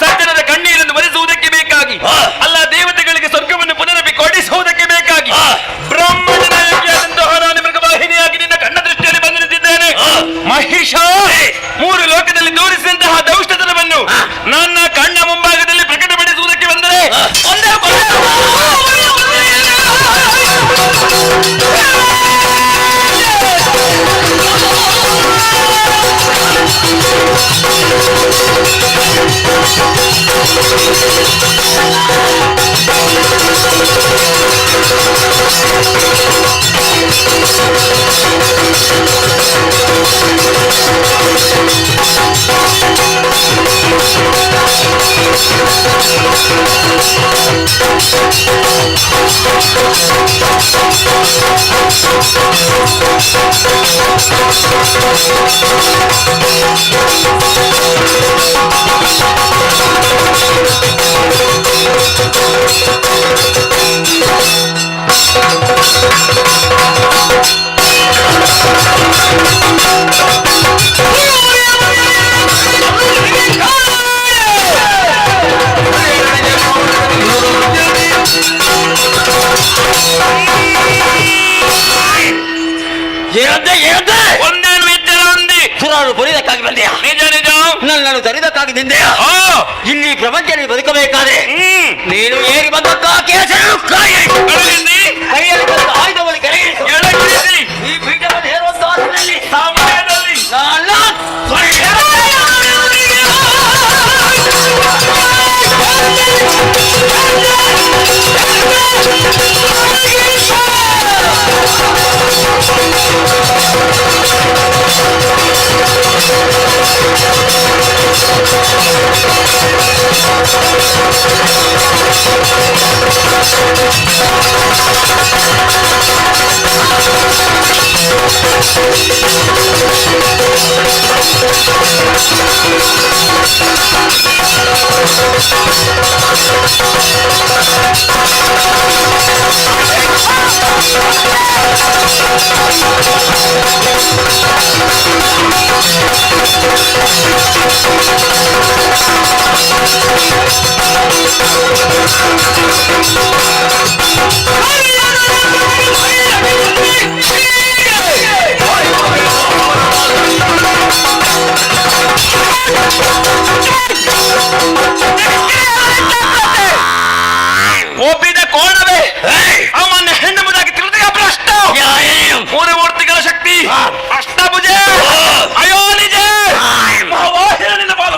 [SPEAKER 11] ಸಜ್ಜನರ ಕಣ್ಣೀರನ್ನು ಒರೆಸುವುದಕ್ಕೆ ಬೇಕಾಗಿ, ಅಲ್ಲ ದೇವತೆಗಳಿಗೆ ಸ್ವರ್ಗವನ್ನು ಪುನರಭಿಕೋಡಿಸುವುದಕ್ಕೆ ಬೇಕಾಗಿ ಬ್ರಾಹ್ಮಣನ ಯೋಗ್ಯದಂತಹ ನಾನು ಮೃಗವಾಹಿನಿಯಾಗಿ ನಿನ್ನ ಕಣ್ಣ ದೃಷ್ಟಿಯಲ್ಲಿ ಬಂದು ನಿಂತಿದ್ದೇನೆ. ಮಹಿಷ, 3 ಲೋಕದಲ್ಲಿ ತೋರಿಸಿದಂತಹ ದೌಷ್ಟತನವನ್ನು ನನ್ನ ಕಣ್ಣ ಮುಂಭಾಗದಲ್ಲಿ ಪ್ರಕಟಪಡಿಸುವುದಕ್ಕೆ ಬಂದರೆ ಒಂದೇ
[SPEAKER 10] ಒಂದೇನು ವಿದ್ಯೆ ಅಂದಿ ಸುರಾರು ಬರೀದಕ್ಕಾಗಿ ಬಂದೆಯಾ? ನಿಜ ನಿಜ. ನನ್ನನ್ನು ತರಿದಕ್ಕಾಗಿ ನಿಂದೆಯಾ? ಇಲ್ಲಿ ಪ್ರಪಂಚದಲ್ಲಿ ಬದುಕಬೇಕಾದ್ರೆ ನೀನು ಏರಿ ಬಂದ ಕೈಯಲ್ಲಿ ಬಂದ ಆಯುಧಗಳು ಕೆಳಗಿಳಿಸಿ ಈ ಪೀಠವನ್ನು ಹೇರುವಂತ ಸಮಯದಲ್ಲಿ ಒಬ್ಬಿದ ಕೋಣವೇ ಅವನ್ನ ಹೆಣ್ಣು ಮುದಾಗಿ ತಿಳಿದ ಭ್ರಷ್ಟ ಮೂರು ಮೂರ್ತಿಗಳ ಶಕ್ತಿ ಅಷ್ಟಭುಜ ಅಯೋ ನಿಜ ನಿನ್ನ ಪಾಲು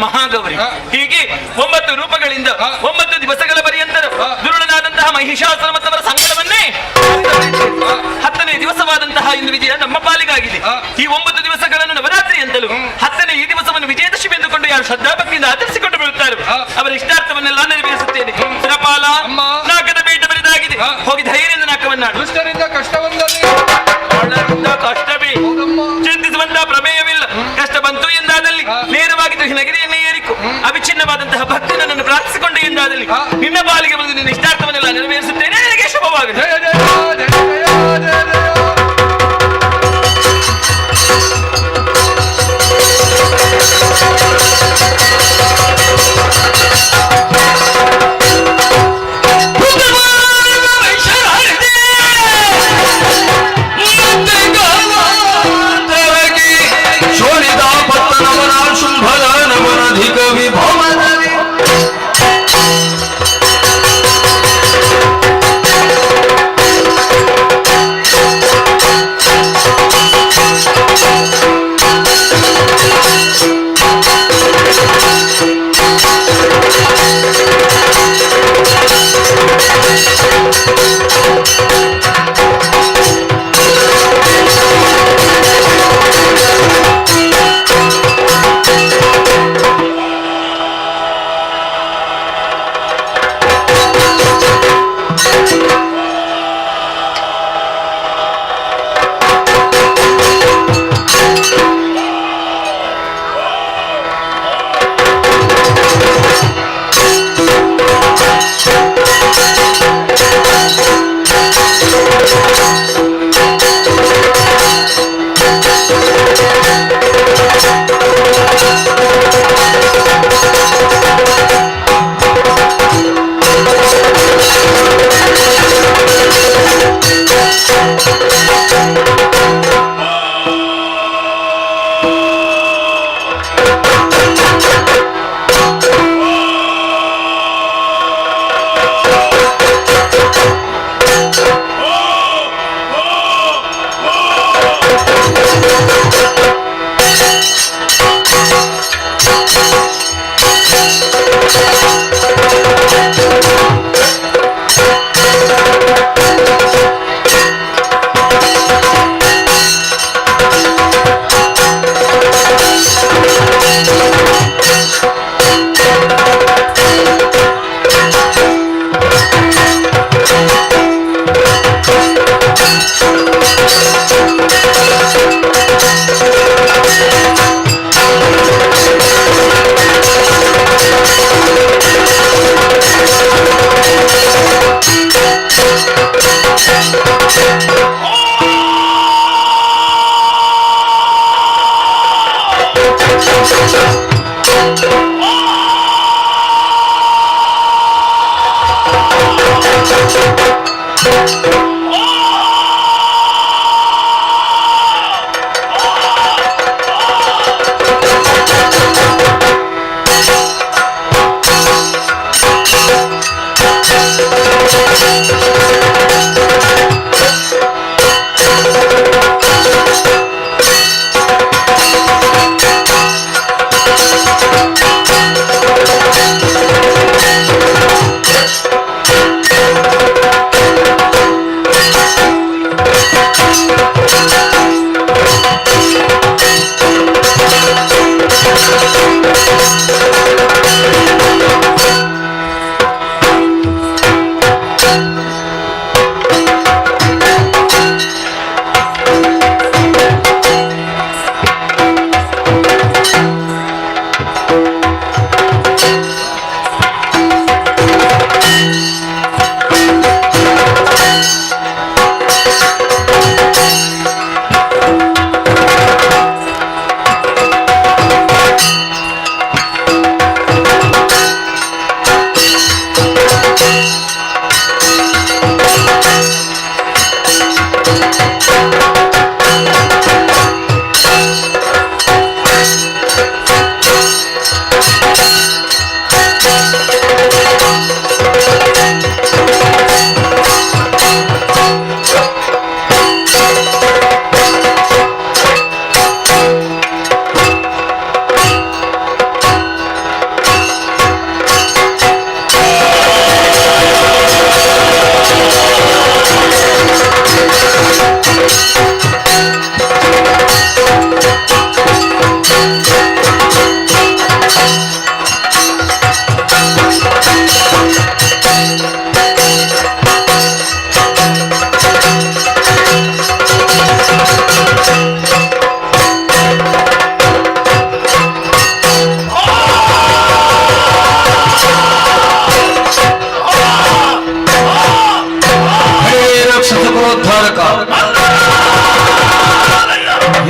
[SPEAKER 3] ಮಹಾಗೌರಿ ಹೀಗೆ 9 ರೂಪಗಳಿಂದ 9 ದಿವಸಗಳ ಪರ್ಯಂತರ ದುರುಳನಾದಂತಹ ಮಹಿಷಾಸುರ ಮತ್ತವರ ಸಂಕಟವನ್ನೇ 10ನೇ ದಿವಸವಾದಂತಹ ಇಂದು ವಿಜಯ ನಮ್ಮ ಪಾಲಿಗಾಗಿದೆ. ಈ 9 ದಿವಸಗಳನ್ನು ನವರಾತ್ರಿ ಅಂತಲೂ 10ನೇ ಈ ದಿವಸವನ್ನು ವಿಜಯದಶಮಿ ಎಂದುಕೊಂಡು ಯಾರು ಶ್ರದ್ಧಾಭಕ್ತಿಯಿಂದ ಆಚರಿಸಿಕೊಂಡು ಬರುತ್ತಾರೆ ಅವರ ಇಷ್ಟಾರ್ಥವನ್ನೆಲ್ಲ ನೆರವೇರಿಸುತ್ತೇನೆ. ಸುರಪಾಲ ನಾಕದ ಬೇಟ ಬರಿದಾಗಿದೆ, ಹೋಗಿ ಧೈರ್ಯದಿಂದ ನಾಕವನ್ನಾಡು. ಕಷ್ಟವೇ ಚಿಂತಿಸುವಂತಹ ಪ್ರಮೇಯವಿಲ್ಲ. ಕಷ್ಟ ಬಂತು ಎಂದಾದಲ್ಲಿ ನೇರವಾಗಿ ನಗಿರಿಯನ್ನೇ ಏರಿಕು. ಅವಿಚ್ಛಿನ್ನವಾದಂತಹ ಭಕ್ತಿ ನನ್ನನ್ನು ಪ್ರಾರ್ಥಿಸಿಕೊಂಡು ಎಂದಾದಲ್ಲಿ ನಿನ್ನ ಪಾಲಿಗೆ ಬಂದು ನಿನ್ನ ಇಷ್ಟಾರ್ಥವನ್ನೆಲ್ಲ ನೆರವೇರಿಸುತ್ತೇನೆ. ನಿನಗೆ ಶುಭವಾಗಿದೆ.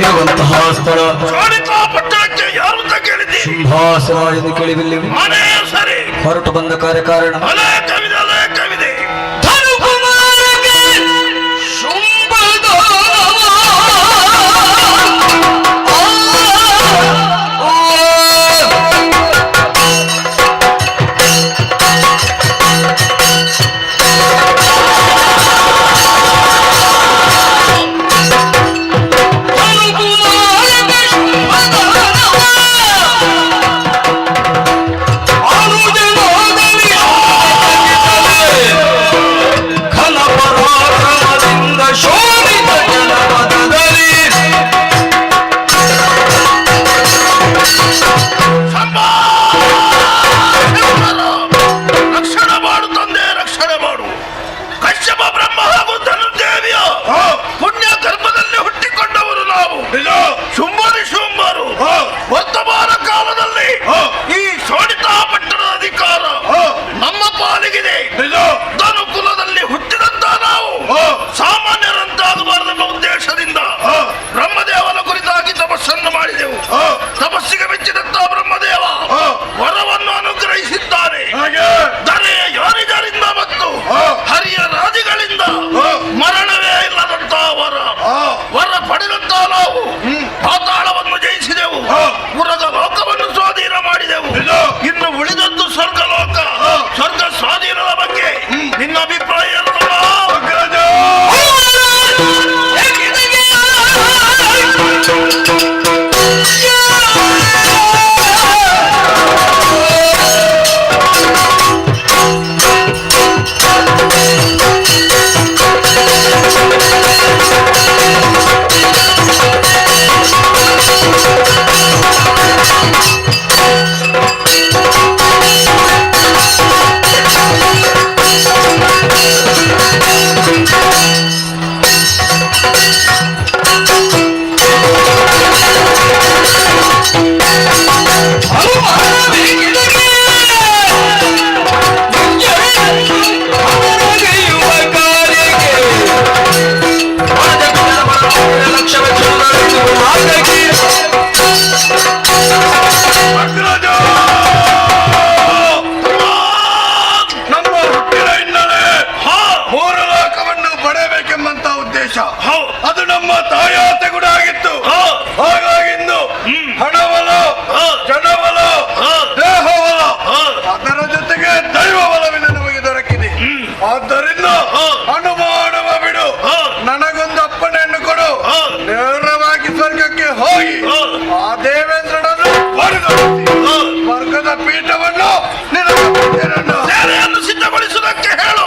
[SPEAKER 13] ಇರುವಂತಹ ಸ್ಥಳ ಸಿಂಹಾಸನ ಎಂದು ಕೇಳಿಬಿಲ್ಲಿ ಹೊರಟು ಬಂದ ಕಾರ್ಯಕಾರಣ
[SPEAKER 9] ವರ್ತಮಾನ ಕಾಲದಲ್ಲಿ ಈ ಶೋಣಿತಾ ಪಟ್ಟಣದ ಅಧಿಕಾರ ನಮ್ಮ ಪಾಲಿಗಿದೆ. ಧನುಕುಲದಲ್ಲಿ ಹುಟ್ಟಿದಂತ ನಾವು ಸಾಮಾನ್ಯರಂತಾಗಬಾರದೆಂಬ ಉದ್ದೇಶದಿಂದ ಬ್ರಹ್ಮದೇವನ ಕುರಿತಾಗಿ ತಪಸ್ಸನ್ನು ಮಾಡಿದೆವು. ತಪಸ್ಸಿಗೆ ಮೆಚ್ಚಿದಂತ ಬ್ರಹ್ಮದೇವ ವರವನ್ನು ಅನುಗ್ರಹಿಸಿದ್ದಾರೆ. ಧರೆಯ ಯಾರಿಗರಿಂದ ಮತ್ತು ಹರಿಯ ರಾಜಿಗಳಿಂದ ಮರಣವೇ ಇಲ್ಲದಂತ ವರ ಪಡೆದಂತ ನಾವು ಪಾತಾಳವನ್ನು ಜಯಿಸಿದೆವು. ಪುರದ ಲೋಕವನ್ನು ಸ್ವಾಧೀನ ಮಾಡಿದೆವು. ಇನ್ನು ಉಳಿದದ್ದು ಸ್ವರ್ಗ ಲೋಕ. ಸ್ವರ್ಗ ಸ್ವಾಧೀನದ ಬಗ್ಗೆ ನಿನ್ನ ಅಭಿಪ್ರಾಯ ಆದ್ದರಿಂದ ಅನುಮಾನವ ಬಿಡು, ನನಗೊಂದು ಅಪ್ಪಣೆಯನ್ನು ಕೊಡು. ನೇರವಾಗಿ ಸ್ವರ್ಗಕ್ಕೆ ಹೋಗಿ ಆ ದೇವೇಂದ್ರನನ್ನು ಸ್ವರ್ಗದ ಪೀಠವನ್ನು ನಿನಗೆ ಸಿದ್ಧಗೊಳಿಸುವುದಕ್ಕೆ ಹೇಳು.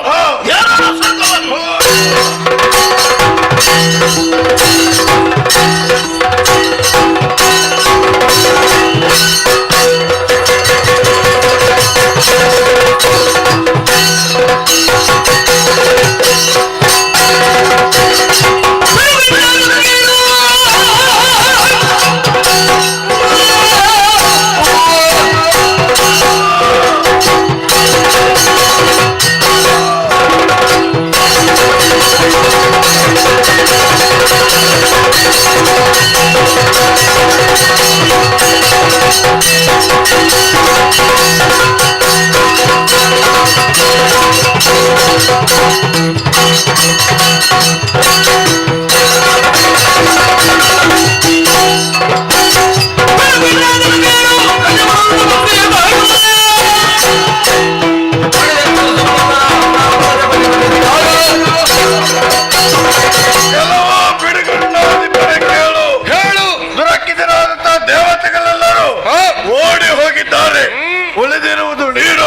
[SPEAKER 9] ಉಳಿದಿರುವುದು ನೀನು.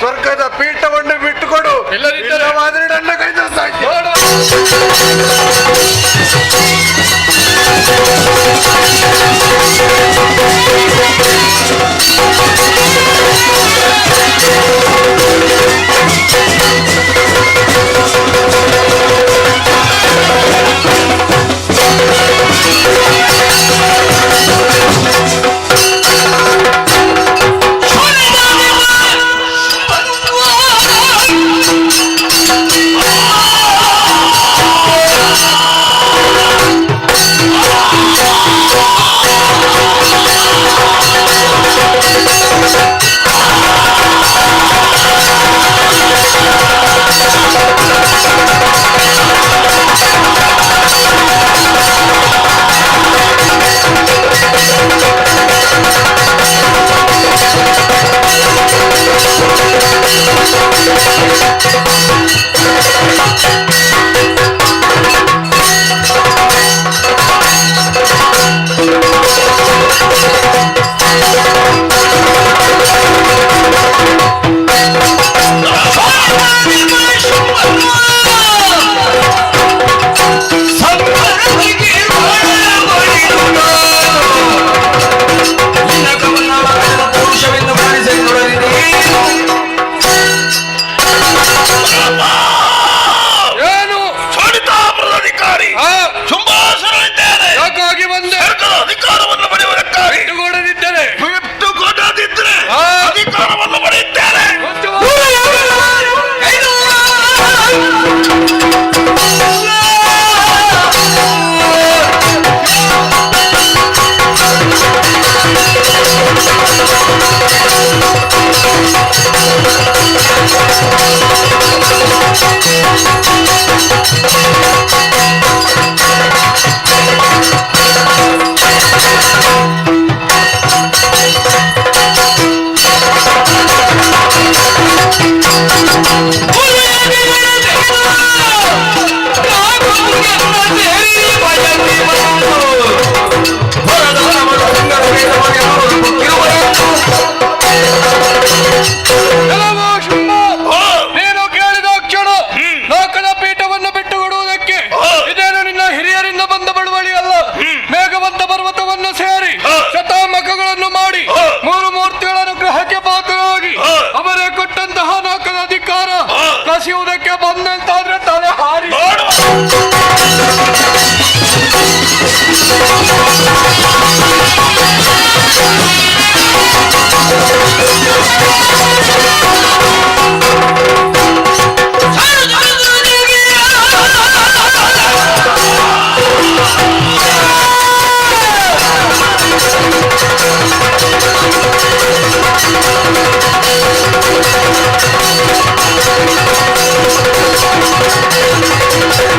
[SPEAKER 9] ಸ್ವರ್ಗದ ಪೀಠವನ್ನು ಬಿಟ್ಟುಕೊಡು, ಇಲ್ಲವಾದರೆ ನನ್ನ ಕೈದ ಸಾಧ್ಯ.
[SPEAKER 11] ಕಸಿಯುವುದಕ್ಕೆ ಬಂದಂತಾದ್ರೆ ತಲೆ ಹಾರಿ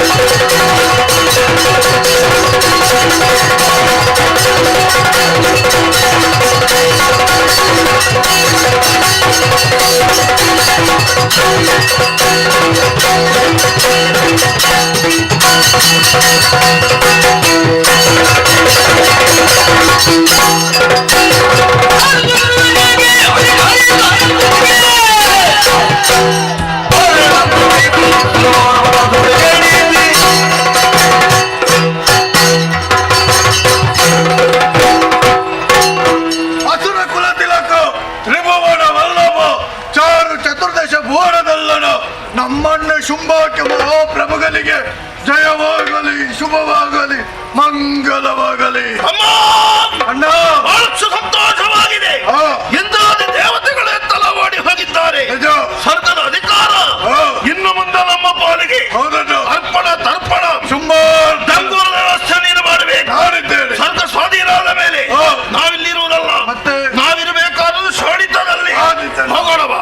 [SPEAKER 9] Thank you. ಅಸುರ ಕುಲ ತಿಲಕ ತ್ರಿಭುವನ ವಲ್ಲಭ ಚಾರು ಚತುರ್ದಶ ಭುವನದಲ್ಲನು ನಮ್ಮಣ್ಣ ಶುಂಭಾಕ್ಕೆ ಮಹಾಪ್ರಭುಗಳಿಗೆ ಜಯವಾಗಲಿ, ಶುಭವಾಗಲಿ, ಮಂಗಲವಾಗಲಿ. ಅಣ್ಣ
[SPEAKER 14] ಬಹಳಷ್ಟು ಸಂತೋಷವಾಗಿದೆ. ಎಂದಾದ ದೇವತೆಗಳು ಎತ್ತಲ ಓಡಿ ಹೋಗಿದ್ದಾರೆ. ಸ್ವರ್ಗದ ಅಧಿಕಾರ ಇನ್ನು ಮುಂದೆ ನಮ್ಮ ಪಾಲಿಗೆ ಅರ್ಪಣ ತರ್ಪಣ ಡಂಗೂರ ವ್ಯವಸ್ಥೆ ನೀನು ಮಾಡಬೇಕು. ಸ್ವರ್ಗ ಸ್ವಾಧೀನದ ಮೇಲೆ ನಾವಿಲ್ಲಿರುವುದಲ್ಲ, ನಾವಿರಬೇಕಾದರೂ ಶೋಣಿತದಲ್ಲಿ. ಹೋಗೋಣವ.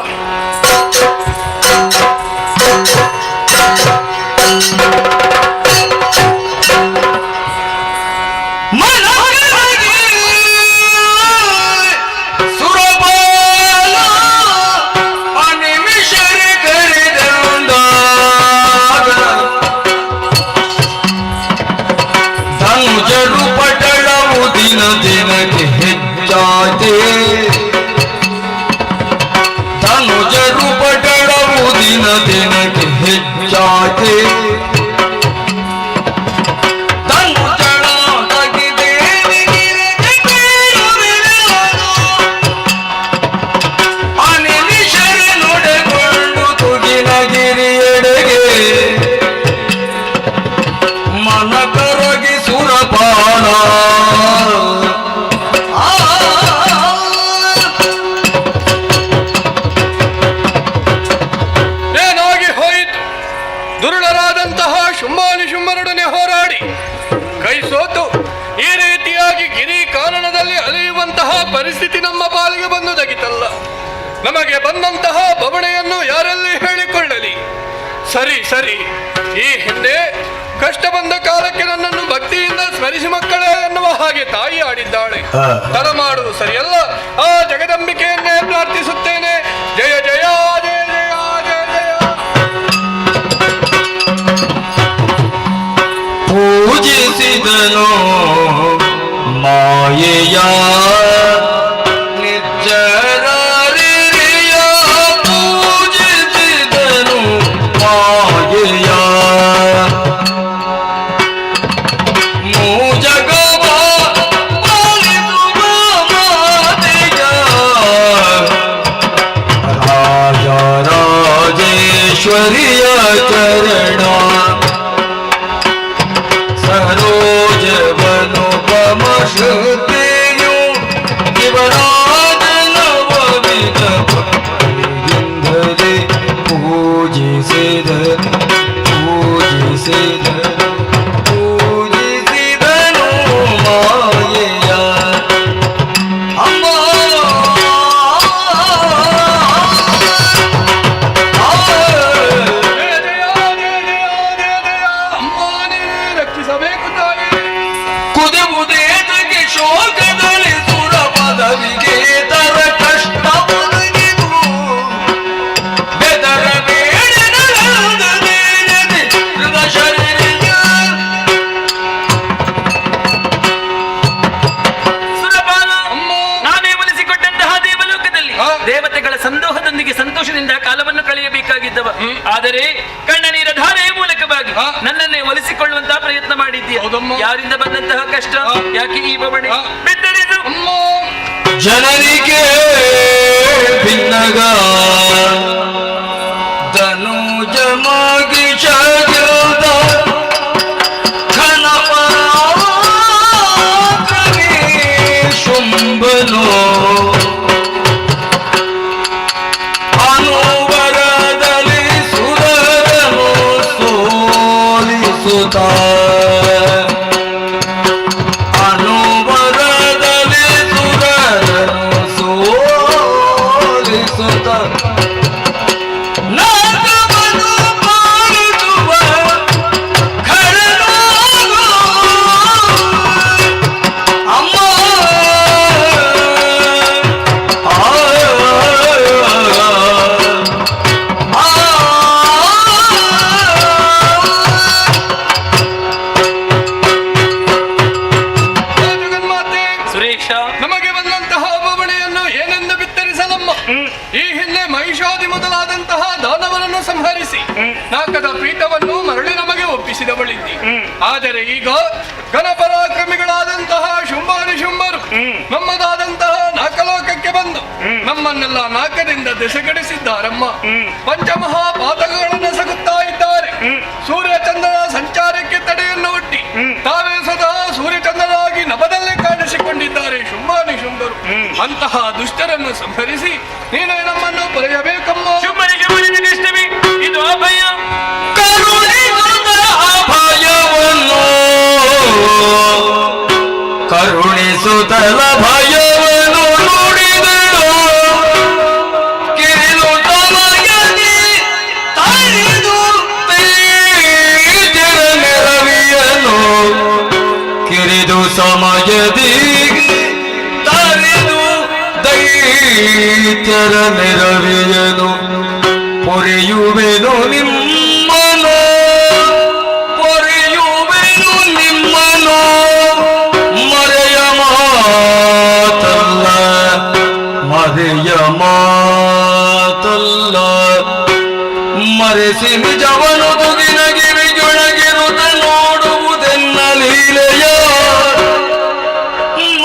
[SPEAKER 13] ದಿನಕ್ಕೆ ಹೆಚ್ಚಾತೆ ತನುಜರು ಪಟಳವು ದಿನಕ್ಕೆ ಹೆಚ್ಚಾತೆ ಅನಿಮಿಷರಿ ನುಡೆಗೊಂಡು ತುಗಿನಗಿರಿಯೆಡೆಗೆ ಮನ ಕರಗಿ ಸುರಪಾನ
[SPEAKER 11] ಶುಂಭನೊಡನೆ ಹೋರಾಡಿ ಕೈ ಸೋತು ಈ ರೀತಿಯಾಗಿ ಗಿರಿ ಕಾನನದಲ್ಲಿ ಅಲಿಯುವಂತಹ ಪರಿಸ್ಥಿತಿ ನಮ್ಮ ಪಾಲಿಗೆ ಬಂದುದಗಿತಲ್ಲ. ನಮಗೆ ಬಂದಂತಹ ಬವಣೆಯನ್ನು ಯಾರಲ್ಲಿ ಹೇಳಿಕೊಳ್ಳಲಿ? ಸರಿ ಸರಿ, ಈ ಹಿಂದೆ ಕಷ್ಟ ಬಂದ ಕಾಲಕ್ಕೆ ನನ್ನನ್ನು ಭಕ್ತಿಯಿಂದ ಸ್ಮರಿಸಿ ಮಕ್ಕಳೇ ಎನ್ನುವ ಹಾಗೆ ತಾಯಿ ಆಡಿದ್ದಾಳೆ. ತಡ ಮಾಡುವುದು ಸರಿಯಲ್ಲ. ಆ ಜಗದಂಬಿಕೆಯನ್ನೇ ಪ್ರಾರ್ಥಿಸುತ್ತೇನೆ. ಜಯ ಜಯ ಜಯ ಜಯ ಜಯ ಜಯ.
[SPEAKER 13] ಪೂಜಿಸಿದನು ಮಾಯೆಯ ನಿರ್ಜರಿಯ ಪೂಜಿಸಿದನು ಮಾಯೆಯ ಮೂಜಗವ ಪಾಲಿಸುವ ಮಾತೆಯ ರಾಜ ರಾಜೇಶ್ವರಿಯ ಚರಣ ಸರೋಜವನುಪಮ ಶ್ರುತಿಯು ಶಿವರಾಜನವವಿಧ ಭಕ್ತಿಯಿಂದಲೇ ಪೂಜಿಸಿದನು ಮಾಯೆಯ ಅಮ್ಮ. ಕುದಿವುದೇತಕ್ಕೆ ಶೋಕದಲ್ಲಿ ಸುರ ಪದವಿಗೆ ತರ ಕಷ್ಟ ಒದಗಿದು ಬೆದರ ಬೇಡ ಶರೀರ
[SPEAKER 3] ಸುರಪಾಲ, ನಾನೇ ಒಲಿಸಿಕೊಟ್ಟಂತಹ ದೇವಲೋಕದಲ್ಲಿ ದೇವತೆಗಳ ಸಂದೋಹದೊಂದಿಗೆ ಸಂತೋಷದಿಂದ ಕಾಲವನ್ನು ಕಳೆಯಬೇಕಾಗಿದ್ದವ. ಆದರೆ ಕಣ್ಣ ನೀರ ಧಾರೆಯ ಮೂಲಕವಾಗಿ ನನ್ನನ್ನೇ ಒಲಿಸಿಕೊಳ್ಳುವಂತಹ ಪ್ರಯತ್ನ ಮಾಡಿದ್ದೀಯ. ಯಾರಿಂದ ಬಂದಂತಹ ಕಷ್ಟ? ಯಾಕೆ ಈ ಬವಣೆ? ಬೆತ್ತರಿದು
[SPEAKER 13] ಜನರಿಗೆ ಭಿನ್ನಗ ಧನುಜ ಮಗಿಷ ಘನಪರಾಕ್ರಮಿ ಶುಂಭನು ಅನುವರದಲ್ಲಿ ಸುರರನು ಸೋಲಿಸುತ್ತ ಆ
[SPEAKER 15] ರಾಜ್ಯದ ಪೀಠವನ್ನು ಮರಳಿ ನಮಗೆ ಒಪ್ಪಿಸಿದವಳಿದ್ದಿ. ಆದರೆ ಈಗ ಘನಪರಾಕ್ರಮಿಗಳಾದಂತಹ ಶುಂಭಾನಿಶುಂಭರು ನಮ್ಮದಾದಂತಹ ನಾಕಲೋಕಕ್ಕೆ ಬಂದು ನಮ್ಮನ್ನೆಲ್ಲ ನಾಕದಿಂದ ದೆಸೆಗಡಿಸಿದ್ದಾರಮ್ಮ. ಪಂಚಮಹಾಪಾತಕಗಳನ್ನು ಸಗುತ್ತಾ ಇದ್ದಾರೆ. ಸೂರ್ಯಚಂದ್ರನ ಸಂಚಾರಕ್ಕೆ ತಡೆಯನ್ನು ಒಡ್ಡಿ ತಾವೇ ಸ್ವತಃ ಸೂರ್ಯಚಂದ್ರನಾಗಿ ನಭದಲ್ಲೇ ಕಾಣಿಸಿಕೊಂಡಿದ್ದಾರೆ ಶುಂಭಾನಿಶುಂಭರು. ಅಂತಹ ದುಷ್ಟರನ್ನು ಸಂಹರಿಸಿ ನೀನೇ ನಮ್ಮನ್ನು ಪಡೆಯಬೇಕಮ್ಮ.
[SPEAKER 3] ಇದು ಅಭಯ
[SPEAKER 13] ಭಯವನ್ನು ಕರುಣಿಸುತ್ತಲ ಭಯವನ್ನು ನುಡಿದಳು ಕಿರಿದು ತಮಯದಿ ತೈದು ತೈಜರ ನೆರವಿಯನು ಕಿರಿದು ಸಮಯದಿ ತರಿದು ದೈತ್ಯರ ನೆರವಿಯನು ಪೊರೆಯುವೆನು ನಿಮ್ಮನು ಪೊರೆಯುವೆನು ನಿಮ್ಮನು ಮರೆಯ ಮಾತಲ್ಲ ಮರೆಯ ಮಾತಲ್ಲ ಮರೆಸಿ ನಿಜವನು ತುಗಿನಗಿರಿಗೊಳಗಿರುತ್ತ ನೋಡುವುದೆನ್ನ ಲೀಲೆಯ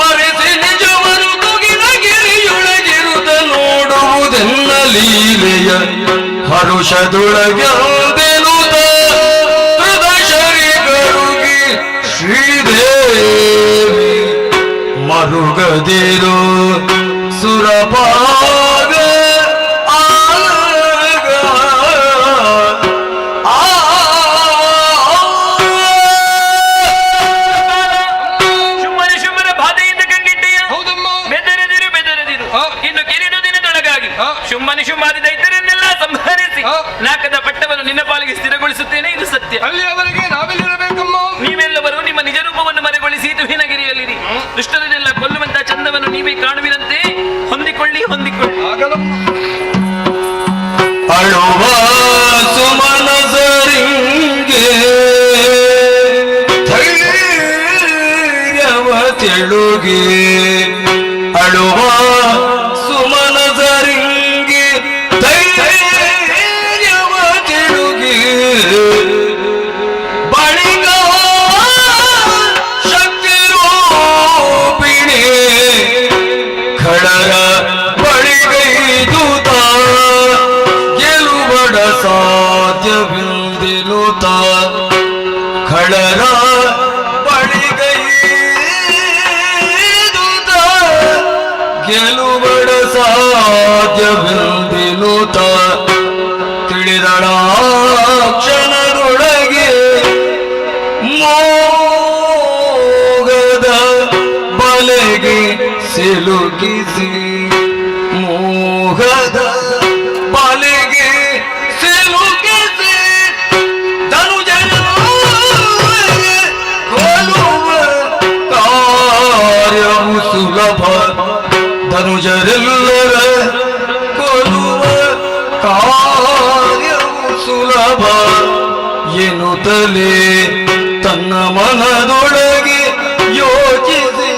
[SPEAKER 13] ಮರೆಸಿ ನಿಜವನು ತುಗಿನಗಿರಿಯೊಳಗಿರುತ್ತ ನೋಡುವುದೆನ್ನ ಲೀಲೆಯ ಹರುಷದೊಳಗೆಂದೆನು ಹೃದಯರಿಗರುಗಿ ಶ್ರೀದೇವಿ ಮರುಗದಿರು ಸುರಪಾಗ
[SPEAKER 3] ಶುಂಭನ ಬಾಧೆಯಿಂದ ಕಂಡಿದ್ದೀಯ. ಬೆದರದಿರು ಬೆದರದಿರು. ಇನ್ನು ಕಿರಿದು ದಿನದೊಳಗಾಗಿ ಶುಂಭಾದಿ ದೈತ್ಯರನ್ನೆಲ್ಲ ಸಂಹರಿಸಿ ನಾಕದ ಪಟ್ಟವನ್ನು ನಿನ್ನ ಪಾಲಿಗೆ ಸ್ಥಿರಗೊಳಿಸುತ್ತೇನೆ. ಇದು ಸತ್ಯ.
[SPEAKER 15] ಅಲ್ಲಿಯವರೆಗೆ ನಾವೆಲ್ಲಿರಬೇಕಮ್ಮ?
[SPEAKER 3] ನೀವೆಲ್ಲವರು ನಿಮ್ಮ ನಿಜ ರೂಪವನ್ನು ಮರೆಗೊಳಿಸಿ ತುಹಿನಗಿರಿಯಲ್ಲಿರಿ. ದುಷ್ಟರನ್ನೆಲ್ಲ ಕೊಲ್ಲುವಂತ ಚಂದವನ್ನು ನೀವೇ ಕಾಣುವಿರಂತೆ. ಹೊಂದಿಕೊಳ್ಳಿ ಹೊಂದಿಕೊಳ್ಳಿ.
[SPEAKER 13] ಅಳುವ ಸುಮನಸರಿಂಗೆ ಧೈರ್ಯವ ತೆಳುಗೆ ಅಳುವ ಸುಮನಸರಿಂಗೆ ಧೈರ್ಯವ ತೆಳುಗೆ ಬಳಿಗ ಶಕ್ತಿ ರೂಪಿಣಿ ಖಳರ ಬಳಿಗೈದುತ ಗೆಲುವಡ ಸಾಧ್ಯವಿಂದಿನುತ ಖಳರ ಬಳಿಗೈದುತ ಗೆಲುವಡ ಸಾಧ್ಯವಿಂದಿನುತ ತಿಳಿದಳ ಕ್ಷಣದೊಳಗೆ ಮೋಗದ ಬಲೆಗೆ ಸಿಲುಕಿಸಿ ಮೋಹದ ಬಲೆಗೆ ಸಿಲುಕಿಸಿ ಧನುಜರ ಕೊಲ್ಲುವ ಕಾರ್ಯವು ಸುಲಭ ಧನುಜರೆಲ್ಲರ ಕೊಲ್ಲುವ ಕಾರ್ಯವು ಸುಲಭ ಎನ್ನುತ್ತಲೇ ತನ್ನ ಮನದೊಳಗೆ ಯೋಚಿಸಿ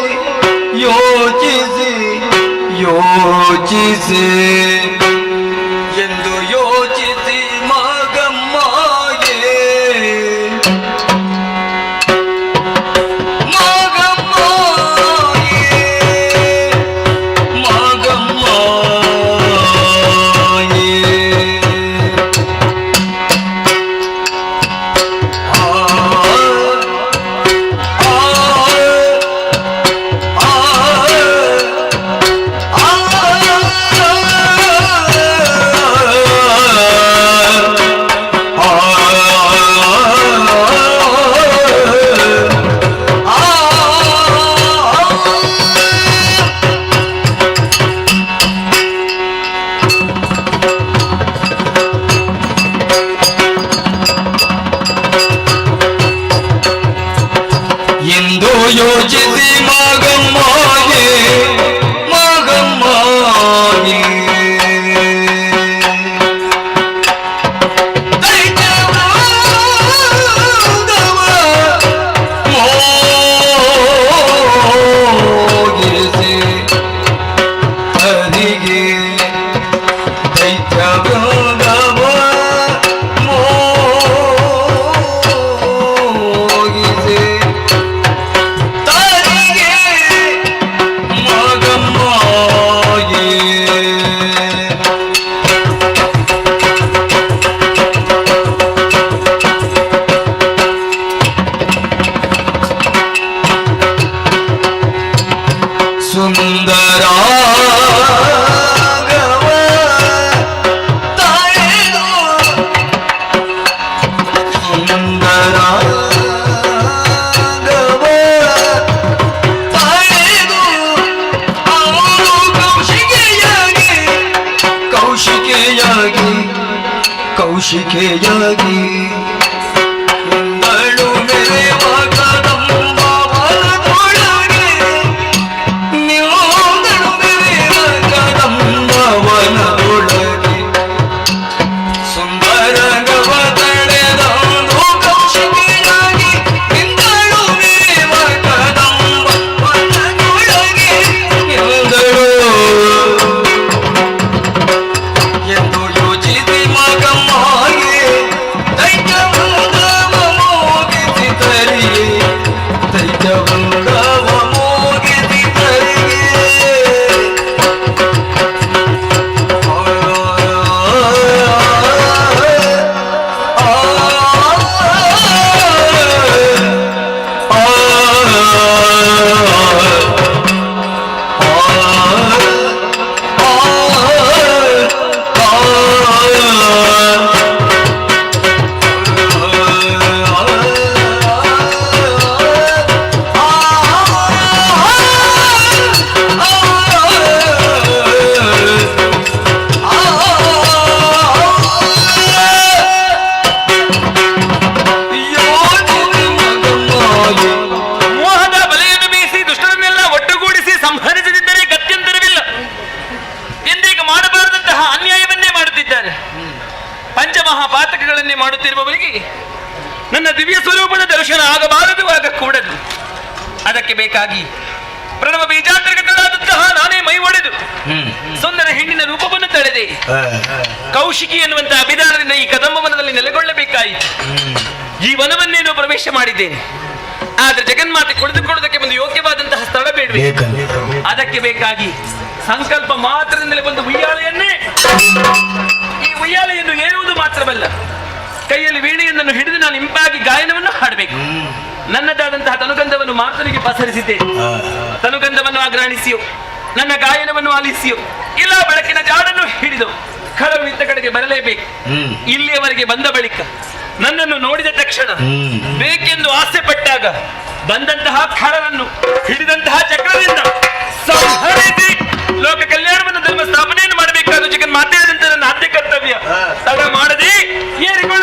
[SPEAKER 13] ಯೋಚಿಸಿ ಯೋಚಿಸಿ ಎಂದು ಯೋಚಿಸಿ ಮಗಮ್ಮಾಗೆ ಯೋಚಿಸಿ ಮಗಮ್ಮಾಗೆ ಮಗಮ್ಮಾಗೆ ಮೋಗಿಸಿ ಹರಿಗೆ ದೈತ್ಯ ಕೌಶಿಕೆಯಾಗಿ ಇಂದಳು ಮೆರೆವ ಕದಂಬ ವನದೊಳಗೆ ನಿಲ್ಲೋದಳು ಮೆರೆವ ಕದಂಬ ವನದೊಳಗೆ ಸುಂದರ ಗವ ತಳೆದಂದು ಕೌಶಿಕೆಯಾಗಿ ಇಂದಳು ಮೆರೆವ ಕದಂಬ ವನದೊಳಗೆ ನಿಲ್ಲದಳು ಎಂದು ಯೋಚಿಸಿ ಮಗಮ್ಮಾಗೆ ದೈತ್ಯವೃಂದವ ಮೋಗಿಸಿ ತರಿಗೆ ದೈತ್ಯವೃಂದವ ಮೋಗಿಸಿ ತರಿಗೆ
[SPEAKER 3] ಮೋಹದ ಬಲೆಯನ್ನು ಬೀಸಿ ದುಷ್ಟರನ್ನೆಲ್ಲ ಒಟ್ಟುಗೂಡಿಸಿ ಸಂಹರಿಸದಿದ್ದರೆ ಗತ್ಯಂತರವಿಲ್ಲ ಎಂದೀಗ ಮಾಡಬಾರದಂತಹ ಅನ್ಯಾಯವನ್ನೇ ಮಾಡುತ್ತಿದ್ದಾರೆ. ಪಂಚಮಹಾಪಾತಕಗಳನ್ನೇ ಮಾಡುತ್ತಿರುವವರಿಗೆ ನನ್ನ ದಿವ್ಯ ಸ್ವರೂಪದ ದರ್ಶನ ಆಗಬಾರದು, ಆಗಕೂಡದು. ಅದಕ್ಕೆ ಬೇಕಾಗಿ ಪ್ರಣವ ಬೀಜಾಂತರ್ಗತರಾದಂತಹ ನಾನೇ ಮೈ ಒಡೆದು ಸುಂದರ ಹೆಣ್ಣಿನ ರೂಪವನ್ನು ತಳೆದೆ. ಕೌಶಿಕಿ ಎನ್ನುವಂತಹ ಅಭಿಧಾನದಿಂದ ಈ ಕದಂಬ ವನದಲ್ಲಿ ನೆಲೆಗೊಳ್ಳಬೇಕಾಯಿತು. ಈ ವನವನ್ನೇನೋ ಪ್ರವೇಶ ಮಾಡಿದ್ದೇನೆ. ಆದ್ರೆ ಜಗನ್ಮಾತೆ ಕುಳಿದುಕೊಳ್ಳುವುದಕ್ಕೆ ಒಂದು ಯೋಗ್ಯವಾದಂತಹ ಸ್ಥಳ ಬೇಡವೆ? ಅದಕ್ಕೆ ಬೇಕಾಗಿ ಸಂಕಲ್ಪ ಮಾತ್ರದಿಂದಲೇ ಒಂದು ಉಯ್ಯಾಲೆಯನ್ನೇ, ಈ ಉಯ್ಯಾಲೆಯನ್ನು ಏರುವುದು ಮಾತ್ರವಲ್ಲ, ಕೈಯಲ್ಲಿ ವೀಣೆಯೊಂದನ್ನು ಹಿಡಿದು ನಾನು ಇಂಪಾಗಿ ಗಾಯನವನ್ನು ಹಾಡಬೇಕು. ನನ್ನದಾದಂತಹ ತನುಗಂಧವನ್ನು ಮಾತನಿಗೆ ಪಸರಿಸಿದ್ದೇನೆ. ತನುಗಂಧವನ್ನು ಆಗ್ರಹಿಸಿಯೋ, ನನ್ನ ಗಾಯನವನ್ನು ಆಲಿಸಿಯೋ, ಇಲ್ಲ ಬೆಳಕಿನ ಜಾಡನ್ನು ಹಿಡಿದು ಖರವು ಇತ್ತ ಕಡೆಗೆ ಬರಲೇಬೇಕು. ಇಲ್ಲಿಯವರೆಗೆ ಬಂದ ಬಳಿಕ ನನ್ನನ್ನು ನೋಡಿದ ತಕ್ಷಣ ಬೇಕೆಂದು ಆಸೆ ಪಟ್ಟಾಗ ಬಂದಂತಹ ಖರವನ್ನು ಹಿಡಿದಂತಹ ಚಕ್ರದಿಂದ ಸಂಹರಿಸಿ ಲೋಕ ಕಲ್ಯಾಣವನ್ನು ಧರ್ಮ ಸ್ಥಾಪನೆಯನ್ನು ಮಾಡಬೇಕಾದ ಜಗನ್ಮಾತೆಯಾದಂತಹ ನನ್ನ ಆದ್ಯ ಕರ್ತವ್ಯ. ತಡ ಮಾಡದೆ ಏರಿಕೊಳ್ಳ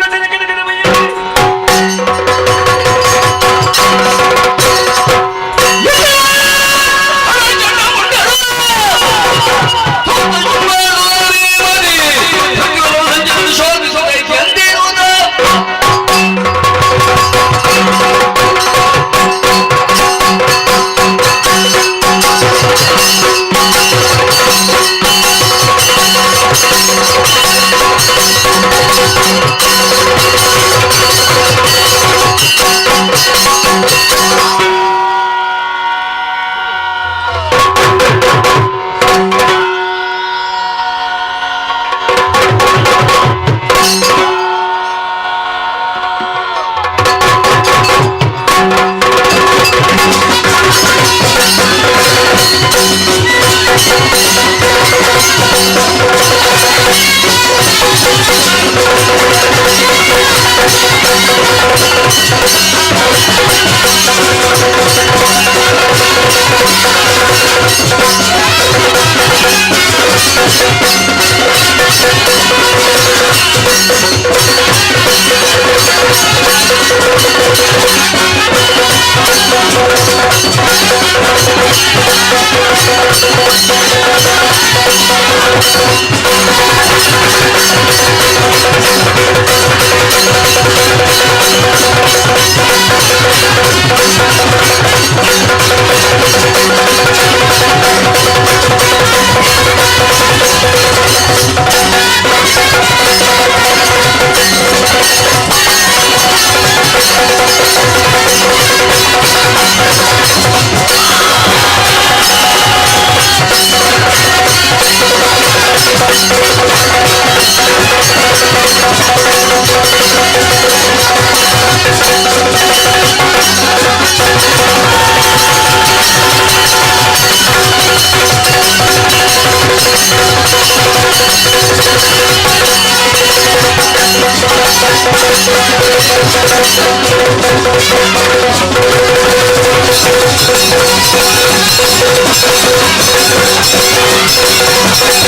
[SPEAKER 13] Thank you.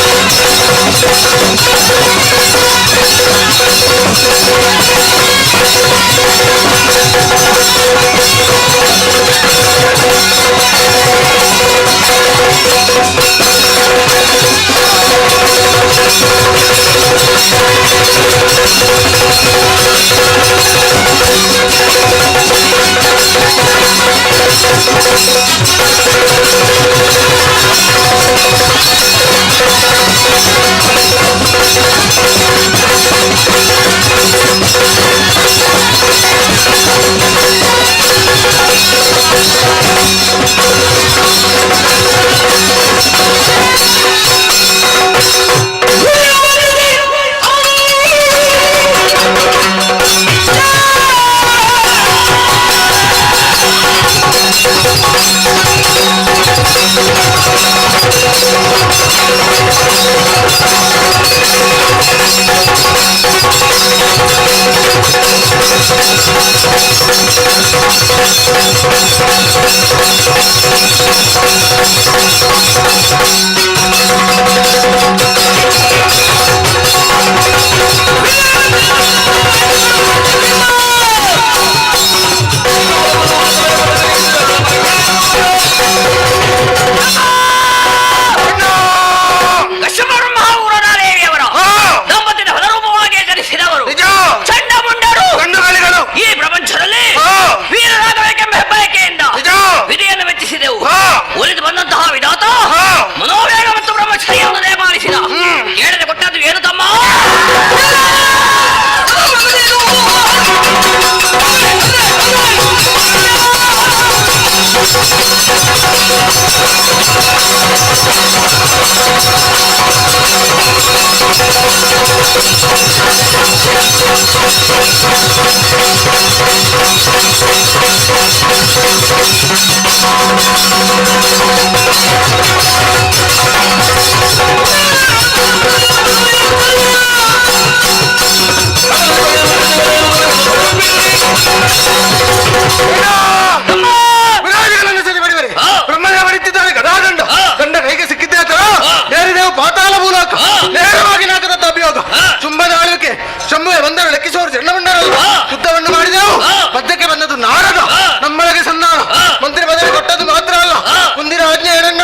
[SPEAKER 9] ಶಂಭುವೆ ಬಂದರು ಲೆಕ್ಕಿಸುವವರು ಚೆನ್ನಮಂಡರಲ್ಲ. ಯುದ್ಧವನ್ನು ಮಾಡಿದೆವು, ಬದ್ದಕ್ಕೆ ಬಂದದ್ದು ನಾರದ, ನಮ್ಮೊಳಗೆ ಸನ್ನಾನ. ಮಂತ್ರಿ ಪದವಿ ಕೊಟ್ಟದ್ದು ಮಾತ್ರ ಅಲ್ಲ, ಮುಂದಿನ ಆಜ್ಞೆ ಏನನ್ನ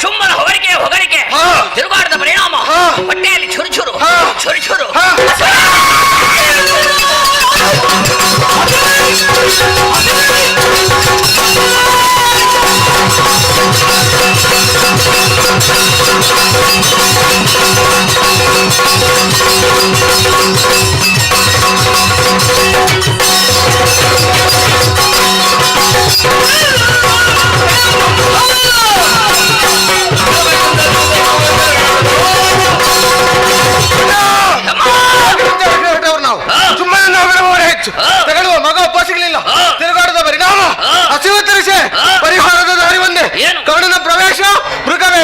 [SPEAKER 10] ಶುಂಭನ ಹೊಗಳಿಕೆ ತಿರುಗಾಡದ ಪರಿಣಾಮ ಹೊಟ್ಟೆಯಲ್ಲಿ ಚುರುಚುರು
[SPEAKER 9] ತಗೊಳ್ಳುವ ಮಗ ಒಪ್ಪ ಸಿಗಲಿಲ್ಲ. ತಿರುಗಾಡದ ಪರಿಣಾಮ ಹಸಿವು ತರಿಸೆ, ಪರಿಹಾರದ ದಾರಿ ಒಂದೇ, ಕರ್ಣನ ಪ್ರವೇಶ ಮೃಗವೇ.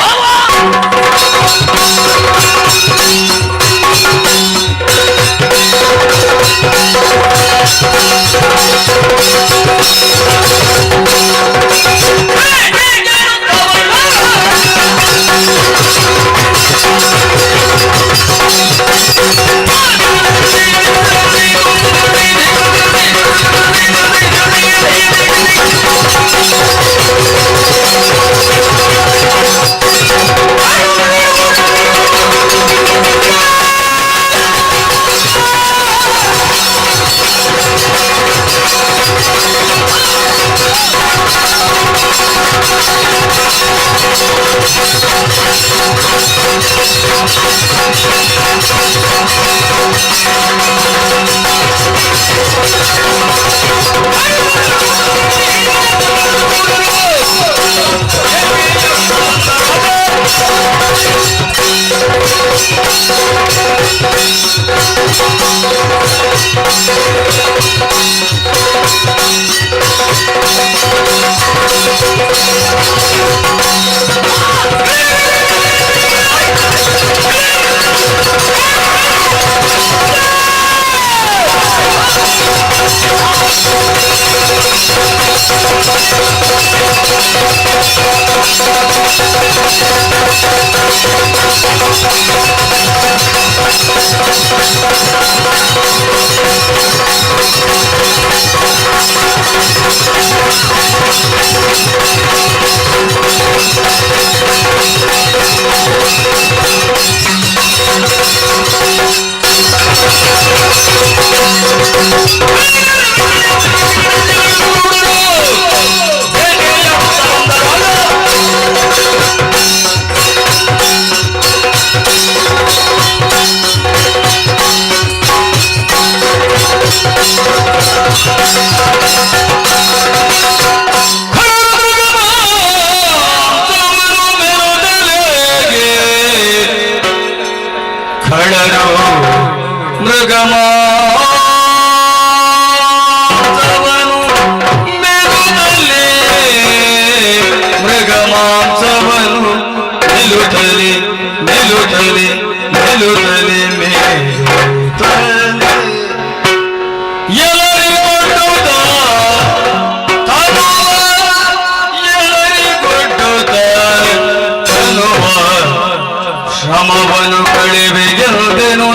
[SPEAKER 13] ಶ್ರಮವನ್ನು ಕಳೆವೆ ಗೆಲ್ದೆನು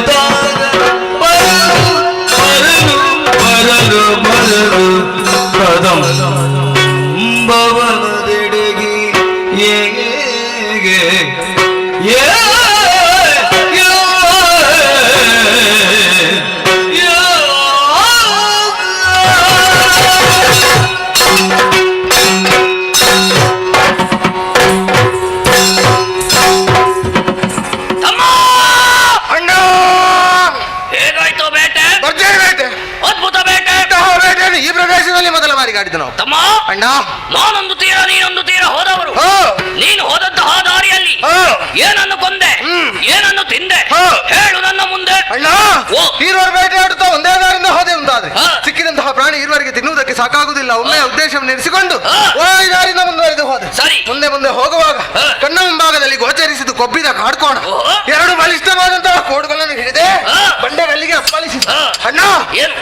[SPEAKER 13] ಬರಲು ಕದಂಬವನದೆಡೆಗೆ
[SPEAKER 9] ಈ ಪ್ರದೇಶದಲ್ಲಿ ಮೊದಲ ಬಾರಿಗೆ ಆಡಿದ ನಾವು
[SPEAKER 3] ತಮ್ಮ
[SPEAKER 9] ಅಣ್ಣ.
[SPEAKER 3] ನಾನೊಂದು ತೀರ ನೀನೊಂದು ತೀರ ಹೋದವರು. ನೀನು ಹೋದಂತಹ ದಾರಿಯಲ್ಲಿ ಏನನ್ನು ಕೊಂದೆ, ಏನನ್ನು ತಿಂದೆ, ಹೇಳು ನನ್ನ ಮುಂದೆ.
[SPEAKER 9] ಅಣ್ಣ, ಈರುವರೆ ಬೇಟೆ ಆಡುತ್ತಾ ಒಂದೇ ದಾರಿಯಿಂದ ಹೋದೆ ಉಂಟಾದ್ರೆ ಸಿಕ್ಕಿದಂತಹ ಪ್ರಾಣಿ ಈರುವರೆಗೆ ತಿನ್ನುವುದಕ್ಕೆ ಸಾಕಾಗುವುದಿಲ್ಲ. ಒಮ್ಮೆ ಉದ್ದೇಶವನ್ನು ಇರಿಸಿಕೊಂಡು ಈ ದಾರಿಯಿಂದ ಮುಂದುವರೆದು ಹೋದೆ. ಮುಂದೆ ಮುಂದೆ ಹೋಗುವಾಗ ಕಣ್ಣ ಮುಂಭಾಗದಲ್ಲಿ ಗೋಚರಿಸಿದ್ದು ಕೊಬ್ಬಿದ ಕಾಡ್ಕೋಣ. ಎರಡು ಬಲಿಷ್ಠವಾದಂತಹ ಕೋಡುಗಳನ್ನು ಹಿಡಿದೆ ಬಂಡೆಗಲ್ಲಿಗೆ ಅಪ್ಪಳಿಸಿದ. ಅಣ್ಣ,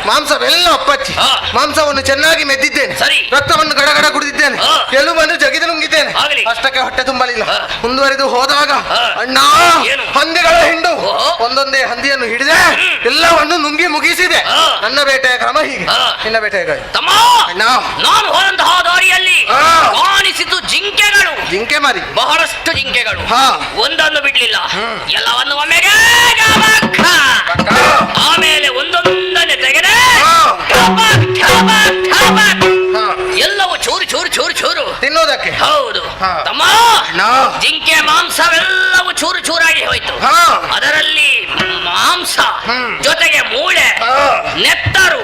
[SPEAKER 9] ಮಾಂಸವೆಲ್ಲ ಅಪ್ಪಚ್ಚಿ ಮಾಂಸವನ್ನು ಚೆನ್ನಾಗಿ ಮೆದ್ದಿದ್ದೇನೆ, ರಕ್ತವನ್ನು ಗಡಗಡ ಕುಡಿದಿದ್ದೇನೆ, ಎಲುಬನ್ನು ಜಗಿದು ನುಂಗಿದ್ದೇನೆ. ಅಷ್ಟಕ್ಕೆ ಹೊಟ್ಟೆ ತುಂಬಲಿಲ್ಲ. ಮುಂದುವರೆದು ಹೋದಾಗ ಅಣ್ಣ, ಹಂದಿಗಳ ಹಿಂಡು ಒಂದೊಂದೇ ಹಂದಿಯನ್ನು ಹಿಡಿದೆ ಎಲ್ಲವನ್ನು ನುಂಗಿ ಮುಗಿಸಿದೆ. ನನ್ನ ಬೇಟೆಯ ಕ್ರಮ ಹೀಗೆ, ನಿನ್ನ ಬೇಟೆಯ
[SPEAKER 3] ತಮ್ಮ ನಾನು ಹೋದಂತಹ ದಾರಿಯಲ್ಲಿ ಕಾಣಿಸಿತು ಜಿಂಕೆಗಳು.
[SPEAKER 9] ಜಿಂಕೆ ಮಾರಿ
[SPEAKER 3] ಬಹಳಷ್ಟು ಜಿಂಕೆಗಳು, ಒಂದನ್ನು ಬಿಡ್ಲಿಲ್ಲ, ಎಲ್ಲವನ್ನು ಒಮ್ಮೆಗೆ ಆಮೇಲೆ ಒಂದೊಂದನ್ನೇ ತೆಗೆದೆ ಎಲ್ಲವೂ ಚೂರು ಚೂರು ಚೂರು ಚೂರು
[SPEAKER 9] ತಿನ್ನೋದಕ್ಕೆ.
[SPEAKER 3] ಹೌದು ತಮ್ಮ, ಜಿಂಕೆ ಮಾಂಸವೆಲ್ಲವೂ ಚೂರು ಚೂರಾಗಿ ಹೋಯ್ತು. ಅದರಲ್ಲಿ ಮಾಂಸ ಜೊತೆಗೆ ಮೂಳೆ, ನೆತ್ತರು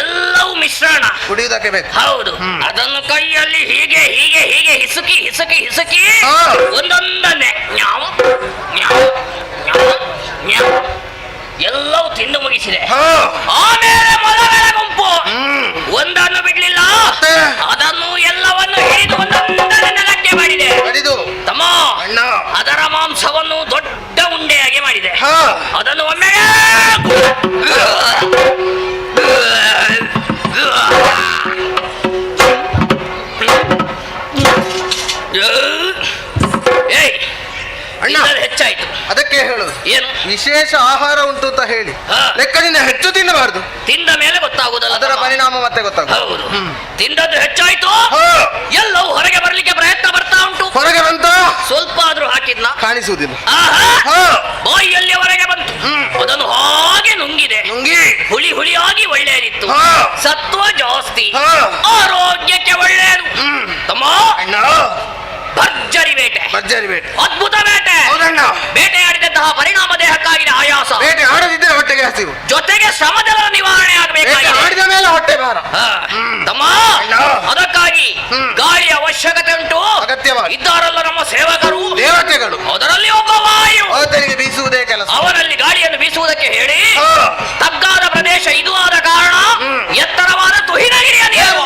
[SPEAKER 3] ಎಲ್ಲವೂ ಮಿಶ್ರಣ
[SPEAKER 9] ಕುಡಿಯುವುದಕ್ಕೆ ಬೇಕು.
[SPEAKER 3] ಹೌದು, ಅದನ್ನು ಕೈಯಲ್ಲಿ ಹೀಗೆ ಹೀಗೆ ಹೀಗೆ ಹಿಸುಕಿ ಹಿಸುಕಿ ಹಿಸುಕಿ ಒಂದೊಂದನ್ನೇ ನ್ಯಾವ್ ನ್ಯಾವ್ ನ್ಯಾವ್ ನ್ಯಾವ್ ಎಲ್ಲವೂ ತಿಂದು ಮುಗಿಸಿದೆ. ಆಮೇಲೆ ಮೊದಲನೇ ಗುಂಪು ಒಂದನ್ನು ಬಿಡ್ಲಿಲ್ಲ, ಅದನ್ನು ಎಲ್ಲವನ್ನು ಹಿಡಿದು ಒಂದೊಂದನ್ನು ನೆಲಕ್ಕೆ ಮಾಡಿದೆ. ತಮ್ಮ, ಅದರ ಮಾಂಸವನ್ನು ದೊಡ್ಡ ಉಂಡೆಯಾಗಿ ಮಾಡಿದೆ. ಅದನ್ನು ಒಮ್ಮೆ ಹೆಚ್ಚಾಯ್ತು.
[SPEAKER 9] ಅದಕ್ಕೆ ಹೇಳುದು
[SPEAKER 3] ಏನು
[SPEAKER 9] ವಿಶೇಷ ಆಹಾರ ಉಂಟು ಅಂತ ಹೇಳಿ ಲೆಕ್ಕದಿಂದ ಹೆಚ್ಚು ತಿನ್ನಬಾರದು.
[SPEAKER 3] ತಿಂದ ಮೇಲೆ ಗೊತ್ತಾಗುದಲ್ಲ
[SPEAKER 9] ಅದರ ಪರಿಣಾಮ ಮತ್ತೆ ಗೊತ್ತಾಗುದು.
[SPEAKER 3] ಹೌದು, ತಿಂದದ್ದು ಹೆಚ್ಚಾಯ್ತು, ಎಲ್ಲವೂ ಹೊರಗೆ ಬರ್ಲಿಕ್ಕೆ ಪ್ರಯತ್ನ ಬರ್ತಾ ಉಂಟು.
[SPEAKER 9] ಹೊರಗೆ ಬಂತ
[SPEAKER 3] ಸ್ವಲ್ಪ ಆದ್ರೂ ಹಾಕಿದ್ನ
[SPEAKER 9] ಕಾಣಿಸುವುದಿಲ್ಲ.
[SPEAKER 3] ಬಾಯಿಯಲ್ಲಿ ಹೊರಗೆ ಬಂತು, ಅದನ್ನು ಹಾಗೆ ನುಂಗಿದೆ. ಹುಳಿ ಹುಳಿಯಾಗಿ ಒಳ್ಳೆಯದಿತ್ತು, ಸತ್ವ ಜಾಸ್ತಿ, ಆರೋಗ್ಯಕ್ಕೆ ಒಳ್ಳೆಯದು. ತಮ್ಮ,
[SPEAKER 7] ಭರ್ಜರಿ ಬೇಟೆ,
[SPEAKER 9] ಭರ್ಜರಿ ಬೇಟೆ,
[SPEAKER 7] ಅದ್ಭುತ ಬೇಟೆ.
[SPEAKER 9] ಹೌದಣ್ಣ.
[SPEAKER 7] ಬೇಟೆಯಾಡಿದಂತಹ ಪರಿಣಾಮ ದೇಹಕ್ಕಾಗಿನ ಆಯಾಸ,
[SPEAKER 9] ಬೇಟೆ ಆಡದಿದ್ದರೆ ಹೊಟ್ಟೆಗೆ ಹಸಿವು,
[SPEAKER 7] ಜೊತೆಗೆ ಶ್ರಮದ ನಿವಾರಣೆ ಆಗಬೇಕಾಗಿದೆ.
[SPEAKER 9] ಆಡಿದ ಮೇಲೆ ಹೊಟ್ಟೆ ಭಾರ.
[SPEAKER 7] ತಮ್ಮ, ಅದಕ್ಕಾಗಿ ಗಾಳಿ ಅವಶ್ಯಕತೆ ಉಂಟು.
[SPEAKER 9] ಅಗತ್ಯವಾಗಿ
[SPEAKER 7] ಇದ್ದಾರಲ್ಲ ನಮ್ಮ ಸೇವಕರು,
[SPEAKER 9] ದೇವತೆಗಳು,
[SPEAKER 7] ಅದರಲ್ಲಿ ಒಬ್ಬ ವಾಯು,
[SPEAKER 9] ಅವರಿಗೆ ಬೀಸುವುದೇ ಕೆಲಸ.
[SPEAKER 7] ಅವರಲ್ಲಿ ಗಾಳಿಯನ್ನು ಬೀಸುವುದಕ್ಕೆ ಹೇಳಿ ತಗ್ಗಾದ ಪ್ರದೇಶ ಇದು ಆದ ಕಾರಣ ಎತ್ತರವಾದ ತುಹಿನಗಿರಿಯ ನೀವು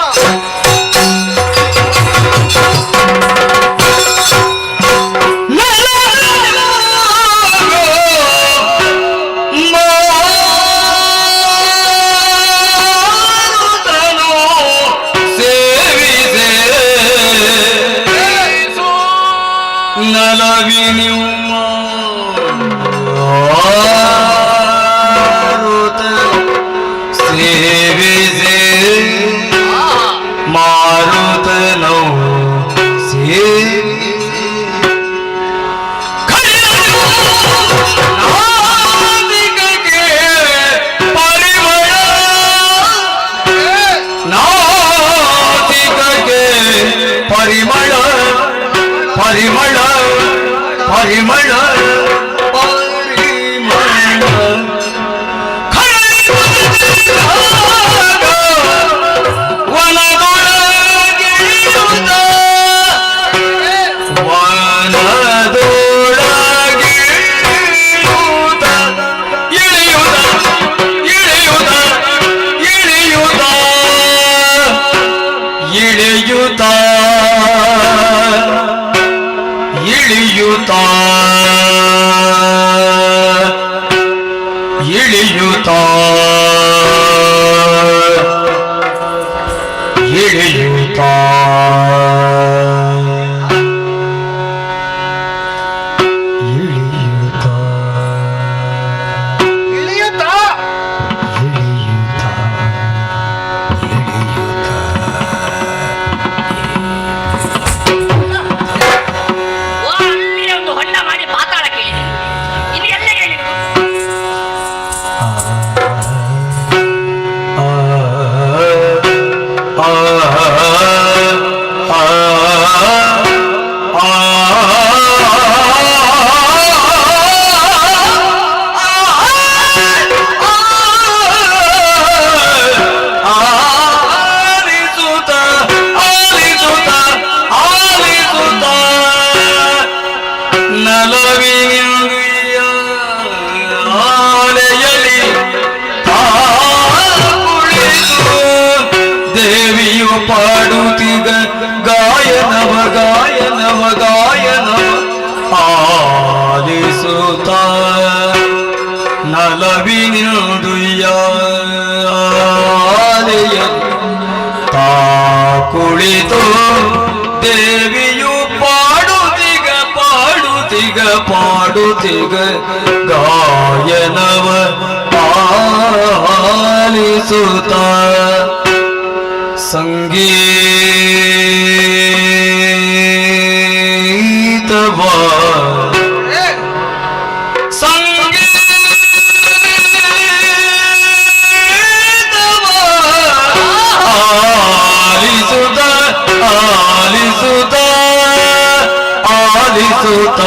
[SPEAKER 13] ಕುಳಿತು ದೇವಿಯು ಪಾಡುತ್ತಿಗ ಗಾಯನವ ಆಲಿಸುತ್ತ ಸಂಗೀತವ ಆಲಿಸುತ್ತ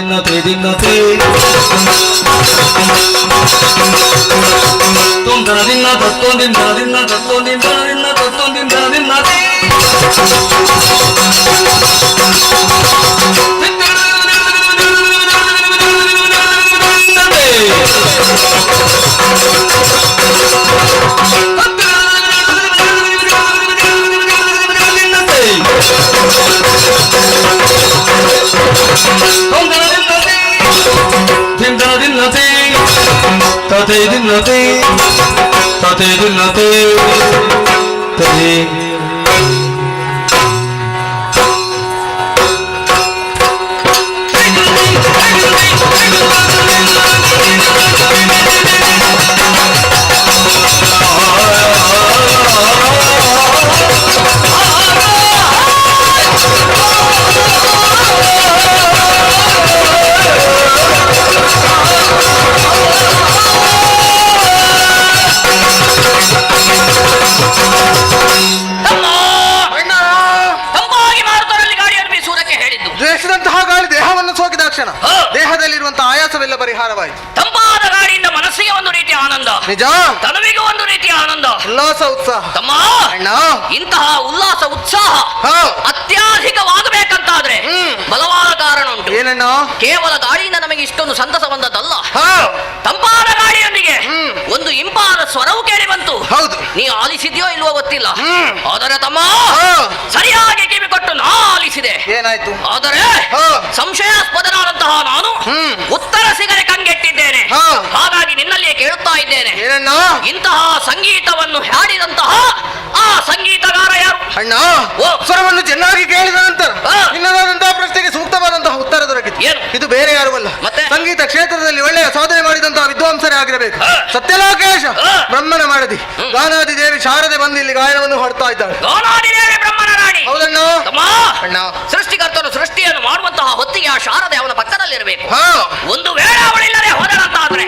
[SPEAKER 13] ದಿನ್ನತೆ ದಿನ್ನತೆ ತುಂದರ ದಿನ್ನ ತತ್ತೊಂದಿಂದ ದಿನ್ನ ತತ್ತೊಂದಿಂದ ದಿನ್ನ ತತ್ತೊಂದಿಂದ ದಿನ್ನತೆ tate dinnate tate
[SPEAKER 9] ದೇಹದಲ್ಲಿರುವಂತಹ ಆಯಾಸವೆಲ್ಲ ಪರಿಹಾರವಾಯಿತು.
[SPEAKER 5] ತಂಪಾದ ಗಾಳಿಯಿಂದ ಮನಸ್ಸಿಗೆ ಒಂದು ರೀತಿಯ ಆನಂದ,
[SPEAKER 9] ನಿಜ,
[SPEAKER 5] ತನವಿಗೆ ಒಂದು ರೀತಿಯ ಆನಂದ,
[SPEAKER 9] ಉಲ್ಲಾಸ ಉತ್ಸಾಹ.
[SPEAKER 5] ತಮ್ಮ
[SPEAKER 9] ಅಣ್ಣ,
[SPEAKER 5] ಇಂತಹ ಉಲ್ಲಾಸ ಉತ್ಸಾಹ ಅತ್ಯಧಿಕವಾಗಬೇಕಂತಾದ್ರೆ ಬಲವಾದ ಕಾರಣ ಉಂಟು.
[SPEAKER 9] ಏನಣ್ಣ?
[SPEAKER 5] ಕೇವಲ ಗಾಳಿಯಿಂದ ನಮಗೆ ಇಷ್ಟೊಂದು ಸಂತಸ ಬಂದದ್ದಲ್ಲ, ತಂಪಾದ ಗಾಳಿಯೊಂದಿಗೆ ಒಂದು ಇಂಪಾದ ಸ್ವರವು ಕೇಳಿ ಬಂತು.
[SPEAKER 9] ಹೌದು,
[SPEAKER 5] ನೀ ಆಲಿಸಿದ್ಯೋ ಇಲ್ವೋ ಗೊತ್ತಿಲ್ಲ, ಆದರೆ ತಮ್ಮ ಸರಿಯಾಗಿ ಕಿವಿ ಕೊಟ್ಟು ನಾ ಆಲಿಸಿದೆ.
[SPEAKER 9] ಏನಾಯ್ತು?
[SPEAKER 5] ಆದರೆ ಸಂಶಯಾಸ್ಪದನಾದಂತಹ ನಾನು ಉತ್ತರ ಸಿಗರೆ ಕಂಗೆಟ್ಟಿದ್ದೇನೆ. ಹಾಗಾಗಿ ನಿನ್ನಲ್ಲಿಯೇ ಕೇಳುತ್ತಾ ಇದ್ದೇನೆ, ಇಂತಹ ಸಂಗೀತವನ್ನು ಹಾಡಿದಂತಹ ಆ ಸಂಗೀತಗಾರ ಯಾರು?
[SPEAKER 9] ಅಣ್ಣ, ಸ್ವರವನ್ನು ಚೆನ್ನಾಗಿ ಕೇಳಿದ ನಂತರ ನಿನ್ನದಾದಂತಹ ಪ್ರಶ್ನೆಗೆ ಸೂಕ್ತವಾದಂತಹ ಉತ್ತರ ದೊರಕಿತು. ಇದು ಬೇರೆ ಯಾರು ಅಲ್ಲ, ಸಂಗೀತ ಕ್ಷೇತ್ರದಲ್ಲಿ ಒಳ್ಳೆಯ ಸಾಧನೆ ಮಾಡಿದಂತಹ ವಿದ್ವಾಂಸರೇ ಆಗಿರಬೇಕು. ಸತ್ಯಲೋಕೇಶ ಬ್ರಹ್ಮನ ಮಾಡದಿ ಗಾನಾದಿ ದೇವಿ ಶಾರದೆ ಬಂದು ಇಲ್ಲಿ ಗಾಯನವನ್ನು ಹೊಡ್ತಾ ಇದ್ದಾಳೆ.
[SPEAKER 5] ಬ್ರಹ್ಮನ ರಾಣಿ.
[SPEAKER 9] ಹೌದಣ್ಣ.
[SPEAKER 5] ಅಣ್ಣ, ಸೃಷ್ಟಿಕರ್ತನು ಸೃಷ್ಟಿಯನ್ನು ಮಾಡುವಂತಹ ಹೊತ್ತಿಗೆ ಆ ಶಾರದೆ ಅವನ ಪಕ್ಕದಲ್ಲಿರಬೇಕು. ಒಂದು ವೇಳೆ ಅವಳಿಲ್ಲದೆ ಹೋದರಂತಾದ್ರೆ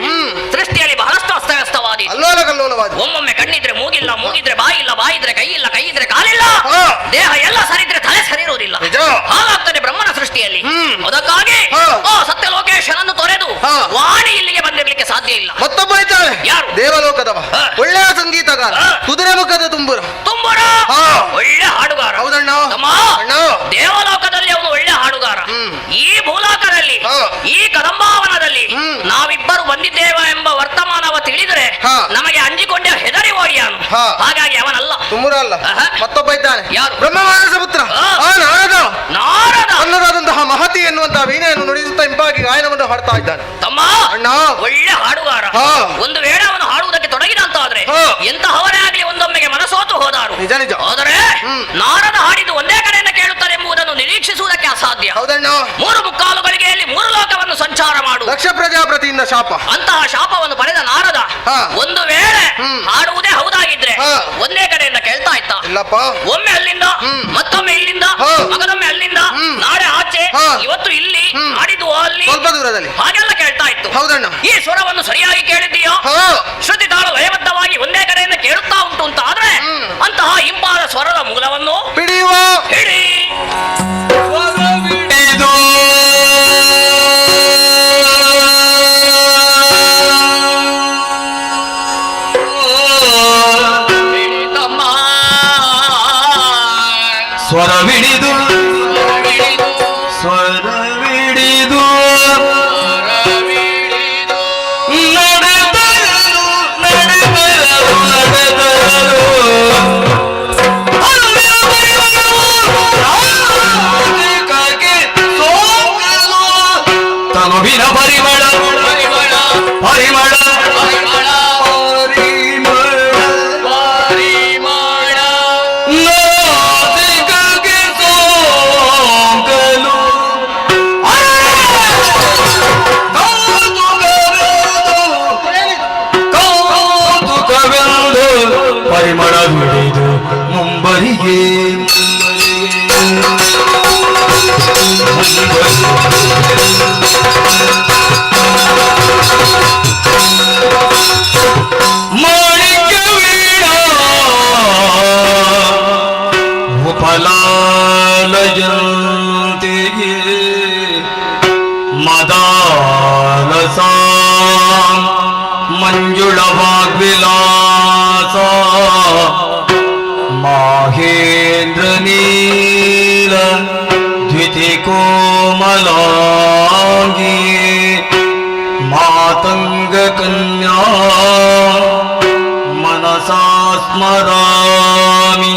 [SPEAKER 5] ಸೃಷ್ಟಿಯಲ್ಲಿ ಬಹಳಷ್ಟು ಅಸ್ತವ್ಯಸ್ತವಾದಿ,
[SPEAKER 9] ಅಲ್ಲೋಲ ಕಲ್ಲೋಲವಾದಿ.
[SPEAKER 5] ಒಮ್ಮೊಮ್ಮೆ ಕಣ್ಣಿದ್ರೆ ಮೂಗಿಲ್ಲ, ಮೂಗಿದ್ರೆ ಬಾಯಿಲ್ಲ, ಬಾಯಿದ್ರೆ ಕೈ ಇಲ್ಲ, ಕೈ ಇದ್ರೆ ಕಾಲಿಲ್ಲ, ದೇಹ ಎಲ್ಲ ಸರಿದ್ರೆ ತಲೆ ಸರಿರುವುದಿಲ್ಲ. ಹಾಗಾಗ್ತದೆ ಬ್ರಹ್ಮನ ಸೃಷ್ಟಿಯಲ್ಲಿ. ಅದಕ್ಕಾಗಿ ಸತ್ಯಲೋಕೇಶನನ್ನು ತೊರೆದು ವಾಣಿ ಇಲ್ಲಿಗೆ ಬಂದಿರ್ಲಿಕ್ಕೆ ಸಾಧ್ಯ ಇಲ್ಲ.
[SPEAKER 9] ಮತ್ತೊಬ್ಬ ಇದ್ದಾಳೆ,
[SPEAKER 5] ಯಾರು?
[SPEAKER 9] ದೇವಲೋಕದವ, ಒಳ್ಳೆಯ ಸಂಗೀತಗಾರ, ಕುದುರೆ ಮುಖದ ತುಂಬುರ.
[SPEAKER 5] ಒಳ್ಳೆ ಹಾಡುಗಾರ.
[SPEAKER 9] ಹೌದಣ್ಣ.
[SPEAKER 5] ದೇವಲೋಕದಲ್ಲಿ ಅವನು ಒಳ್ಳೆ ಹಾಡುಗಾರ. ಈ ಭೂಲೋಕದಲ್ಲಿ ಈ ಕದಂಬಾವನದಲ್ಲಿ ನಾವಿಬ್ಬರು ಬಂದಿದ್ದೇವೆ ಎಂಬ ವರ್ತಮಾನವ ತಿಳಿದರೆ ನಮಗೆ ಅಂಜಿಕೊಂಡೆ ಹೆದರಿ ಓಡಿಯಾನು. ಹಾಗಾಗಿ ಅವನಲ್ಲ,
[SPEAKER 9] ತುಂಬುರ ಅಲ್ಲ. ಮತ್ತೊಬ್ಬ ಇದ್ದಾನೆ,
[SPEAKER 5] ಯಾರು?
[SPEAKER 9] ಬ್ರಹ್ಮಮಾನಸ ಪುತ್ರ ನಾರದ.
[SPEAKER 5] ನಾರದ
[SPEAKER 9] ಮಹತಿ ಎನ್ನುವಂತಹ ವೀಣೆಯನ್ನು ನುಡಿಸುತ್ತಾ ಇಂಪಾಗಿ ಗಾಯನವನ್ನು ಹಾಡ್ತಾ ಇದ್ದಾನೆ.
[SPEAKER 5] ತಮ್ಮ
[SPEAKER 9] ಅಣ್ಣ,
[SPEAKER 5] ಒಳ್ಳೆ ಹಾಡುಗಾರ. ಒಂದು ವೇಳೆ ಅವನು ಹಾಡುವುದಕ್ಕೆ ತೊಡಗಿದ ಅಂತಾದ್ರೆ ಎಂತಹವರೇ ಆಗ್ಲಿ ಒಂದೊಮ್ಮೆಗೆ ಮನಸೋತು ಹೋದಾರು.
[SPEAKER 9] ನಿಜ ನಿಜ.
[SPEAKER 5] ಆದರೆ ನಾರದ ಹಾಡಿದ್ದು ಒಂದೇ ಕಡೆಯಿಂದ ಕೇಳುತ್ತಾರೆ ಎಂಬುದನ್ನು ನಿರೀಕ್ಷಿಸುವುದಕ್ಕೆ ಅಸಾಧ್ಯ.
[SPEAKER 9] ಹೌದಣ್ಣ.
[SPEAKER 5] 3 ಗಳಿಗೆಯಲ್ಲಿ 3 ಲೋಕವನ್ನು ಸಂಚಾರ ಮಾಡು.
[SPEAKER 9] ದಕ್ಷ ಪ್ರಜಾಪತಿಯಿಂದ ಶಾಪ.
[SPEAKER 5] ಅಂತಹ ಶಾಪವನ್ನು ಪಡೆದ ನಾರದ ಒಂದು ವೇಳೆ ಹಾಡುವುದೇ ಹೌದಾಗಿದ್ರೆ ಒಂದೇ ಕಡೆಯಿಂದ ಕೇಳ್ತಾ ಇತ್ತ.
[SPEAKER 9] ಇಲ್ಲಪ್ಪ,
[SPEAKER 5] ಒಮ್ಮೆ ಅಲ್ಲಿಂದ, ಮತ್ತೊಮ್ಮೆ ಇಲ್ಲಿಂದ, ಮಗದೊಮ್ಮೆ ಅಲ್ಲಿಂದ, ನಾಳೆ ಆಚೆ, ಇವತ್ತು ಇಲ್ಲಿ, ಹಾಡಿದ್ದು ಅಲ್ಲಿ,
[SPEAKER 9] ಸ್ವಲ್ಪ ದೂರದಲ್ಲಿ,
[SPEAKER 5] ಹಾಗೆಲ್ಲ ಕೇಳ್ತಾ ಇತ್ತು.
[SPEAKER 9] ಹೌದಣ್ಣ.
[SPEAKER 5] ಈ ಸ್ವರವನ್ನು ಸರಿಯಾಗಿ ಕೇಳಿದ್ದೀಯೋ? ಶ್ರುತಿ ತಾಳ ಲಯಬದ್ಧವಾಗಿ ಒಂದೇ ಕಡೆಯಿಂದ ಕೇಳುತ್ತಾ ಉಂಟು ಅಂತ ಆದ್ರೆ ಅಂತಹ ಇಂಪಾದ ಸ್ವರದ ಮೂಲವನ್ನು
[SPEAKER 9] ಹಿಡಿಯುವ
[SPEAKER 5] ಹಿಡಿ.
[SPEAKER 13] ಸ್ವರವಿಡಿದು ಸ್ವರವಿಡಿದು ನಡೆದರು ನಡೆದರು ನಡೆದರು ತನುವಿನ ಪರಿಮಳ ಪರಿಮಳ ಪರಿಮಳ ಪರಿಮಳ ಬಿಡಿದು ಮುಂಬರಿಗೆ ಮಾ ಲಾಲಸ ಮಂಜುಳ ವಾಗ್ವಿಲಾಸ ಮಾಹೇಂದ್ರ ನೀಲ ದ್ವಿತಿ ಕೋಮಲಾಂಗಿ ಮಾತಂಗ ಕನ್ಯಾ ಮನಸಾ ಸ್ಮರಾಮಿ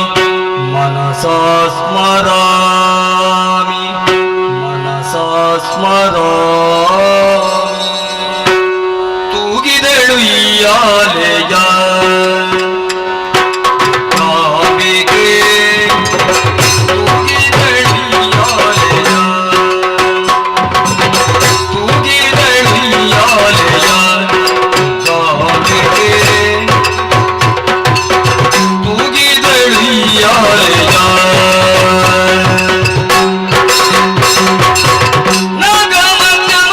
[SPEAKER 13] ಮನಸಾ ಸ್ಮರಾಮಿ ಮನಸಾ ಸ್ಮರಾಮಿ ತೂಗಿದಳು ಈ ಆಲೆಯ ಕಾವಿಗೆ ತೂಗಿದಳು ಈ ಆಲೆಯ ತೂಗಿದಳು ಈ ಆಲೆಯ ಕಾವಿಗೆ ತೂಗಿದಳು ಈ ಆಲೆಯ
[SPEAKER 14] ನಾಗಮಂಗಮ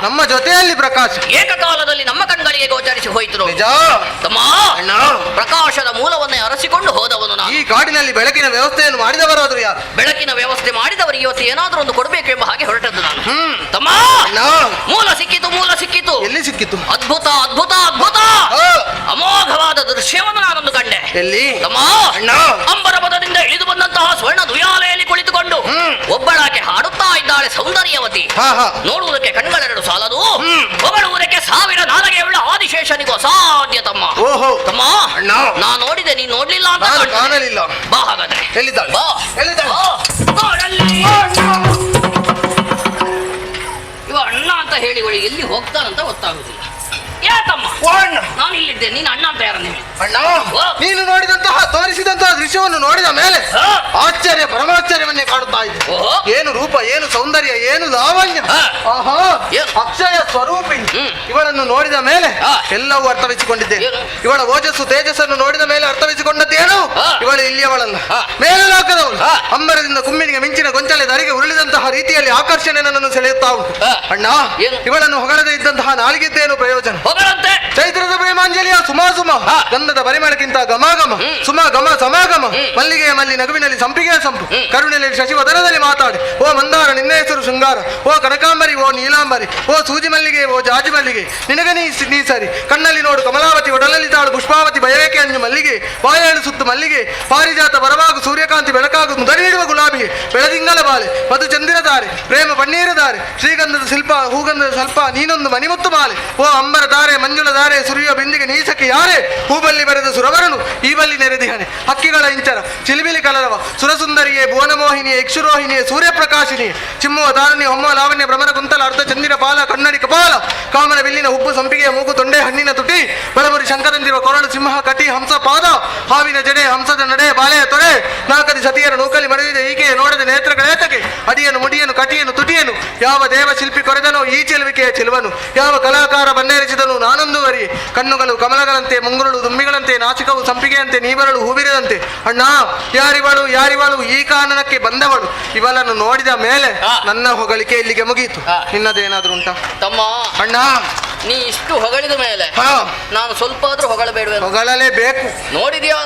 [SPEAKER 9] ನಮ್ಮ ಜೊತೆಯಲ್ಲಿ ಪ್ರಕಾಶ
[SPEAKER 7] ಏಕಕಾಲದಲ್ಲಿ ನಮ್ಮ ಕಣ್ಗಳಿಗೆ ಗೋಚರಿಸಿ ಹೋಯಿತು ನೋಡಿ.
[SPEAKER 9] ನಿಜ
[SPEAKER 7] ತಮ್ಮ
[SPEAKER 9] ಅಣ್ಣ,
[SPEAKER 7] ಪ್ರಕಾಶದ ಮೂಲವನ್ನೇ ಅರಸಿಕೊಂಡು ಹೋದವನು ನಾನು.
[SPEAKER 9] ಈ ಕಾಡಿನಲ್ಲಿ ಬೆಳಕಿನ ವ್ಯವಸ್ಥೆಯನ್ನು ಮಾಡಿದವರಾದ್ರು ಯಾರು?
[SPEAKER 7] ಬೆಳಕಿನ ವ್ಯವಸ್ಥೆ ಮಾಡಿದವರಿಗೆ ಇವತ್ತು ಏನಾದ್ರೂ ಒಂದು ಕೊಡಬೇಕು ಎಂಬ ಹಾಗೆ ಹೊರಟದ್ದು ನಾನು. ತಮ್ಮ
[SPEAKER 9] ಅಣ್ಣ,
[SPEAKER 7] ಮೂಲ ಸಿಕ್ಕಿತು, ಮೂಲ ಸಿಕ್ಕಿತು.
[SPEAKER 9] ಎಲ್ಲಿ ಸಿಕ್ಕಿತು?
[SPEAKER 7] ಅದ್ಭುತ ಅದ್ಭುತ ಅದ್ಭುತ ಅಮೋಘವಾದ ದೃಶ್ಯವನ್ನು ನಾನೊಂದು ಕಂಡೆ.
[SPEAKER 9] ಎಲ್ಲಿ?
[SPEAKER 7] ತಮ್ಮ
[SPEAKER 9] ಅಣ್ಣ,
[SPEAKER 7] ಅಂಬರ ಪದದಿಂದ ಇಳಿದು ಬಂದಂತಹ ಸ್ವರ್ಣ ದುಯಾಲೆಯಲ್ಲಿ ಕುಳಿತುಕೊಂಡು ಒಬ್ಬಳಾಕೆ ಹಾಡುತ್ತಾ ಇದ್ದಾಳೆ ಸೌಂದರ್ಯವತಿ. ನೋಡುವುದಕ್ಕೆ ಕಣ್ಗಳೆರಡು ಸಾಲದು, ಹೊಗಳುವುದಕ್ಕೆ 1000 ನಾಲಿಗೆಯುಳ್ಳ ಆದಿಶೇಷನಿಗೂ ಅಸಾಧ್ಯ ತಮ್ಮ.
[SPEAKER 9] ಓಹೋ
[SPEAKER 7] ತಮ್ಮ
[SPEAKER 9] ಅಣ್ಣ,
[SPEAKER 7] ನಾ ನೋಡಿದೆ, ನೀ ನೋಡ್ಲಿಲ್ಲ ಅಂತ
[SPEAKER 9] ನಾನು
[SPEAKER 7] ಕಾಣ್ತದೆ.
[SPEAKER 9] ಕಾಣಲಿಲ್ಲ.
[SPEAKER 7] ಬಾ ಹಾಗಾದ್ರೆ.
[SPEAKER 9] ಎಲ್ಲಿದ್ದಾಳೆ?
[SPEAKER 7] ಬಾ.
[SPEAKER 9] ಎಲ್ಲಿದ್ದಾಳೆ?
[SPEAKER 7] ನೋಡಲ್ಲಿ. ಇವ ಅಣ್ಣ ಅಂತ ಹೇಳಿ ಇವಳಿಗೆ ಎಲ್ಲಿ ಹೋಗ್ತಾನಂತ ಗೊತ್ತಾಗುದಿಲ್ಲ. ಯಾಕಮ್ಮ ನಾನು ಇಲ್ಲಿದ್ದೆ, ನೀನು ಅಣ್ಣ ಅಂತ ಯಾರ ನೀವು?
[SPEAKER 9] ಅಣ್ಣ, ನೀನು ನೋಡಿದಂತಹ ತೋರಿಸಿದಂತಹ ದೃಶ್ಯವನ್ನು ನೋಡಿದ ಮೇಲೆ ಆಶ್ಚರ್ಯ ಪರಮಾಶ್ಚರ್ಯವನ್ನೇ ಕಾಣುತ್ತಾ ಇದ್ದೆ. ಏನು ರೂಪ, ಏನು ಸೌಂದರ್ಯ, ಏನು ಲಾವಣ್ಯ! ಆಹಾ, ಅಕ್ಷಯ ಸ್ವರೂಪಿಣಿ. ಇವಳನ್ನು ನೋಡಿದ ಮೇಲೆ ಎಲ್ಲವೂ ಅರ್ಥವಿಸಿಕೊಂಡಿದ್ದೆ. ಇವಳ ಓಜಸ್ಸು ತೇಜಸ್ಸನ್ನು ನೋಡಿದ ಮೇಲೆ ಅರ್ಥವಿಸಿಕೊಂಡದ್ದೇನು, ಇವಳು ಇಲ್ಲಿಯವಳಲ್ಲ, ಮೇಲೆ ಲೋಕದವಳು. ಅಂಬರದಿಂದ ಕುಮ್ಮಿನಿಗೆ ಮಿಂಚಿನ ಗೊಂಚಲೆ ಧರಿಗೆ ಉರುಳಿದಂತಹ ರೀತಿಯಲ್ಲಿ ಆಕರ್ಷಣೆ ನನ್ನನ್ನು ಸೆಳೆಯುತ್ತಾ ಉಂಟು. ಅಣ್ಣ, ಇವಳನ್ನು ಹೊಗಳದೇ ಇದ್ದಂತಹ ನಾಲಿಗಿದ್ದೇನು ಪ್ರಯೋಜನ? ಚೈತ್ರದ ಪ್ರೇಮಾಂಜಲಿಯ ಸುಮಾಸುಮ, ಗಂಧದ ಪರಿಮಳಕ್ಕಿಂತ ಗಮಾಗಮ, ಸುಮ ಗಮ ಸಮಾಗಮ, ಮಲ್ಲಿಗೆಯ ಮಲ್ಲಿ ನಗುವಿನಲ್ಲಿ ಸಂಪಿಗೆಯ ಸಂಪು, ಕರುಣೆಯಲ್ಲಿ ಶಶಿವದನದಲ್ಲಿ ಮಾತಾಡಿ. ಓ ಮಂದಾರ ನಿನ್ನ ಹೆಸರು ಶೃಂಗಾರ, ಓ ಕನಕಾಂಬರಿ, ಓ ನೀಲಾಂಬರಿ, ಓ ಸೂಜಿ ಮಲ್ಲಿಗೆ, ಓ ಜಾಜಿ ಮಲ್ಲಿಗೆ, ನಿನಗೆ ನೀ ಸರಿ. ಕಣ್ಣಲ್ಲಿ ನೋಡು ಕಮಲಾವತಿ, ಒಡಲಲ್ಲಿ ತಾಳು ಪುಷ್ಪಾವತಿ, ಬಯಕೆ ಅಂಜು ಮಲ್ಲಿಗೆ, ಬಾಯೇಳು ಸುತ್ತು ಮಲ್ಲಿಗೆ, ಪಾರಿಜಾತ ಬರವಾಗು ಸೂರ್ಯಕಾಂತಿ ಬೆಳಕಾಗು ಮುದರಿ ನೀಡುವ ಗುಲಾಬಿಗೆ, ಬೆಳದಿಂಗಲ ಬಾಲೆ ಮಧು ಚಂದಿರ ದಾರೆ, ಪ್ರೇಮ ಪನ್ನೀರ ದಾರೆ, ಶ್ರೀಗಂಧದ ಶಿಲ್ಪ ಹೂಗಂಧದ ಸ್ವಲ್ಪ, ನೀನೊಂದು ಮಣಿಮುತ್ತು ಮಾಲೆ. ಓ ಅಂಬರ ದಾರೆ ಮಂಜುಳ ದಾರೆ, ಸುರಿಯುವ ಬಿಂದಿಗೆ ನೀಸಕ್ಕೆ ಯಾರೇ, ಹೂಬಲ್ಲಿ ಬರೆದ ಸುರವರನು ಈ ಬಲ್ಲಿ ನೆರೆದಿಹನೆ, ಹಕ್ಕಿಗಳ ಇಂಚರ ಚಿಲಿಬಿಲಿ ಕಲರವ, ಸುರಸುಂದರಿಯೇ, ಭುವನಮೋಹಿನಿಯೇ, ಇಕ್ಷುರೋಹಿಣಿಯೇ, ಸೂರ್ಯಪ್ರಕಾಶಿನಿಯೇ, ಚಿಮ್ಮುವ ತಾರಣ್ಯ, ಹೊಮ್ಮ ಲಾವಣ್ಯ, ಭ್ರಮರ ಕುಂತಲ, ಅರ್ಧ ಚಂದಿರ ಪಾಲ, ಕನ್ನಡಿ ಕಪಾಲ, ಕಾಮನ ಬಿಲ್ಲಿನ ಹುಬ್ಬು, ಸಂಪಿಗೆಯ ಮೂಗು, ತೊಂಡೆ ಹಣ್ಣಿನ ತುಟಿ, ಬೆಳಮುರಿ ಶಂಕರಂದಿರುವ ಕೊರಳು, ಸಿಂಹ ಕಟಿ, ಹಂಸ ಪಾದ, ಹಾವಿನ ಜಡೆ, ಹಂಸದ ನಡೆ, ಬಾಳೆಯ ತೊರೆ, ನಾಲ್ಕದಿ ಸತಿಯರ ನೂಕಲಿ ಮಡವಿದ ಈಕೆ ನೋಡದೆ ನೇತ್ರಗಳೇತಕ್ಕೆ, ಅಡಿಯನ್ನು ಮುಡಿಯನ್ನು ಕಟಿಯನ್ನು ತುಟಿಯನ್ನು, ಯಾವ ದೇವ ಶಿಲ್ಪಿ ಕೊರೆದನೋ ಈ ಚೆಲುವಿಕೆಯ ಚೆಲುವನು, ಯಾವ ಕಲಾಕಾರ ಬನ್ನೇರಿಸಿದನು ನಾನೊಂದುವರಿ, ಕಣ್ಣುಗಳು ಕಮಲಗಳಂತೆ, ಮುಂಗುರುಳು ದುಂಬಿಗಳಂತೆ, ನಾಚಿಕವು ಸಂಪಿಗೆಯಂತೆ, ನೀಬರಳು ಹೂವಿರದಂತೆ. ಅಣ್ಣ, ಯಾರಿವಳು ಈ ಕಾನನಕ್ಕೆ ಬಂದವಳು. ಇವಳನ್ನು ನೋಡಿದ ಮೇಲೆ ನನ್ನ ಹೊಗಳಿಕೆ ಇಲ್ಲಿಗೆ ಮುಗಿಯಿತು. ನಿನ್ನದೇನಾದ್ರೂ ಉಂಟಾ
[SPEAKER 7] ತಮ್ಮ?
[SPEAKER 9] ಅಣ್ಣ,
[SPEAKER 7] ನೀ ಇಷ್ಟು ಹೊಗಳಿದ ಮೇಲೆ ನಾನು ಸ್ವಲ್ಪ ಆದ್ರೂ ಹೊಗಳಬೇಡುವೆ?
[SPEAKER 9] ಹೊಗಳಲೇಬೇಕು.
[SPEAKER 7] ನೋಡಿದ್ಯಾ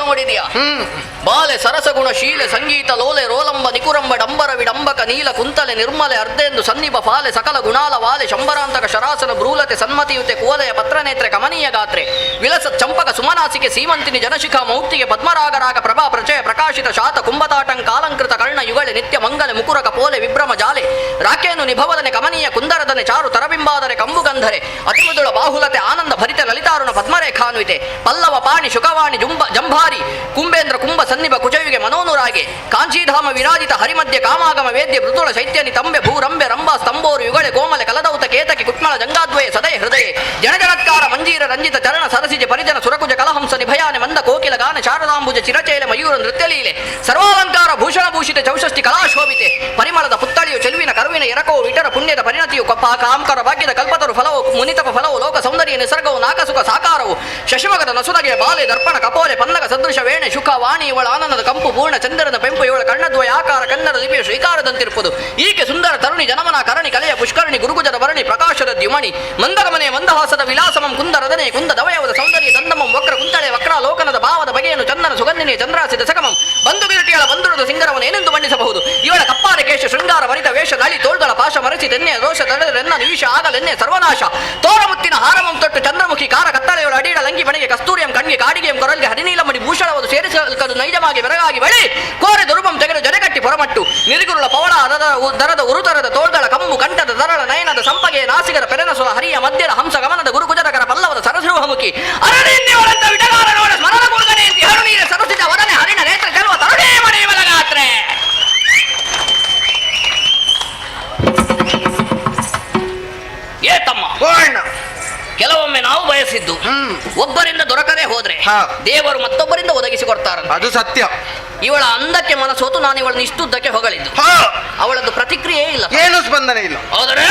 [SPEAKER 7] ಬಾಲೆ ಸರಸಗುಣ ಶೀಲೆ ಸಂಗೀತ ಲೋಲೆ ರೋಲಂಬ ನಿಕುರಂಬ ಡಂಬರ ವಿಡಂಬಕ ನೀಲ ಕುಂತಲೆ ನಿರ್ಮಲೆ ಅರ್ಧೆಂದು ಸನ್ನಿಪ ಫಾಲೆ ಸಕಲ ಗುಣಾಲ ವಾಲೆ ಶಂಬರಾಂತಕ ಶರಾಸನ ಬ್ರೂಲತೆ ಸನ್ಮತಿಯುತೆ ಕೋಲೆಯ ಪತ್ರನೇತ್ರೆ ಕಮನೀಯ ಗಾತ್ರೆ ವಿಲಸ ಚಂಪಕ ಸುಮನಾಸಿಕೆ ಸೀಮಂತಿನಿ ಜನಶಿಖಾ ಮೌಕ್ತಿಗೆ ಪದ್ಮರಾಗರಾಗ ಪ್ರಭಾ ಪ್ರಚಯ ಪ್ರಕಾಶಿತ ಶಾತ ಕುಂಭತಾಟಂಕಾಲಂಕೃತ ಕರ್ಣ ಯುಗಳೆ ನಿತ್ಯ ಮಂಗಲೆ ಮುಕುರಕ ಪೋಲೆ ವಿಭ್ರಮ ಜಾಲೆ ರಾಕೇನು ನಿಭವದನೆ ಕಮನೀಯ ಕುಂದರದನೆ ಚಾರು ತರಬಿಂಬಾದರೆ ಕಂಬುಗಂಧರೆ ಅತಿಮೃದುಳ ಬಾಹುಲತೆ ಆನಂದ ಭರಿತ ಲಲಿತಾರುಣ ಪದ್ಮರೇಖಾನ್ವಿತೆ ಪಲ್ಲವ ಪಾಣಿ ಶುಕವಾಣಿ ಜಂಭಾರಿ ಕುಂಬೇಂದ್ರ ಕುಂಭ ಸನ್ನಿಭ ಕುಚಯುಗೆ ಮನೋನುರಾಗೆ ಕಾಂಚೀಧಾಮ ವಿರಾಜಿತ ಹರಿಮಧ್ಯ ಕಾಮಾಗಮ ವೇದ್ಯ ಮೃದುಳ ಶೈತ್ಯನಿ ತಂಬೆ ಭೂರಂಬೆ ರಂಭ ಸ್ತಂಬೋರು ಯುಗಳೆ ಕೋಮಲೆ ಕಲದೌತ ಕೇತಕಿ ಕುಟ್ಮಳ ಜಂಗಾದ್ವಯ ಸದಯ ಹೃದಯ ಜನಜನತ್ಕಾರ ಮಂಜೀರ ರಂಜಿತ ಚರಣ ಸರಸಿಜ ಪರಿಜನ ಸುರಕುಜ ಕಲಹಂಸ ನಿಭಯಾನೆ ಮಂದ ಕೋಕಿಲ ಗಾನ ಶಾರದಾಂಬುಜ ಚಿರಚೇಲ ಮಯೂರ ನೃತ್ಯಲೀಲೆ ಸರ್ವಾಲಂಕಾರ ಭೂಷಣ ಭೂಷಿತ ಚೌಷಷ್ಟಿ ಕಲಾಶೋಭಿತೆ ಪರಿಮಳದ ಪುತ್ತಳಿಯು ಚೆಲುವಿನ ಕರುವಿನ ಎರಕವು ವಿಟರ ಪುಣ್ಯದ ಪರಿಣತಿಯು ಕಾಮಕರ ಭಾಗ್ಯದ ಕಲ್ಪತರು ಫಲವು ಮುನಿತಪ ಫಲವು ಲೋಕ ಸೌಂದರ್ಯ ನಿಸರ್ಗವು ನಾಕಸುಖ ಸಾಕಾರವು ಶಶಿಮಗದ ನಸುನಗೆ ಬಾಲೆ ದರ್ಪಣ ಕಪೋಲೆ ಪನ್ನಗ ಸದೃಶ ವೇಣೆ ಶುಖ ವಾಣಿ ಇವಳ ಆನಂದದ ಕಂಪು ಪೂರ್ಣ ಚಂದ್ರನ ಪೆಂಪು ಇವಳ ಕಣ್ಣದ್ವಯ ಆಕಾರ ಕನ್ನಡ ಲಿಪಿಯ ಶ್ರೀಕಾರದಂತಿರುವುದು ಈಕೆ ಸುಂದರ ತರುಣಿ ಜನಮನ ಕರಣಿ ಕಲೆಯ ಪುಷ್ಕರಣಿ ಗುರುಗುಜದ ಭರಣಿ ಪ್ರಕಾಶದ ದ್ಯುಮಣಿ ಮಂದಗಮನೆ ಮಂದಹಾಸದ ವಿಲಾಸಮಂ ಕುಂದರದನೆ ಕುಂದ ದವಯವದ ಸೌಂದರ್ಯ ದಂದಮಂ ವಕ್ರ ಕುಂತಳೆ ವಕ್ರ ಲೋಕನದ ಭಾವದ ಬಗೆಯನ್ನು ಚಂದನ ಸುಗಂಧಿನಿ ಚಂದ್ರಾಸಿದ ಸಕಮಂ ಬಂಧು ಬಿರುಟಿಯಳ ಬಂಧುರದ ಸಿಂಗರವನ್ನು ಏನೆಂದು ಬಣ್ಣಿಸಬಹುದು ಇವಳ ಕಪ್ಪಾರೆ ಕೇಶ ಶೃಂಗಾರ ವರಿತ ವೇಷ ನಳಿ ತೋಳ್ದಳ ಪಾಶ ಮರೆಸಿ ತೆನ್ನೆ ದೋಷ ತಡೆದರೆನ್ನ ನಿವಿಷ ಆಗಲೆನ್ನೆ ಸರ್ವನಾಶ ತೋರಮುತ್ತಿನ ಹಾರಮಂ ತೊಟ್ಟು ಚಂದ್ರಮುಖಿ ಕಾರ ಕತ್ತಳೆಯವಳ ಅಡಿಯ ಲಂಗಿ ಬಣಿಗೆ ಕಸ್ತೂರಿಯಂ ಕಣ್ಗೆ ಕಾಡಿಗೆಯಂ ಕೊರಲ್ಗೆ ಹರಿನೀಲಮಣಿ ಭೂಷಣವನ್ನು ಸೇರಿಸಲ್ಕದು ನೈಜವಾಗಿ ಬೆರಗಾಗಿ ಬಳಿ ಕೋರೆ ದುರುಬಂ ತೆಗೆದು ಜಡಗಟ್ಟಿ ಪೊರಮಟ್ಟು ನಿರಿಗುರುಳ ಪವಳ ದರದ ಉರುತರದ ತೋಳ್ದಳ ಕಂಬು ಕಂಠದ ದರಳ ನಯನದ ಸಂಪಗೆ ನಾಸಿಗರ ಪೆರನಸುಲ ಹರಿಯ ಮಧ್ಯದ ಹಂಸ ಗಮನದ ಗುರುಗುಜರಕರ ಪಲ್ಲವದ ಸರಸಿರುಹಮುಖಿ ಅರಣ್ಯವಳಂತ ವಿಟಗಾರ ನೋಡ ಸ್ಮರಣ ಗುರುಗಣೆ ಹರುಣೀರ ಸರಸಿದ ವರನೆ ಹರಿಣ ನೇತ್ರ ಚೆಲುವ ತರುಣೇ ಮನೆ ಬಲಗಾತ್ರೆ ಏ ತಮ್ಮ ಕೆಲವೊಮ್ಮೆ ನಾವು ಬಯಸಿದ್ದು ಒಬ್ಬರಿಂದ ದೊರಕದೆ ಹೋದ್ರೆ ದೇವರು ಮತ್ತೊಬ್ಬರಿಂದ ಒದಗಿಸಿಕೊಡ್ತಾರಂತೆ.
[SPEAKER 9] ಅದು ಸತ್ಯ.
[SPEAKER 7] ಇವಳ ಅಂದಕ್ಕೆ ಮನಸೋತು ನಾನು ಇವಳನ್ನು ಇಷ್ಟುದ್ದಕ್ಕೆ ಹೊಗಳಿದ್ದು. ಅವಳದ್ದು ಪ್ರತಿಕ್ರಿಯೆ ಇಲ್ಲ,
[SPEAKER 9] ಏನು ಸ್ಪಂದನೆ ಇಲ್ಲ.
[SPEAKER 7] ಹೌದರೆ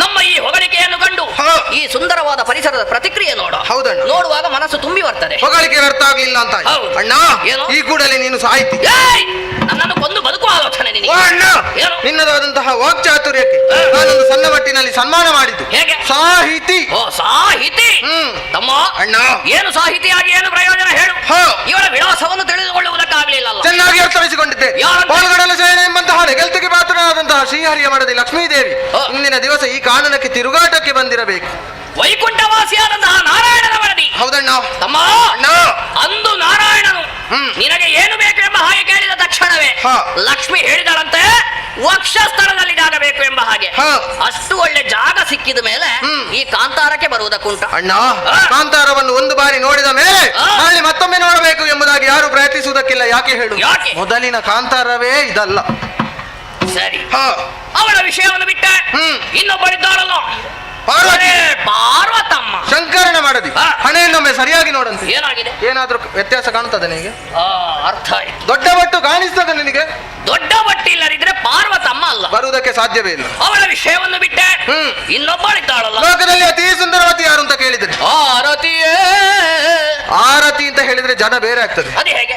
[SPEAKER 7] ನಮ್ಮ ಈ ಹೊಗಳಿಕೆಯನ್ನು ಕಂಡು ಈ ಸುಂದರವಾದ ಪರಿಸರದ ಪ್ರತಿಕ್ರಿಯೆ ನೋಡ ನೋಡುವಾಗ ಮನಸ್ಸು ತುಂಬಿ ಬರ್ತದೆ.
[SPEAKER 9] ಹೊಗಳಿಕೆ ವ್ಯರ್ಥ ಆಗ್ಲಿಲ್ಲ ಅಂತ ಅಣ್ಣ, ಈ ಕೂಡಲೇ ನೀನು ಸಾಹಿತಿ
[SPEAKER 7] ನನ್ನನ್ನು ಕೊಂದು ಬದುಕುವ ಆಲೋಚನೆ
[SPEAKER 9] ಓ
[SPEAKER 7] ನಿನಗೆ?
[SPEAKER 9] ಅಣ್ಣ,
[SPEAKER 7] ಏನು?
[SPEAKER 9] ನಿನ್ನದಾದಂತಹ ವಾಕ್ಚಾತುರ್ಯಕ್ಕೆ ನಾನೊಂದು ಸಣ್ಣ ಮಟ್ಟಿನಲ್ಲಿ ಸನ್ಮಾನ ಮಾಡಿದ್ದು.
[SPEAKER 7] ಹೇಗೆ?
[SPEAKER 9] ಸಾಹಿತಿ.
[SPEAKER 7] ಓ ಸಾಹಿತಿ. ತಮ್ಮ
[SPEAKER 9] ಅಣ್ಣ,
[SPEAKER 7] ಏನು ಸಾಹಿತಿಯಾಗಿ ಏನು ಪ್ರಯೋಜನ ಹೇಳು? ಇವರ ವಿಳಾಸವನ್ನು ತಿಳಿದುಕೊಳ್ಳುವುದಕ್ಕಾಗಲಿಲ್ಲ.
[SPEAKER 9] ಚೆನ್ನಾಗಿ ಅರ್ಥವಿಸಿಕೊಂಡಿದ್ದೆ. ಪಾಲ್ಗಡಲ ಸೇನೆ ಎಂಬಂತಹ ನೆಗೆಲ್ತಿಗೆ ಪಾತ್ರನಾದಂತಹ ಶ್ರೀಹರಿಯ ಮಡದಿ ಲಕ್ಷ್ಮೀದೇವಿ ಇಂದಿನ ದಿವಸ ಈ ಕಾನನಕ್ಕೆ ತಿರುಗಾಟಕ್ಕೆ ಬಂದಿರಬೇಕು.
[SPEAKER 7] ವೈಕುಂಠವಾಸಿಯಾದಂತಹ ನಾರಾಯಣನ ಮಡದಿ.
[SPEAKER 9] ಹೌದಣ್ಣ.
[SPEAKER 7] ತಮ್ಮ ಅಂದು ನಾರಾಯಣನು ನಿನಗೆ ಏನು ಬೇಕು ಎಂಬ ಹಾಗೆ ಕೇಳಿದ ತಕ್ಷಣವೇ ಲಕ್ಷ್ಮಿ ಹೇಳಿದಳಂತೆ ವಕ್ಷಸ್ಥಳದಲ್ಲಿ ಜಾಗ ಬೇಕು ಎಂಬ ಹಾಗೆ. ಅಷ್ಟು ಒಳ್ಳೆ ಜಾಗ ಸಿಕ್ಕಿದ ಮೇಲೆ ಈ ಕಾಂತಾರಕ್ಕೆ ಬರುವುದಕ್ಕುಂಟ.
[SPEAKER 9] ಅಣ್ಣ, ಕಾಂತಾರವನ್ನು ಒಂದು ಬಾರಿ ನೋಡಿದ ಮೇಲೆ ನಾಳೆ ಮತ್ತೊಮ್ಮೆ ನೋಡಬೇಕು ಎಂಬುದಾಗಿ ಯಾರು ಪ್ರಯತ್ನಿಸುವುದಕ್ಕಿಲ್ಲ. ಯಾಕೆ ಹೇಳು? ಮೊದಲಿನ ಕಾಂತಾರವೇ ಇದಲ್ಲ.
[SPEAKER 7] ಸರಿ, ಅವಳ ವಿಷಯವನ್ನು ಬಿಟ್ಟೆ ಇನ್ನೊಬ್ಬಳಿದ್ದಾಳಲ್ಲ ಪಾರ್ವತಮ್ಮ,
[SPEAKER 9] ಶಂಕರನ ಮಾಡದಿ. ಹಣೆಯನ್ನೊಮ್ಮೆ ಸರಿಯಾಗಿ ನೋಡಂತೆ.
[SPEAKER 7] ಏನಾಗಿದೆ?
[SPEAKER 9] ಏನಾದ್ರೂ ವ್ಯತ್ಯಾಸ ಕಾಣ್ತದೆ ನಿನಗೆ?
[SPEAKER 7] ಅರ್ಥ ಆಯ್ತು.
[SPEAKER 9] ದೊಡ್ಡ ಬಟ್ಟು ಕಾಣಿಸ್ತದೆ ನಿನಗೆ?
[SPEAKER 7] ದೊಡ್ಡ ಬಟ್ಟೆ ಇಲ್ಲದಿದ್ರೆ ಪಾರ್ವತಮ್ಮ ಅಲ್ಲ,
[SPEAKER 9] ಬರುವುದಕ್ಕೆ ಸಾಧ್ಯವೇ ಇಲ್ಲ.
[SPEAKER 7] ಅವಳ ವಿಷಯವನ್ನು ಬಿಟ್ಟೆ ಇನ್ನೊಬ್ಬಳಿದ್ದಾಳಲ್ಲ.
[SPEAKER 9] ಲೋಕದಲ್ಲಿ ಅತಿ ಸುಂದರವತಿ ಯಾರು ಅಂತ ಕೇಳಿದ್ರೆ
[SPEAKER 7] ಆರತಿಯೇ.
[SPEAKER 9] ಆರತಿ ಅಂತ ಹೇಳಿದ್ರೆ ಜನ ಬೇರೆ ಆಗ್ತದೆ.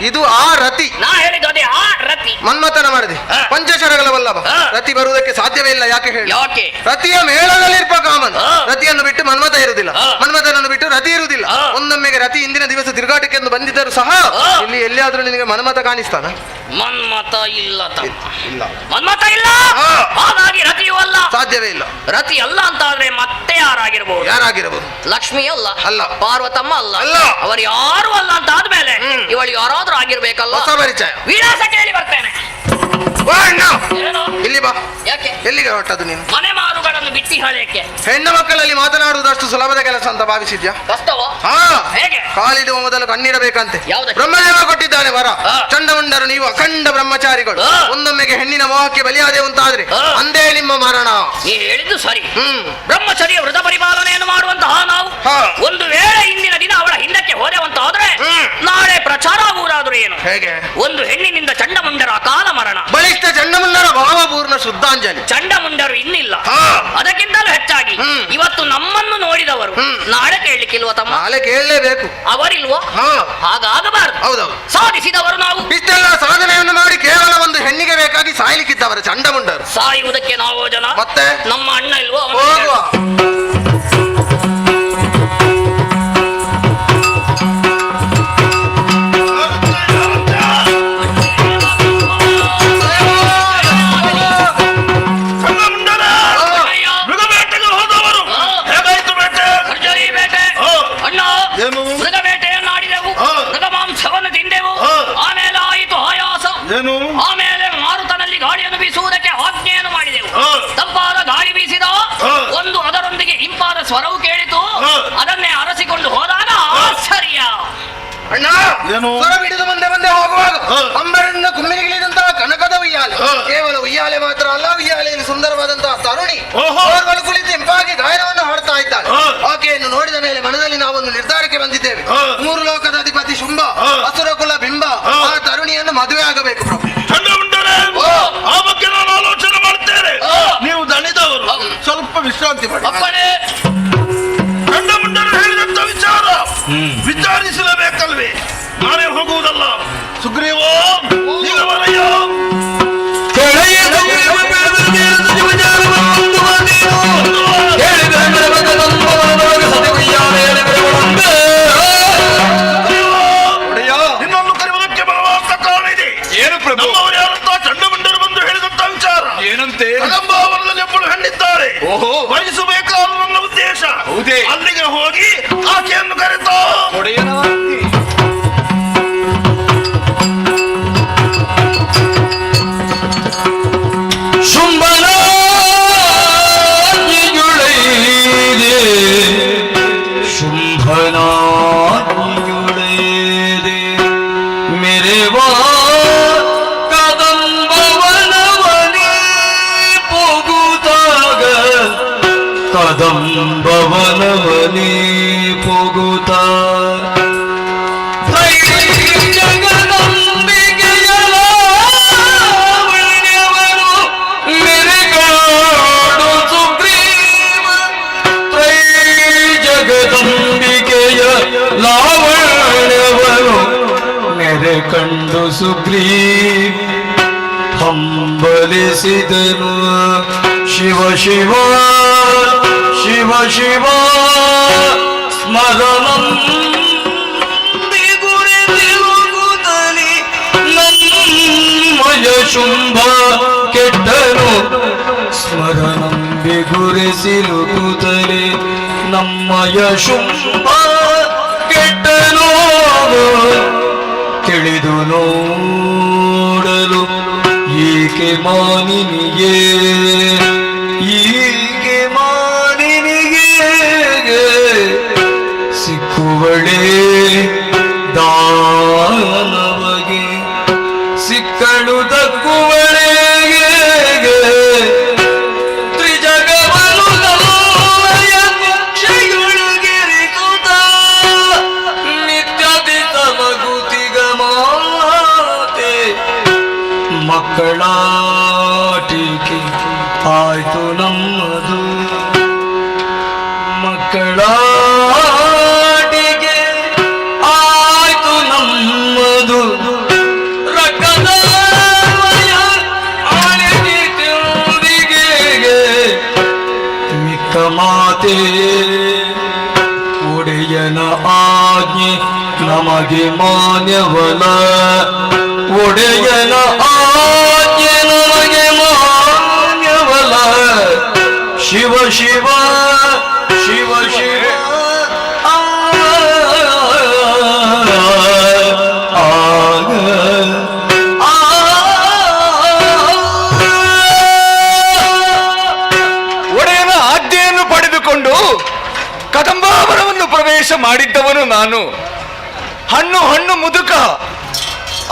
[SPEAKER 9] ಇದು ಆರತಿ.
[SPEAKER 7] ನಾ ಹೇಳಿದ್ದು ಅದೇ ಆರತಿ.
[SPEAKER 9] ಮನ್ಮಥನ ಮಾಡದಿ, ಪಂಚಶರಗಳ ವಲ್ಲಭ. ರತಿ ಬರುವುದಕ್ಕೆ ಸಾಧ್ಯವೇ ಇಲ್ಲ. ಯಾಕೆ ಹೇಳಿ?
[SPEAKER 7] ಯಾಕೆ?
[SPEAKER 9] ರತಿಯ ಮೇಳದಲ್ಲಿರ್ಪ ಕಾಮನ್. ರತಿಯನ್ನು ಬಿಟ್ಟು ಮನ್ಮಥ ಇರುವುದಿಲ್ಲ, ಮನ್ಮಥನನ್ನು ಬಿಟ್ಟು ರತಿ ಇರುವುದಿಲ್ಲ. ಒಂದೊಮ್ಮೆಗೆ ರತಿ ಇಂದಿನ ದಿವಸ ತಿರುಗಾಟಕ್ಕೆ ಎಂದು ಬಂದಿದ್ದರೂ ಸಹ ಇಲ್ಲಿ ಎಲ್ಲಿಯಾದ್ರೂ ನಿನಗೆ ಮನ್ಮಥ ಕಾಣಿಸ್ತಾನ?
[SPEAKER 7] ಮನ್ಮಥ ಇಲ್ಲ, ಇಲ್ಲ ಮನ್ಮಥ ಇಲ್ಲ. ಹಾಗಾಗಿ ರತಿಯೂ ಅಲ್ಲ,
[SPEAKER 9] ಸಾಧ್ಯವೇ ಇಲ್ಲ.
[SPEAKER 7] ರತಿ ಅಲ್ಲ ಅಂತ ಆದ್ರೆ ಮತ್ತೆ ಯಾರಾಗಿರ್ಬಹುದು?
[SPEAKER 9] ಯಾರಾಗಿರಬಹುದು?
[SPEAKER 7] ಲಕ್ಷ್ಮಿ ಅಲ್ಲ,
[SPEAKER 9] ಅಲ್ಲ.
[SPEAKER 7] ಪಾರ್ವತಮ್ಮ ಅಲ್ಲ,
[SPEAKER 9] ಅಲ್ಲ.
[SPEAKER 7] ಅವರು ಯಾರು ಅಲ್ಲ ಅಂತ ಆದ್ಮೇಲೆ ಇವಳು ಯಾರಾದ್ರೂ ಆಗಿರ್ಬೇಕಲ್ಲ.
[SPEAKER 9] ಹೊಸ ಪರಿಚಯ.
[SPEAKER 7] ವಿಳಾಸ ಕೇಳಿ ಬರ್ತೇನೆ.
[SPEAKER 9] ಇಲ್ಲಿ ಬಾ.
[SPEAKER 7] ಯಾಕೆ?
[SPEAKER 9] ಎಲ್ಲಿಗೆ ಹೊರಟದು ನೀನು?
[SPEAKER 7] ಮನೆ ಮಾರುಗಳನ್ನು ಬಿಟ್ಟಿ ಹೇಳಕ್ಕೆ.
[SPEAKER 9] ಹೆಣ್ಣು ಮಕ್ಕಳಲ್ಲಿ ಮಾತನಾಡುವುದಷ್ಟು ಸುಲಭದ ಕೆಲಸ ಅಂತ ಭಾವಿಸಿದ್ಯಾ?
[SPEAKER 7] ಕಷ್ಟವೋ? ಹೇಗೆ?
[SPEAKER 9] ಕಾಲಿಡುವ ಮೊದಲು ಕಣ್ಣಿಡಬೇಕಂತೆ.
[SPEAKER 7] ಯಾವುದಕ್ಕೆ?
[SPEAKER 9] ಬ್ರಹ್ಮದೇವ ಕೊಟ್ಟಿದ್ದಾನೆ ವರ. ಚಂಡಮುಂಡರು ನೀವು ಅಖಂಡ ಬ್ರಹ್ಮಚಾರಿಗಳು. ಒಂದೊಮ್ಮೆಗೆ ಹೆಣ್ಣಿನ ಮೋಹಕ್ಕೆ ಬಲಿಯಾದೆವು ಅಂತಾದ್ರೆ ಅಂದೇ ನಿಮ್ಮ ಮರಣ.
[SPEAKER 7] ನೀ ಹೇಳಿದ್ದು ಸರಿ. ಬ್ರಹ್ಮಚರ್ಯ ವೃತ ಪರಿಪಾಲನೆಯನ್ನು ಮಾಡುವಂತಹ ನಾವು ಒಂದು ವೇಳೆ ಇಂದಿನ ದಿನ ಅವಳ ಹಿಂದಕ್ಕೆ ಹೋದೆವಂತಾದ್ರೆ ನಾಳೆ ಪ್ರಚಾರ ಆಗುವುದಾದ್ರೂ ಏನು?
[SPEAKER 9] ಹೇಗೆ?
[SPEAKER 7] ಒಂದು ಹೆಣ್ಣಿನಿಂದ ಚಂಡಮುಂಡರ ಅಕಾಲ ಮರಣ.
[SPEAKER 9] ಬಲಿಷ್ಠ ಚಂಡಮುಂಡರ ಭಾವಪೂರ್ಣ ಶುದ್ಧಾಂಜಲಿ.
[SPEAKER 7] ಚಂಡಮುಂಡರು ಇನ್ನಿಲ್ಲ. ಅದಕ್ಕಿಂತಲೂ ಹೆಚ್ಚಾಗಿ ಇವತ್ತು ನಮ್ಮನ್ನು ನೋಡಿದವರು ನಾಳೆ ಕೇಳಲಿಕ್ಕಿಲ್ವ ತಮ್ಮ?
[SPEAKER 9] ನಾಳೆ ಕೇಳಲೇಬೇಕು.
[SPEAKER 7] ಅವರಿಲ್ವೋ? ಹಾಗಾಗಬಾರದು.
[SPEAKER 9] ಹೌದೌದು.
[SPEAKER 7] ಸಾಧಿಸಿದವರು ನಾವು.
[SPEAKER 9] ಇಷ್ಟೆಲ್ಲ ಸಾಧನೆಯನ್ನು ಮಾಡಿ ಕೇವಲ ಒಂದು ಹೆಣ್ಣಿಗೆ ಬೇಕಾಗಿ ಸಾಯಲಿಕ್ಕಿದ್ದವರು ಚಂಡಮುಂಡರು.
[SPEAKER 7] ಸಾಯುವುದಕ್ಕೆ ನಾವು ಜನ.
[SPEAKER 9] ಮತ್ತೆ
[SPEAKER 7] ನಮ್ಮ ಅಣ್ಣ ಇಲ್ವೋ?
[SPEAKER 9] ಹೋಗುವ.
[SPEAKER 7] ಆಮೇಲೆ ಮಾರುತನಲ್ಲಿ ಗಾಳಿಯನ್ನು ಬೀಸುವುದಕ್ಕೆ ಆಜ್ಞೆಯನ್ನು ಮಾಡಿದೆವು. ತಂಪಾದ ಗಾಳಿ ಬೀಸಿದ ಒಂದು ಅದರೊಂದಿಗೆ ಇಂಪಾದ ಸ್ವರವು ಕೇಳಿತು. ಅದನ್ನೇ ಅರಸಿಕೊಂಡು ಹೋದಾಗ ಆಶ್ಚರ್ಯ.
[SPEAKER 9] ಅಣ್ಣ, ಸ್ವರ ಬಿಡಿದು ಮುಂದೆ ಮುಂದೆ ಹೋಗುವಾಗ ಅಂಬರನ್ನ ಕುಮ್ಮಿಗಿಳಿದಂತಹ ಕನಕದ ಉಯ್ಯಾಲೆ. ಕೇವಲ ಉಯ್ಯಾಲೆ ಮಾತ್ರ ಅಲ್ಲ, ಉಯ್ಯಾಲೆಯಲ್ಲಿ ಸುಂದರವಾದಂತಹ ತರುಣಿ ಅವರುಗಳು ಕುಳಿತು ಇಂಪಾಗಿ ಗಾಯನವನ್ನು ಹಾಡ್ತಾ ಇದ್ದಾಳೆ. ಆಕೆಯನ್ನು ನೋಡಿದ ಮೇಲೆ ಮನದಲ್ಲಿ ನಾವೊಂದು ನಿರ್ಧಾರಕ್ಕೆ ಬಂದಿದ್ದೇವೆ. 3 ಲೋಕದ ಅಧಿಪತಿ ಶುಂಭ, ಅಸುರ ಕುಲ ಬಿಂಬ, ಆ ತರುಣಿಯನ್ನು ಮದುವೆ ಆಗಬೇಕು ಪ್ರಭು.
[SPEAKER 14] ಆ ಬಗ್ಗೆ ನಾನು ಆಲೋಚನೆ ಮಾಡ್ತೇನೆ. ನೀವು ದಣಿದವರು, ಸ್ವಲ್ಪ ವಿಶ್ರಾಂತಿ ಮಾಡಿ. ಚಂಡಮುಂಡರು ಹೇಳಿದಂತ ವಿಚಾರ ವಿಚಾರಿಸಲೇಬೇಕಲ್ವೇ? ನಾನೇ ಹೋಗುವುದಲ್ಲ. ಸುಗ್ರೀವೋ, ಈಗ ಬರಯ್ಯ. ನಿನ್ನನ್ನು ಕರೆಯುವುದಕ್ಕೆ ಬರುವಂತ ಕಾರಣ ಇದೆ. ಏನು ಪ್ರಭು? ನಮ್ಮವರು ಯಾರಂತ ಚಂಡಮುಂಡರು ಬಂದು ಹೇಳಿದಂತ ವಿಚಾರ ಏನಂತೆ? ಕದಂಬಾವನದಲ್ಲಿ ಒಬ್ಬಳು ಹೆಣ್ಣಿದ್ದಾರೆ, ವಹಿಸಬೇಕಾದ ನನ್ನ ಉದ್ದೇಶ. ಅಲ್ಲಿಗೆ ಹೋಗಿ ಆಕೆಯನ್ನು ಕರೆತೋ.
[SPEAKER 13] ಕದಂಬವನವನೇ ಪೋಗುತ್ತ ಜಗದಂಬಿಕೆಯ ಲಾವಣ್ಯವನು ನೆರೆ ಕಂಡು ಸುಗ್ರೀವ್ ಹಂಬಲಿಸಿದನು. ಶಿವ ಶಿವ ಶಿವ ಶಿವ ಸ್ಮರಣಂ ಗುರುಗುತ್ತಲಿ ನಮ್ಮಯ ಶುಂಭ ಕೆಟ್ಟನು. ಸ್ಮರಣಂ ಬಿಗುರಿಸಿಲುಗುತ್ತಲಿ ನಮ್ಮಯ ಶುಂಭ ಕೆಟ್ಟನು. ತಿಳಿದು ನೋಡಲು ಈಕೆ ಮಾನಿನಿಗೆ ಈಕೆ ಮಾನಿನಿಗೆ ಸಿಕ್ಕುವಳೇ ದಾನವಗೆ ಸಿಕ್ಕಳು ದಕ್ಕುವಳೇ ತ್ರಿಜಗವನು ನಮ್ಮಯ ಕ್ಷಯೊಳಗೆರಿಸುತ್ತ ನಿತ್ಯದಿ ತಮಗುತಿಗ ಮಾತೆ ಮಕ್ಕಳಾಟಿಕೆ ಆಯ್ತು ನಮ್ಮದು. ಮಕ್ಕಳಾಟಿಕೆ ಆಯ್ತು ನಮ್ಮದು. ರಕ್ತದ ಆಳಿಗೆ ತಿರುಗಿಗೆ ಮಿಕ್ಕ ಮಾತೆ ಒಡೆಯನ ಆಜ್ಞೆ ನಮಗೆ ಮಾನ್ಯವಲ. ಒಡೆಯನ ಆಜ್ಞೆ ನಮಗೆ ಮಾನ್ಯವಲ. ಶಿವ ಶಿವ ಶಿವ ಶಿವ
[SPEAKER 4] ಒಡೆಯನ ಆಜ್ಞೆಯನ್ನು ಪಡೆದುಕೊಂಡು ಕದಂಬಾವನವನ್ನು ಪ್ರವೇಶ ಮಾಡಿದ್ದವನು ನಾನು. ಹಣ್ಣು ಹಣ್ಣು ಮುದುಕ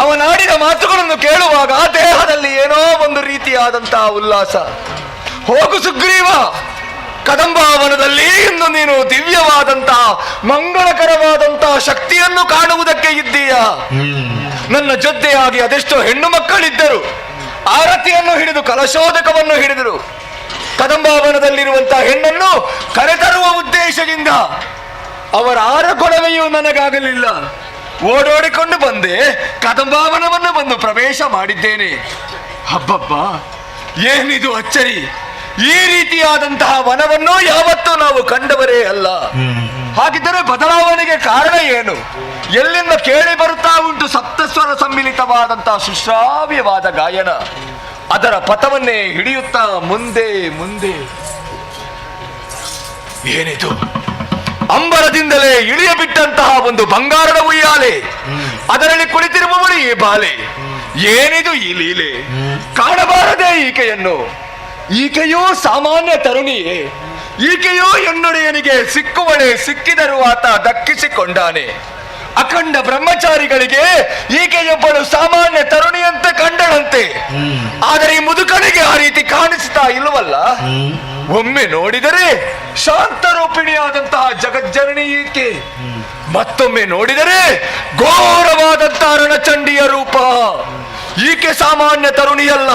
[SPEAKER 4] ಅವನಾಡಿದ ಮಾತುಗಳನ್ನು ಕೇಳುವಾಗ ದೇಹದಲ್ಲಿ ಏನೋ ಒಂದು ರೀತಿಯಾದಂತಹ ಉಲ್ಲಾಸ. ಹೋಗು ಸುಗ್ರೀವ, ಕದಂಬಾವನದಲ್ಲಿ ಇಂದು ನೀನು ದಿವ್ಯವಾದಂತಹ ಮಂಗಳಕರವಾದಂತಹ ಶಕ್ತಿಯನ್ನು ಕಾಣುವುದಕ್ಕೆ ಇದ್ದೀಯ. ನನ್ನ ಜೊತೆಯಾಗಿ ಅದೆಷ್ಟೋ ಹೆಣ್ಣು ಮಕ್ಕಳಿದ್ದರು. ಆರತಿಯನ್ನು ಹಿಡಿದು ಕಲಶೋದಕವನ್ನು ಹಿಡಿದರು. ಕದಂಬಾವನದಲ್ಲಿರುವಂತಹ ಹೆಣ್ಣನ್ನು ಕರೆತರುವ ಉದ್ದೇಶದಿಂದ ಅವರ ಆರಗೊಡವೆಯೂ ನನಗಾಗಲಿಲ್ಲ. ಓಡೋಡಿಕೊಂಡು ಬಂದೆ, ಕದಂಬಾವನವನ್ನು ಬಂದು ಪ್ರವೇಶ ಮಾಡಿದ್ದೇನೆ. ಹಬ್ಬಬ್ಬ, ಏನಿದು ಅಚ್ಚರಿ! ಈ ರೀತಿಯಾದಂತಹ ವನವನ್ನು ಯಾವತ್ತೂ ನಾವು ಕಂಡವರೇ ಅಲ್ಲ. ಹಾಗಿದ್ದರೆ ಬದಲಾವಣೆಗೆ ಕಾರಣ ಏನು? ಎಲ್ಲಿಂದ ಕೇಳಿ ಬರುತ್ತಾ ಉಂಟು ಸಪ್ತಸ್ವರ ಸಮ್ಮಿಲಿತವಾದಂತಹ ಸುಶ್ರಾವ್ಯವಾದ ಗಾಯನ. ಅದರ ಪಥವನ್ನೇ ಹಿಡಿಯುತ್ತಾ ಮುಂದೆ ಮುಂದೆ. ಏನಿದು? ಅಂಬರದಿಂದಲೇ ಇಳಿಯ ಬಿಟ್ಟಂತಹ ಒಂದು ಬಂಗಾರದ ಉಯ್ಯಾಲೆ, ಅದರಲ್ಲಿ ಕುಳಿತಿರುವವಳು ಈ ಬಾಲೆ. ಏನಿದು ಈ ಲೀಲೆ? ಕಾಣಬಾರದೆ ಈಕೆಯನ್ನು. ಈಕೆಯೂ ಸಾಮಾನ್ಯ ತರುಣಿಯೇ. ಈಕೆಯೂ ಎನ್ನೊಡೆಯನಿಗೆ ಸಿಕ್ಕುವಳೆ. ಸಿಕ್ಕಿದರೂ ಆತ ದಕ್ಕಿಸಿಕೊಂಡಾನೆ. ಅಖಂಡ ಬ್ರಹ್ಮಚಾರಿಗಳಿಗೆ ಈಕೆಯೊಬ್ಬಳು ಸಾಮಾನ್ಯ ತರುಣಿಯಂತೆ ಕಂಡಳಂತೆ. ಆದರೆ ಈ ಮುದುಕನಿಗೆ ಆ ರೀತಿ ಕಾಣಿಸ್ತಾ ಇಲ್ಲವಲ್ಲ. ಒಮ್ಮೆ ನೋಡಿದರೆ ಶಾಂತರೂಪಿಣಿಯಾದಂತಹ ಜಗಜ್ಜನನಿ ಈಕೆ, ಮತ್ತೊಮ್ಮೆ ನೋಡಿದರೆ ಘೋರವಾದಂತಹ ರಣಚಂಡಿಯ ರೂಪ. ಈಕೆ ಸಾಮಾನ್ಯ ತರುಣಿಯಲ್ಲ.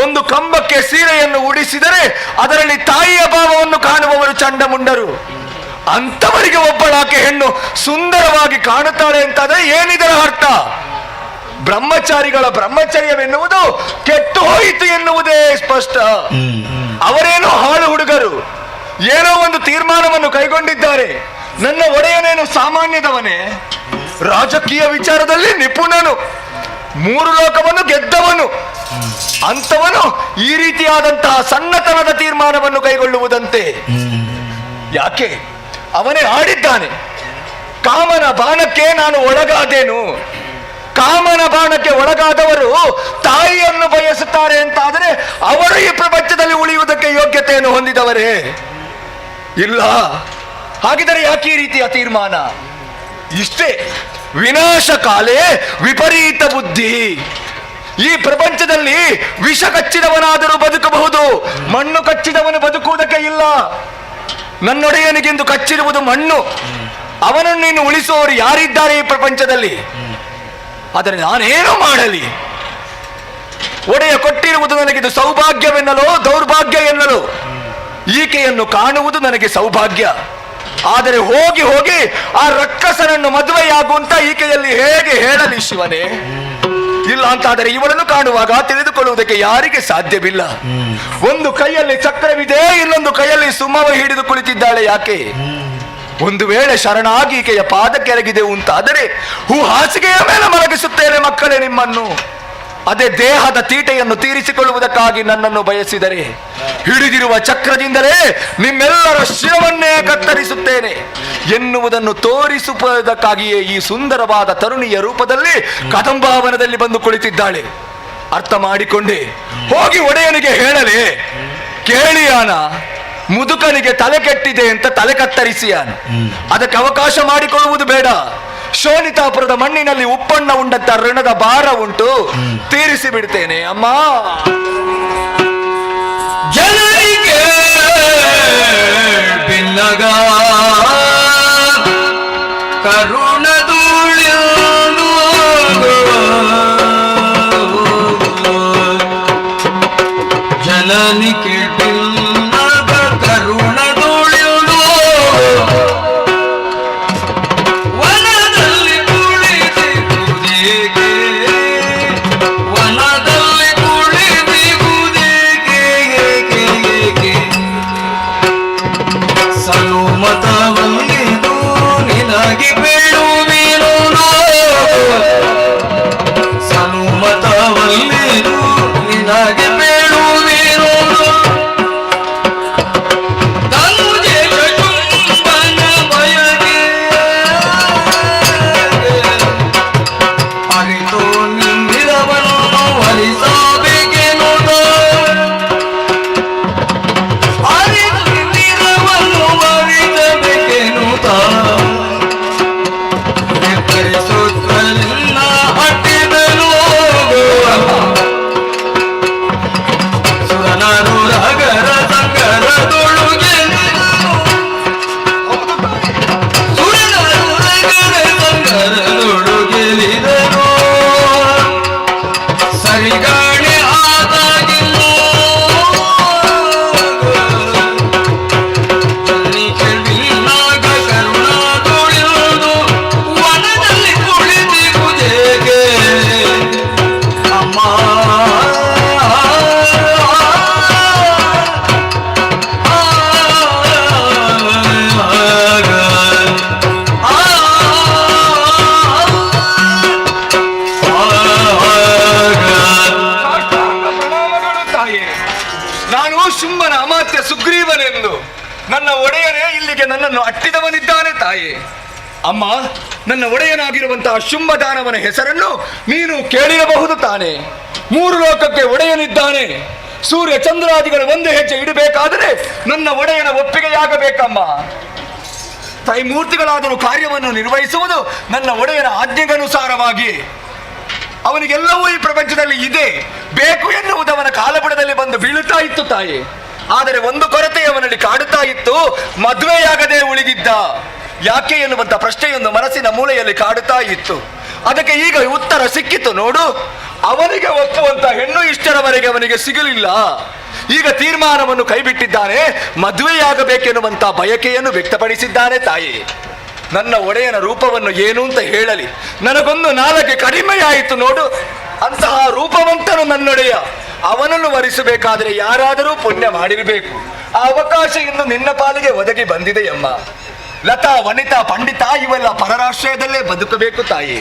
[SPEAKER 4] ಒಂದು ಕಂಬಕ್ಕೆ ಸೀರೆಯನ್ನು ಉಡಿಸಿದರೆ ಅದರಲ್ಲಿ ತಾಯಿಯ ಭಾವವನ್ನು ಕಾಣುವವರು ಚಂಡಮುಂಡರು. ಅಂತವರಿಗೆ ಒಬ್ಬಳಾಕೆ ಹೆಣ್ಣು ಸುಂದರವಾಗಿ ಕಾಣುತ್ತಾಳೆ ಅಂತಾದ್ರೆ ಏನಿದರ ಅರ್ಥ? ಬ್ರಹ್ಮಚಾರಿಗಳ ಬ್ರಹ್ಮಚರ್ಯವೆನ್ನುವುದು ಕೆಟ್ಟು ಹೋಯಿತು ಎನ್ನುವುದೇ ಸ್ಪಷ್ಟ. ಅವರೇನೋ ಹಾಳು ಹುಡುಗರು, ಏನೋ ಒಂದು ತೀರ್ಮಾನವನ್ನು ಕೈಗೊಂಡಿದ್ದಾರೆ. ನನ್ನ ಒಡೆಯನೇನು ಸಾಮಾನ್ಯದವನೇ? ರಾಜಕೀಯ ವಿಚಾರದಲ್ಲಿ ನಿಪುಣನು, 3 ಲೋಕವನ್ನು ಗೆದ್ದವನು. ಅಂತವನು ಈ ರೀತಿಯಾದಂತಹ ಸಣ್ಣತನದ ತೀರ್ಮಾನವನ್ನು ಕೈಗೊಳ್ಳುವುದಂತೆ ಯಾಕೆ? ಅವನೇ ಆಡಿದ್ದಾನೆ. ಕಾಮನ ಬಾಣಕ್ಕೆ ನಾನು ಒಳಗಾದೇನು? ಕಾಮನ ಬಾಣಕ್ಕೆ ಒಳಗಾದವರು ತಾಯಿಯನ್ನು ಬಯಸುತ್ತಾರೆ ಅಂತಾದರೆ ಅವರು ಈ ಪ್ರಪಂಚದಲ್ಲಿ ಉಳಿಯುವುದಕ್ಕೆ ಯೋಗ್ಯತೆಯನ್ನು ಹೊಂದಿದವರೇ? ಇಲ್ಲ. ಹಾಗಿದ್ದರೆ ಯಾಕೆ ಈ ರೀತಿಯ ತೀರ್ಮಾನ? ಇಷ್ಟೇ, ವಿನಾಶ ಕಾಲೇ ವಿಪರೀತ ಬುದ್ಧಿ. ಈ ಪ್ರಪಂಚದಲ್ಲಿ ವಿಷ ಕಚ್ಚಿದವನಾದರೂ ಬದುಕಬಹುದು, ಮಣ್ಣು ಕಚ್ಚಿದವನು ಬದುಕುವುದಕ್ಕೆ ಇಲ್ಲ. ನನ್ನೊಡೆಯನಿಗೆಂದು ಕಚ್ಚಿರುವುದು ಮಣ್ಣು. ಅವನನ್ನು ನೀನು ಉಳಿಸುವವರು ಯಾರಿದ್ದಾರೆ ಈ ಪ್ರಪಂಚದಲ್ಲಿ? ಆದರೆ ನಾನೇನು ಮಾಡಲಿ? ಒಡೆಯ ಕೊಟ್ಟಿರುವುದು ನನಗಿದು ಸೌಭಾಗ್ಯವೆನ್ನಲೋ ದೌರ್ಭಾಗ್ಯ ಎನ್ನಲು? ಈಕೆಯನ್ನು ಕಾಣುವುದು ನನಗೆ ಸೌಭಾಗ್ಯ. ಆದರೆ ಹೋಗಿ ಹೋಗಿ ಆ ರಕ್ಕಸನನ್ನು ಮದುವೆಯಾಗುವಂತ ಈಕೆಯಲ್ಲಿ ಹೇಗೆ ಹೇಳಲಿ ಶಿವನೇ? ಇಲ್ಲ ಅಂತಾದರೆ ಇವಳನ್ನು ಕಾಣುವಾಗ ತಿಳಿದುಕೊಳ್ಳುವುದಕ್ಕೆ ಯಾರಿಗೆ ಸಾಧ್ಯವಿಲ್ಲ. ಒಂದು ಕೈಯಲ್ಲಿ ಚಕ್ರವಿದೆ, ಇನ್ನೊಂದು ಕೈಯಲ್ಲಿ ಸುಮ್ಮವ ಹಿಡಿದು ಕುಳಿತಿದ್ದಾಳೆ. ಯಾಕೆ? ಒಂದು ವೇಳೆ ಶರಣಾಗಿ ಈಕೆಯ ಪಾದಕ್ಕೆರಗಿದೆ ಅಂತಾದರೆ ಹಾಸಿಗೆಯ ಮೇಲೆ ಮಲಗಿಸುತ್ತೇನೆ ಮಕ್ಕಳೇ ನಿಮ್ಮನ್ನು. ಅದೇ ದೇಹದ ತೀಟೆಯನ್ನು ತೀರಿಸಿಕೊಳ್ಳುವುದಕ್ಕಾಗಿ ನನ್ನನ್ನು ಬಯಸಿದರೆ ಹಿಡಿದಿರುವ ಚಕ್ರದಿಂದಲೇ ನಿಮ್ಮೆಲ್ಲರ ಶಿರವನ್ನೇ ಕತ್ತರಿಸುತ್ತೇನೆ ಎನ್ನುವುದನ್ನು ತೋರಿಸುವುದಕ್ಕಾಗಿಯೇ ಈ ಸುಂದರವಾದ ತರುಣಿಯ ರೂಪದಲ್ಲಿ ಕದಂಬಾವನದಲ್ಲಿ ಬಂದು ಕುಳಿತಿದ್ದಾಳೆ. ಅರ್ಥ ಮಾಡಿಕೊಂಡೆ. ಹೋಗಿ ಒಡೆಯನಿಗೆ ಹೇಳಲೇ, ಕೇಳಿಯಾನ ಮುದುಕನಿಗೆ ತಲೆ ಕೆಟ್ಟಿದೆ ಅಂತ ತಲೆ ಕತ್ತರಿಸಿಯಾನ. ಅದಕ್ಕೆ ಅವಕಾಶ ಮಾಡಿಕೊಳ್ಳುವುದು ಬೇಡ. ಶೋಣಿತಾಪುರದ ಮಣ್ಣಿನಲ್ಲಿ ಉಪ್ಪಣ್ಣ ಉಂಡಂತ ಋಣದ ಭಾರ ಉಂಟು, ತೀರಿಸಿ ಬಿಡ್ತೇನೆ ಅಮ್ಮ.
[SPEAKER 13] ಜನರಿಗೆ ಬಿನ್ನಗ ಕರುಣದೂಳ್ಯನು ಜನನಿಗೆ ಬಿನ್ನಗ ಕರುಣದೂಳ್ಯನು ವನದಲ್ಲಿ ಕುಳಿತಿಗುವುದೇಕೆ ವನದಲ್ಲಿ ಕುಳಿತಿಗುವುದೇಕೆ ಸನುಮತವಲ್ಲಿದು ನಿನಗೆ ಬೇಡುವೆನು ಸನುಮತವಲ್ಲಿದು ನಿನಗೆ ಬೇಡುವೆನು ತನುಜೆ ಶುಂಭನ ಬಯಗೆ ಅರಿತು ನಿಂದಿರವನ್ನು ಹರಿಸಬೇಕೆನು ಅರಿತು ನಿಂದಿರವನ್ನು ಹರಿಸಬೇಕೆನು ನಿರ್ಧರಿಸುತ್ತಲಿಲ್ಲ ಹಟ್ಟಿದನು ಸುರನರು ರಗರ ಸಂಗರದೊಳಗೆ ಸುರನರು ರಗರ ಸಂಗರದೊಳಗೆಲಿದನು ಸರಿಗಾಣೆ ಆದಾಗಿಲ್ಲ ಜನಿಕೆವಿಲ್ಲಾಗ ಕರುಣಾದೊಳೆಯುವುದು ವನದಲ್ಲಿ ಕುಳಿತಿಗುವುದೇಕೆ ಅಮ್ಮ
[SPEAKER 4] ಪ್ರಣಾಮಗಳು ತಾಯೇ. ನಾನು ಶುಂಭನ ಅಮಾತ್ಯ ಸುಗ್ರೀವನೆಂದು. ನನ್ನ ಒಡೆಯನೇ ಇಲ್ಲಿಗೆ ನನ್ನನ್ನು ಅಟ್ಟಿದವನಿದ್ದಾನೆ ತಾಯೇ. ಅಮ್ಮ, ನನ್ನ ಒಡೆಯನಾಗಿರುವಂತಹ ಶುಂಭದಾನವನ ಹೆಸರನ್ನು ನೀನು ಕೇಳಿರಬಹುದು ತಾನೆ. 3 ಲೋಕಕ್ಕೆ ಒಡೆಯನಿದ್ದಾನೆ. ಸೂರ್ಯ ಚಂದ್ರಾದಿಗಳು ಒಂದು ಹೆಜ್ಜೆ ಇಡಬೇಕಾದರೆ ನನ್ನ ಒಡೆಯನ ಒಪ್ಪಿಗೆಯಾಗಬೇಕಮ್ಮ. ತ್ರೈಮೂರ್ತಿಗಳಾದರೂ ಕಾರ್ಯವನ್ನು ನಿರ್ವಹಿಸುವುದು ನನ್ನ ಒಡೆಯನ ಆಜ್ಞೆಗನುಸಾರವಾಗಿ. ಅವನಿಗೆಲ್ಲವೂ ಈ ಪ್ರಪಂಚದಲ್ಲಿ ಇದೆ, ಬೇಕು ಎನ್ನುವುದು ಅವನ ಕಾಲಬುಡದಲ್ಲಿ ಬಂದು ಬೀಳುತ್ತಾ ಇತ್ತು ತಾಯಿ. ಆದರೆ ಒಂದು ಕೊರತೆ ಅವನಲ್ಲಿ ಕಾಡುತ್ತಾ ಇತ್ತು, ಮದುವೆಯಾಗದೆ ಉಳಿದಿದ್ದ. ಯಾಕೆ ಎನ್ನುವಂತ ಪ್ರಶ್ನೆಯೊಂದು ಮನಸ್ಸಿನ ಮೂಲೆಯಲ್ಲಿ ಕಾಡುತ್ತಾ ಇತ್ತು. ಅದಕ್ಕೆ ಈಗ ಉತ್ತರ ಸಿಕ್ಕಿತು ನೋಡು. ಅವನಿಗೆ ಒಪ್ಪುವಂತ ಹೆಣ್ಣು ಇಷ್ಟರವರೆಗೆ ಅವನಿಗೆ ಸಿಗಲಿಲ್ಲ. ಈಗ ತೀರ್ಮಾನವನ್ನು ಕೈಬಿಟ್ಟಿದ್ದಾನೆ, ಮದುವೆಯಾಗಬೇಕೆನ್ನುವಂತ ಬಯಕೆಯನ್ನು ವ್ಯಕ್ತಪಡಿಸಿದ್ದಾನೆ ತಾಯಿ. ನನ್ನ ಒಡೆಯನ ರೂಪವನ್ನು ಏನು ಅಂತ ಹೇಳಲಿ, ನನಗೊಂದು ನಾಲಗೆ ಕಡಿಮೆಯಾಯಿತು ನೋಡು. ಅಂತಹ ರೂಪವಂತನು ನನ್ನೊಡೆಯ, ಅವನನ್ನು ವರಿಸಬೇಕಾದರೆ ಯಾರಾದರೂ ಪುಣ್ಯ ಮಾಡಿರಬೇಕು. ಆ ಅವಕಾಶ ಇನ್ನು ನಿನ್ನ ಪಾಲಿಗೆ ಒದಗಿ ಬಂದಿದೆಯಮ್ಮ. ಲತಾ, ವನಿತಾ, ಪಂಡಿತ ಇವೆಲ್ಲ ಪರರಾಶ್ರಯದಲ್ಲೇ ಬದುಕಬೇಕು ತಾಯಿ.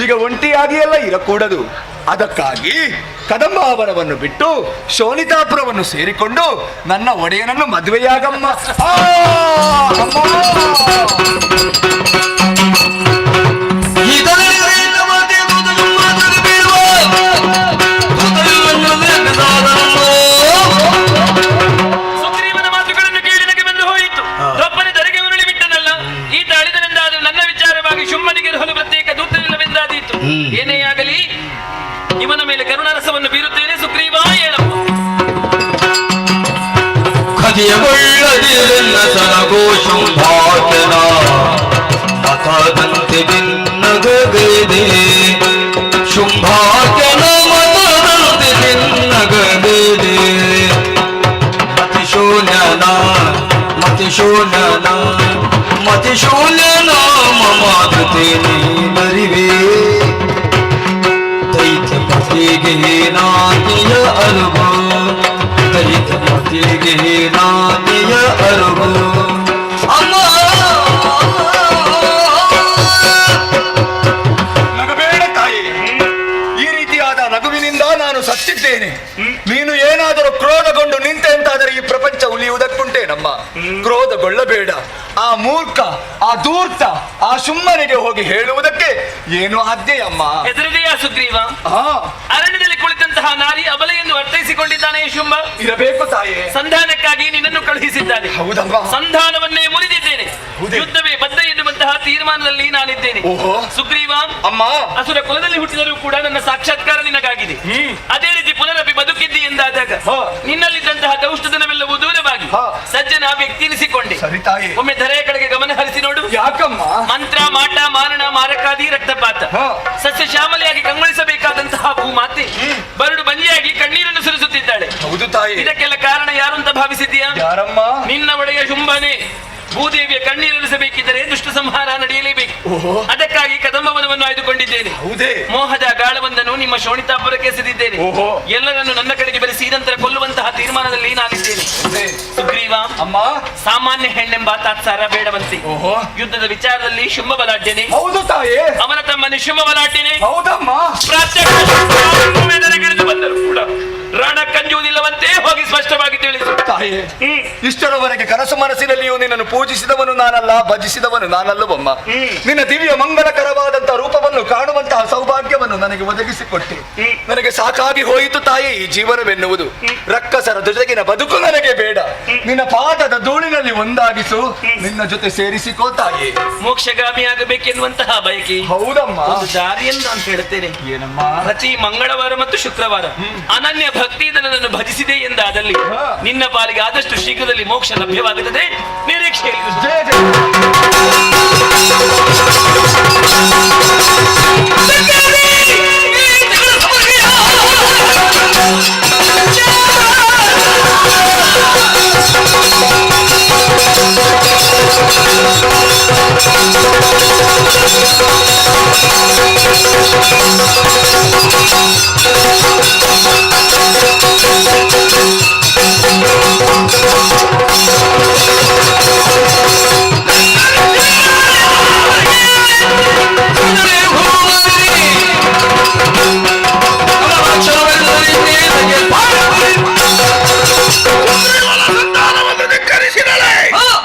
[SPEAKER 4] ಈಗ ಒಂಟಿಯಾಗಿ ಎಲ್ಲ ಇರಕೂಡದು. ಅದಕ್ಕಾಗಿ ಕದಂಬಾವನವನ್ನು ಬಿಟ್ಟು ಶೋಣಿತಾಪುರವನ್ನು ಸೇರಿಕೊಂಡು ನನ್ನ ಒಡೆಯನನ್ನು ಮದುವೆಯಾಗಮ್ಮ.
[SPEAKER 3] ಸುಗ್ರೀವನ ಮಾತುಗಳನ್ನು ಕೇಳಿ ನಗೆ ಬಂದು ಹೋಯಿತು. ಒಬ್ಬನ ದರೆಗೆ ಉರುಳಿ ಬಿಟ್ಟನಲ್ಲ, ಈತ ಅಳಿದನೆಂದಾದರೂ ನನ್ನ ವಿಚಾರವಾಗಿ ಶುಂಭನಿಗೆ ಹೊಲು ಪ್ರತ್ಯೇಕ ದೂತನಿಲ್ಲವೆಂದಾದೀತು. ಏನೇ ಆಗಲಿ, ಇವನ ಮೇಲೆ ಕರುಣಾರಸವನ್ನು ಬೀರುತ್ತೇನೆ. ಸುಗ್ರೀವ ಹೇಳಪ್ಪ.
[SPEAKER 13] ಕದಿಯಗೊಳ್ಳದಿರಲ್ಲ ಸರಗೋಷಂಭಾಕನ ಮತದಂತೆ ಭಿನ್ನಗದೆ ಶುಂಭಾಕನ ಮತದಂತೆ ಭಿನ್ನಗದೆ ಮತಿಶೂನ್ಯನ ಮತಿಶೂನ್ಯನ ಮತಿಶೂನ್ಯನ ಮಮ ಧೃತಿ ನೀ ಬರಿವೆ ದೈತ್ಯ ನಾದಿಯ ಅರುಗು ದೈತ ಪತಿಗೆ ನಾದಿಯ ಅರುಗು ಅಮ್ಮ
[SPEAKER 4] ನಗಬೇಡ ತಾಯಿ. ಈ ರೀತಿಯಾದ ನಗುವಿನಿಂದ ನಾನು ಸತ್ತಿದ್ದೇನೆ. ನೀನು ಏನಾದರೂ ಕ್ರೋಧಗೊಂಡು ನಿಂತೆ ಅಂತಾದರೆ ಈ ಪ್ರಪಂಚ ಉಳಿಯುವುದಕ್ಕುಂಟೆ ನಮ್ಮ. ಕ್ರೋಧಗೊಳ್ಳಬೇಡ. ಆ ಮೂರ್ಖ, ಆ ದೂರ್ತ, ಆ ಸುಮ್ಮನಿಗೆ ಹೋಗಿ ಹೇಳುವುದಕ್ಕೆ ಏನು ಆದ್ಯೆಯಮ್ಮ?
[SPEAKER 3] ಹೆದರಿದೆಯಾ ಸುಗ್ರೀವ? ಅರಣ್ಯದಲ್ಲಿ ಕುಳಿತಂತಹ ನಾರಿ ಅಬಲೆಯನ್ನು ಅರ್ಥೈಸಿಕೊಂಡಿದ್ದಾನೆ ಶುಂಭ.
[SPEAKER 4] ಇರಬೇಕು ತಾಯಿ.
[SPEAKER 3] ಸಂಧಾನಕ್ಕಾಗಿ ನಿನ್ನನ್ನು ಕಳುಹಿಸಿದ್ದಾನೆ.
[SPEAKER 4] ಹೌದಮ್ಮ.
[SPEAKER 3] ಸಂಧಾನವನ್ನೇ ಮುರಿದಿದ್ದೇನೆ. ಯುದ್ಧವೇ ಬದ್ಧ ಎನ್ನುವಂತಹ ತೀರ್ಮಾನದಲ್ಲಿ ನಾನಿದ್ದೇನೆ. ಸುಗ್ರೀವ,
[SPEAKER 4] ಅಮ್ಮ,
[SPEAKER 3] ಅಸುರ ಕುಲದಲ್ಲಿ ಹುಟ್ಟಿದರೂ ಕೂಡ ನನ್ನ ಸಾಕ್ಷಾತ್ಕಾರ ನಿನಗಾಗಿದೆ. ಅದೇ ರೀತಿ ಪುನರಪಿ ಬದುಕಿದ್ದಿ ಎಂದಾದಾಗ ನಿನ್ನಲ್ಲಿದ್ದಂತಹ ದೌಷ್ಟದನವೆಲ್ಲವೂ ದೂರವಾಗಿ ಸಜ್ಜನ ವ್ಯಕ್ತಿ ಎನಿಸಿಕೊಂಡೆ. ಒಮ್ಮೆ ಧರೆಯ ಕಡೆಗೆ ಗಮನ ಹರಿಸಿ ನೋಡು.
[SPEAKER 4] ಯಾಕಮ್ಮ?
[SPEAKER 3] ಮಂತ್ರ, ಮಾಟ, ಮಾರಣ, ಮಾರಕಾದಿ, ರಕ್ತಪಾತ, ಸಸ್ಯ ಶ್ಯಾಮಲೆಯಾಗಿ ಕಂಗೊಳಿಸಬೇಕಾದಂತಹ ಭೂಮಾತೆ ಬರಡು ಬಂಜಿಯಾಗಿ ಕಣ್ಣೀರನ್ನು ಸುರಿಸುತ್ತಿದ್ದಾಳೆ.
[SPEAKER 4] ಹೌದು ತಾಯಿ.
[SPEAKER 3] ಇದಕ್ಕೆಲ್ಲ ಕಾರಣ ಯಾರು ಅಂತ ಭಾವಿಸಿದ್ದೀಯಾ?
[SPEAKER 4] ಯಾರಮ್ಮ?
[SPEAKER 3] ನಿನ್ನ ಒಡೆಯ ಶುಂಭನೇ. ಭೂದೇವಿಯ ಕಣ್ಣೀರಿಸಬೇಕಿದ್ದರೆ ದುಷ್ಟ ಸಂಹಾರ ನಡೆಯಲೇಬೇಕು. ಅದಕ್ಕಾಗಿ ಕದಂಬವನವನ್ನು ಆಯ್ದುಕೊಂಡಿದ್ದೇನೆ. ಮೋಹದ ಗಾಳವೊಂದನ್ನು ನಿಮ್ಮ ಶೋಣಿತಾಪುರಕ್ಕೆ ಎಸೆದಿದ್ದೇನೆ. ಎಲ್ಲರನ್ನು ನನ್ನ ಕಡೆಗೆ ಬರೆಸಿ ನಂತರ ಕೊಲ್ಲುವಂತಹ ತೀರ್ಮಾನದಲ್ಲಿ ನಾನಿದ್ದೇನೆ. ಸುಗ್ರೀವ,
[SPEAKER 4] ಅಮ್ಮ,
[SPEAKER 3] ಸಾಮಾನ್ಯ ಹೆಣ್ಣೆಂಬ ತಾತ್ಸಾರ ಬೇಡವಂತೆ. ಯುದ್ಧದ ವಿಚಾರದಲ್ಲಿ ಶುಂಭ ಬಲಾಢ್ಯನೆ.
[SPEAKER 4] ಹೌದು ತಾಯಿ.
[SPEAKER 3] ಅವನ ತಮ್ಮನೆ ಶುಂಭ ಬಲಾಢ್ಯನೆ.
[SPEAKER 4] ಹೌದಮ್ಮ.
[SPEAKER 3] ಗಿಳಿದು ಬಂದರು ಕೂಡ ರಣ ಕಂಜುವುದಿಲ್ಲವಂತೆ ಹೋಗಿ ಸ್ಪಷ್ಟವಾಗಿ ತಿಳಿಸು.
[SPEAKER 4] ತಾಯಿ, ಇಷ್ಟರವರೆಗೆ ಕನಸು ಮನಸ್ಸಿನಲ್ಲಿಯೂ ನಿನ್ನನ್ನು ಪೂಜಿಸಿದವನು ನಾನಲ್ಲ, ಭಜಿಸಿದವನು ನಾನಲ್ಲವಮ್ಮ. ನಿನ್ನ ದಿವ್ಯ ಮಂಗಲಕರವಾದಂತಹ ರೂಪವನ್ನು ಕಾಣುವಂತಹ ಸೌಭಾಗ್ಯವನ್ನು ನನಗೆ ಒದಗಿಸಿಕೊಟ್ಟೆ. ನನಗೆ ಸಾಕಾಗಿ ಹೋಯಿತು ತಾಯಿ ಈ ಜೀವನವೆನ್ನುವುದು. ರಕ್ಕಸರ ಜೊತೆಗಿನ ಬದುಕು ನನಗೆ ಬೇಡ. ನಿನ್ನ ಪಾದದ ಧೂಳಿನಲ್ಲಿ ಒಂದಾಗಿಸು, ನಿನ್ನ ಜೊತೆ ಸೇರಿಸಿಕೋ ತಾಯಿ.
[SPEAKER 3] ಮೋಕ್ಷಗಾಮಿಯಾಗಬೇಕೆನ್ನುವಂತಹ ಬಯಕೆ.
[SPEAKER 4] ಹೌದಮ್ಮ.
[SPEAKER 3] ಒಂದು ದಾರಿಯನ್ನು ನಾನು ಹೇಳುತ್ತೇನೆ.
[SPEAKER 4] ಏನಮ್ಮ?
[SPEAKER 3] ಪ್ರತಿ ಮಂಗಳವಾರ ಮತ್ತು ಶುಕ್ರವಾರ ಅನನ್ಯ ಭಕ್ತಿಯಿಂದ ನನ್ನನ್ನು ಭಜಿಸಿದೆ ಎಂದಾದಲ್ಲಿ ನಿನ್ನ ಪಾಲಿಗೆ ಆದಷ್ಟು ಶೀಘ್ರದಲ್ಲಿ ಮೋಕ್ಷ ಲಭ್ಯವಾಗುತ್ತದೆ. ನಿರೀಕ್ಷೆಯಲ್ಲಿ
[SPEAKER 13] Oh,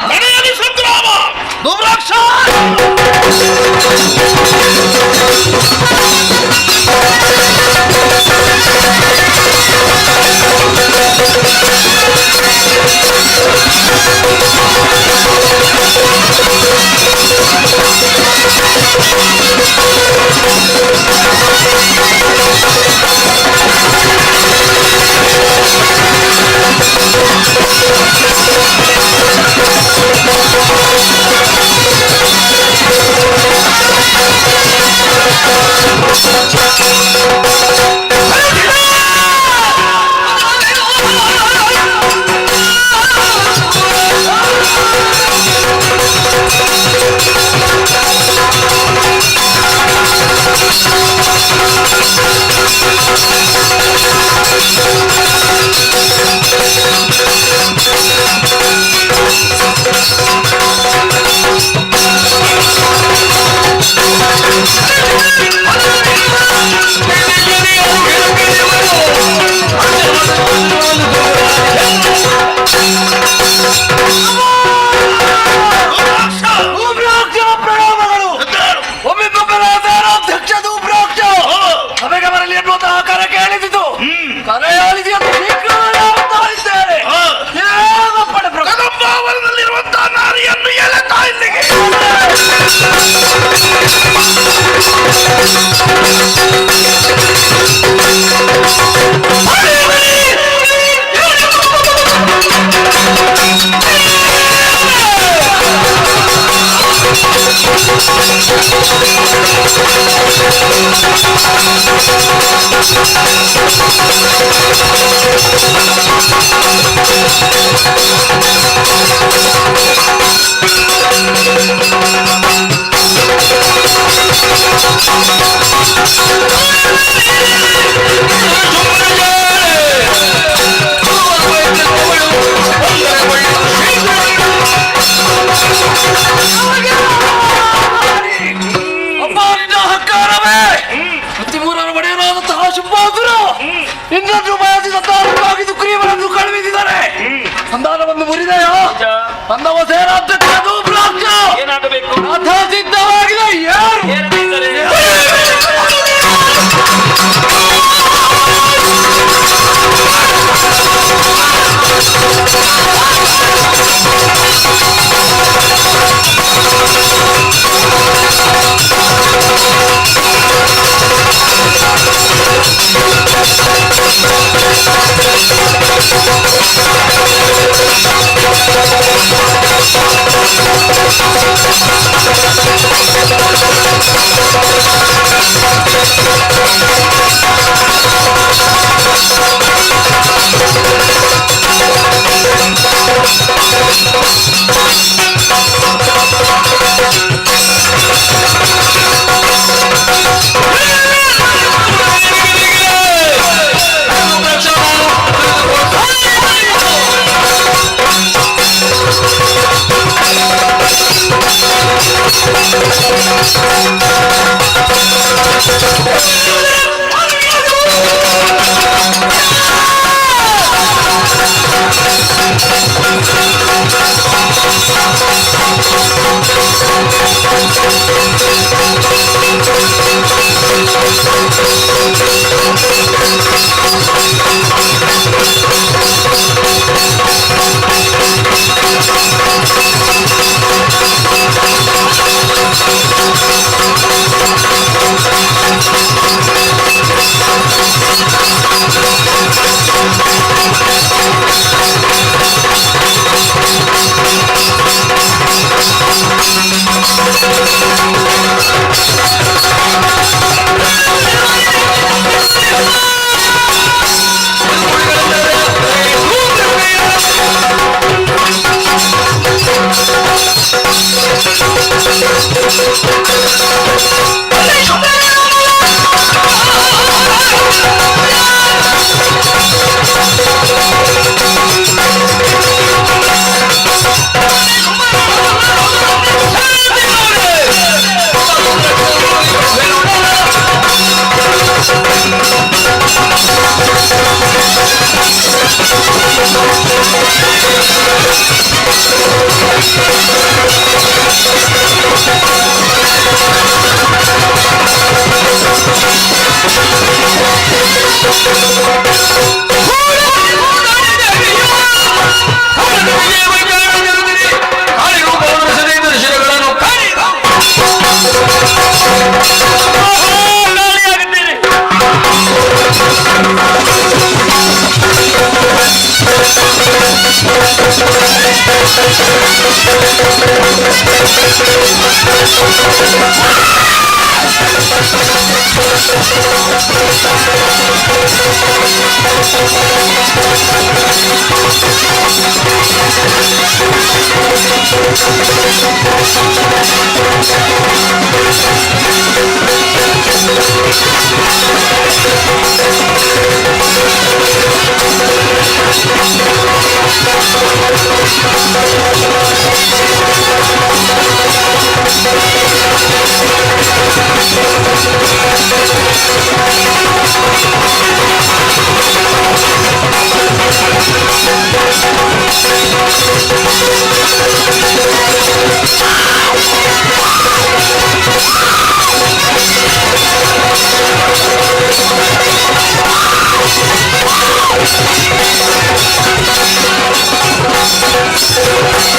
[SPEAKER 16] Thank you.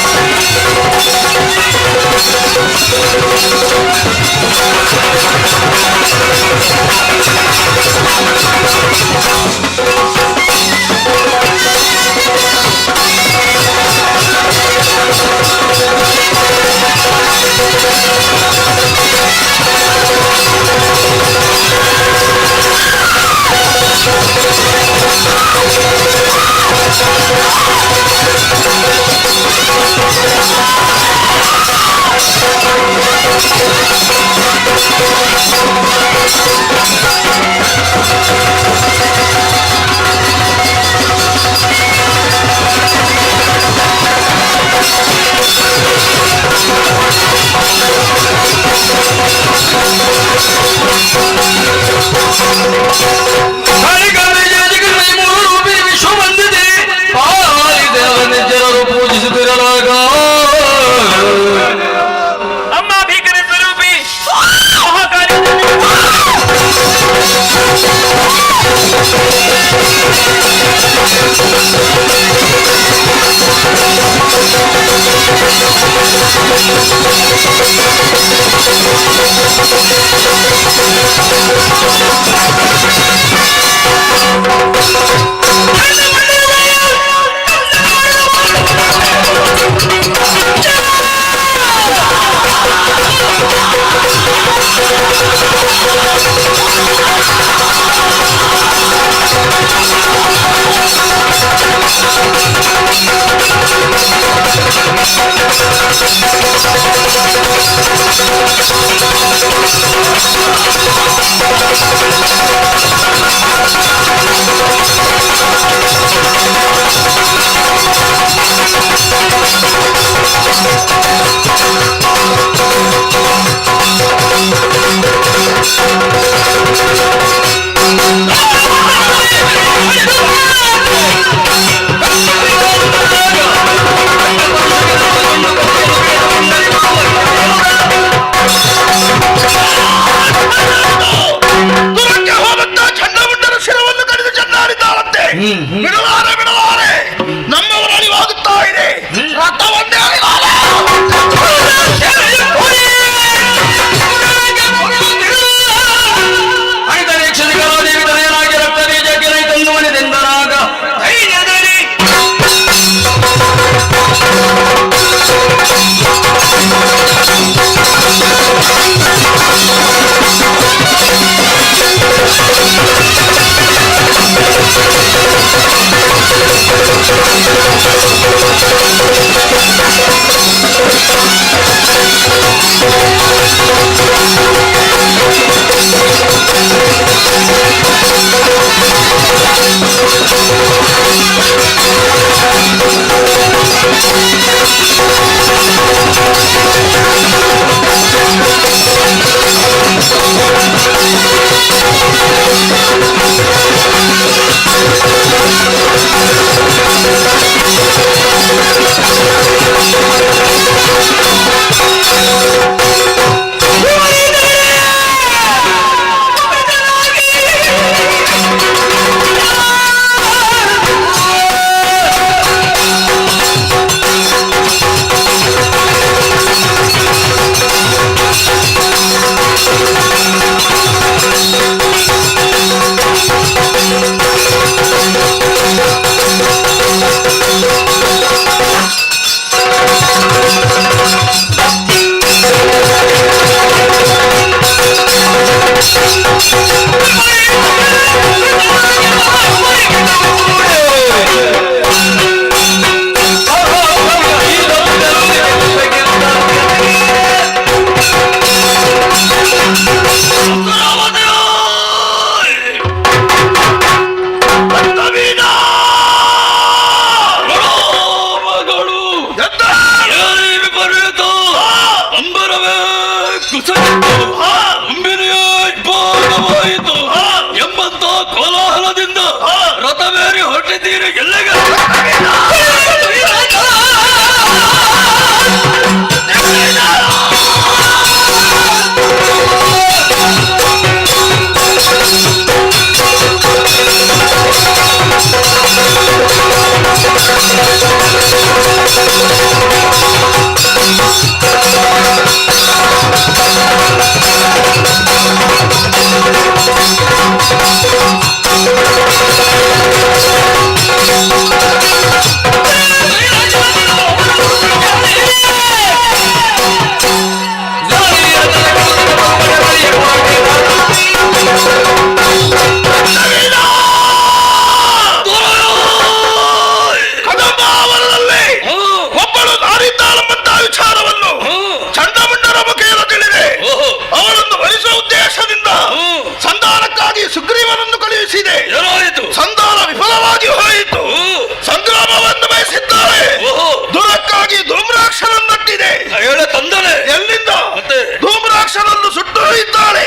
[SPEAKER 14] ಹೇಳ ತಂದನೆ ಎಲ್ಲಿಂದ ಮತ್ತೆ ಧೂಮ್ರಾಕ್ಷರನ್ನು ಸುಟ್ಟು ಇದ್ದಾಳೆ.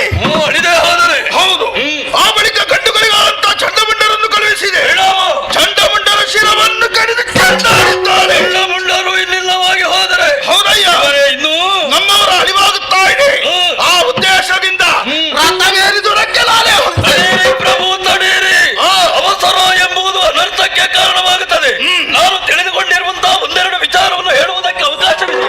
[SPEAKER 14] ಅಳಿದೆ ಹೋದರೆ ಹೌದು. ಆ ಬಳಿಕ ಗಂಡುಗಳಿಗಾದಂತ ಚಂಡಮುಂಡರನ್ನು ಕಳುಹಿಸಿದೆ. ಚಂಡಮುಂಡರ ಶಿರವನ್ನು ಕಡಿದು ಕೆಂಡಾಡಿದ್ದಾಳೆ. ಚಂಡಮುಂಡರು ಇಲ್ಲಿಲ್ಲವಾಗಿ ಹೋದರೆ ಹೌದಯ್ಯ ಇನ್ನು ನಮ್ಮವರ ಅಳಿವಾಗುತ್ತಾ ಇದೆ. ಆ ಉದ್ದೇಶದಿಂದ ರಥವೇರಿದು ರಕ್ಕೆಲಾಲೆ ಪ್ರಭು ತಡೀರಿ. ಅವಸರ ಎಂಬುದು ಅನರ್ಥಕ್ಕೆ ಕಾರಣವಾಗುತ್ತದೆ. ನಾನು ತಿಳಿದುಕೊಂಡಿರುವಂತಹ ಒಂದೆರಡು ವಿಚಾರವನ್ನು ಹೇಳುವುದಕ್ಕೆ ಅವಕಾಶವಿದೆ.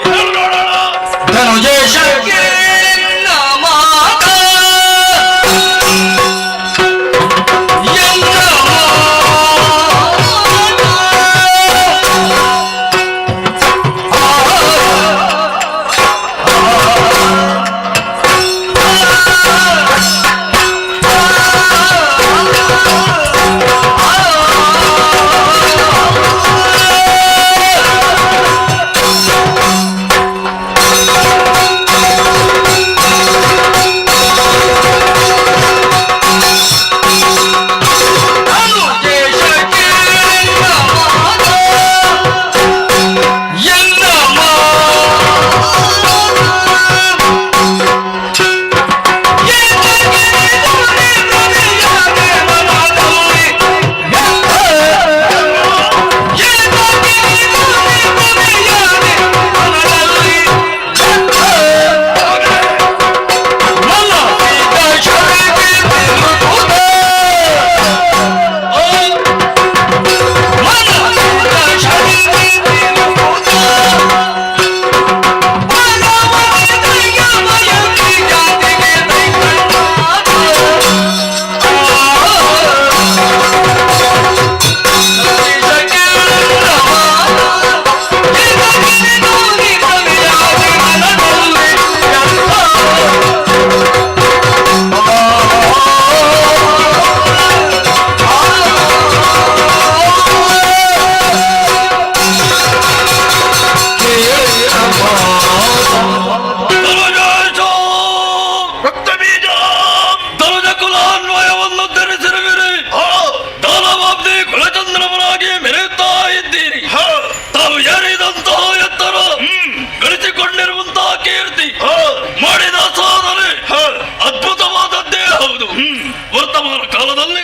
[SPEAKER 14] ವರ್ತಮಾನ ಕಾಲದಲ್ಲಿ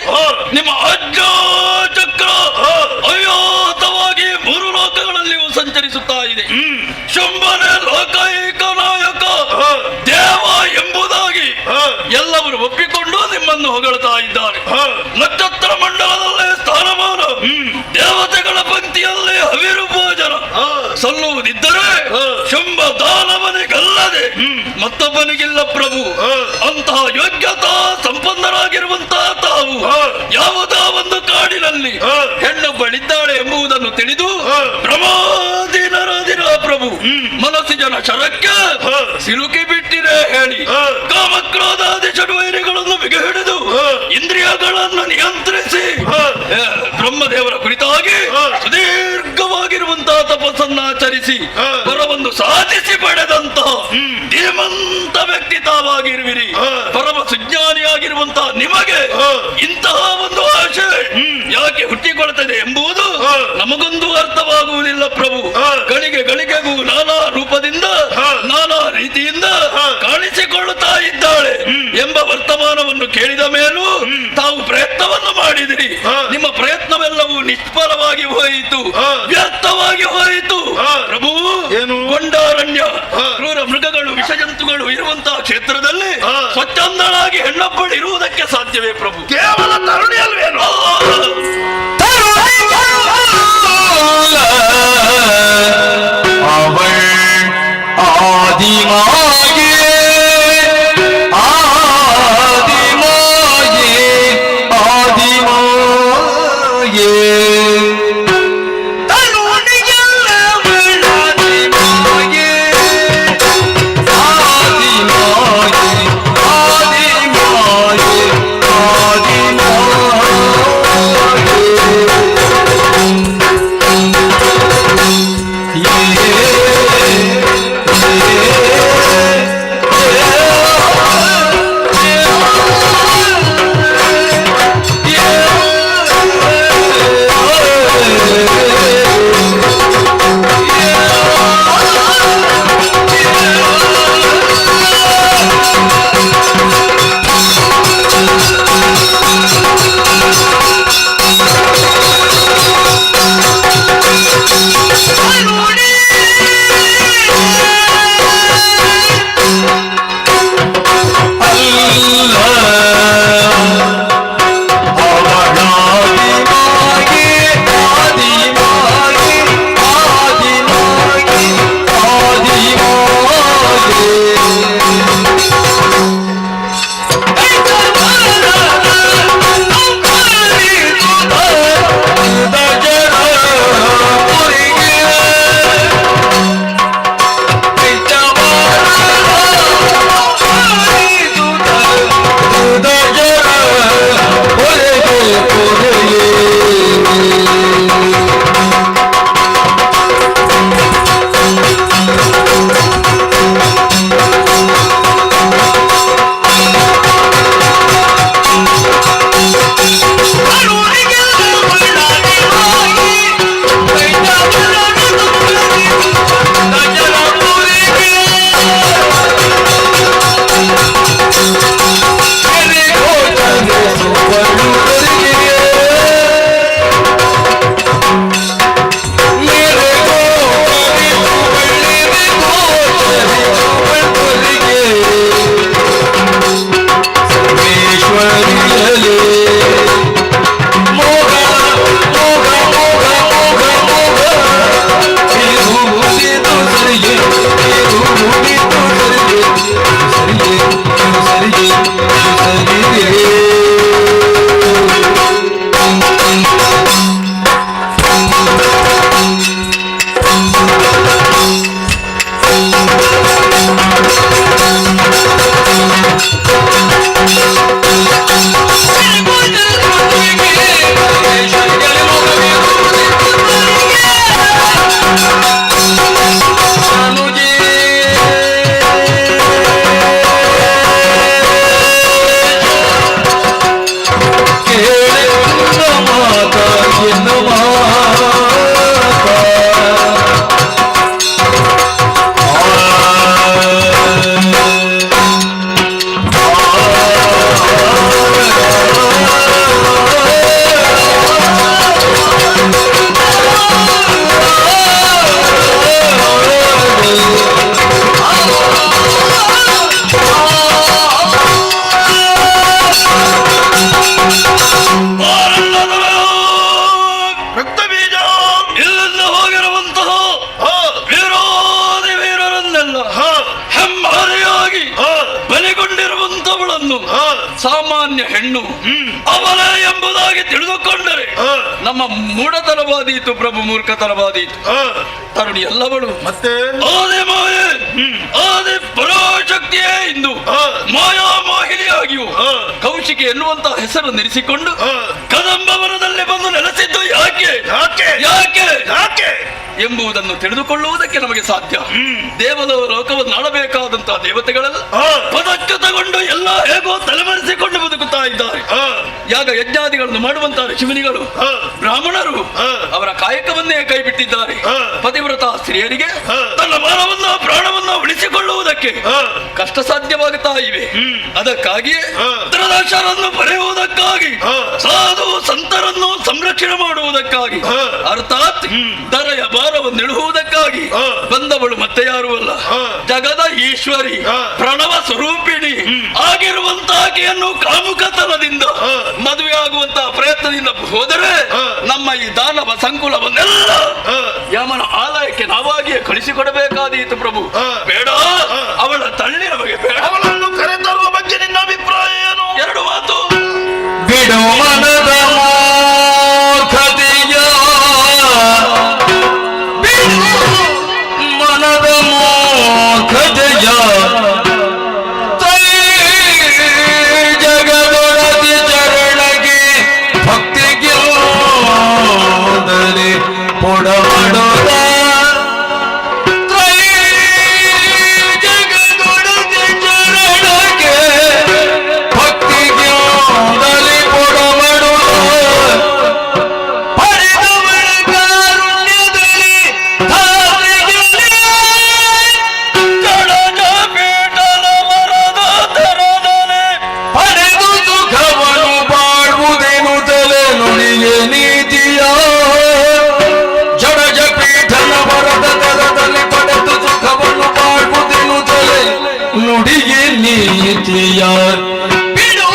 [SPEAKER 14] ನಿಮ್ಮ ಅಜ್ಜ ಚಕ್ರ ಅವ್ಯಾಹತವಾಗಿ 3 ಲೋಕಗಳಲ್ಲಿಯೂ ಸಂಚರಿಸುತ್ತಾ ಇದೆ. ಶುಂಭನೆ ಲೋಕೈಕ ನಾಯಕ ದೇವ ಎಂಬುದಾಗಿ ಎಲ್ಲವರು ಒಪ್ಪಿಕೊಂಡು ನಿಮ್ಮನ್ನು ಹೊಗಳ್ತಾ ಇದ್ದಾರೆ. ನಕ್ಷತ್ರ ಮಂಡಲದಲ್ಲೇ ಸ್ಥಾನಮಾನ, ದೇವತೆಗಳ ಪಂಕ್ತಿಯಲ್ಲೇ ಹವಿರು ಭೋಜನ ಸಲ್ಲುವುದಿದ್ದರೆ ಶುಂಭ ದಾನವನಿಗಲ್ಲದೆ ಮತ್ತೊಬ್ಬನಿಗಿಲ್ಲ ಪ್ರಭು. ಅಂತಹ ಯೋಗ್ಯತಾ ಸಂಪನ್ನರಾಗಿರುವಂತಹ ತಾವು ಯಾವುದೋ ಒಂದು ಕಾಡಿನಲ್ಲಿ ಹೆಣ್ಣೊಬ್ಬಳಿದ್ದಾಳೆ ಎಂಬುದನ್ನು ತಿಳಿದು ಪ್ರಮಾದೀನರಾದಿರ ಪ್ರಭು ಮನಸ್ಸಿನ ಶರಕ್ಕೆ ಸಿಲುಕಿ ಬಿಟ್ಟಿರೆ ಹೇಳಿ ಕಾಮಕ್ರೋಧಾದಿ ಚಟುವಟಿಕೆಗಳನ್ನು ಬಿಗಿ ಹಿಡಿದು ಇಂದ್ರಿಯಗಳನ್ನು ನಿಯಂತ್ರಿಸಿ ಬ್ರಹ್ಮದೇವರ ಕುರಿತಾಗಿ ಸುದೀರ್ಘವಾಗಿರುವಂತಹ ತಪಸ್ಸನ್ನಾಚರಿಸಿ ಪರವನ್ನು ಸಾಧಿಸಿ ಪಡೆದಂತಹ ಧೀಮಂತ ವ್ಯಕ್ತಿ ತಾವಾಗಿರುವಿರಿ. ಪರಮ ಸುಜ್ಞಾನಿಯಾಗಿರುವಂತಹ ನಿಮಗೆ ಇಂತಹ ಒಂದು ಆಶೆ ಯಾಕೆ ಹುಟ್ಟಿಕೊಳ್ತದೆ ಎಂಬುದು ನಮಗೊಂದು ಅರ್ಥವಾಗುವುದಿಲ್ಲ ಪ್ರಭು. ಗಳಿಗೆ ಗಳಿಗೆಗೂ ನಾನಾ ರೂಪದಿಂದ ನಾನಾ ರೀತಿಯಿಂದ ಕಾಣಿಸಿಕೊಳ್ಳುತ್ತಾ ಇದ್ದಾಳೆ ಎಂಬ ವರ್ತಮಾನವನ್ನು ಕೇಳಿದ ಮೇಲೂ ತಾವು ಪ್ರಯತ್ನವನ್ನು ಮಾಡಿದಿರಿ. ನಿಮ್ಮ ಪ್ರಯತ್ನವೆಲ್ಲವೂ ನಿಷ್ಫಲವಾಗಿ ಹೋಯಿತು, ವ್ಯರ್ಥವಾಗಿ ಹೋಯಿತು ಪ್ರಭು. ಗೊಂಡಾರಣ್ಯ ಕ್ರೂರ ಮೃಗಗಳು ವಿಷಜಂತುಗಳು ಇರುವಂತಹ ಕ್ಷೇತ್ರದಲ್ಲಿ ಸ್ವಚ್ಛಂದಳಾಗಿ ಹೆಣ್ಣೊಬ್ಬಳು ಇರುವುದಕ್ಕೆ ಸಾಧ್ಯವೇ ಪ್ರಭು? ಕೇವಲ ತರುಣಿ ಅಲ್ವೇನು?
[SPEAKER 13] ಅವಳ್ ಆದಿಮಾಯೇ ಆದಿಮಾಯೇ ಆದಿಮಾಯೇ yeah.
[SPEAKER 11] ಮಗಳನ್ನು ಸಾಮಾನ್ಯ ಹೆಣ್ಣು ಅವಳೇ ಎಂಬುದಾಗಿ ತಿಳಿದುಕೊಂಡರೆ ನಮ್ಮ ಮೂಢತನವಾದೀತು ಪ್ರಭು, ಮೂರ್ಖತನವಾದೀತು. ತರುಣಿ ಎಲ್ಲವಳು ಮತ್ತೆ ಆದಿ ಮಾಯೆ, ಆದಿ ಪರಾಶಕ್ತಿಯೇ ಇಂದು ಮಾಯಾ ಮೋಹಿನಿಯಾಗಿಯೂ ಕೌಶಿಕಿ ಎನ್ನುವಂತಹ ಹೆಸರು ನೆನೆಸಿಕೊಂಡು ಕದಂಬವನದಲ್ಲಿ ಬಂದು ನೆಲೆಸಿದ್ದು ಯಾಕೆ ಯಾಕೆ ಯಾಕೆ ಯಾಕೆ ಎಂಬುದನ್ನು ತಿಳಿದುಕೊಳ್ಳುವುದಕ್ಕೆ ನಮಗೆ ಸಾಧ್ಯ. ಲೋಕವನ್ನು ಆಳಬೇಕಾದಂತಹ ದೇವತೆಗಳೆಲ್ಲ ಪದಚ್ಯುತಗೊಂಡು ಎಲ್ಲ ಹೇಗೋ ತಲೆಮರೆಸಿಕೊಂಡು ಬದುಕುತ್ತಾ ಇದ್ದಾರೆ. ಯಾಗ ಯಜ್ಞಾದಿಗಳನ್ನು ಮಾಡುವಂತಹ ಋಷಿಮುನಿಗಳು ಬ್ರಾಹ್ಮಣರು ಅವರ ಕಾಯಕವನ್ನೇ ಕೈಬಿಟ್ಟಿದ್ದಾರೆ. ಪತಿವ್ರತ ಸ್ತ್ರೀಯರಿಗೆ ತನ್ನ ಮಾನವನ್ನ ಪ್ರಾಣವನ್ನ ಉಳಿಸಿಕೊಳ್ಳುವುದಕ್ಕೆ ಕಷ್ಟ ಸಾಧ್ಯವಾಗುತ್ತಾ ಇವೆ. ಅದಕ್ಕಾಗಿಯೇ ತ್ರದಶರನ್ನು ಬರೆಯುವುದಕ್ಕಾಗಿ, ಸಾಧು ಸಂತರನ್ನು ಸಂರಕ್ಷಣೆ ಮಾಡುವುದಕ್ಕಾಗಿ, ಅರ್ಥಾತ್ ದರೆಯ ಭಾರವನ್ನು ಇಳುವುದಕ್ಕಾಗಿ ಬಂದವಳು ಮತ್ತೆ ಯಾರು ಅಲ್ಲ, ಜಗದ ಈಶ್ವರಿ ಪ್ರಣವ ಸ್ವರೂಪಿಣಿ ಆಗಿರುವಂತಾಕೆಯನ್ನು ಕಾಮುಕತನದಿಂದ ಮದುವೆ ಆಗುವಂತಹ ಪ್ರಯತ್ನದಿಂದ ಹೋದರೆ ನಮ್ಮ ಈ ದಾನವ ಸಂಕುಲವನ್ನೆಲ್ಲ ಯಮನ ಆಲಯಕ್ಕೆ ನಾವಾಗಿಯೇ ಕಳಿಸಿಕೊಡಬೇಕಾದೀತು ಪ್ರಭು. ಬೇಡ, ಅವಳ ತಳ್ಳಿ ನಮಗೆ ಬೇಡ.
[SPEAKER 14] ಅವಳನ್ನು ಕರೆತರುವ ಬಗ್ಗೆ ನಿನ್ನ ಅಭಿಪ್ರಾಯ ಏನು?
[SPEAKER 11] ಎರಡು ಮಾತು.
[SPEAKER 13] ಬಿಡು ಮನದ ಮೋಖತೆಯ, ಮನದ ಮೋಖತೆಯ, ಜಗದೊಳದಿ ಚರಣಗೆ ಭಕ್ತಿಗೆ ಪೊಡಬಡೋದ ನೀತಿಯ. ಬಿಡು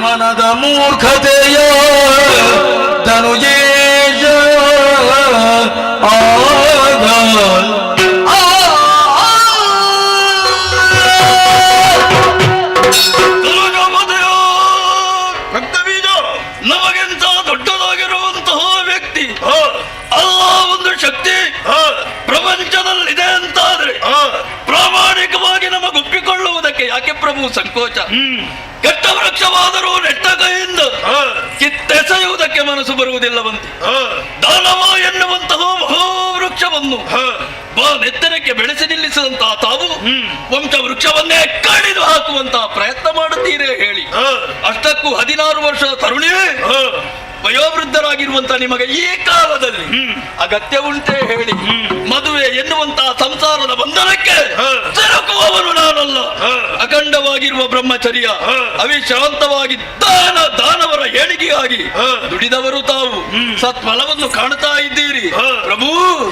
[SPEAKER 13] ಮನದ ಮೂರ್ಖತೆಯ ತನುಜೇಶ ಆಗ
[SPEAKER 11] ಭಕ್ತಬೀಜ ನಮಗೆಂತ ದೊಡ್ಡದಾಗಿರುವಂತಹ ವ್ಯಕ್ತಿ ಅಲ್ಲ ಒಂದು ಶಕ್ತಿ ಪ್ರಪಂಚದಲ್ಲಿದೆ ಅಂತಾದ್ರೆ ಪ್ರಾಮಾಣಿಕವಾಗಿ ನಮಗೊಪ್ಪಿಕೊಳ್ಳುವುದಕ್ಕೆ ಯಾಕೆ ಪ್ರಭು ಸಂಕೋಚ? ಕೆಟ್ಟ ವೃಕ್ಷವಾದರೂ ನೆಟ್ಟ ಕೈಯಿಂದ ಕಿತ್ತೆಸೆಯುವುದಕ್ಕೆ ಮನಸ್ಸು ಬರುವುದಿಲ್ಲವಂತೆ. ದಾನವ ಎನ್ನುವಂತಹ ಮಹಾವೃಕ್ಷವನ್ನು ನೆತ್ತರಕ್ಕೆ ಬೆಳೆಸಿ ನಿಲ್ಲಿಸಿದಂತಹ ತಾವು ವಂಶ ವೃಕ್ಷವನ್ನೇ ಕಡಿದು ಹಾಕುವಂತಹ ಪ್ರಯತ್ನ ಮಾಡುತ್ತೀರೇ ಹೇಳಿ. ಅಷ್ಟಕ್ಕೂ 16 ವರ್ಷದ ತರುಣಿಯೇ ವಯೋವೃದ್ಧರಾಗಿರುವಂತಹ ನಿಮಗೆ ಈ ಕಾಲದಲ್ಲಿ ಅಗತ್ಯ ಉಂಟೆ ಹೇಳಿ? ಮದುವೆ ಎನ್ನುವಂತಹ ಸಂಸಾರದ ಬಂಧನಕ್ಕೆ ಸಿಲುಕುವವನು ನಾನಲ್ಲ. ಅಖಂಡವಾಗಿರುವ ಬ್ರಹ್ಮಚರ್ಯ ಅವಿಶ್ರಾಂತವಾಗಿ ದಾನವರ ಏಳಿಗೆಯಾಗಿ ದುಡಿದವರು ತಾವು ಸತ್ಫಲವನ್ನು ಕಾಣುತ್ತಾ ಇದ್ದೀರಿ ಪ್ರಭು.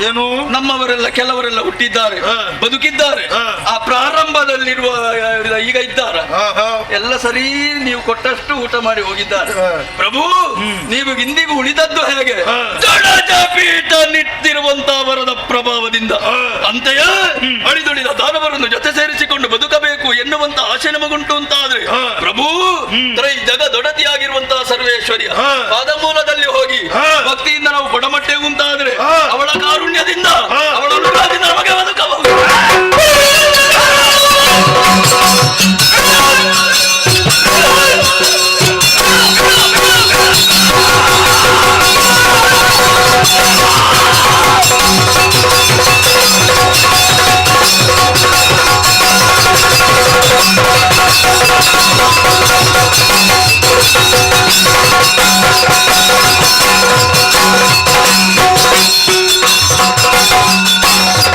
[SPEAKER 11] ಏನು ನಮ್ಮವರೆಲ್ಲ ಕೆಲವರೆಲ್ಲ ಹುಟ್ಟಿದ್ದಾರೆ, ಬದುಕಿದ್ದಾರೆ. ಆ ಪ್ರಾರಂಭದಲ್ಲಿರುವ ಈಗ ಇದ್ದಾರ ಎಲ್ಲ ಸರಿ, ನೀವು ಕೊಟ್ಟಷ್ಟು ಊಟ ಮಾಡಿ ಹೋಗಿದ್ದಾರೆ ಪ್ರಭು. ನೀವು ಇಂದಿಗೂ ಉಳಿದದ್ದು ಹೇಗೆ? ಪೀಠ ನಿಟ್ಟಿರುವಂತಹ ವರದ ಪ್ರಭಾವದಿಂದ. ಅಂತೆಯೇ ಅಳಿದುಳಿದ ದಾನವರನ್ನು ಜೊತೆ ಸೇರಿಸಿಕೊಂಡು ಬದುಕಬೇಕು ಎನ್ನುವಂತ ಆಶೆ ನಮಗುಂಟು ಅಂತಾದ್ರೆ ಪ್ರಭು, ಜಗದೊಡತಿಯಾಗಿರುವಂತಹ ಸರ್ವೇಶ್ವರಿಯ ಪಾದಮೂಲದಲ್ಲಿ ಹೋಗಿ ಭಕ್ತಿಯಿಂದ ನಾವು ಕೊಡಮಟ್ಟೆವು ಅಂತಾದ್ರೆ ಅವಳ ಕಾರುಣ್ಯದಿಂದ, ಅವಳ ಅನುಗ್ರಹದಿಂದ ನಮಗೆ ಬದುಕಬಹುದು.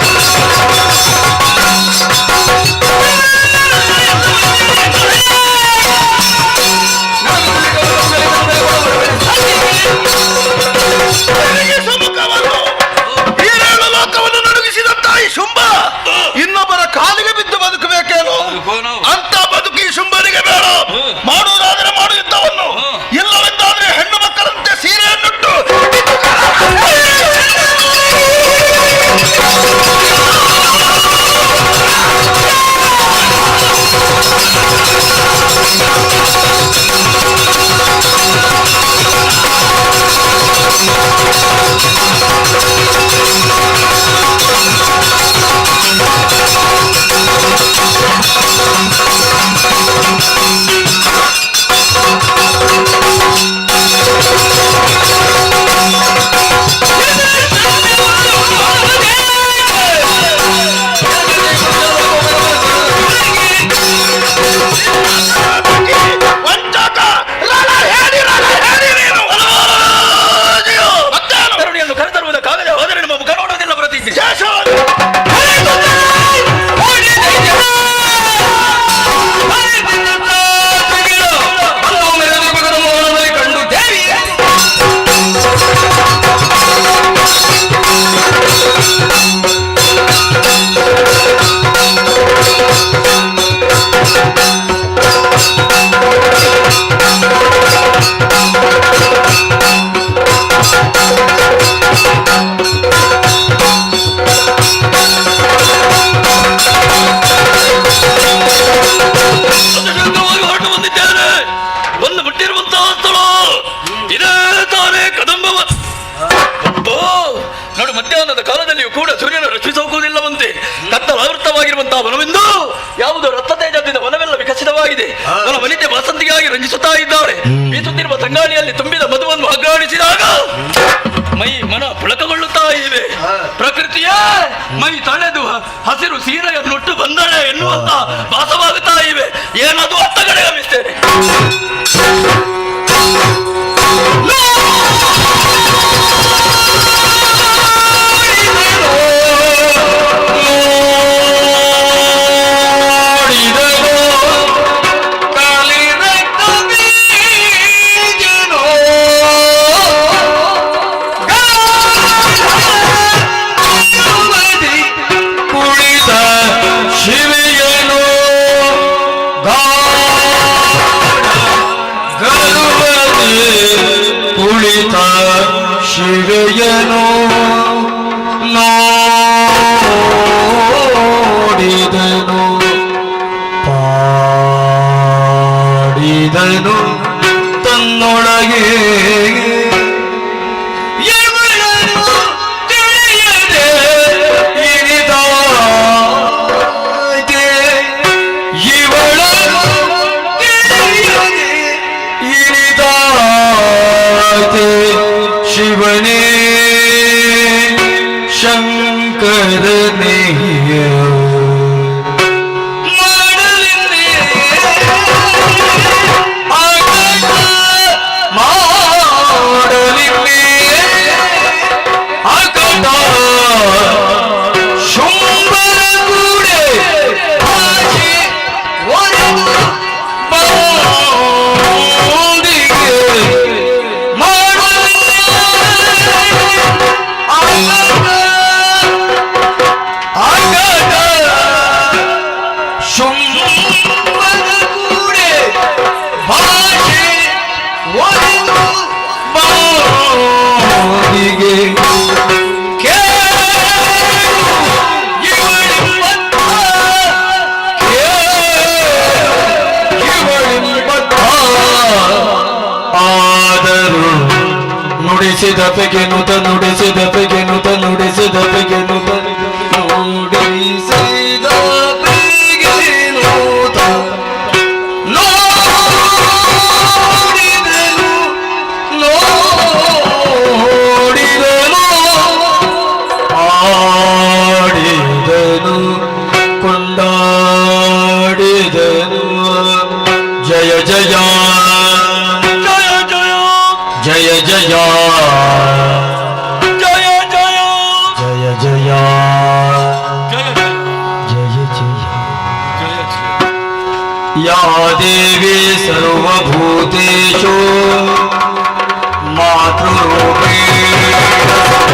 [SPEAKER 13] Thank you.
[SPEAKER 11] ಕೂಡ ಸೂರ್ಯನ ರಕ್ಷಿಸೋಗುವುದಿಲ್ಲವಂತೆ ಕತ್ತಲಾವೃತವಾಗಿರುವಂತಹ ವನವೆಂದು ಯಾವುದು ರಕ್ತ ತೇಜದಿಂದ ವನವೆಲ್ಲ ವಿಕಸಿತವಾಗಿದೆ ನನ್ನ ವನಿತೆ ವಸಂತಿಗಾಗಿ ರಂಜಿಸುತ್ತಾ ಇದ್ದಾಳೆ. ಬೀಸುತ್ತಿರುವ ತಂಗಾಳಿಯಲ್ಲಿ ತುಂಬಿದ ಮಧುವನ್ನು ಅಗ್ರಾಣಿಸಿದಾಗ ಮೈ ಮನ ಪುಳಕಗೊಳ್ಳುತ್ತಾ ಇವೆ. ಪ್ರಕೃತಿಯ ಮೈ ತಳೆದು ಹಸಿರು ಸೀರೆಯನ್ನುಟ್ಟು ಬಂದಳೆ ಎನ್ನುವಂತ ಭಾಸವಾಗುತ್ತಾ ಇವೆ. ಏನದು ಅತ್ತ ಕಡೆ ಗಮಿಸ್ತೇನೆ.
[SPEAKER 13] ಶಿವೆಯನು ನೋಡಿದನು ಪಾಡಿದನು ತನ್ನೊಳಗೆ ಇವಳನ್ನು ತಿಳಿಯದೆ ಇರಿದಾಗೆ ಇವಳನ್ನು ತಿಳಿಯದೆ ಇರಿದಾಗೆ ಶಿವನೇ ಶಂಕರನೇ ಮಾಡಲಿನ್ನೇ ಅಕಟ ಶುಂಭರ ಕೂಡೆ ಆಚೆ ಒರೆದು ಬಂದಿಗೆ ಶುಂಭರ ಕೂಡೆ ಭಾಷೆ ಒರೆದು ಬಂದಿಗೆ ಆದರೂ ನುಡಿಸಿದ ಪೆಗೆನುತ ನುಡಿಸಿದ ಪೆಗೆನುತ ನುಡಿಸಿದ ಪೆಗೆನುತ ನುಡಿಸಿದ ಪೆಗೆನುತ ನೋಡಿದನು ನೋಡಿದನು ಆಡಿದನು ಕೊಂಡಾಡಿದನು ಜಯ ಜಯ ಜಯ ಜಯ ಜಯ ಜಯ ಜಯ ಜಯ ಜಯ ಜಯ ಯಾ ದೇವಿ ಸರ್ವಭೂತೇಷು ಮಾತೃರೂಪೇಣ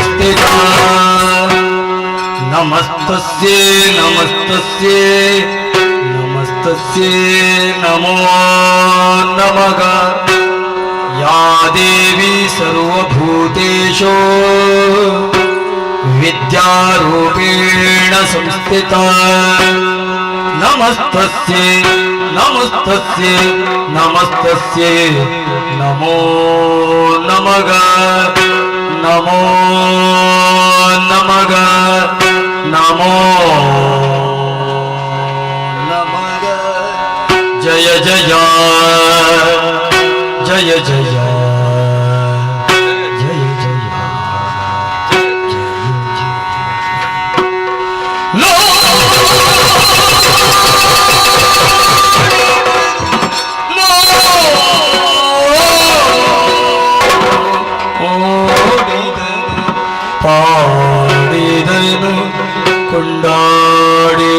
[SPEAKER 13] ಸ್ಥಿತಾ ನಮಸ್ತಸ್ಯೈ ನಮಸ್ತಸ್ಯೈ ನಮಸ್ತಸ್ಯೈ ನಮೋ ನಮಃ या देवी सर्वभूतेषु विद्यारूपेण संस्थिता नमस्तस्यै नमस्तस्यै नमस्तस्यै नमो नमः नमो नमः नमो नमः जय जय जय जय जय जय नो ಪಾಡಿದನು ಕೊಂಡಾಡಿದನು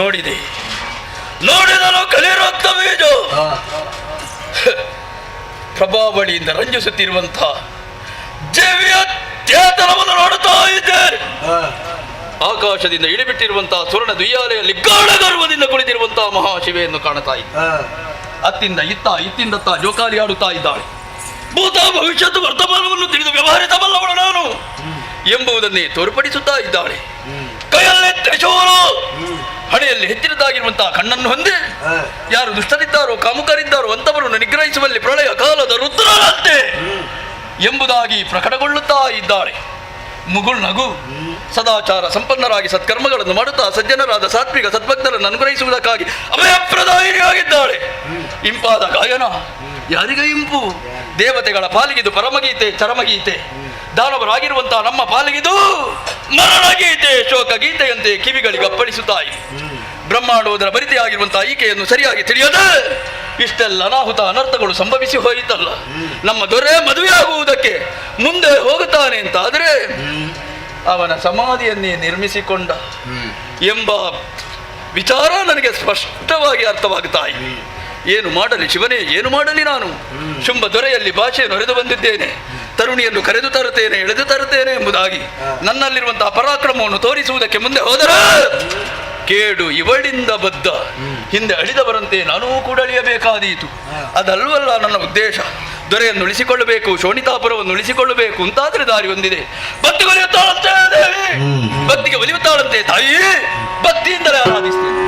[SPEAKER 11] ನೋಡಿದನು ಕಲಿರಕ್ತ ಬೀಜ ಪ್ರಭಾವಳಿಯಿಂದ ರಂಜಿಸುತ್ತಿರುವಂತಹ ಜೀವಿಯ ಚೇತನವನ್ನು ನೋಡುತ್ತಾ ಇದ್ದೇನೆ. ಆಕಾಶದಿಂದ ಇಳಿಬಿಟ್ಟಿರುವಂತಹ ಸುವರ್ಣ ದುಯ್ಯಾಲೆಯಲ್ಲಿ ಗಾಢ ಗರ್ವದಿಂದ ಕುಳಿತಿರುವಂತಹ ಮಹಾಶಿವೆಯನ್ನು ಕಾಣುತ್ತಾ ಇದ್ದ. ಅತ್ತಿಂದ ಇತ್ತಿಂದತ್ತ ಜೋಕಾಲಿ ಆಡುತ್ತಾ ಇದ್ದಾಳೆ. ಭೂತ ಭವಿಷ್ಯತ್ತು ವರ್ತಮಾನವನ್ನು ತಿಳಿದು ವ್ಯವಹರಿಸಬಲ್ಲವಳು ನಾನು ಎಂಬುದನ್ನೇ ತೋರ್ಪಡಿಸುತ್ತಾ ಇದ್ದಾಳೆ. ಕೈಯಲ್ಲೇ ತ್ರಿಶೂಲ, ಹಣೆಯಲ್ಲಿ ಹೆಚ್ಚಿನದಾಗಿರುವಂತಹ ಕಣ್ಣನ್ನು ಹೊಂದಿ ಯಾರು ದುಷ್ಟರಿದ್ದಾರೋ ಕಾಮುಕರಿದ್ದಾರೋ ಅಂತವರನ್ನು ನಿಗ್ರಹಿಸುವಲ್ಲಿ ಪ್ರಳಯ ಕಾಲದ ರುದ್ರರಂತೆ ಎಂಬುದಾಗಿ ಪ್ರಕಟಗೊಳ್ಳುತ್ತಾ ಇದ್ದಾಳೆ. ಮುಗುಳ್ ನಗು ಸದಾಚಾರ ಸಂಪನ್ನರಾಗಿ ಸತ್ಕರ್ಮಗಳನ್ನು ಮಾಡುತ್ತಾ ಸಜ್ಜನರಾದ ಸಾತ್ವಿಕ ಸದ್ಭಕ್ತರನ್ನು ಅನುಗ್ರಹಿಸುವುದಕ್ಕಾಗಿ ಅಭಯಪ್ರದಾಯಿನಿಯಾಗಿದ್ದಾಳೆ. ಇಂಪಾದ ಗಾಯನ ಯಾರಿಗ ಇಂಪು? ದೇವತೆಗಳ ಪಾಲಿಗಿದು ಪರಮಗೀತೆ ಚರಮಗೀತೆ, ದಾನವರಾಗಿರುವಂತಹ ನಮ್ಮ ಪಾಲಿಗಿದು ಮರಣಗೀತೆ ಶೋಕ ಗೀತೆಯಂತೆ ಕಿವಿಗಳಿಗೆ ಅಪ್ಪಳಿಸುತ್ತಾಯಿ. ಬ್ರಹ್ಮಾಂಡೋದರ ಭರಿತೆಯಾಗಿರುವಂತಹ ಈಕೆಯನ್ನು ಸರಿಯಾಗಿ ತಿಳಿಯದೆ ಇಷ್ಟೆಲ್ಲ ಅನಾಹುತ ಅನರ್ಥಗಳು ಸಂಭವಿಸಿ ಹೋಯಿತಲ್ಲ. ನಮ್ಮ ದೊರೆ ಮದುವೆಯಾಗುವುದಕ್ಕೆ ಮುಂದೆ ಹೋಗುತ್ತಾನೆ ಅಂತಾದರೆ ಅವನ ಸಮಾಧಿಯನ್ನೇ ನಿರ್ಮಿಸಿಕೊಂಡ ಎಂಬ ವಿಚಾರ ನನಗೆ ಸ್ಪಷ್ಟವಾಗಿ ಅರ್ಥವಾಗುತ್ತಾ ಇದೆ. ಏನು ಮಾಡಲಿ ಶಿವನೇ, ಏನು ಮಾಡಲಿ ನಾನು? ಶುಂಭ ದೊರೆಯಲ್ಲಿ ಭಾಷೆಯನ್ನು ಹೊರೆದು ಬಂದಿದ್ದೇನೆ. ತರುಣಿಯನ್ನು ಕರೆದು ತರುತ್ತೇನೆ, ಎಳೆದು ತರುತ್ತೇನೆ ಎಂಬುದಾಗಿ ನನ್ನಲ್ಲಿರುವಂತಹ ಪರಾಕ್ರಮವನ್ನು ತೋರಿಸುವುದಕ್ಕೆ ಮುಂದೆ ಹೋದರೆ ಕೇಡು ಇವಳಿಂದ ಬದ್ಧ, ಹಿಂದೆ ಅಳಿದವರಂತೆ ನಾನೂ ಕೂಡ ಅಳಿಯಬೇಕಾದೀತು. ಅದಲ್ವಲ್ಲ ನನ್ನ ಉದ್ದೇಶ. ದೊರೆಯನ್ನು ಉಳಿಸಿಕೊಳ್ಳಬೇಕು, ಶೋಣಿತಾಪುರವನ್ನು ಉಳಿಸಿಕೊಳ್ಳಬೇಕು ಅಂತಾದ್ರೆ ದಾರಿ ಹೊಂದಿದೆ. ಭಕ್ತಿಗೆ ಒಲಿಯುತ್ತಾಳಂತೆ ದೇವಿ, ಭಕ್ತಿಗೆ ಒಲಿಯುತ್ತಾಳಂತೆ ತಾಯಿ, ಭಕ್ತಿಯಿಂದಲೇ ಆರಾಧಿಸ್ತೇನೆ.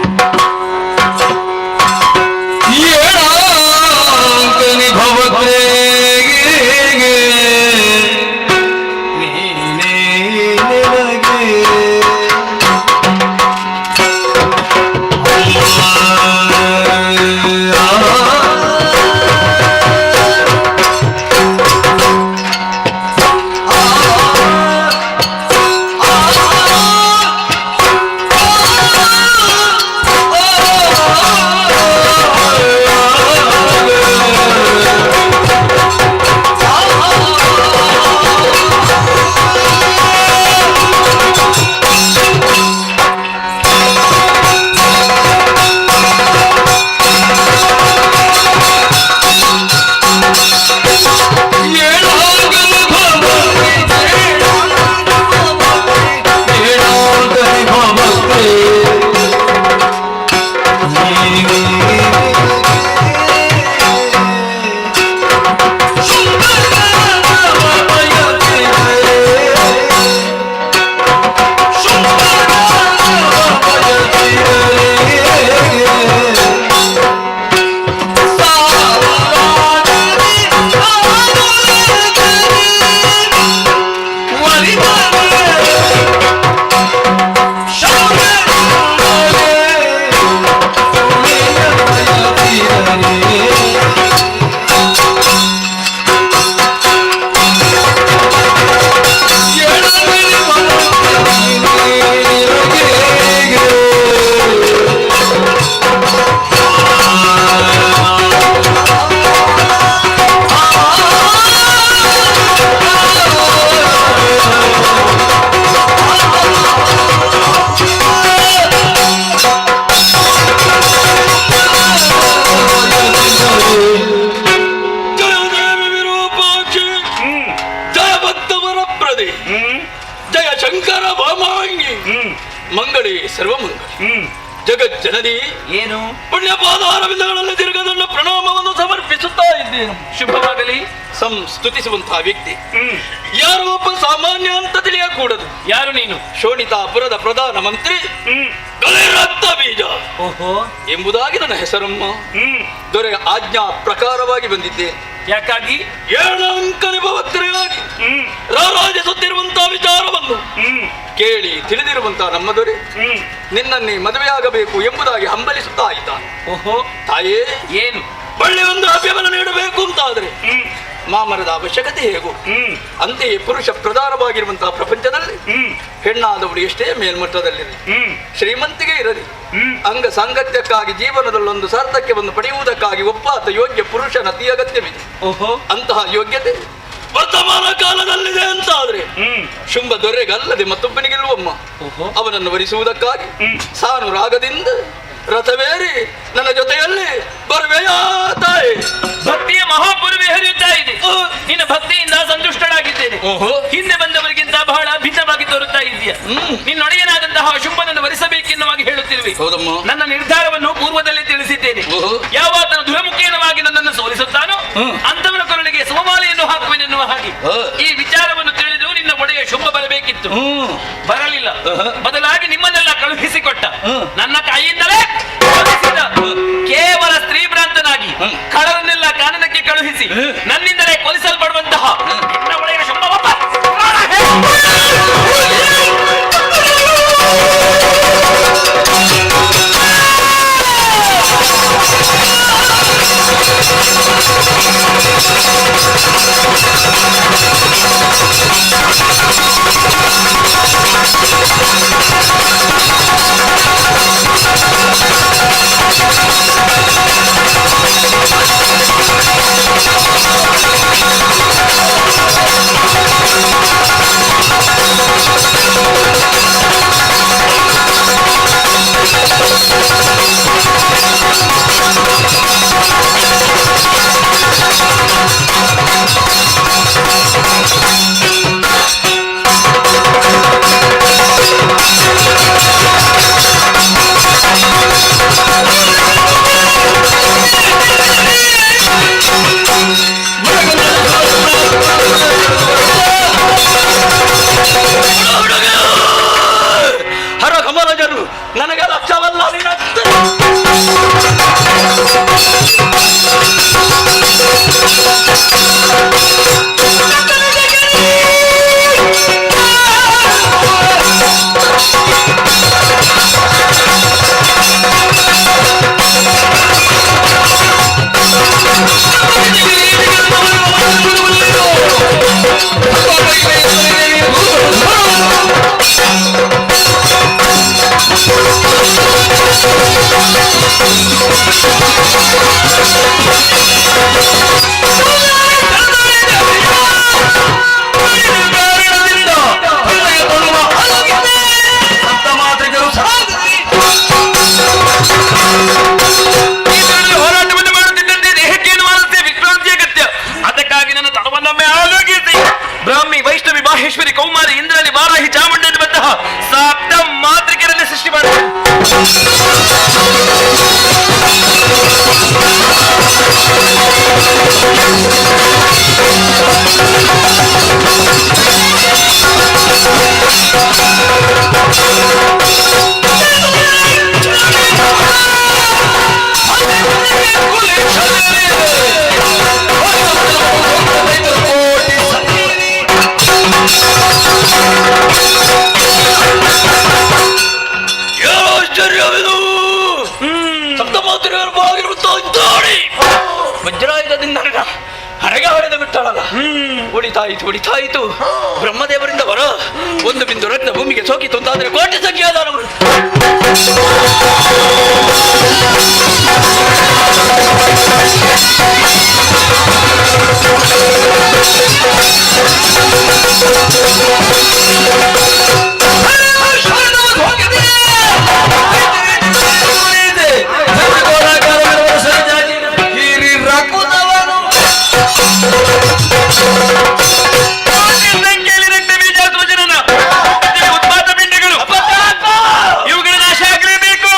[SPEAKER 11] ಮಂಗಳಿ ಸರ್ವಮಂಗಳಿ ಜಗಜ್ಜನನಿ
[SPEAKER 3] ಏನು
[SPEAKER 11] ಪುಣ್ಯಪಾದಾರವಿಂದಗಳಲ್ಲಿ ತಿರುಗದನ್ನ ಪ್ರಣಾಮವನ್ನು ಸಮರ್ಪಿಸುತ್ತಾ ಇದ್ದೇನೆ.
[SPEAKER 3] ಶುಭವಾಗಲಿ.
[SPEAKER 11] ಸ್ತುತಿಸುವಂತಹ ವ್ಯಕ್ತಿ ಯಾರು ಒಬ್ಬ ಸಾಮಾನ್ಯ ಅಂತ ತಿಳಿಯಕೂಡದು.
[SPEAKER 3] ಯಾರು ನೀನು?
[SPEAKER 11] ಶೋಣಿತಾಪುರದ ಪ್ರಧಾನ ಮಂತ್ರಿ ಕಲಿರಕ್ತ ಬೀಜ ಎಂಬುದಾಗಿ ನನ್ನ ಹೆಸರಮ್ಮ. ದೊರೆ ಆಜ್ಞಾ ಪ್ರಕಾರವಾಗಿ ಬಂದಿದ್ದೇನೆ.
[SPEAKER 3] ಯಾಕಾಗಿ?
[SPEAKER 11] 7 ಅಂಕನಿ ಭಕ್ತರಿಗಾಗಿ ರಾರಾಜಿಸುತ್ತಿರುವಂತಹ ವಿಚಾರವನ್ನು ಕೇಳಿ ತಿಳಿದಿರುವಂತಹ ನಮ್ಮ ದೊರೆ ನಿನ್ನನ್ನೇ ಮದುವೆಯಾಗಬೇಕು ಎಂಬುದಾಗಿ ಹಂಬಲಿಸುತ್ತಾ ಇದ್ದಾನೆ.
[SPEAKER 3] ಓಹೋ
[SPEAKER 11] ತಾಯೇ,
[SPEAKER 3] ಏನು?
[SPEAKER 11] ಒಳ್ಳೆ ಒಂದು ಅಭ್ಯವನ್ನು ನೀಡಬೇಕು ಅಂತಾದ್ರೆ ಮಾಮರದ ಅವಶ್ಯಕತೆ ಹೇಗೂ ಅಂತೆಯೇ ಪುರುಷ ಪ್ರಧಾನವಾಗಿರುವಂತಹ ಪ್ರಪಂಚದಲ್ಲಿ ಹೆಣ್ಣಾದವಳು ಎಷ್ಟೇ ಮೇಲ್ಮಟ್ಟದಲ್ಲಿರಲಿ, ಶ್ರೀಮಂತಿಗೆ ಇರಲಿ, ಅಂಗ ಸಾಂಗತ್ಯಕ್ಕಾಗಿ ಜೀವನದಲ್ಲೊಂದು ಸಾರ್ಥಕ್ಯವನ್ನು ಪಡೆಯುವುದಕ್ಕಾಗಿ ಒಪ್ಪಾತ ಯೋಗ್ಯ ಪುರುಷನ ಅತಿ ಅಗತ್ಯವಿದೆ.
[SPEAKER 3] ಓಹೋ,
[SPEAKER 11] ಅಂತಹ ಯೋಗ್ಯತೆ ವರ್ತಮಾನ ಕಾಲದಲ್ಲಿದೆ ಅಂತಾದ್ರೆ ಶುಂಭ ದೊರೆಗಲ್ಲದೆ ಮತ್ತೊಬ್ಬನಿಗೆಲ್ಲುವಮ್ಮ ಅವನನ್ನು ವರಿಸುವುದಕ್ಕಾಗಿ ಸಾನು ರಾಗದಿಂದ ರಥವೇರಿ ನನ್ನ ಜೊತೆಯಲ್ಲಿ ಬರುವೆಯಾ ತಾಯಿ?
[SPEAKER 3] ಭಕ್ತಿಯ ಮಹಾಪುರವೇ ಹರಿಯುತ್ತಾ ಇದೆ. ನಿನ್ನ ಭಕ್ತಿಯಿಂದ ಸಂತುಷ್ಟನಾಗಿದ್ದೇನೆ. ಹಿಂದೆ ಬಂದವರಿಗಿಂತ ಬಹಳ ಭಿನ್ನವಾಗಿ ತೋರುತ್ತಾ ಇದೆಯಾ. ನಿನ್ನೊಡೆಯನಾದಂತಹ ಶುಂಭನನ್ನು ವರಿಸಬೇಕೆನ್ನುವಾಗಿ ಹೇಳುತ್ತಿರುವೆ. ನನ್ನ ನಿರ್ಧಾರವನ್ನು ಪೂರ್ವದಲ್ಲಿ ತಿಳಿಸಿದ್ದೇನೆ. ಯಾವಾತನ ದುರಮುಖೇನವಾಗಿ ನನ್ನನ್ನು ಸೋಲಿಸುತ್ತಾನೋ ಅಂತವನ ಕೊರಳಿಗೆ ಸುಮಮಾಲೆಯನ್ನು ಹಾಕುವೆನೆನ್ನುವ ಹಾಗೆ ಈ ವಿಚಾರವನ್ನು ತಿಳಿದು ನಿನ್ನ ಒಡೆಯ ಶುಂಭ ಬರಬೇಕಿತ್ತು. ಬರಲಿಲ್ಲ. ಬದಲಾಗಿ ನಿಮ್ಮನ್ನೆಲ್ಲ ಕಳುಹಿಸಿಕೊಟ್ಟ. ನನ್ನ ಕೈಯಿಂದಲೇ ಕೇವಲ ಸ್ತ್ರೀ ಭ್ರಾಂತನಾಗಿ ಕಳರನ್ನೆಲ್ಲ ಕಾನನಕ್ಕೆ ಕಳುಹಿಸಿ ನನ್ನಿಂದಲೇ ಕೊಲಿಸಲ್ಪಡುವಂತಹ ನಿನ್ನ ಒಡೆಯ ಶುಂಭ
[SPEAKER 11] ಹರ ಕಮಲಜರು ನನಗೆ ಲಕ್ಷವಲ್ಲ ಹೋರಾಟವನ್ನು ಮಾಡುತ್ತಿದ್ದಂತೆ ದೇಹಕ್ಕೇನು ಮಾನಸಿಕ ವಿಶ್ರಾಂತಿ ಅಗತ್ಯ. ಅದಕ್ಕಾಗಿ ನನ್ನ ತನವನ್ನೊಮ್ಮೆ ಆಲೋಕಿಸಿ ಬ್ರಾಹ್ಮಿ ವೈಷ್ಣವಿ ಮಾಹೇಶ್ವರಿ ಕೌಮಾರಿ ಇಂದ್ರಾಣಿ ವಾರಾಹಿ ಚಾಮುಂಡಿ ಎನ್ನುವಂತಹ ಸಪ್ತ ಮಾತೃಕೆಯರನ್ನೇ ಸೃಷ್ಟಿ ಮಾಡಿದೆ. ವಜ್ರಾಯುಧದಿಂದ ಹರಗ ಹೊಡೆದು ಬಿಟ್ಟಳಲ್ಲ. ಉಳಿತಾಯಿತು ಬ್ರಹ್ಮದೇವರಿಂದ ಬರ ಒಂದು ಬಿಂದು ರತ್ನ ಭೂಮಿಗೆ ಸೋಕಿತು ಅಂತಾದ್ರೆ ಕೋಟಿ ಸಂಖ್ಯಾದವರು. ಉತ್ಪಾತ ಪಿಂಡಗಳು ಇವುಗಳ ನಾಶ ಆಗಲೇಬೇಕು.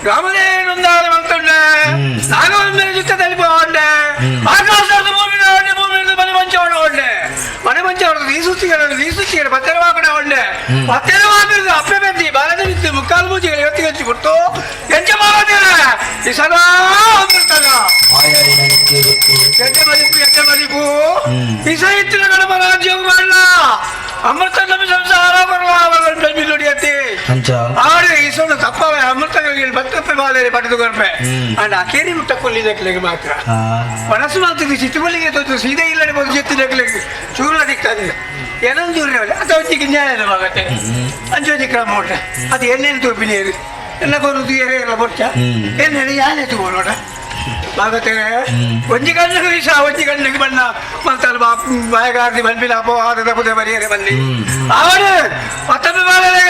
[SPEAKER 12] ರಾಮದೇವನೊಂದಾದ ಮಂತುಂಡೆ ನಾಗವಂದನ ಚಿತ್ತದಲ್ಲಿ ಹೋಂಡೆ ಆಕಾಶದ ಭೂಮಿ ಮನೆ ಮಂಚ ಹೊಂಡೆ ಮನೆ ಮಂಚ ಹೊಡೆದು ಈ ಸುತ್ತಿಗೆ ಭತ್ತರವಾಕಡೆ ಹೊಂಡೆ ಭತ್ತರವಾಕಡೆ ಅಪ್ಪೆ ಬೆದ್ದಿ ಬಾಲದ ಬಿದ್ದು ಮುಕ್ಕಾಲು ಮೂಜಿಗೆ ಇವತ್ತಿಗೆ ಹಚ್ಚಿಬಿಟ್ಟು ಎಂಚ ಮಾಡೋದೇನ ಈ ಸದಾ ಅಂದಿರ್ತಾಗ ಎಡ್ಡೆ ಮದಿಪು ಈ ಸಾಹಿತ್ಯದ ಗಣಪ ರಾಜ್ಯೋಗ ಮಾಡಲ ಅಮೃತ ನಮಗೆ ಸಂಸಾರ ಬರಲ ನುಡಿಯತ್ತಿ ಆದ್ರೆ ಈ ಸೊಂದು ತಪ್ಪವೆ ಅಮೃತಗಳಿಗೆ ಬತ್ತಪ್ಪೆ ಬಾಲೆ ಪಡೆದು ಕೊರ್ಪೆ ಅಂಡ್ ಅಕೇರಿ ಮುಟ್ಟ ಕೊಲ್ಲಿದಕ್ಕೆ ಮಾತ್ರ ಮನಸ್ಸು ಮಾಡ್ತಿದ್ವಿ ಚಿತ್ತಬಲ್ಲಿಗೆ ತೋತು ಸೀದಾ ಇಲ್ಲಡೆ ಬಂದು ಚಿತ್ತಿದಕ್ಕೆ ಚೂರ್ಲ ದಿಕ್ಕಾದ್ರೆ ಏನೊಂದು ಚೂರ್ರೆ ಅಥವಾ ಹೊತ್ತಿಗೆ ನ್ಯಾಯ ಆಗತ್ತೆ ಅಂಚೋದಿ ಕ್ರಮ ಹೊಟ್ಟ ಅದು ಎಣ್ಣೆನು ತೂಪಿನೇರು ಎಲ್ಲ ಕೊರುದು ಎರೆ ಎಲ್ಲ ಬೊಚ್ಚ ಎಣ್ಣೆ ಯಾನೆ ತಗೋಣ ಬಾಗತ್ತೇನೆ ಒಂಜಿ ಗಂಟೆಗೆ ಬಣ್ಣ ಮಂತಲ್ ಬಾಯಗಾರ್ದಿ ಬಲ್ಬಿಲ ಅಪವಾದದ ಪುದೆ ಬರಿಯರೆ ಬಲ್ಲಿ ಅವನು ಮತ್ತೊಮ್ಮೆ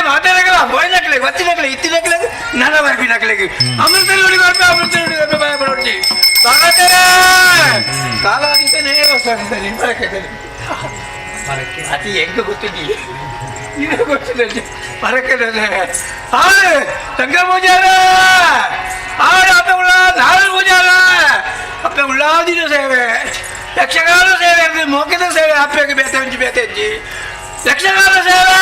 [SPEAKER 12] ಮಾತಾಡಕ್ಕೆ ಬೋಯ್ನಕ್ಲೆ ಒತ್ತಿನಕ್ಲೆ ಇತ್ತಿನಕ್ಲೆ ನನ್ನ ಬರ್ಬಿನಕ್ಲೆಗೆ ಅಮೃತ ನುಡಿ ಬರ್ಬೆ ಭಯ ಪಡೋಟಿ ಬಾಗತ್ತೇನೆ ಕಾಲಾದಿದ್ದಾನೆ ಹೊಸದಿದ್ದಾನೆ ಮರಕ್ಕೆ ಅತಿ ಹೆಂಗ ಗೊತ್ತಿದ್ದೀವಿ ಇದು ಗೊತ್ತಿಲ್ಲ ಮರಕ್ಕೆ ಸಂಘ ಪೂಜಾರ ನಾಳೆ ಪೂಜಾರ ಅಪ್ಪ ಉಳ್ಳಾದಿನ ಸೇವೆ ಯಕ್ಷಗಾನ ಸೇವೆ ಮೋಕಿದ ಸೇವೆ ಅಪ್ಪಗೆ ಬೇತೆ ಯಕ್ಷಗಾನ ಸೇವೆ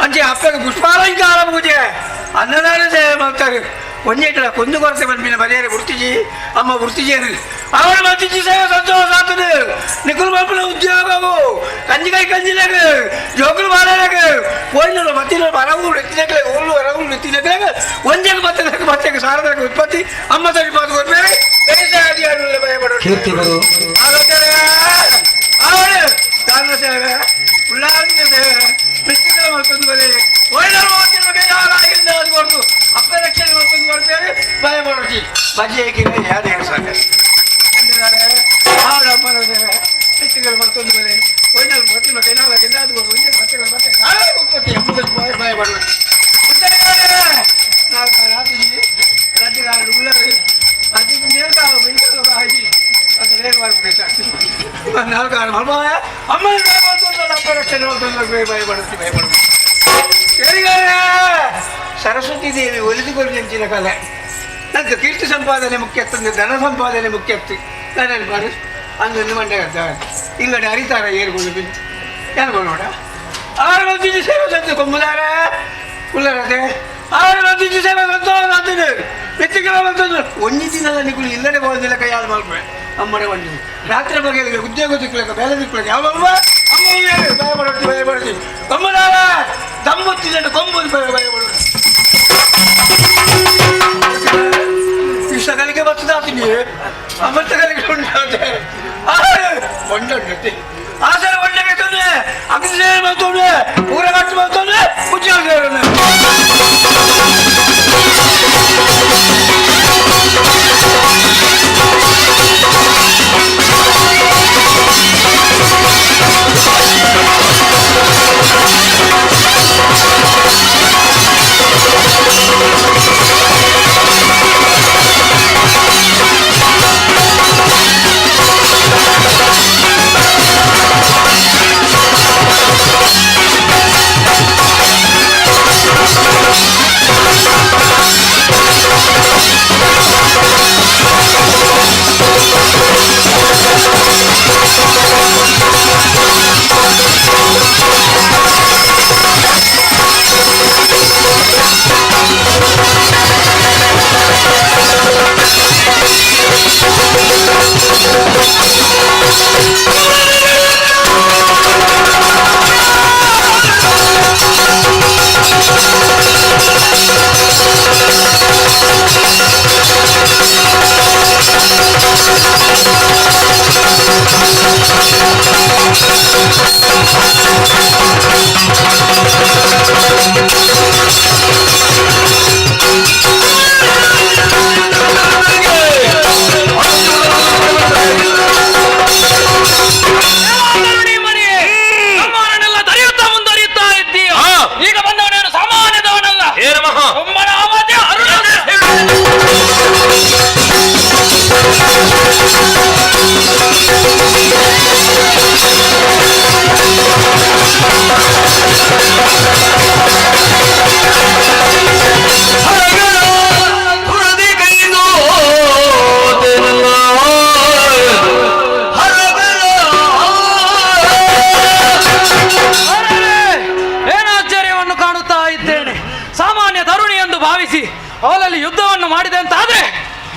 [SPEAKER 12] ಅಂಚೆ ಅಪ್ಪಗೆ ಪುಷ್ಪಾಲಂಕಾರ ಪೂಜೆ ಅನ್ನದಾನ ಸೇವೆ ಮಾಡ್ತಾರೆ ಒಂದೇಟಲ ಕೊಂದು ಕೊರತೆ ಬಂದ್ಬಿನ ಬರೆಯರೆ ಗುರ್ತಿಜಿ ಅಮ್ಮ ಗುರ್ತಿಜಿಯರು ಅವರ ಮತ್ತಿಜಿ ಸೇವೆ ಸಂತೋಷ ಆಗ್ತದೆ ನಿಖುಲ್ ಬಾಪುನ ಉದ್ಯೋಗವು ಕಂಜಿನಾಗ ಜೋಕುಲು ಬಾಳಾಗ ಪೋಯಿನ ಮತ್ತಿನ ಬರವು ಎತ್ತಿನಕ್ಲೆ ಓಲು ಹೊರವು ಎತ್ತಿನಕ್ಲೆ ಒಂದೇ ಮತ್ತೆ ಸಾರದ ಉತ್ಪತ್ತಿ ಅಮ್ಮ ತಡಿ ಮಾತು ಕೊಡ್ಬೇರೆ ಬೇಸಾದಿಯಾರು ಭಯಪಡೋದು ಅವಳು ಕಾರಣ ಸೇವೆ ಉಳ್ಳಾದಿನ ಸೇವೆ ಮಿಸ್ಟಿಗಳ ಮತ್ತೊಂದು ಬಲೆ ಓಯ್ನ ಬೇಜಾರಾಗಿಂದ ಅದು ಕೊಡ್ತು ಅಪ್ಪ ರಕ್ಷಣೆ ಮತ್ತೊಂದು ಕೊಡ್ಬೇರೆ ಭಯಪಡೋದು ಬಜ್ಜಿ ಹೇಗಿದ್ರೆ ಯಾರು ಹೇಳಿ ಸಾಕ ಅವಳಮ್ಮನ ಸೇವೆ ಮಿಸ್ಟಿಗಳು ಮತ್ತೊಂದು ಬಲೆ ಒಯ್ನಲ್ಲಿ ಮತ್ತಿನ ಕೈನಾಗಿಂದ ಅದು ಒಂದೇ ಮತ್ತೆಗಳು ಮತ್ತೆ ನಾಳೆ ಉತ್ಪತ್ತಿ ಎಂಬುದಕ್ಕೆ ಭಯಪಡೋದು ರಾಜ್ಯಗಾರ ಉಳ್ಳಾರಿ ರಾಜ್ಯಕ್ಕೆ ನೇರ್ತಾವ ಬೆಂಕಲ್ಲ ಹಾಕಿ ಅಂತ ಬೇಗ ಮಾಡ್ಬೇಕು ನಾಲ್ಕು ಅಮ್ಮನ ಅಪ್ಪ ರಕ್ಷಣೆ ಭಯಪಡುತ್ತೆ ಸರಸ್ವತಿ ದೇವಿ ಒಲಿದುಕೊಳ್ಳಿ ಅಂಚಿನ ಕಾಲ ನನಗೆ ಕೀರ್ತಿ ಸಂಪಾದನೆ ಮುಖ್ಯ ಇತ್ತು ಧನ ಸಂಪಾದನೆ ಮುಖ್ಯ ಇತ್ತು ನಾನೇನು ಮಾಡಿ ಅಂದೊಂದು ಮಂಡ್ಯ ಇಲ್ಲಡೆ ಹರಿತಾರ ಏರ್ಗಳು ಬಿದ್ದು ಏನ್ಗಳು ನೋಡ ಆರು ಮಂದಿ ಸೇವೆ ತಂದು ಕೊಂಬುದಾರ ಉಳ್ಳರದೆ ಆರು ಮಂದಿ ಸೇವೆ ತಂದು ಮೆತ್ತಿಗೆ ಬಂತಂದು ಒಂದೇ ದಿನದ ನಿಗುಳು ಇಲ್ಲದೆ ಹೋದಿಲ್ಲ ಕೈಯಾಳು ಮಾಡ್ಬೇ ಅಮ್ಮನೆ ಬಂದಿದ್ದು ರಾತ್ರಿ ಬಗ್ಗೆ ಉದ್ಯೋಗ ಸಿಕ್ಲಕ್ಕ ಬೇಲೆ ಸಿಕ್ಲಕ್ಕ ಯಾವ ಭಯಪಡ್ತೀವಿ ಕೊಂಬುದಾರ ದಮ್ಮುತ್ತಿದ್ದ ಕೊಂಬುದು ಭಯಪಡೋದು ಇಷ್ಟಗಳಿಗೆ ಬರ್ತದಾತೀನಿ ಅಮೃತಗಳಿಗೆ ಉಂಟಾದೆ ಒಂಡೊಂಡೆ ಆಸರೆ ಒಳ್ಳೆಗೆ ತಂದ್ರೆ ಅಗ್ನಿ ಸೇವೆ ಮಾಡ್ತವ್ರೆ ಪೂರ ಕಟ್ಟು ಮಾಡ್ತವ್ರೆ ಉದ್ಯೋಗ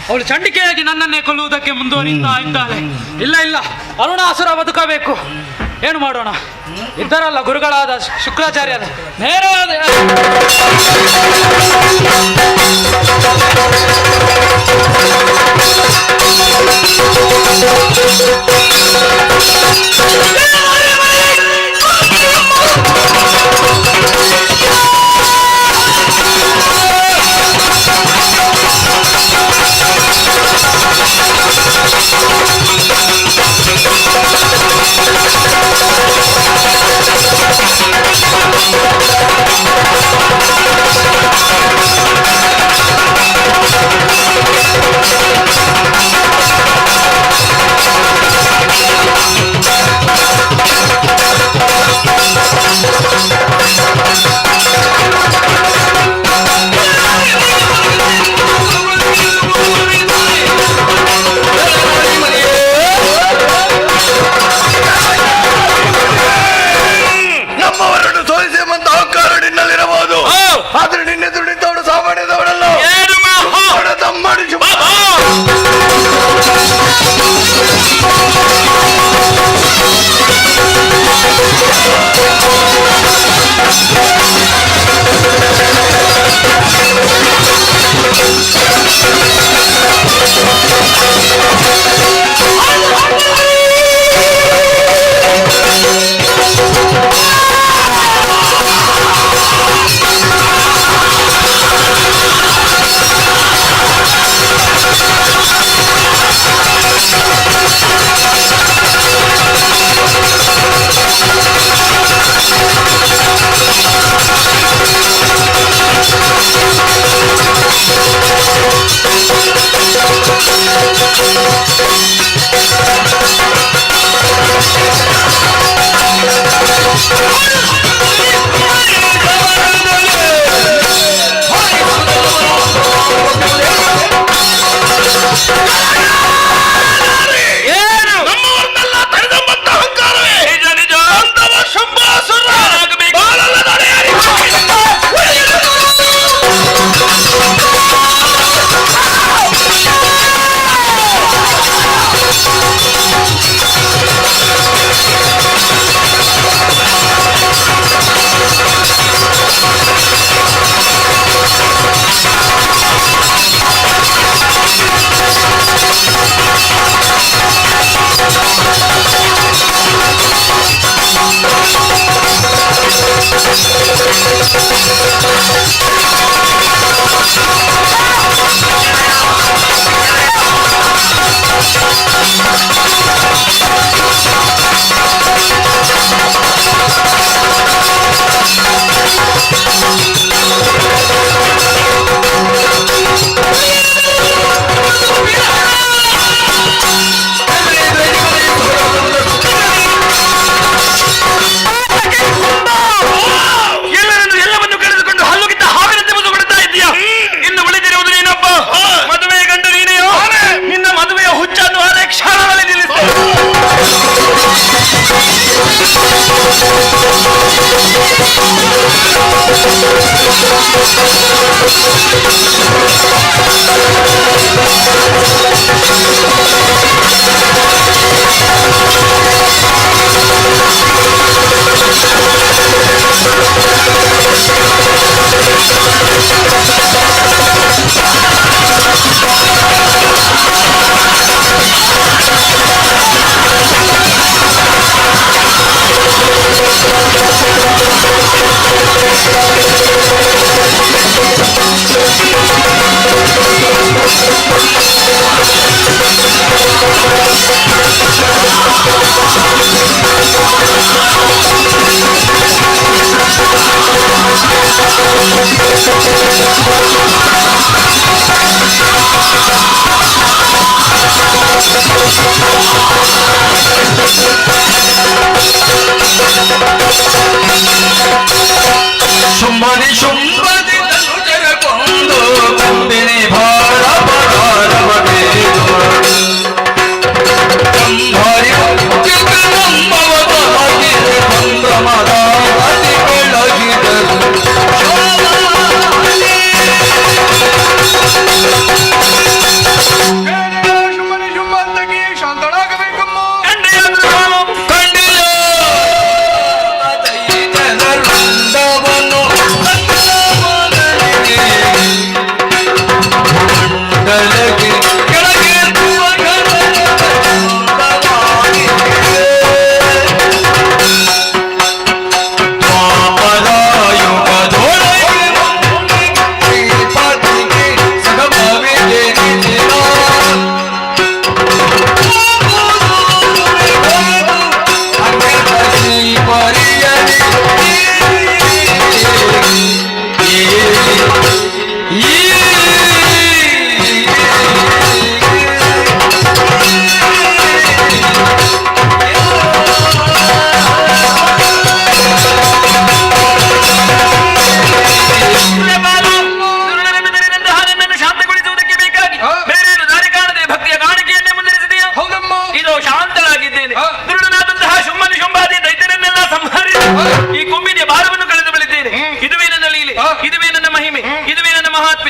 [SPEAKER 11] ಅವಳು ಚಂಡಿಕೆಯಾಗಿ ನನ್ನನ್ನೇ ಕೊಲ್ಲುವುದಕ್ಕೆ ಮುಂದುವರಿತಾ ಇದ್ದಾಳೆ. ಇಲ್ಲ ಇಲ್ಲ, ಅರುಣಾಸುರ ಬದುಕಬೇಕು. ಏನು ಮಾಡೋಣ? ಇದ್ದರಲ್ಲ ಗುರುಗಳಾದ ಶುಕ್ರಾಚಾರ್ಯರ ನೇರವಾದ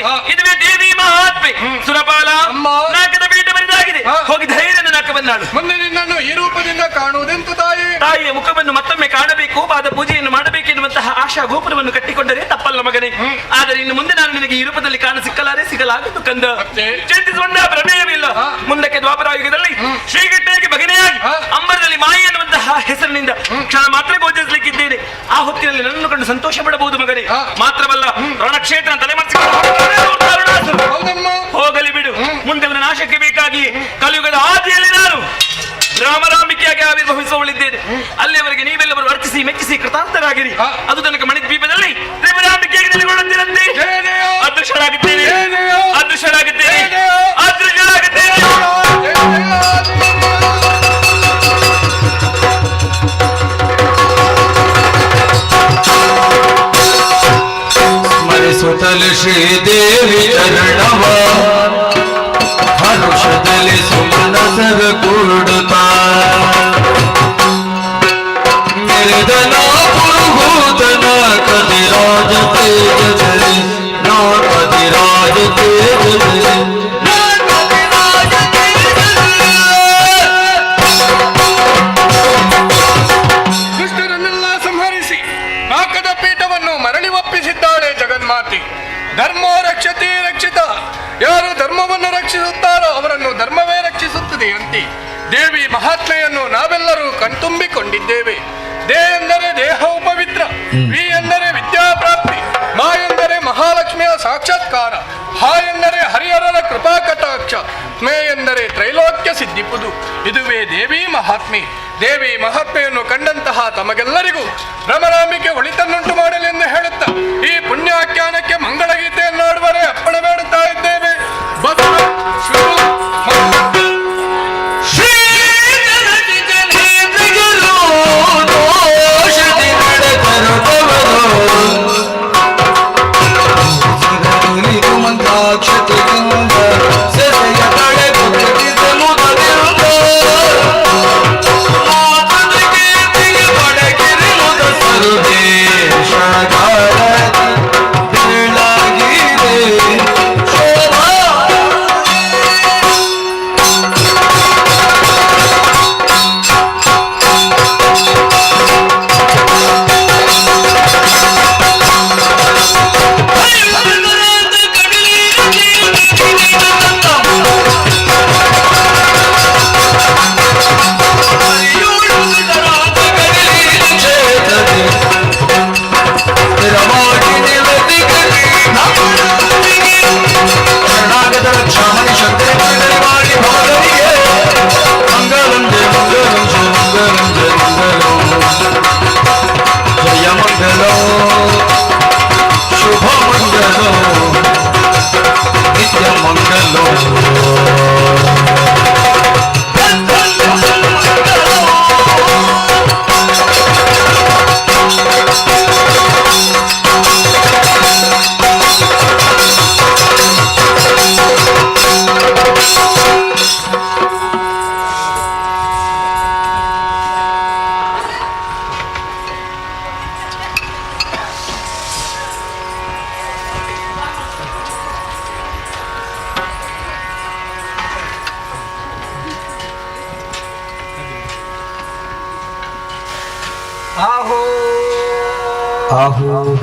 [SPEAKER 3] ಮಹಾತ್ಮೆ, ಇದುವೇ ದೇವಿ ಮಹಾತ್ಮೆ. ಸುರಪಾಲ ನಾಕದ ಪೀಠ ಬರಿದಾಗಿದೆ, ಹೋಗಿ ಧೈರ್ಯದ ನಾಕ ಬಂದಾಳು.
[SPEAKER 15] ಮುಂದೆ ನಿನ್ನನ್ನು ಈ ರೂಪದಿಂದ ಕಾಣುವುದೆಂತು ತಾಯಿ?
[SPEAKER 3] ತಾಯಿಯ ಮುಖವನ್ನು ಮತ್ತೊಮ್ಮೆ ಕಾಣಬೇಕು, ಪಾದ ಪೂಜೆಯನ್ನು ಮಾಡಬೇಕೆನ್ನುವಂತಹ ಆಶಾ ಗೋಪುರವನ್ನು ಕಟ್ಟಿಕೊಂಡರೆ ತಪ್ಪಲ್ಲ ಮಗನೇ. ಆದರೆ ಇನ್ನು ಮುಂದೆ ನಾನು ನಿನಗೆ ಈ ರೂಪದಲ್ಲಿ ಕಾಣ ಸಿಗಲಾಗದು ಕಂದ. ಚಿಂತಿಸುವಂತಹ ಪ್ರಮೇಯವಿಲ್ಲ. ಮುಂದಕ್ಕೆ ದ್ವಾಪರಾಯುಗದಲ್ಲಿ ಶ್ರೀಗಟ್ಟೆಗೆ ಬಗೆನೆಯಾಗಿ ಅಂಬರದಲ್ಲಿ ಮಾಯಿ ಎನ್ನುವಂತಹ ಹೆಸರಿನಿಂದ ಕ್ಷಣ ಮಾತ್ರ ಗೋಚರಿಸಲಿಕ್ಕಿದ್ದೇನೆ. ಆ ಹೊತ್ತಿನಲ್ಲಿ ನನ್ನನ್ನು ಕಂಡು ಸಂತೋಷ ಪಡಬಹುದು ಮಗನೇ. ಮಾತ್ರವಲ್ಲ, ರಣಕ್ಷೇತ್ರ ಹೋಗಲಿ ಬಿಡು. ಮುಂದೆ ಅವನ ನಾಶಕ್ಕೆ ಬೇಕಾಗಿ ಕಲಿಯುಗದ ಆದಿಯಲ್ಲಿ ನಾನು ರಾಮರಾಂಬಿಕೆಯಾಗಿ ಆವಿರ್ಭವಿಸುವಳಿದ್ದೇನೆ. ಅಲ್ಲಿಯವರೆಗೆ ನೀವೆಲ್ಲವರು ಅರ್ಚಿಸಿ ಮೆಚ್ಚಿಸಿ ಕೃತಾರ್ಥರಾಗಿರಿ. ಅದು ತನಕ ಮಣಿದ್ವೀಪದಲ್ಲಿ ತ್ರಿಪುರಾಂಬಿಕೆಯಾಗಿ ನೆಲೆಗೊಳ್ಳುತ್ತಿರಂತೆ. ಅದೃಷ್ಟರಾಗಿದ್ದೇನೆ, ಅದೃಷ್ಟರಾಗಿದ್ದೇನೆ, ಅದೃಷ್ಟರಾಗಿದ್ದೇನೆ.
[SPEAKER 13] ಸ್ಮರಿಸುತ್ತಲೇ ಶ್ರೀದೇವಿ ಚರಣವ ಹರುಷದಲ್ಲಿ ಸುಮನಸರ ಕೂಡುತ್ತಾ ಮೆರೆದನ ಪುರುಹೂತನ ಕದಿರಾಜ ತೇಜದಲ್ಲಿ ನಾ ಕದಿರಾಜ ತೇಜದಲ್ಲಿ
[SPEAKER 15] ದುಷ್ಟರನ್ನೆಲ್ಲ ಸಂಹರಿಸಿ ನಾಕದ ಪೀಠವನ್ನು ಮರಳಿ ಒಪ್ಪಿಸಿದ್ದಾಳೆ ಜಗನ್ಮಾತೆ. ಧರ್ಮ ರಕ್ಷತೆ ರಕ್ಷಿತ. ಯಾರು ಧರ್ಮವನ್ನು ರಕ್ಷಿಸುತ್ತಾರೋ ಅವರನ್ನು ಧರ್ಮವೇ ರಕ್ಷಿಸುತ್ತದೆ ಅಂತೆ ದೇವಿ ಮಹಾತ್ಮೆಯನ್ನು ನಾವೆಲ್ಲರೂ ಕಣ್ತುಂಬಿಕೊಂಡಿದ್ದೇವೆ. ದೇ ಎಂದರೆ ದೇಹವು ಪವಿತ್ರ, ವಿ ಎಂದರೆ ವಿದ್ಯಾಪ್ರಾಪ್ತಿ, ಮಾ ಎಂದರೆ ಮಹಾಲಕ್ಷ್ಮಿಯ ಸಾಕ್ಷಾತ್ಕಾರ, ಹ ಎಂದರೆ ಹರಿಹರರ ಕೃಪಾ ಕಟಾಕ್ಷ, ಮೇ ಎಂದರೆ ತ್ರೈಲೋಕ್ಯ ಸಿದ್ಧಿಪುದು. ಇದುವೇ ದೇವಿ ಮಹಾತ್ಮೆ. ದೇವಿ ಮಹಾತ್ಮೆಯನ್ನು ಕಂಡಂತಹ ತಮಗೆಲ್ಲರಿಗೂ ಭ್ರಮರಾಂಬಿಕೆ ಒಳಿತನ್ನುಂಟು ಮಾಡಲೆಂದು ಹೇಳುತ್ತಾ ಈ ಪುಣ್ಯಾಖ್ಯಾನಕ್ಕೆ ಮಂಗಳಗೀತೆಯನ್ನು ಹಾಡುವರೆ ಅಪ್ಪಣ ಬೇಡುತ್ತಾ ಇದ್ದೇವೆ. ಬಸವ ಶುರು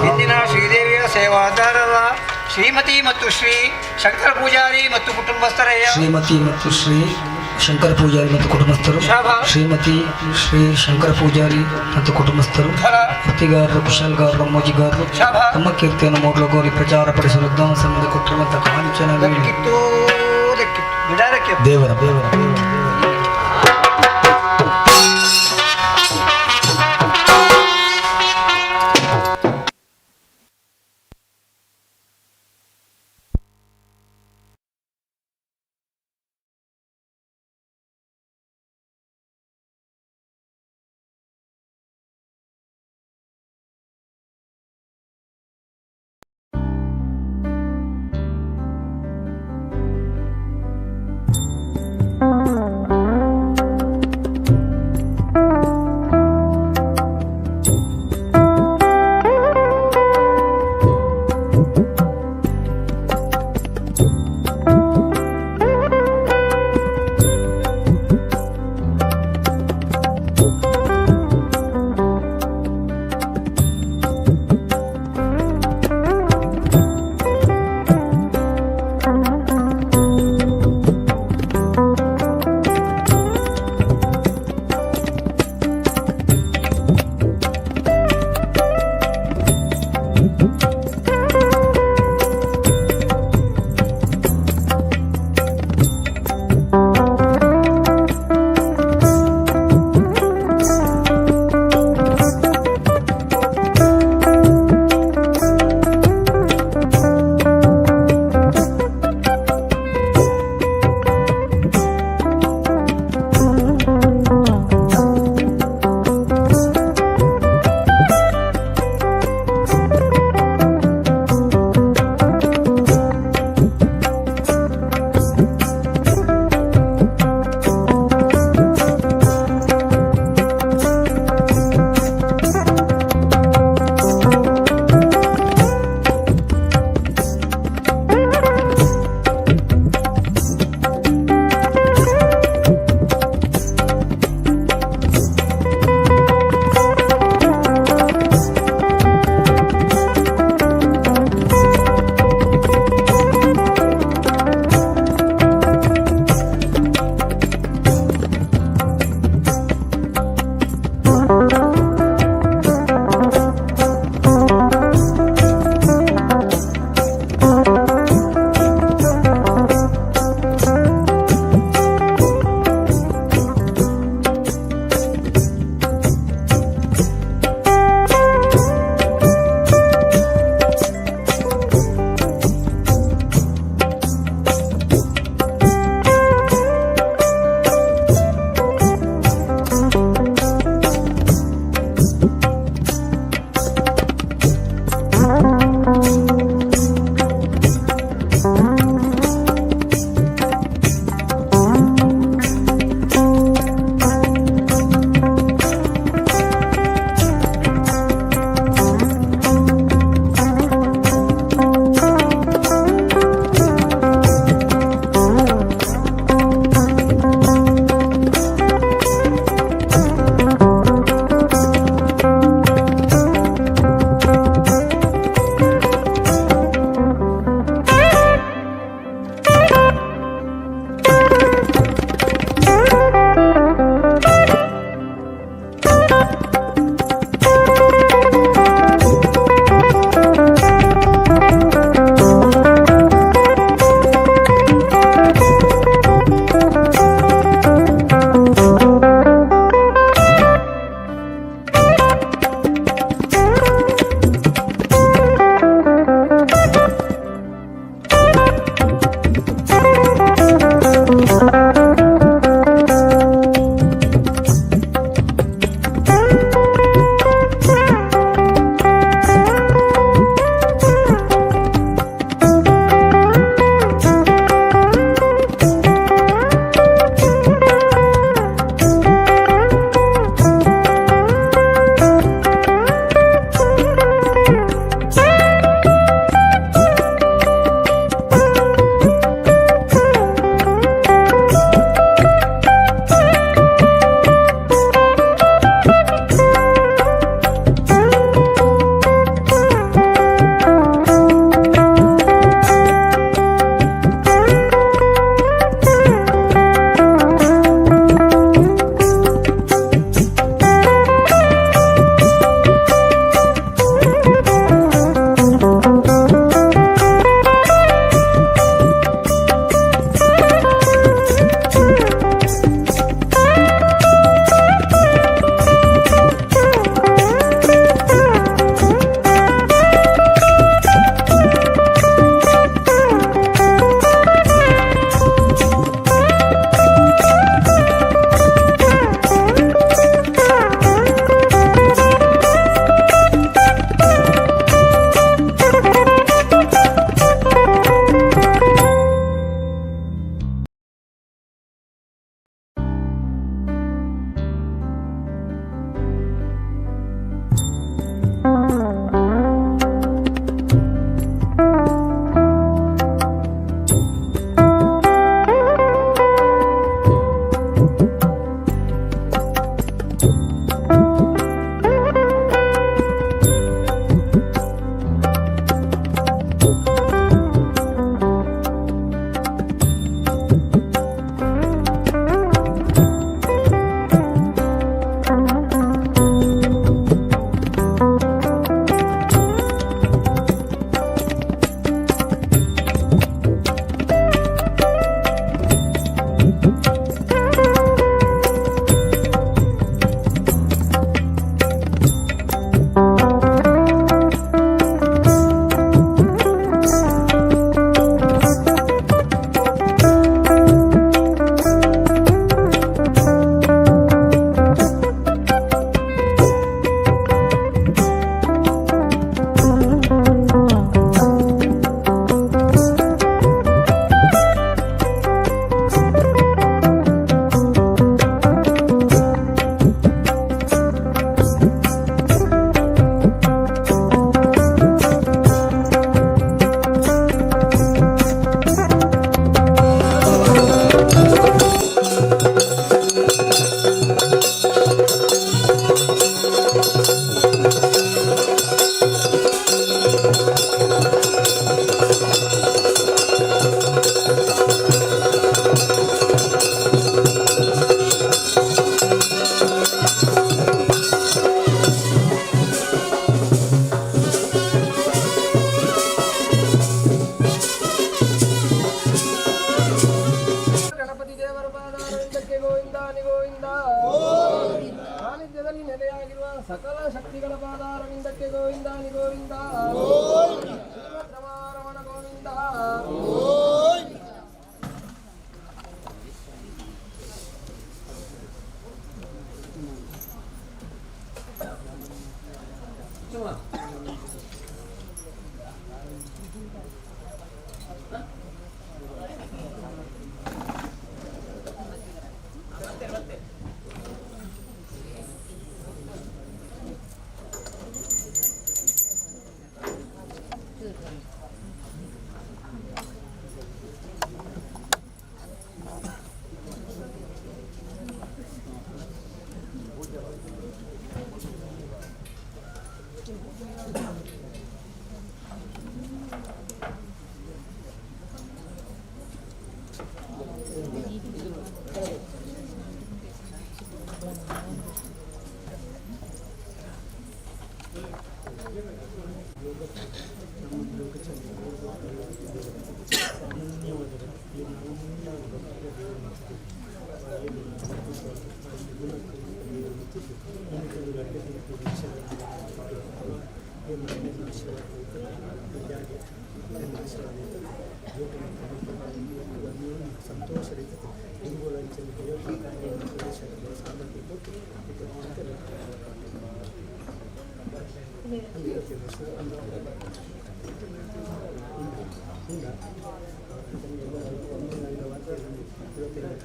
[SPEAKER 12] ಇಂದಿನ ಶ್ರೀದೇವಿಯ ಸೇವಾದಾರರ ಶ್ರೀಮತಿ ಮತ್ತು ಶ್ರೀ ಶಂಕರ ಪೂಜಾರಿ ಮತ್ತು ಕುಟುಂಬಸ್ಥರಯ್ಯ.
[SPEAKER 2] ಶ್ರೀಮತಿ ಮತ್ತು ಶ್ರೀ ಶಂಕರ ಪೂಜಾರಿ ಮತ್ತು ಕುಟುಂಬಸ್ಥರು. ಶ್ರೀಮತಿ ಶ್ರೀ ಶಂಕರ ಪೂಜಾರಿ ಮತ್ತು ಕುಟುಂಬಸ್ಥರು, ವೃತ್ತಿಗಾರರು, ಕುಶಲಗಾರರು, ಮೋಜಿಗಾರರು ತಮ್ಮ ಕೀರ್ತಿಯನ್ನು ಮೂಡಲಗೋರಿ ಪ್ರಚಾರಪಡಿಸಲು ಉದ್ಯಮ ಸಂಬಂಧ ಕೊಟ್ಟಿರುವಂತಹ ಕಾಂಚನ ದೇವರ ದೇವರ
[SPEAKER 5] ಗೋವಿಂದ ಸಾನ್ನಿಧ್ಯದಲ್ಲಿ ನೆಲೆಯಾಗಿರುವ ಸಕಲ ಶಕ್ತಿಗಳ ಪಾದಾರವಿಂದಕ್ಕೆ ಗೋವಿಂದ ಗೋವಿಂದ ರಮಣ ಗೋವಿಂದ
[SPEAKER 1] ಸಂತೋಷದಿಂದ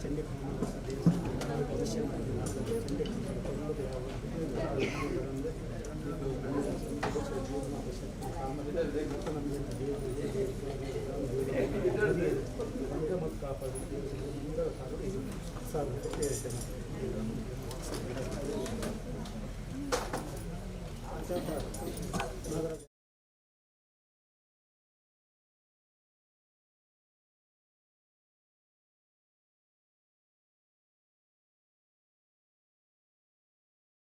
[SPEAKER 1] ಚಂಡಿ ಕಾಪಾಡಿ